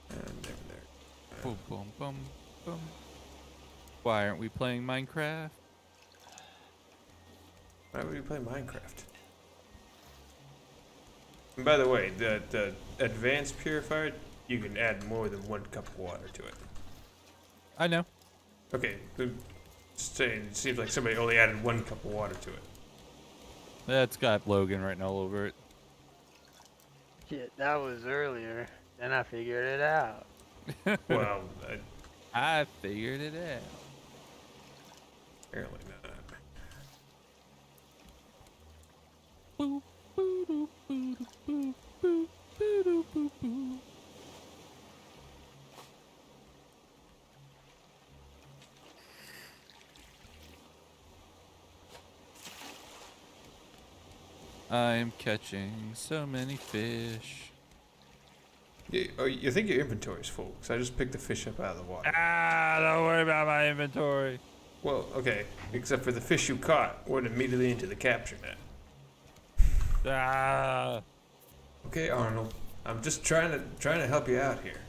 And there. Boom, boom, boom, boom. Why aren't we playing Minecraft? Why would you play Minecraft? And by the way, the advanced purifier, you can add more than 1 cup of water to it. I know. Okay, just saying, it seems like somebody only added 1 cup of water to it. That's got Logan written all over it. Shit, that was earlier. Then I figured it out. Well, I figured it out. apparently not. Boo, boo, doo, boo, doo, boo, boo, boo, doo, boo, boo. I'm catching so many fish. You think your inventory's full? Because I just picked the fish up out of the water. Ah, don't worry about my inventory. Well, okay, except for the fish you caught went immediately into the capture net. Ah. Okay, Arnold, I'm just trying to help you out here.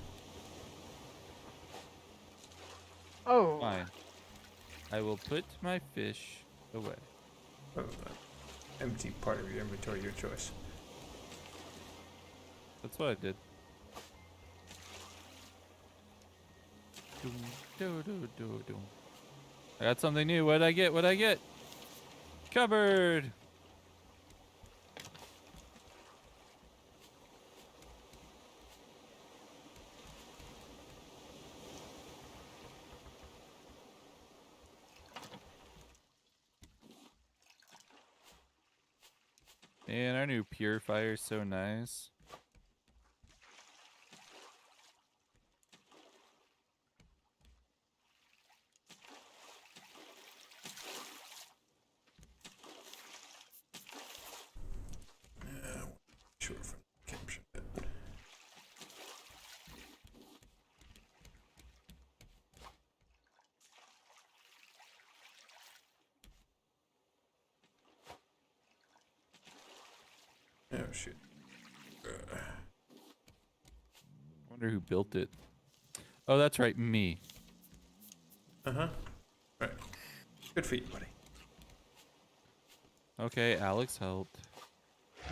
Oh. Fine. I will put my fish away. Oh, empty part of your inventory, your choice. That's what I did. Doom, do, do, do, do. I got something new. What'd I get? What'd I get? Cupboard. Man, our new purifier is so nice. Sure, if I capture that. Oh shit. Wonder who built it. Oh, that's right, me. Uh-huh. Right. Good for you, buddy. Okay, Alex helped.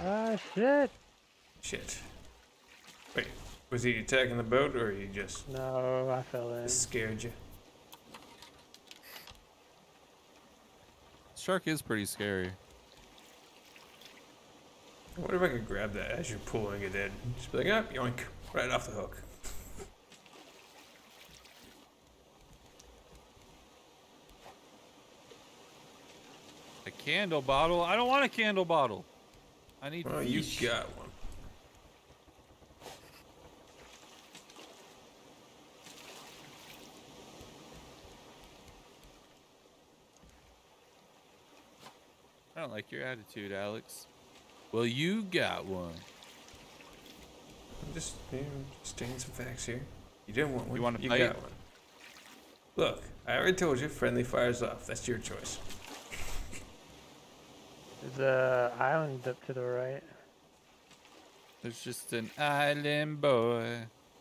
Ah, shit. Shit. Wait, was he attacking the boat or he just No, I fell in. scared you? Shark is pretty scary. I wonder if I could grab that as you're pulling it in. Just be like, ah, yoink, right off the hook. A candle bottle? I don't want a candle bottle. I need Well, fish. you got one. I don't like your attitude, Alex. Well, you got one. I'm just, stating some facts here. You didn't want one. You want to you fight? got one. Look, I already told you, friendly fires off. That's your choice. There's a island up to the right. There's just an island boy.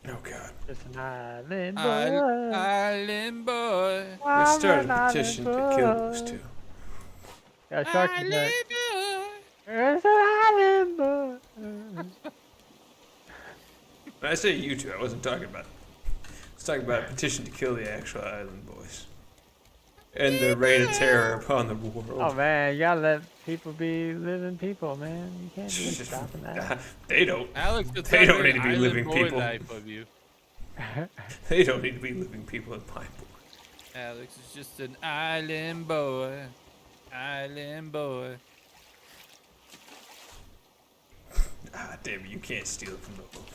Oh God. Just an island boy. Island boy. Let's start I'm a an petition to island kill boy. those two. Got a shark in Island there. boy. There's an island boy. When I say you two, I wasn't talking about. I was talking about a petition to kill the actual island boys. And the reign of terror upon the world. Oh man, you gotta let people be living people, man. You can't be stopping that. They don't. Alex, it's They not don't very need to be island living boy people. type of you. They don't need to be living people in my book. Alex is just an island boy. Island boy. Ah, damn it, you can't steal it from the book.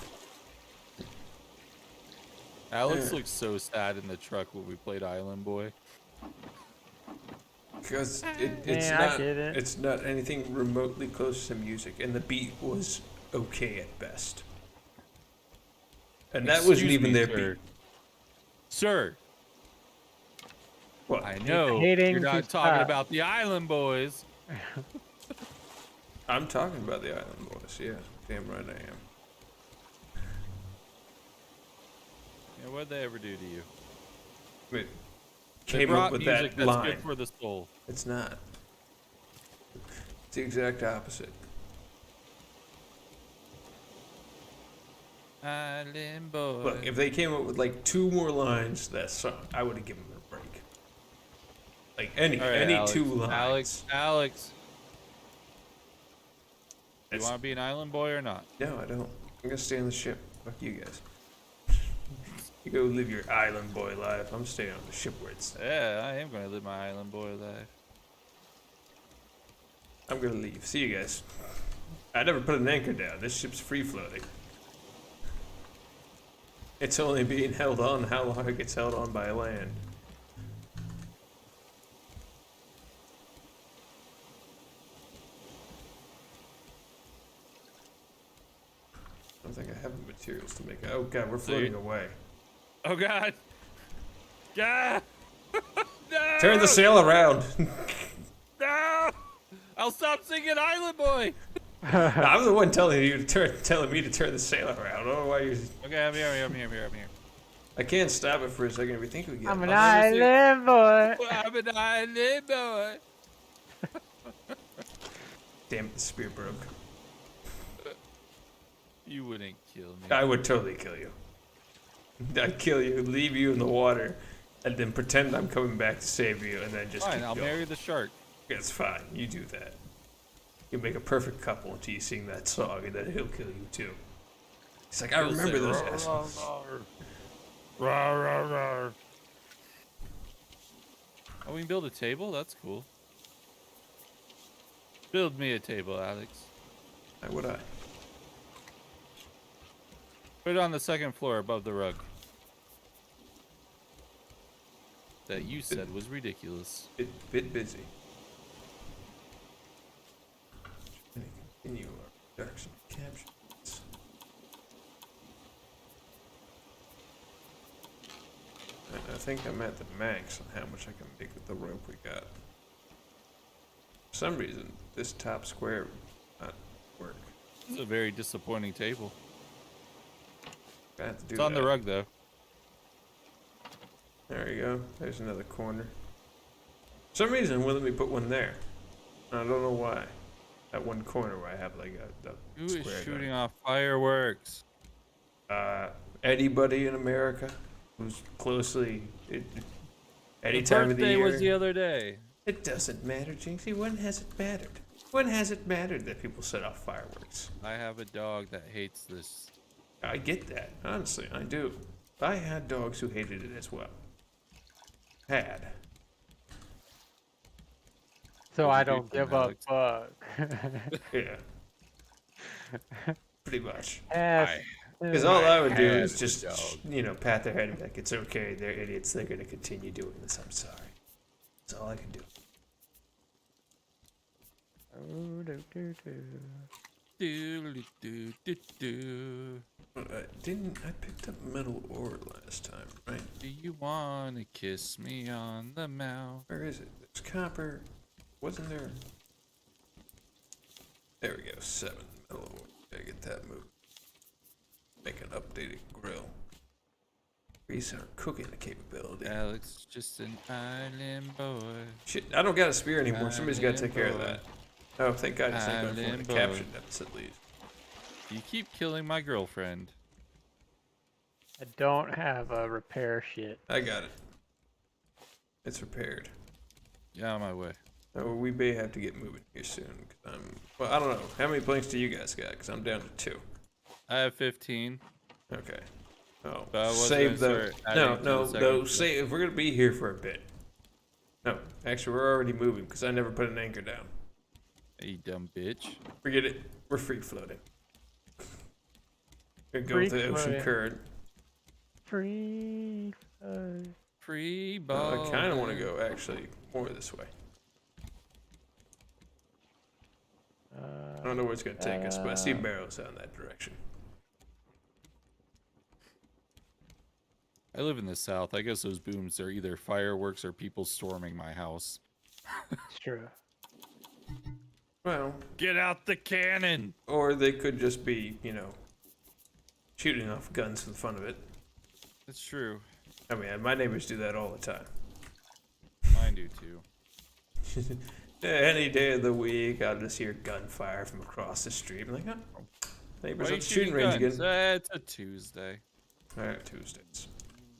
Alex looked so sad in the truck when we played Island Boy. Because Man, it's not anything remotely close to music, and the beat was okay at best. And that wasn't even their beat. Sir, What? I know Hating you're not to talking stop. about the Island Boys. I'm talking about the Island Boys, yeah. Damn right I am. Yeah, what'd they ever do to you? Wait, They came brought up with music that that's line. good for the soul. It's not. It's the exact opposite. Island boy. Look, if they came up with like 2 more lines, I would have given them a break. Like any Alex, 2 lines. Alex. You want to be an island boy or not? No, I don't. I'm gonna stay on the ship. Fuck you guys. You go live your island boy life. I'm staying on the ship where it's. Yeah, I am going to live my island boy life. I'm gonna leave. See you guys. I never put an anchor down. This ship's free floating. It's only being held on how long it gets held on by land. I don't think I have the materials to make it. Oh god, we're floating away. Oh god! God! No! Turn the sail around. No! I'll stop singing Island Boy! I'm the one telling me to turn the sail around. I don't know why you're. Okay, I'm here. I can't stop it for a second if we think we get. I'm an island boy. I'm an island boy. Damn it, the spear broke. You wouldn't kill me. I would totally kill you. I'd kill you, leave you in the water, and then pretend I'm coming back to save you, and then just fine, keep I'll going. marry the shark. It's fine. You do that. You make a perfect couple until you sing that song, and then he'll kill you too. He's like, I remember those assholes. Rawr, rawr, rawr. Oh, we can build a table? That's cool. Build me a table, Alex. Why would I? Put it on the 2nd floor above the rug. That you said was ridiculous. Bit busy. Trying to continue our production captions. I think I'm at the max on how much I can make with the rope we got. For some reason, this top square would not work. It's a very disappointing table. I have to do It's on that. the rug, though. There you go. There's another corner. For some reason, it wouldn't let me put one there. I don't know why. That one corner where I have like a Who is square shooting gun. off fireworks? Anybody in America who's closely. Any The time of the birthday year. was the other day. It doesn't matter, Jinxie. When has it mattered? When has it mattered that people set off fireworks? I have a dog that hates this. I get that. Honestly, I do. I had dogs who hated it as well. Had. So What'd I you do don't to him, give a Alex? fuck. Yeah. Pretty much. Yes. Because all I would do had is a just, dog. pat their head and be like, it's okay, they're idiots, they're going to continue doing this, I'm sorry. That's all I can do. Oh, do, do, do. Do-do-do-do-do. I picked up metal ore last time, right? Do you wanna kiss me on the mouth? Where is it? There's copper. Wasn't there? There we go, 7 metal ore. Gotta get that moved. Make an updated grill. Increase our cooking capability. Alex, just an island boy. Shit, I don't got a spear anymore. Somebody's got to take care of Island that. Oh, thank God it's not going Island for boy. the captured nets at least. You keep killing my girlfriend. I don't have a repair shit. I got it. It's repaired. Get out of my way. Oh, we may have to get moving here soon. 'Cause well, I don't know. How many planks do you guys got? Because I'm down to 2. I have 15. Okay. Oh, But I wasn't save gonna those. start No, adding to no, the no. second Save. If we're gonna be here for a bit. No, actually, we're already moving because I never put an anchor down. You dumb bitch. Forget it. We're free floating. Gonna go Free with the ocean floating. current. Free. Free ball. I kind of want to go actually more this way. I don't know where it's gonna take us, but I see barrels out in that direction. I live in the south. I guess those booms are either fireworks or people storming my house. It's true. Well, Get out the cannon! or they could just be, shooting off guns for the fun of it. It's true. I mean, my neighbors do that all the time. Mine do too. Any day of the week, I'll just hear gunfire from across the street. I'm like, oh, Neighbors Why are at you the shooting shooting range guns? again. It's a Tuesday. Alright, Tuesdays.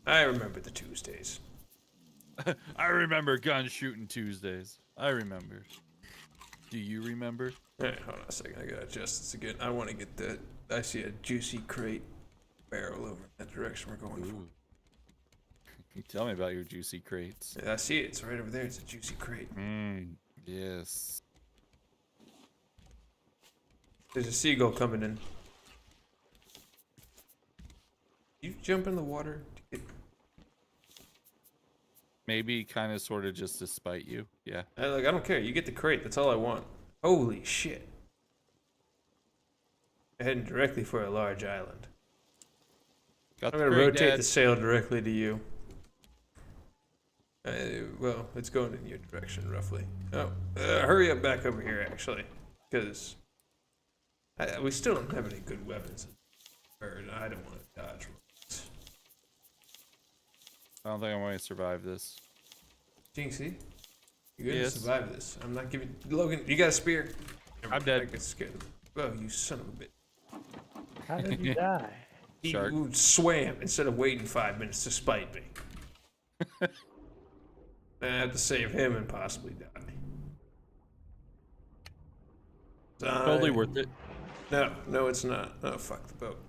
I remember the Tuesdays. I remember gun shooting Tuesdays. I remember. Do you remember? Alright, hold on a second. I gotta adjust this again. I want to get that. I see a juicy crate barrel over in that direction we're going for. Tell me about your juicy crates. Yeah, I see it. It's right over there. It's a juicy crate. Yes. There's a seagull coming in. You jump in the water to get... Maybe kind of sort of just to spite you. Yeah. I don't care. You get the crate. That's all I want. Holy shit. I'm heading directly for a large island. Got I'm the going to crate, rotate Dad. the sail directly to you. Well, it's going in your direction, roughly. Oh, hurry up back over here, actually. Because we still don't have any good weapons. Or I don't want to dodge ones. I don't think I'm going to survive this. Jinxie, you're going to Yes. survive this. I'm not giving... Logan, you got a spear? I'm dead. I get scared. Oh, you son of a bitch. How did you die? He Shark. swam instead of waiting 5 minutes to spite me. I have to save him and possibly die. Totally worth it. No, it's not. Oh, fuck the boat.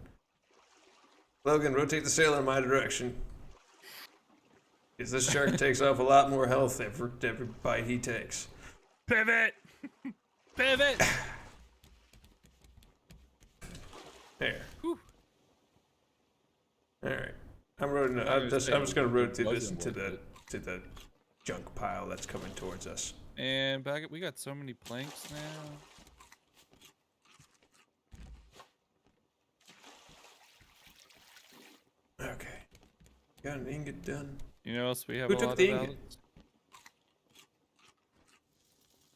Logan, rotate the sail in my direction. Because this shark takes off a lot more health every bite he takes. Pivot! Pivot! There. Whew. Alright. I'm just gonna rotate this into the junk pile that's coming towards us. And we got so many planks now. Okay. Got an ingot done. You know what else we have Who a took lot the of, ingot? Alex?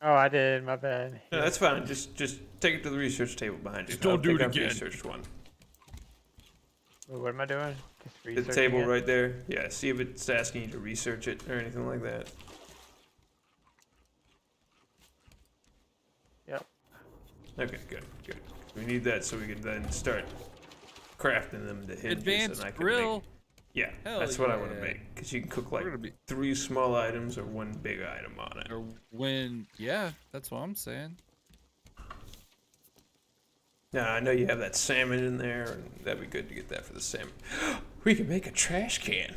Oh, I did. My bad. No, that's fine. Just take it to the research table behind you. Just don't do it I've again. researched one. What am I doing? Just The researching table it? right there. Yeah, see if it's asking you to research it or anything like that. Yep. Okay, good. We need that so we can then start crafting them to hinges. Advanced and I can grill. Make, yeah, Hell that's what I want yeah. to make. Because you can cook like We're gonna be- 3 small items or 1 big item on it. Or when, yeah, that's what I'm saying. Now, I know you have that salmon in there, and that'd be good to get that for the salmon. We can make a trash can.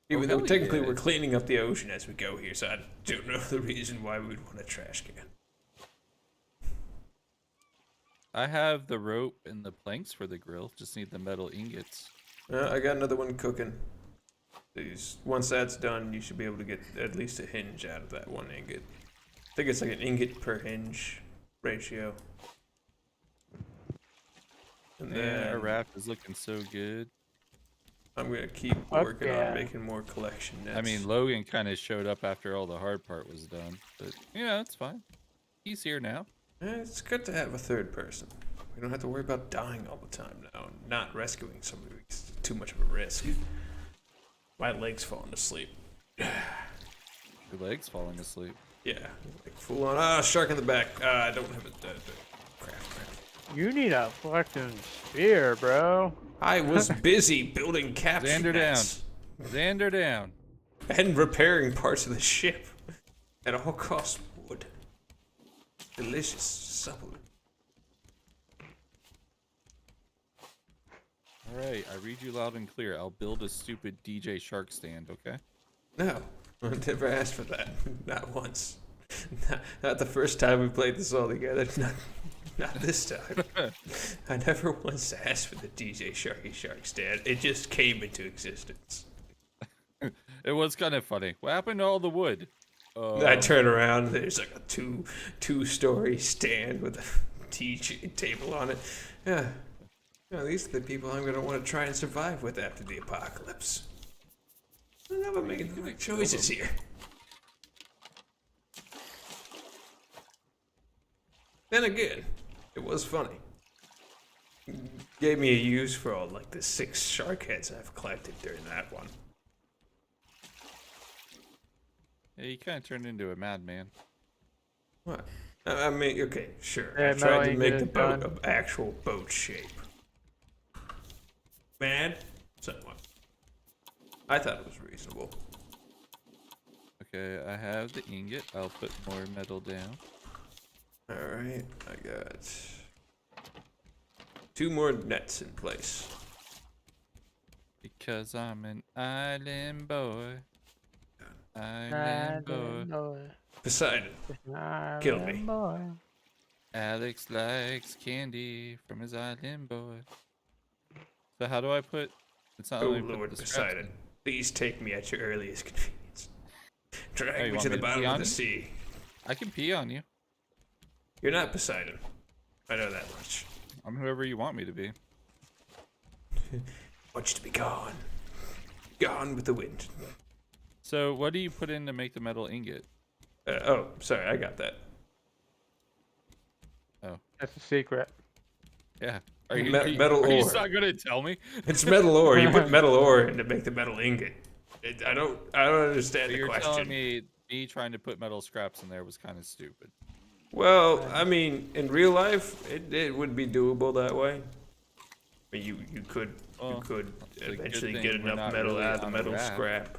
Even though hell technically yeah. we're cleaning up the ocean as we go here, so I don't know the reason why we would want a trash can. I have the rope and the planks for the grill. Just need the metal ingots. I got another one cooking. Once that's done, you should be able to get at least a hinge out of that 1 ingot. I think it's like an ingot per hinge ratio. And Yeah, then our raft is looking so good. I'm gonna keep working on making more collection nets. I mean, Logan kind of showed up after all the hard part was done, but you know, it's fine. He's here now. It's good to have a third person. We don't have to worry about dying all the time now and not rescuing somebody. It's too much of a risk. My leg's falling asleep. Your leg's falling asleep. Yeah, like full on. Ah, shark in the back. I don't have a crap. You need a fucking spear, bro. I was busy building capture Xander nets down. Xander down. and repairing parts of the ship. At all costs, wood. Delicious supplement. Alright, I read you loud and clear. I'll build a stupid DJ Shark stand, okay? No, I never asked for that. Not once. Not the first time we played this all together. Not this time. I never once asked for the DJ Sharky Shark stand. It just came into existence. It was kind of funny. What happened to all the wood? I turn around, there's like a two-story stand with a DJ table on it. Yeah. These are the people I'm going to want to try and survive with after the apocalypse. I know I'm making the right choices here. Then again, it was funny. Gave me a use for all like the 6 shark heads I've collected during that one. Yeah, you kind of turned into a madman. What? I mean, okay, sure. Yeah, I tried to metal make the ingot boat done. an actual boat shape. Mad? Somewhat. I thought it was reasonable. Okay, I have the ingot. I'll put more metal down. Alright, I got 2 more nets in place. Because I'm an island boy. Island boy. Poseidon, kill me. Boy. Alex likes candy from his island boy. So how do I put? It's not Oh letting me put Lord the scraps Poseidon, in. please take me at your earliest convenience. Drag Oh, you me want to me the to pee bottom of on the you? sea. I can pee on you. You're not Poseidon. I know that much. I'm whoever you want me to be. Want you to be gone. Gone with the wind. So what do you put in to make the metal ingot? Oh, sorry, I got that. Oh, That's a secret. yeah. Metal are you ore. not gonna tell me? It's metal ore. You put metal ore in to make the metal ingot. I don't understand So the you're question. telling me trying to put metal scraps in there was kind of stupid. Well, I mean, in real life, it would be doable that way. I mean, you could it's a good eventually thing get we're enough not metal really out of the on a metal raft. scrap.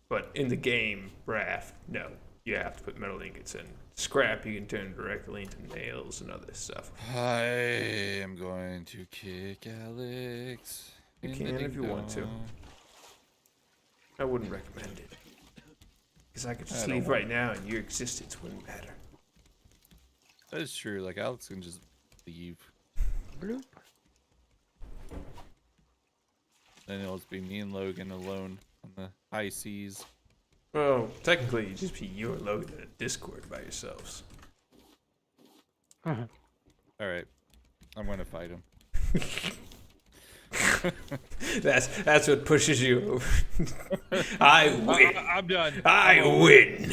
But in the game, raft, no. You have to put metal ingots in. Scrap, you can turn directly into nails and other stuff. I am going to kick Alex. You in can the if you want to. ding-dong. I wouldn't recommend it. Because I could just don't leave want right now and your existence wouldn't matter. That is true. Like Alex can just leave. Bloop. Then it'll just be me and Logan alone on the high seas. Well, technically, you just be you and Logan in a Discord by yourselves. All right, I'm gonna fight him. That's what pushes you over. I win. I'm done. I win.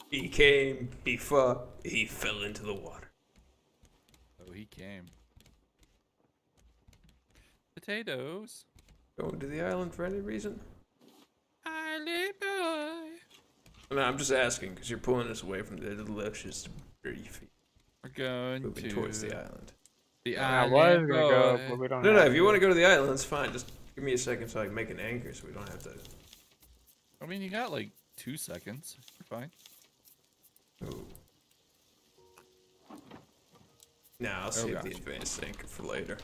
He came, he fought, he fell into the water. Oh, he came. Potatoes. Going to the island for any reason? Island boy. No, I'm just asking because you're pulling us away from the delicious reef. We're going Moving towards the island. The I island was gonna go, boy. but we don't. No, have if you to. want to go to the island, that's fine. Just give me a second so I can make an anchor so we don't have to. I mean, you got like 2 seconds. You're fine. Ooh. Nah, I'll save the gosh. advanced anchor for later.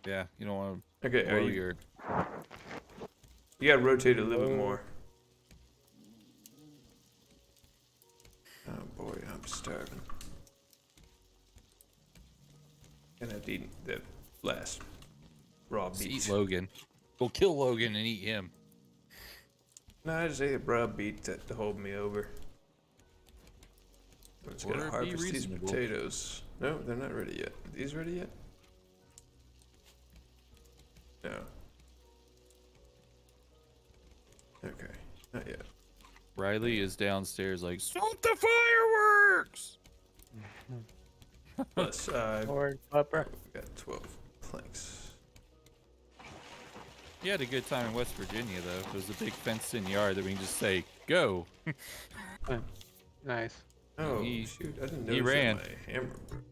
Yeah, you don't want to Okay, blow your. You gotta rotate it a little bit more. Oh boy, I'm starving. And I've eaten the last raw Just beet. eat Logan. Go kill Logan and eat him. No, I just ate a raw beet to hold me over. I'm just Or gonna be harvest these reasonable. potatoes. No, they're not ready yet. Are these ready yet? No. Okay, not yet. Riley is downstairs like, stop the fireworks! Plus, Lord Pupper. we got 12 planks. He had a good time in West Virginia, though. There's a big fenced-in yard that we can just say, go. Nice. Oh, He- shoot, I didn't he notice ran. that my hammer broke.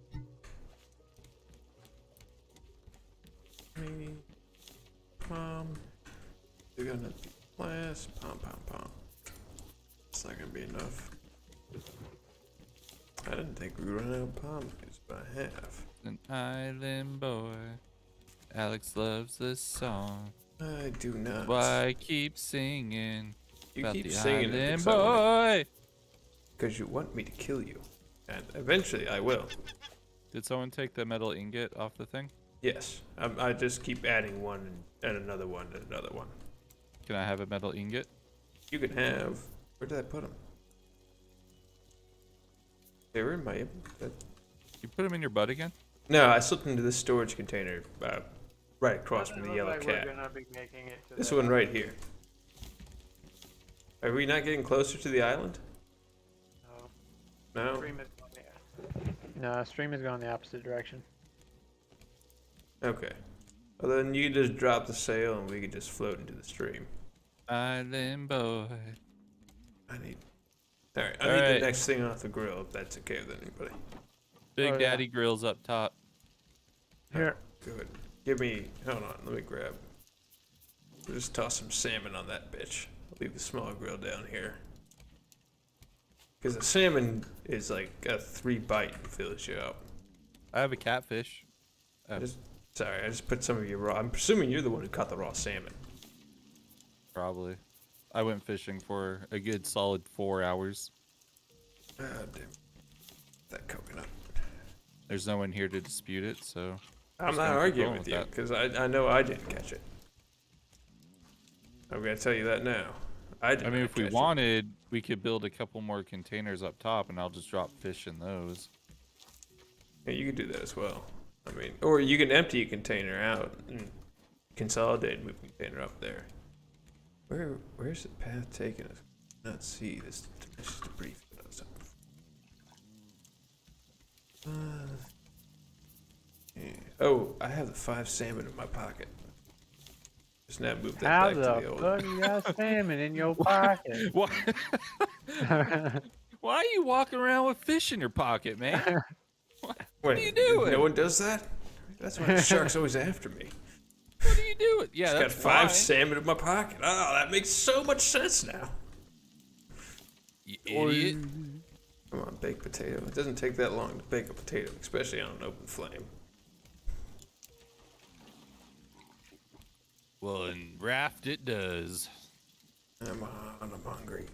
Me, palm. We got another glass. Palm, palm, palm. It's not gonna be enough. I didn't think we were running out of palm leaves, but I have. An island boy. Alex loves this song. I do not. Why I keep singing You about keep the singing it island because I wanna- boy. Because you want me to kill you. And eventually I will. Did someone take the metal ingot off the thing? Yes. I just keep adding one and another one and another one. Can I have a metal ingot? You can have. Where did I put them? They were in my. You put them in your butt again? No, I slipped into this storage container right across from the Doesn't yellow look like cat. We're gonna be making it to This the- one right here. Are we not getting closer to the island? No. No? Stream is going no, stream is going the opposite direction. Okay. Well, then you can just drop the sail and we can just float into the stream. Island boy. I need the next thing off the grill, if that's okay with anybody. Big Daddy Grill's up top. Here. Good. Give me, hold on, let me grab. We'll just toss some salmon on that bitch. I'll leave the small grill down here. Because the salmon is like a 3-bite and fills you up. I have a catfish. I just put some of your raw. I'm presuming you're the one who caught the raw salmon. Probably. I went fishing for a good solid 4 hours. Ah, damn. That coconut. There's no one here to dispute it, so... I'm not arguing with you, because I know I didn't catch it. I'm going to tell you that now. I mean, if we wanted, we could build a couple more containers up top, and I'll just drop fish in those. Yeah, you could do that as well. I mean, or you can empty a container out and consolidate and move the container up there. Where's the path taking us? Not see this. This is debris. Yeah. Oh, I have the 5 salmon in my pocket. Just now move that back to the old. How the fuck you got salmon in your pocket? Why are you walking around with fish in your pocket, man? What are you doing? No one does that? That's why the shark's always after me. What are you doing? Yeah, Just that's got 5 fine. salmon in my pocket. Oh, that makes so much sense now. You idiot. Come on, baked potato. It doesn't take that long to bake a potato, especially on an open flame. Well, in Raft it does. I'm hungry.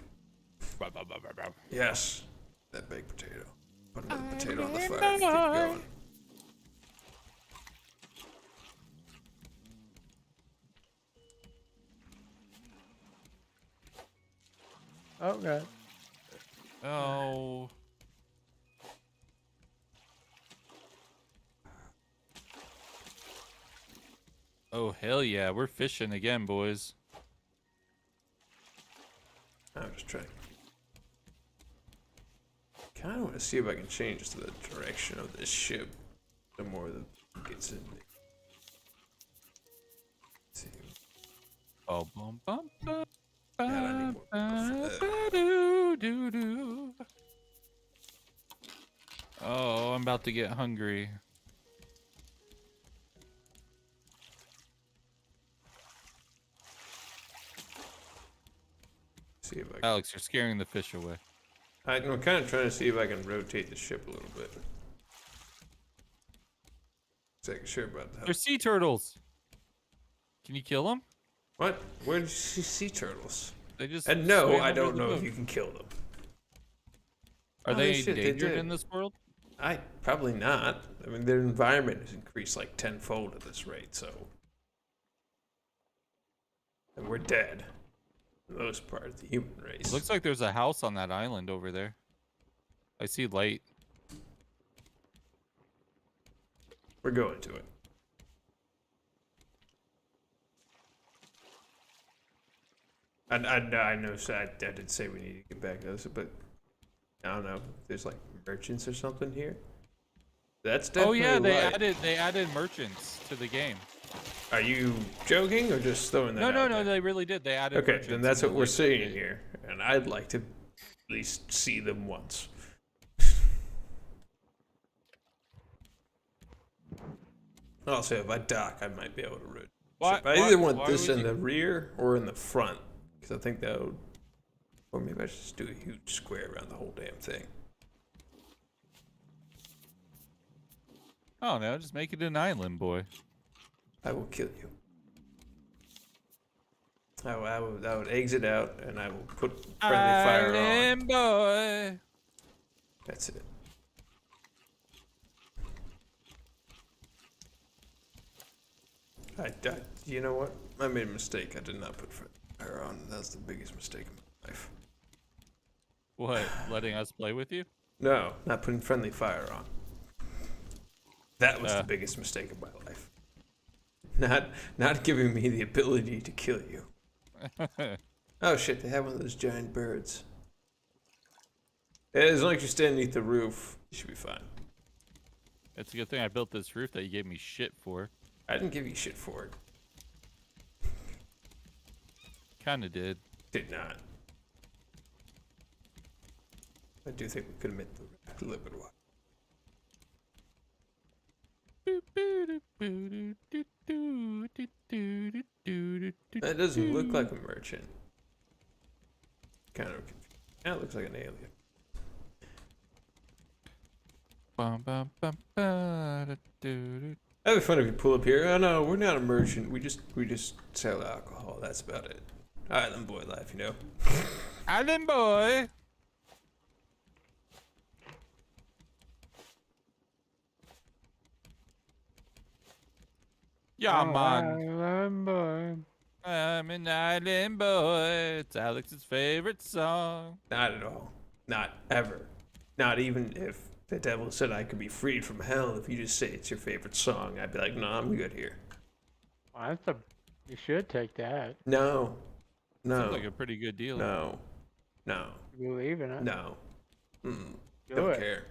Yes, that baked potato. Put another potato on the fire. Keep going. Oh, God. Oh. Oh, hell yeah. We're fishing again, boys. I'm just trying. Kind of want to see if I can change the direction of this ship. The more that gets in. See. Oh, bum bum bum. God, I need more Oh, I'm about to get hungry. See if I can. Alex, you're scaring the fish away. I'm kind of trying to see if I can rotate the ship a little bit. Second sure about that. They're sea turtles. Can you kill them? What? Where did you see sea turtles? They just. And no, swam I over don't the know boat. if you can kill them. Are Oh, they shit, they endangered did. in this world? Probably not. I mean, their environment has increased like tenfold at this rate, so. And we're dead. For the most part of the human race. Looks like there's a house on that island over there. I see light. We're going to it. I know, so I did say we need to get back to this, but I don't know. There's like merchants or something here. That's definitely. Oh yeah, light. they added merchants to the game. Are you joking or just throwing that No, out no, there? they really did. They added. Okay, merchants then that's in what the we're game. seeing here, and I'd like to at least see them once. Also, if I dock, I might be able to root. I either want this in the rear or in the front, because I think that would. Or maybe I should just do a huge square around the whole damn thing. Oh no, just make it an island, boy. I will kill you. I would exit out, and I will put friendly fire on. Island boy. That's it. You know what? I made a mistake. I did not put fire on. That's the biggest mistake of my life. What? Letting us play with you? No, not putting friendly fire on. That was the biggest mistake of my life. Not giving me the ability to kill you. Oh shit! They have one of those giant birds. As long as you stay underneath the roof, you should be fine. It's a good thing I built this roof that you gave me shit for. I didn't give you shit for it. Kinda did. Did not. I do think we could have made the rap a little bit wide. That doesn't look like a merchant. Kind of confused. That looks like an alien. That'd be fun if you pull up here. Oh no, we're not a merchant. We just sell alcohol. That's about it. Island boy life, you know. Island boy. Yeah, man. Island boy. I'm an island boy. It's Alex's favorite song. Not at all. Not ever. Not even if the devil said I could be freed from hell if you just say it's your favorite song. I'd be like, no, I'm good here. Well, you should take that. No. No. Sounds like a pretty good deal. No. No. You believe in it. No. Mm-mm. Do Don't it. care.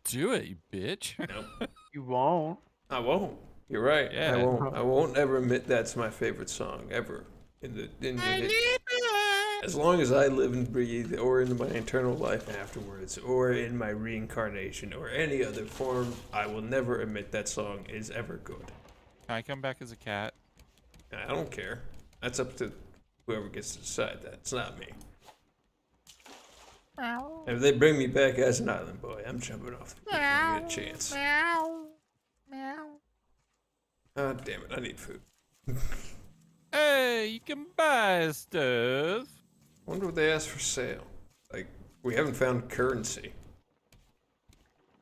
Do it, you bitch. Nope. You won't. I won't. You're right. Yeah. I won't. I won't ever admit that's my favorite song ever. As long as I live and breathe, or in my eternal life afterwards, or in my reincarnation, or any other form, I will never admit that song is ever good. Can I come back as a cat? I don't care. That's up to whoever gets to decide that. It's not me. If they bring me back as an island boy, I'm jumping off the cliff when I get a chance. Ah, damn it, I need food. Hey, you can buy stuff. Wonder what they asked for sale. Like, we haven't found currency.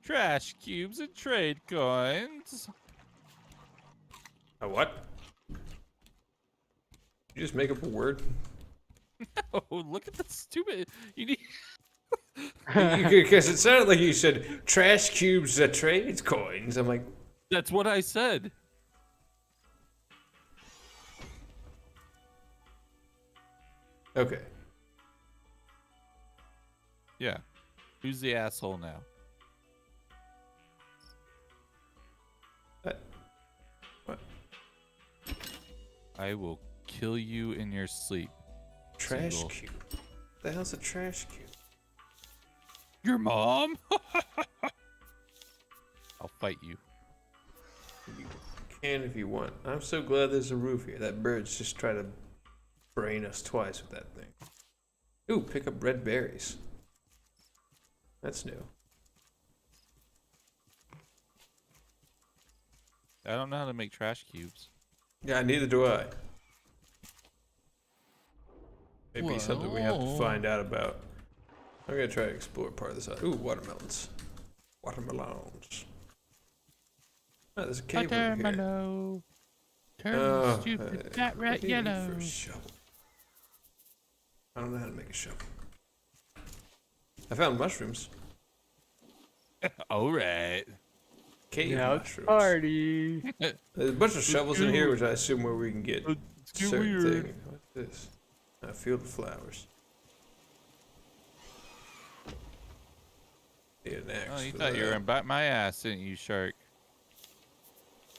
Trash cubes and trade coins. A what? You just make up a word? Oh, look at the stupid. You need. Because it sounded like you said trash cubes that trades coins. I'm like, That's what I said. okay. Yeah. Who's the asshole now? What? I will kill you in your sleep. Trash Single. cube. The hell's a trash cube? Your mom? I'll fight you. You can if you want. I'm so glad there's a roof here. That bird's just tried to brain us twice with that thing. Ooh, pick up red berries. That's new. I don't know how to make trash cubes. Yeah, neither do I. Maybe something we have to find out about. I'm gonna try to explore part of this out. Ooh, watermelons. Watermelons. Oh, there's a cave over here. Turn stupid fat rat what do you need yellow. for a shovel? I don't know how to make a shovel. I found mushrooms. Alright. Cave Now it's mushrooms. party. There's a bunch of shovels in here, which I assume where we can get too certain weird. things. What's this? A field of flowers. Need an axe. Oh, you for thought that. you were gonna bite my ass, didn't you, shark?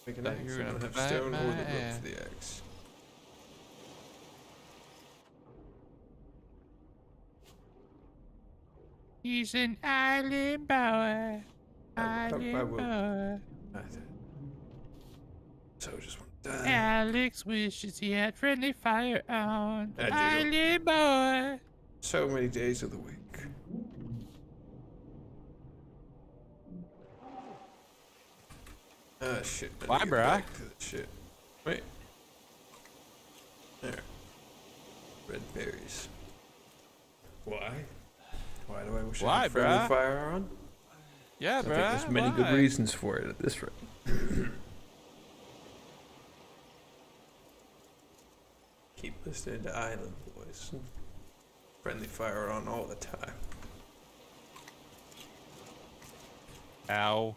Make an thought axe. you were I don't gonna have bite stone or my the rope ass. for the axe. He's an island boy. I will. So I just want to die. Alex wishes he had friendly fire on. I do. Island boy. So many days of the week. Ah, shit. I need Why, to get bruh? back to the shit. Wait. There. Red berries. Why? Why do I wish I Why, had friendly bruh? fire on? Yeah, I bro. think there's many good reasons for it at this rate. Keep listening to Island Boys. Friendly fire on all the time. Ow.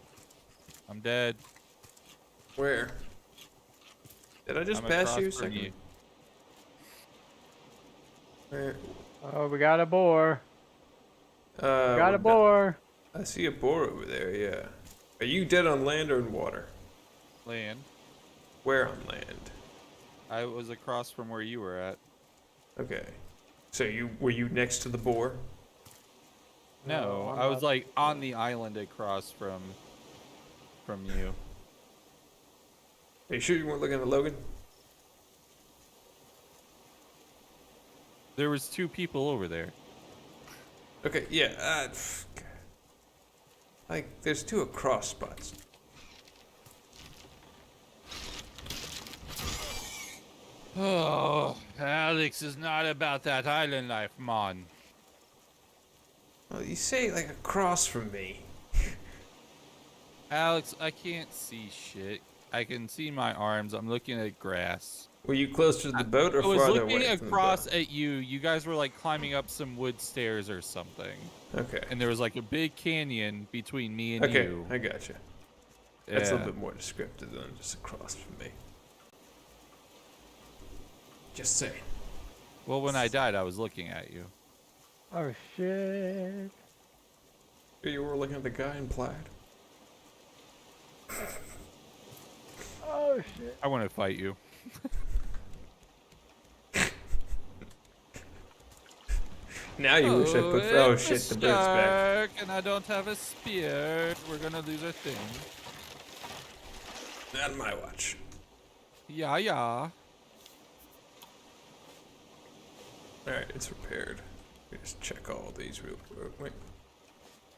I'm dead. Where? Did I just I'm pass across you? from Second. Where? Oh, we got a boar. Got Got a boar. I see a boar over there, yeah. Are you dead on land or in water? Land. Where on land? I was across from where you were at. Okay. So were you next to the boar? No, I was like on the island across from you. Are you sure you weren't looking at Logan? There was 2 people over there. Okay, yeah. Like, there's 2 across spots. Oh, Alex is not about that island life, man. Well, you say like across from me. Alex, I can't see shit. I can see my arms. I'm looking at grass. Were you closer to the boat or I was farther looking away from the across boat? at you. You guys were like climbing up some wood stairs or something. Okay. And there was like a big canyon between me and Okay, you. I gotcha. Yeah. That's a little bit more descriptive than just across from me. Just saying. Well, when I died, I was looking at you. Oh shit. You were looking at the guy in plaid? Oh shit. I want to fight you. Now you wish I put. Oh shit, the bird's back. And I don't have a spear. We're gonna lose our thing. Not my watch. Yeah, yeah. Alright, it's repaired. Let me just check all these real quick. Wait.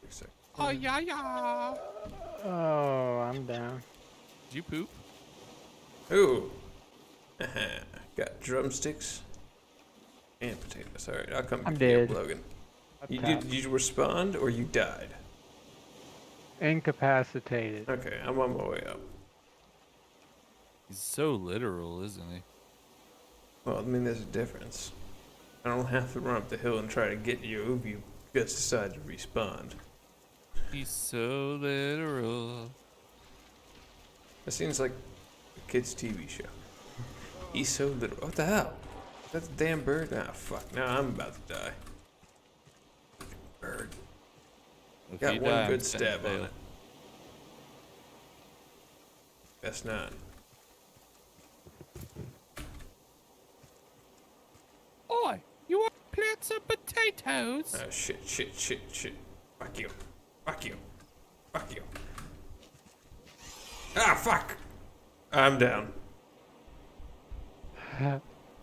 Wait a sec. Oh, yeah, yeah. Oh, I'm down. Did you poop? Ooh. Got drumsticks and potatoes. Alright, I'll come I'm get you, dead. Logan. Up You top. did you respond or you died? Incapacitated. Okay, I'm on my way up. He's so literal, isn't he? Well, I mean, there's a difference. I don't have to run up the hill and try to get you if you just decide to respawn. He's so literal. That seems like a kid's TV show. He's so literal. What the hell? That's a damn bird? Ah, fuck. Now I'm about to die. Bird. If Got you one die, I'm good setting stab on bail. it. That's not. Oi, you want to plant some potatoes? Ah, shit. Fuck you. Fuck you. Fuck you. Ah, fuck! I'm down.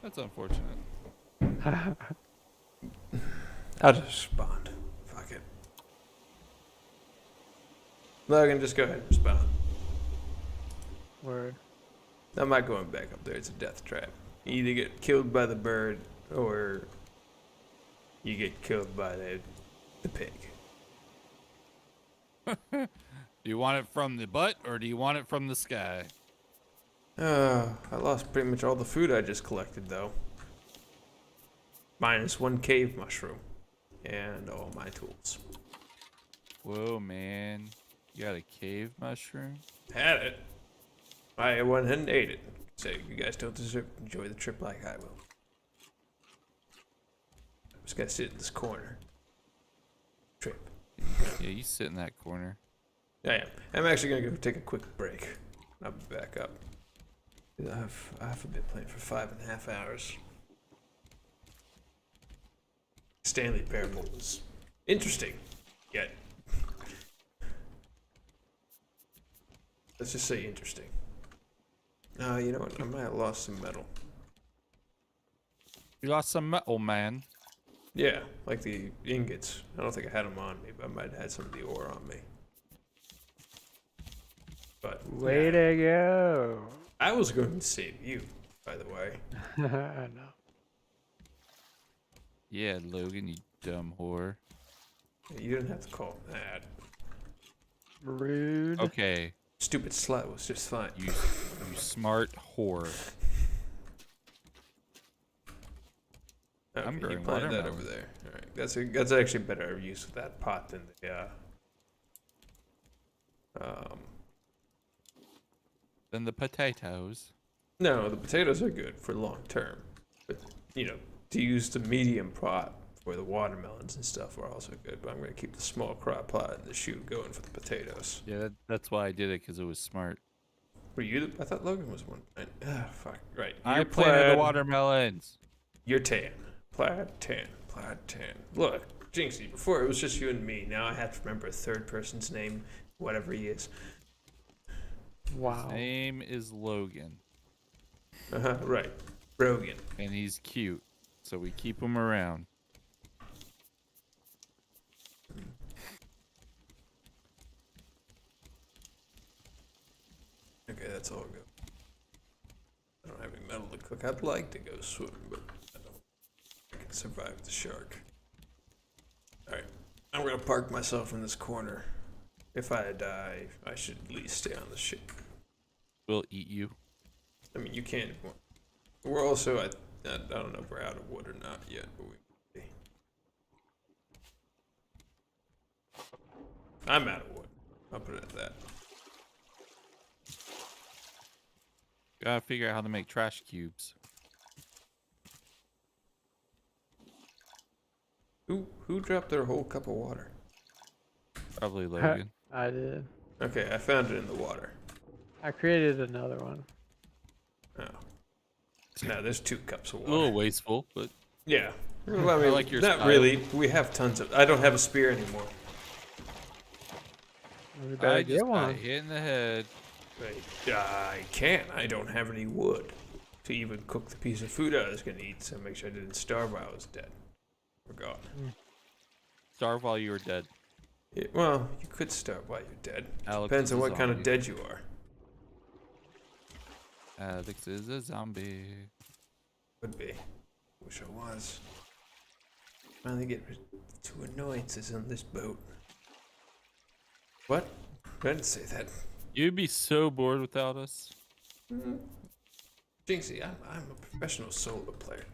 That's unfortunate. I'll just respond. Fuck it. Logan, just go ahead and respond. Word. I'm not going back up there. It's a death trap. You either get killed by the bird or you get killed by the pig. Do you want it from the butt or do you want it from the sky? I lost pretty much all the food I just collected, though. Minus 1 cave mushroom. And all my tools. Whoa, man. You got a cave mushroom? Had it. I went ahead and ate it. So you guys don't deserve to enjoy the trip like I will. I'm just gonna sit in this corner. Trip. Yeah, you sit in that corner. I am. I'm actually gonna go take a quick break. I'll be back up. I've been playing for 5.5 hours. Stanley Parable was interesting, yet let's just say interesting. You know what? I might have lost some metal. You lost some metal, man. Yeah, like the ingots. I don't think I had them on me, but I might have had some of the ore on me. But Way yeah. to go. I was going to save you, by the way. I know. Yeah, Logan, you dumb whore. You didn't have to call him that. Rude. Okay, Stupid slut was just fine. you smart whore. Okay, I'm you growing planted that watermelon. over there. All right, that's actually better use of that pot than the Then the potatoes. No, the potatoes are good for long term, but you know, to use the medium pot for the watermelons and stuff are also good. But I'm gonna keep the small crop pot and the shoot going for the potatoes. Yeah, that's why I did it, because it was smart. Were you? I thought Logan was one. Ah, fuck. Right. I You're planted the plaid. watermelons. You're tan. Plaid tan. Plaid tan. Look, Jinxie, before it was just you and me. Now I have to remember a third person's name, whatever he is. Wow. His name is Logan. Right. Rogan. And he's cute, so we keep him around. Okay, that's all good. I don't have any metal to cook. I'd like to go swimming, but I don't. I can survive the shark. Alright, I'm gonna park myself in this corner. If I die, I should at least stay on the ship. We'll eat you. I mean, you can't. We're also, I don't know if we're out of wood or not yet, but we might be. I'm out of wood. I'll put it at that. Gotta figure out how to make trash cubes. Who dropped their whole cup of water? Probably Logan. I did. Okay, I found it in the water. I created another one. Oh. So now there's 2 cups of A water. little wasteful, but Yeah. Well, I mean, like your not style. really. We have tons of. I don't have a spear anymore. We better I get just got one. hit in the head. I can't. I don't have any wood to even cook the piece of food I was gonna eat. So make sure I didn't starve while I was dead. Forgot. Starve while you were dead. Yeah, well, you could starve while you're dead. Alex Depends is on a what kind of zombie. dead you are. Alex is a zombie. Could be. Wish I was. Finally get rid of 2 annoyances on this boat. What? I didn't say that. You'd be so bored without us. Jinxie, I'm a professional solo player.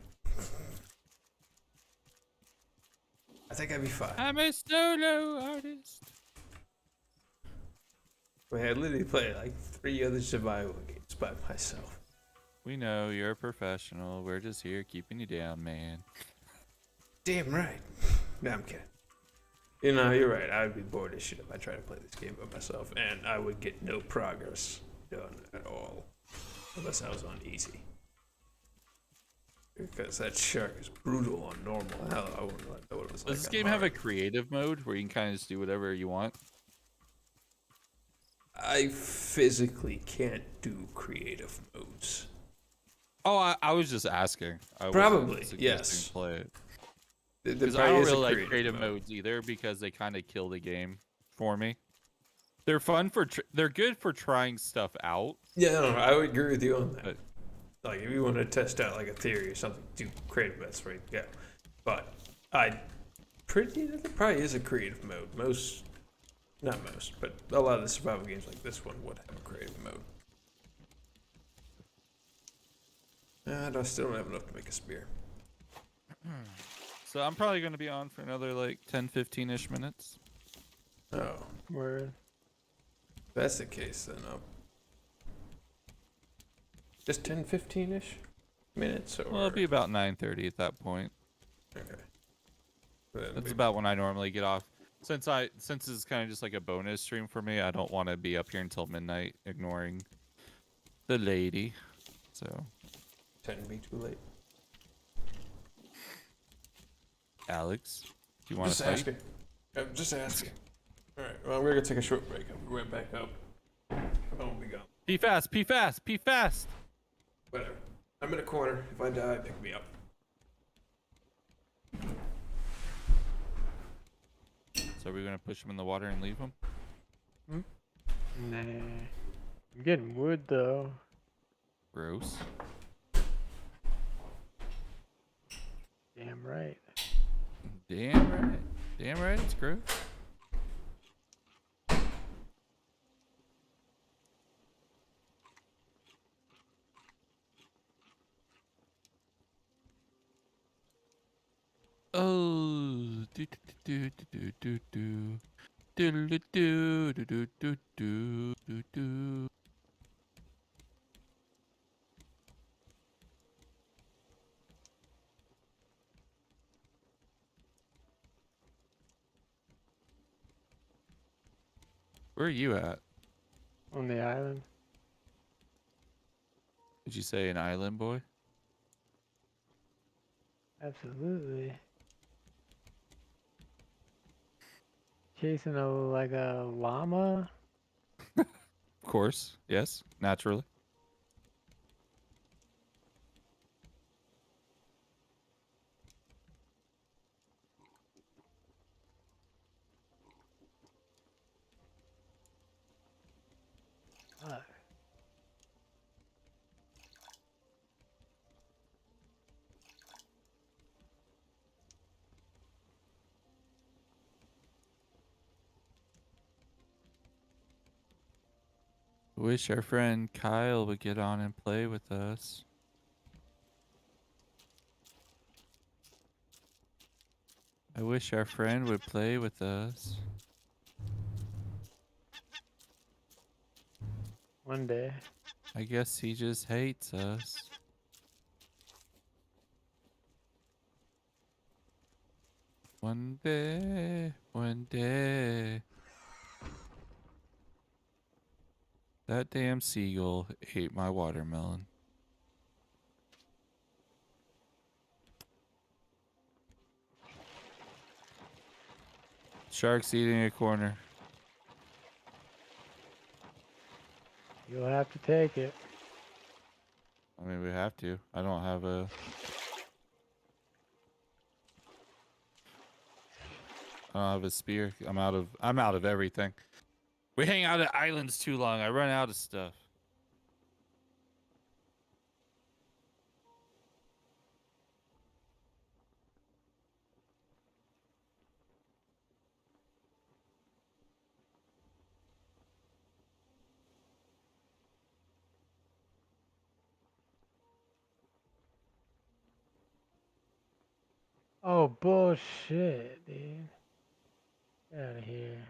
I think I'd be fine. I'm a solo artist. I literally play like 3 other survival games by myself. We know you're a professional. We're just here keeping you down, man. Damn right. No, I'm kidding. You know, you're right. I would be bored as shit if I tried to play this game by myself, and I would get no progress done at all. Unless I was on easy. Because that shark is brutal on normal. Hell, I wouldn't know what it was like. Does this on game have a hard. creative mode where you can kind of just do whatever you want? I physically can't do creative modes. Oh, I was just asking. I wasn't Probably, suggesting yes. Play it. There Because I probably don't is a really like creative modes either because they kind of kill the game for me. They're fun for they're good for trying stuff out. Yeah, no, I would agree with you on that. But Like, if you want to test out like a theory or something, do creative modes where you go. But there probably is a creative mode. Not most, but a lot of the survival games like this one would have a creative mode. I still don't have enough to make a spear. so I'm probably going to be on for another like 10-15ish minutes. Oh, Word. if that's the case, then just 10-15ish minutes, or Well, it'll be about 9:30 at that point. okay. Then That's maybe- about when I normally get off. Since it's kind of just like a bonus stream for me, I don't want to be up here until midnight ignoring the lady. So 10 be too late. Alex, do you want to Just fight? asking. I'm just asking. All right. Well, we're gonna take a short break. I'll be right back up. I won't be gone. Pee fast, pee fast, pee fast. Whatever. I'm in a corner. If I die, pick me up. So are we gonna push him in the water and leave him? Nah. I'm getting wood though. Gross. Damn right. Damn right. Damn right, it's gross. Oh, do do do do do do do do do do do do do do. Where are you at? On the island. Did you say an island boy? Absolutely. Chasing like a llama? Of course. Yes. Naturally. Fuck. Wish our friend Kyle would get on and play with us. I wish our friend would play with us. One day. I guess he just hates us. One day, one day. That damn seagull ate my watermelon. Shark's eating a corner. You'll have to take it. I mean, we have to. I don't have a... I don't have a spear. I'm out of everything. We hang out at islands too long. I run out of stuff. Oh, bullshit, dude. Get out of here.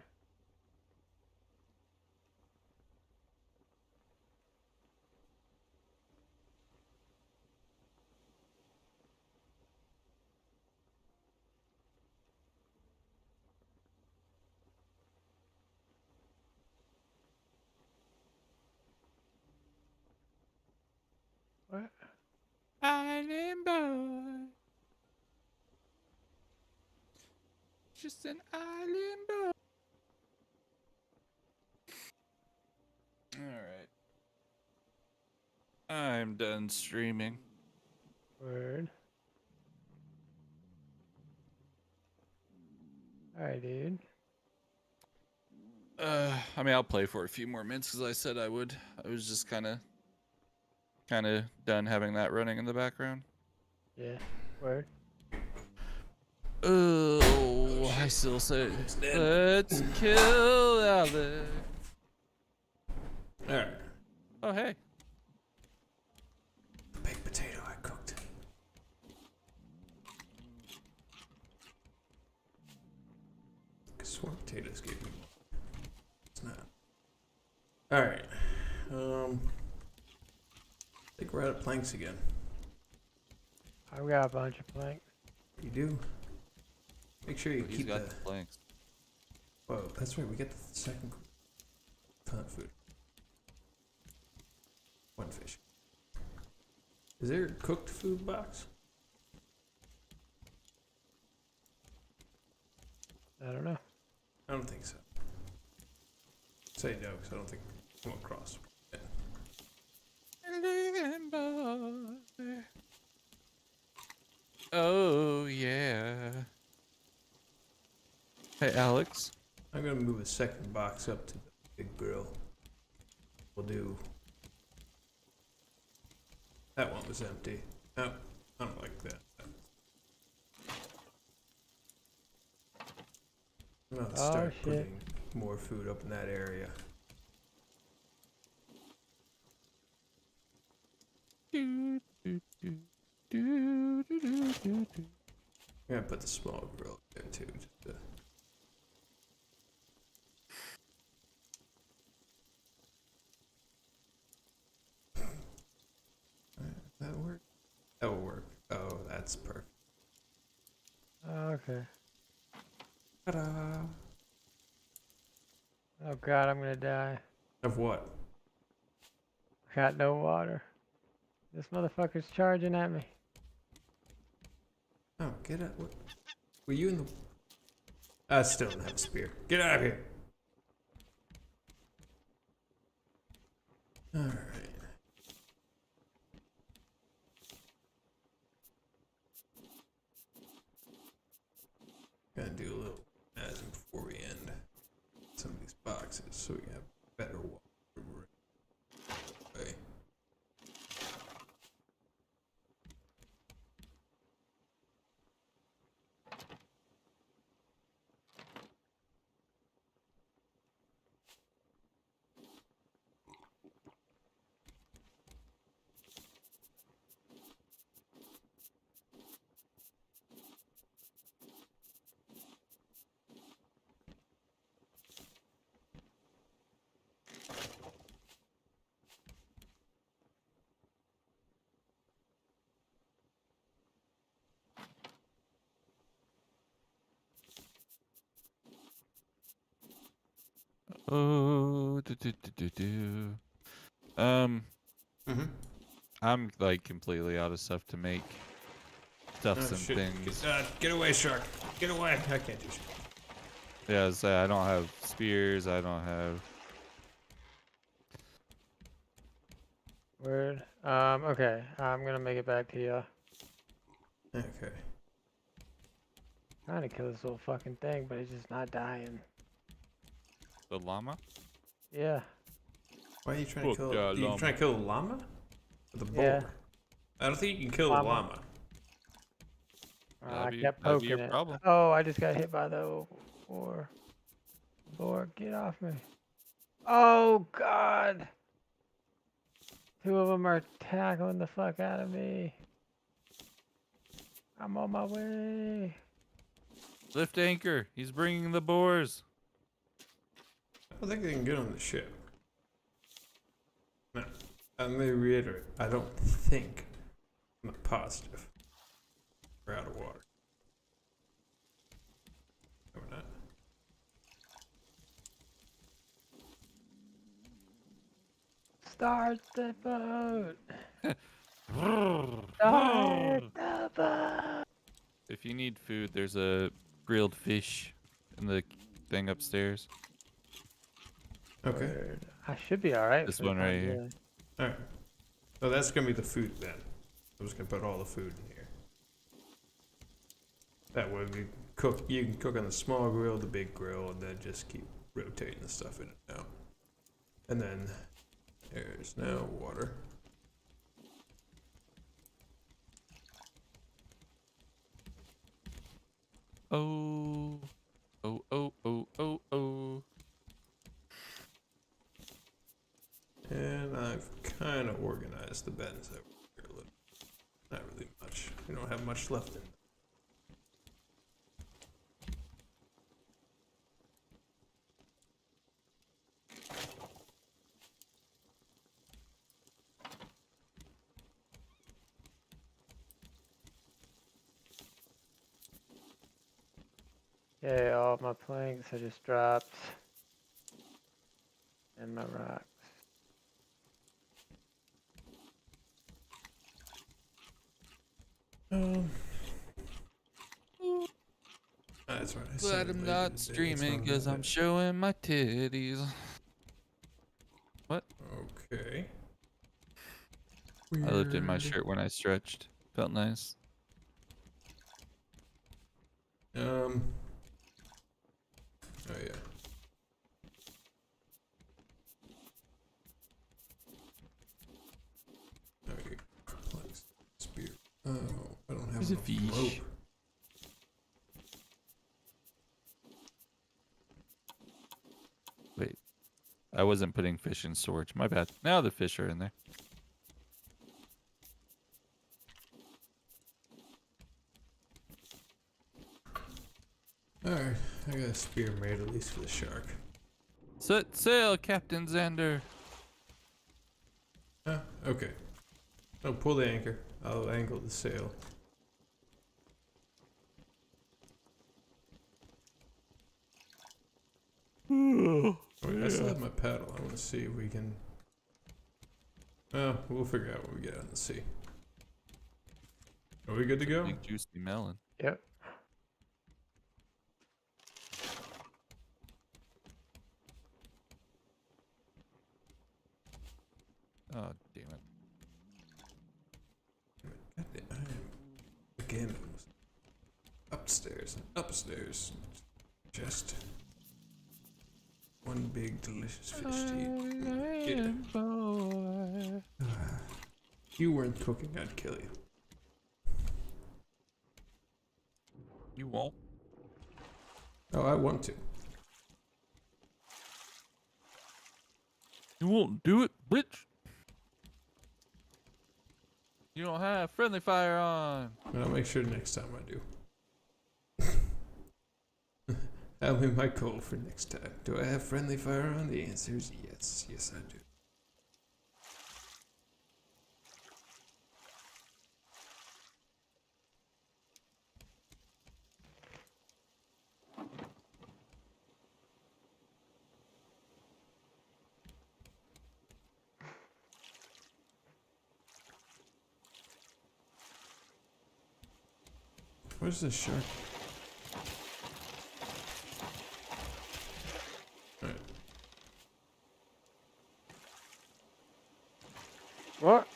What? Island boy. Just an island boy. Alright. I'm done streaming. Word. Alright, dude. I mean, I'll play for a few more minutes because I said I would. I was just kind of done having that running in the background. Yeah. Word. Oh, I still say, let's kill Alex. Alright. Oh, hey. Baked potato I cooked. Swarm potatoes gave me. It's not. Alright. I think we're out of planks again. I've got a bunch of planks. You do? Make sure you He's keep got the... the planks. Whoa, that's right, we get the second plant food. One fish. Is there a cooked food box? I don't know. I don't think so. Say no, because I don't think I'm across. Yeah. Oh, yeah. Hey, Alex. I'm gonna move a second box up to the big grill. We'll do. That one was empty. No, I don't like that. I'm gonna start putting more food up in that area. I'm gonna put the small grill up there too. Just to... That work? That will work. Oh, that's perfect. Okay. Ta-da! Oh god, I'm gonna die. Of what? Got no water. This motherfucker's charging at me. Oh, get out. What? Were you in the... I still don't have a spear. Get out of here. Alright. Gotta do a little organizing before we end some of these boxes so we have better water. Okay. Oh, I'm like completely out of stuff to make stuffs and Shit. things. Get away, shark. Get away. I can't do shit. Yeah, so I don't have spears. I don't have. Word. Okay. I'm gonna make it back to you. Okay. Trying to kill this little fucking thing, but it's just not dying. The llama? Yeah. Why are you trying to kill? Yeah, You trying to kill the llama? Or the boar? Yeah. I don't think you can kill the llama. I That'd kept be poking your it. problem. Oh, I just got hit by the boar. Boar, get off me. Oh, God. Two of them are tackling the fuck out of me. I'm on my way. Lift anchor. He's bringing the boars. I don't think they can get on the ship. No. Let me reiterate. I don't think. I'm not positive. We're out of water. No, we're not. Start the boat. Start the boat. If you need food, there's a grilled fish in the thing upstairs. Okay. Word. I should be alright. This one right here. Alright. So that's gonna be the food then. I'm just gonna put all the food in here. That way we cook. You can cook on the small grill, the big grill, and then just keep rotating the stuff in and out. And then there's now water. Oh, oh, oh, oh, oh, oh. And I've kind of organized the beds over here a little. Not really much. We don't have much left in. Okay, all my planks I just dropped. And my rocks. That's right. Glad I'm not streaming because I'm showing my titties. What? Okay. I lifted my shirt when I stretched. Felt nice. Oh yeah. Okay. Complex spear. Oh, I don't have There's a enough fish. rope. Wait. I wasn't putting fish in storage. My bad. Now the fish are in there. Alright, I got a spear made at least for the shark. Set sail, Captain Xander. Okay. Oh, pull the anchor. I'll angle the sail. Wait, I still have my paddle. I want to see if we can... we'll figure out when we get out in the sea. Are we good to go? Big juicy melon. Yep. Oh, damn it. Again, upstairs. Just one big delicious fish to eat. Yeah. If you weren't cooking, I'd kill you. You won't. Oh, I want to. You won't do it, bitch. You don't have friendly fire on. I'll make sure next time I do. That'll be my goal for next time. Do I have friendly fire on? The answer is yes. Yes, I do. Where's the shark? Alright. What?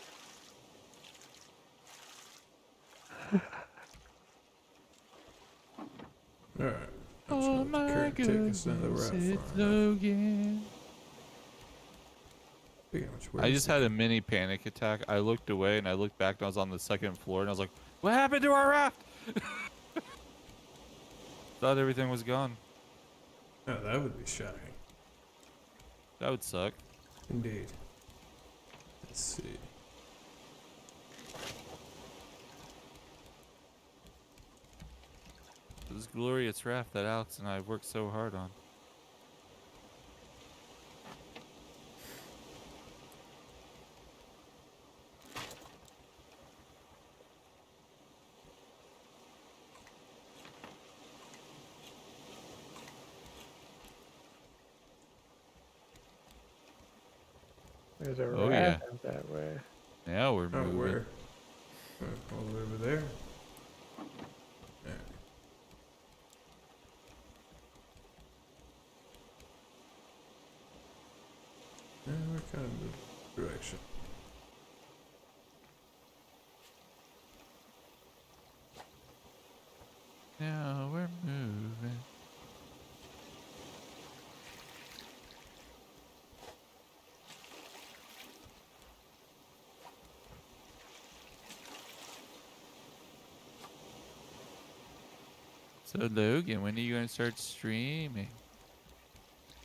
Alright. Oh my goodness, it's Logan. I just had a mini panic attack. I looked away and I looked back and I was on the second floor and I was like, what happened to our raft? Thought everything was gone. Oh, that would be shocking. That would suck. Indeed. Let's see. This glorious raft that Alex and I worked so hard on. There's a Oh, raft out that way. Now we're moving. Where? All the way over there? Yeah. We're kind of moving direction. Now we're moving. So Logan, when are you gonna start streaming?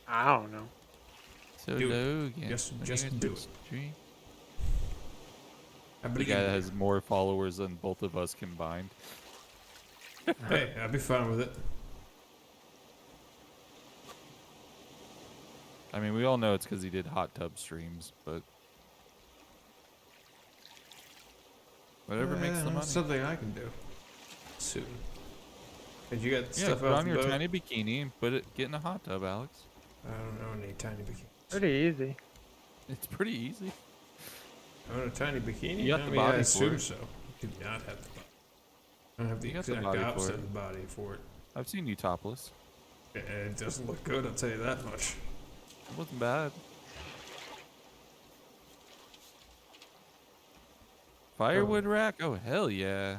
I don't know. So Do it. Logan, Just do it. Stream? I The believe guy in that you. has more followers than both of us combined. Hey, I'll be fine with it. I mean, we all know it's because he did hot tub streams, but whatever makes the money. Something I can do soon. Did you get Yeah, stuff put out on the your boat? tiny bikini and get in a hot tub, Alex. I don't know any tiny bikinis. Pretty easy. It's pretty easy. I want a tiny bikini? You got I the mean, body I for assume it. so. You do not have the body. I don't have the You got the exact body for opposite it. of the body for it. I've seen you topless. It doesn't look good, I'll tell you that much. It wasn't bad. Firewood rack? Oh, hell yeah.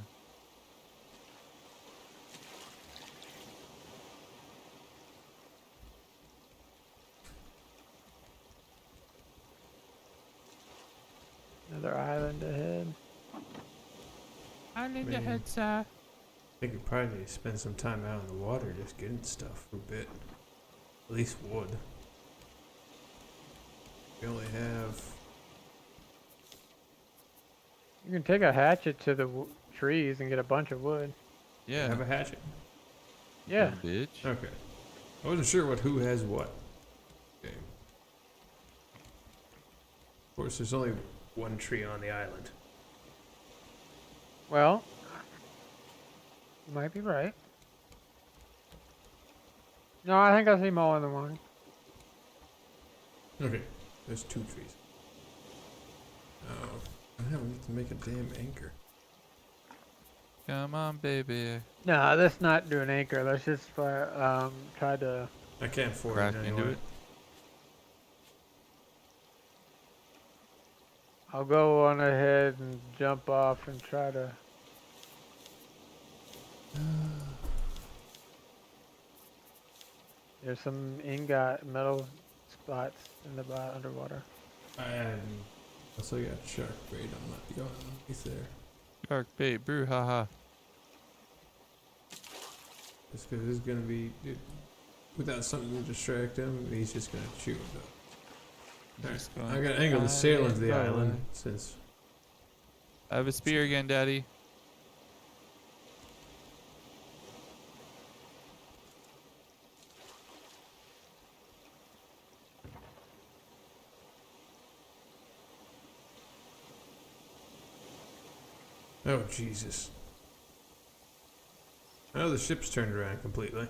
Another island ahead. Island Man. ahead, sir. I think you probably need to spend some time out in the water just getting stuff for a bit. At least wood. We only have... You can take a hatchet to the trees and get a bunch of wood. Yeah. Have a hatchet? Yeah. Bitch. Okay. I wasn't sure who has what. Okay. Of course, there's only one tree on the island. Well, you might be right. No, I think I see more than one. Okay. There's 2 trees. Oh. I have to make a damn anchor. Come on, baby. No, let's not do an anchor. Let's just try to. I can't afford Crack it into anyway. it. I'll go on ahead and jump off and try to. There's some ingot metal spots in the underwater. I also got shark bait. I'm not going underneath there. Shark bait, brouhaha. Just because it's gonna be, without something to distract him, he's just gonna chew it up. Just Alright, going I gotta angle the sail into the bye. island since. I have a spear again, Daddy. Oh Jesus! Oh, the ship's turned around completely.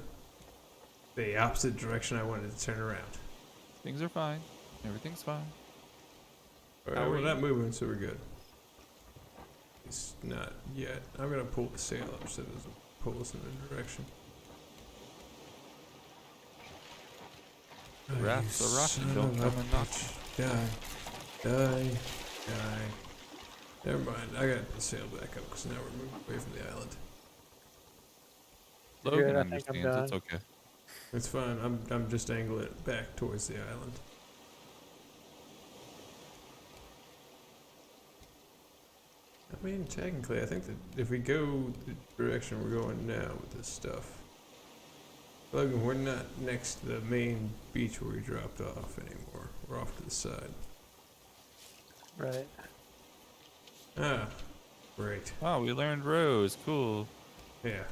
The opposite direction I wanted to turn around. Things are fine. Everything's fine. Alright, How are we're not you? moving, so we're good. It's not yet. I'm gonna pull the sail up so it doesn't pull us in the direction. Oh, Rats you are rocking, son don't of come a and knock. bitch. Die. Never mind, I got the sail back up because now we're moving away from the island. Logan Good, I think I'm understands. It's done. okay. It's fine, I'm just angling it back towards the island. I mean, technically, I think that if we go the direction we're going now with this stuff, Logan, we're not next to the main beach where we dropped off anymore. We're off to the side. Right. Ah, great. Wow, we learned rows. Cool. Yeah.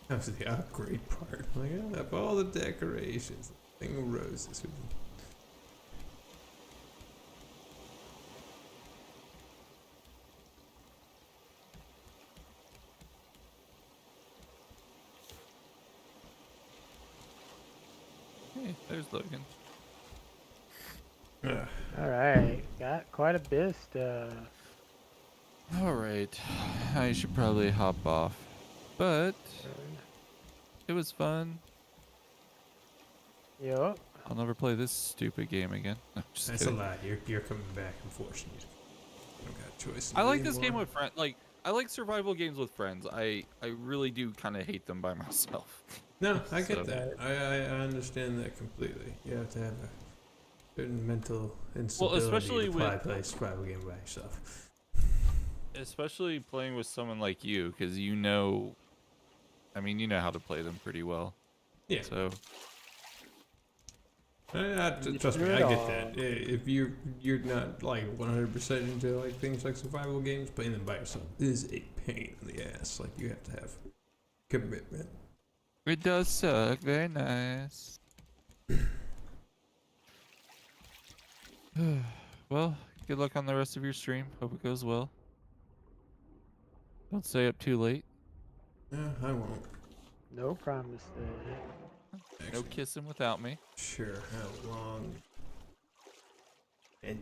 That was the upgrade part. Like, I have all the decorations. Thing of roses. Hey, there's Logan. Ah. All right. Got quite a bit of stuff. All right, I should probably hop off, but it was fun. Yup. I'll never play this stupid game again. No, just That's kidding. a lie. You're coming back, unfortunately. You don't got a choice. I like this game with friends. Like, I like survival games with friends. I really do kind of hate them by myself. No, I get So- that. I understand that completely. You have to have a certain mental instability especially to with- play a survival game by yourself. Especially playing with someone like you, because you know, I mean, you know how to play them pretty well. Yeah. So Trust me, I get that. If you're not like 100% into like things like survival games, playing them by yourself is a pain in the ass. Like you have to have commitment. it does suck. Very nice. Well, good luck on the rest of your stream. Hope it goes well. Don't stay up too late. Yeah, I won't. No promise there. No Actually, kissing without me. sure. How long? It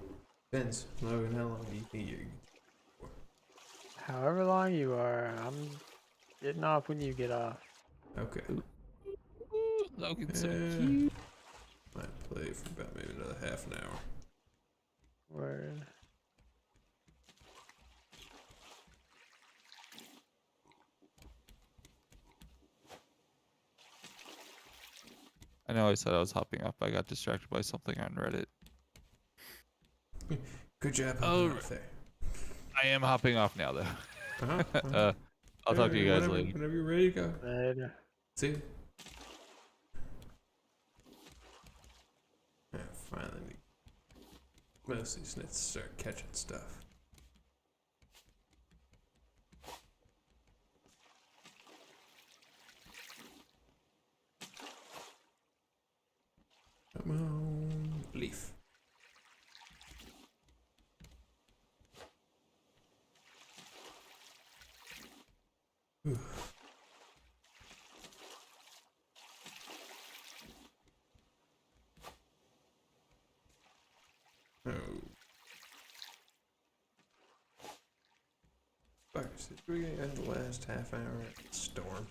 depends. Logan, how long do you think you're? However long you are, I'm getting off when you get off. Okay. Ooh, Logan's so Eh, cute. Might play for about maybe another half an hour. Word. I know I said I was hopping off, but I got distracted by something on Reddit. Good job. Oh, Off there. I am hopping off now, though. Uh-huh. I'll talk to you guys whenever, later. Whenever you're ready to go. Later. See you. Yeah, finally. Mostly just need to start catching stuff. Come on, leaf. Whew. Oh. Fuckers. So we end the last half hour at the storm.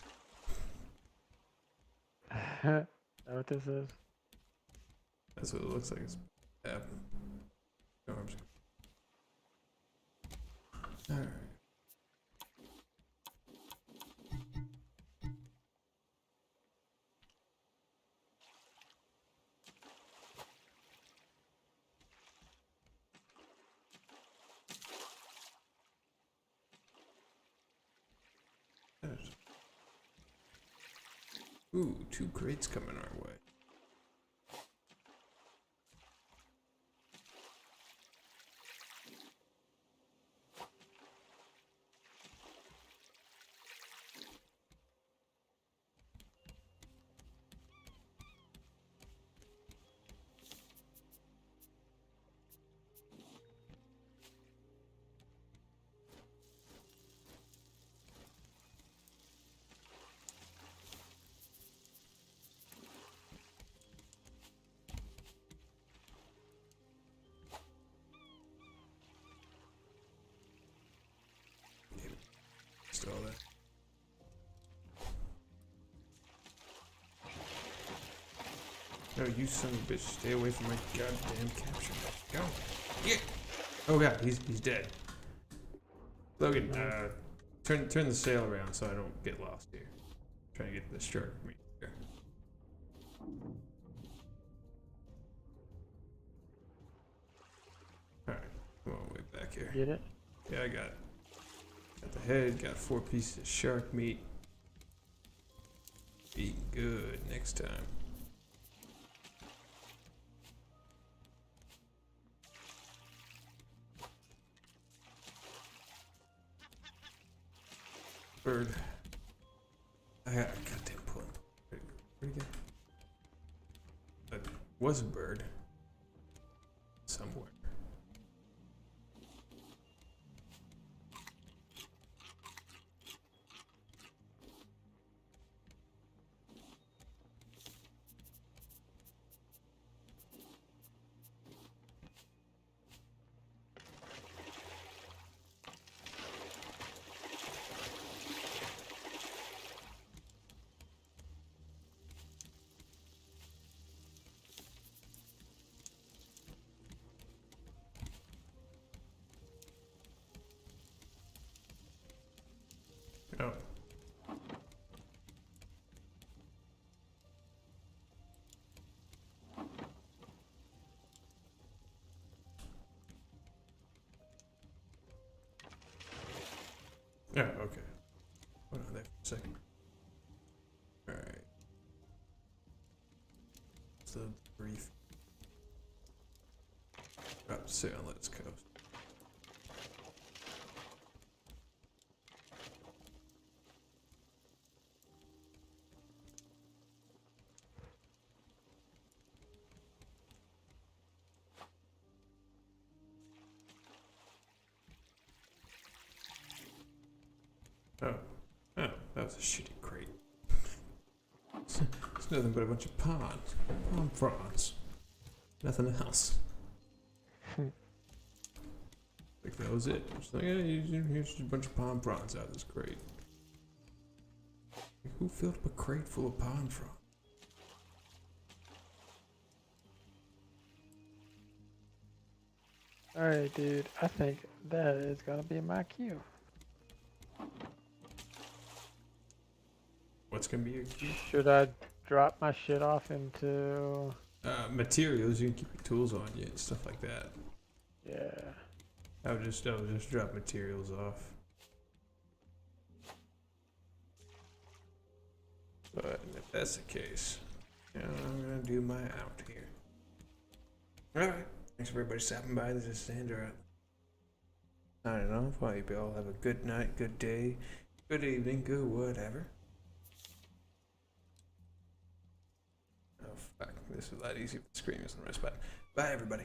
Is that what this is? That's what it looks like. It's happening. Storms. Alright. Ooh, 2 crates coming our way. All that. No, you son of a bitch! Stay away from my goddamn capture. Go. Yeah. Oh god, he's dead. Logan, turn the sail around so I don't get lost here. Trying to get the shark meat here. All right, come on, way back here. Get it? Yeah, I got it. Got the head, got 4 pieces of shark meat. Eating good next time. Bird. I got a goddamn pull. Where'd he go? That was a bird. Somewhere. Oh. Yeah, okay. Hold on there for a second. Alright. So brief. Drop the sail, let's coast. Oh, that was a shitty crate. It's nothing but a bunch of palm fronds. Nothing else. Like that was it. Just like, yeah, here's just a bunch of palm fronds out of this crate. Like, who filled up a crate full of palm fronds? Alright, dude. I think that is gonna be my cue. What's gonna be your key? Should I drop my shit off into... materials, you can keep your tools on you and stuff like that. Yeah. I would just drop materials off. But if that's the case, you know, I'm gonna do my out here. Alright. Thanks for everybody stopping by. This is Sandra. I don't know. I hope you all have a good night, good day, good evening, good whatever. Oh fuck, this is a lot easier with the screen than the rest, but bye everybody.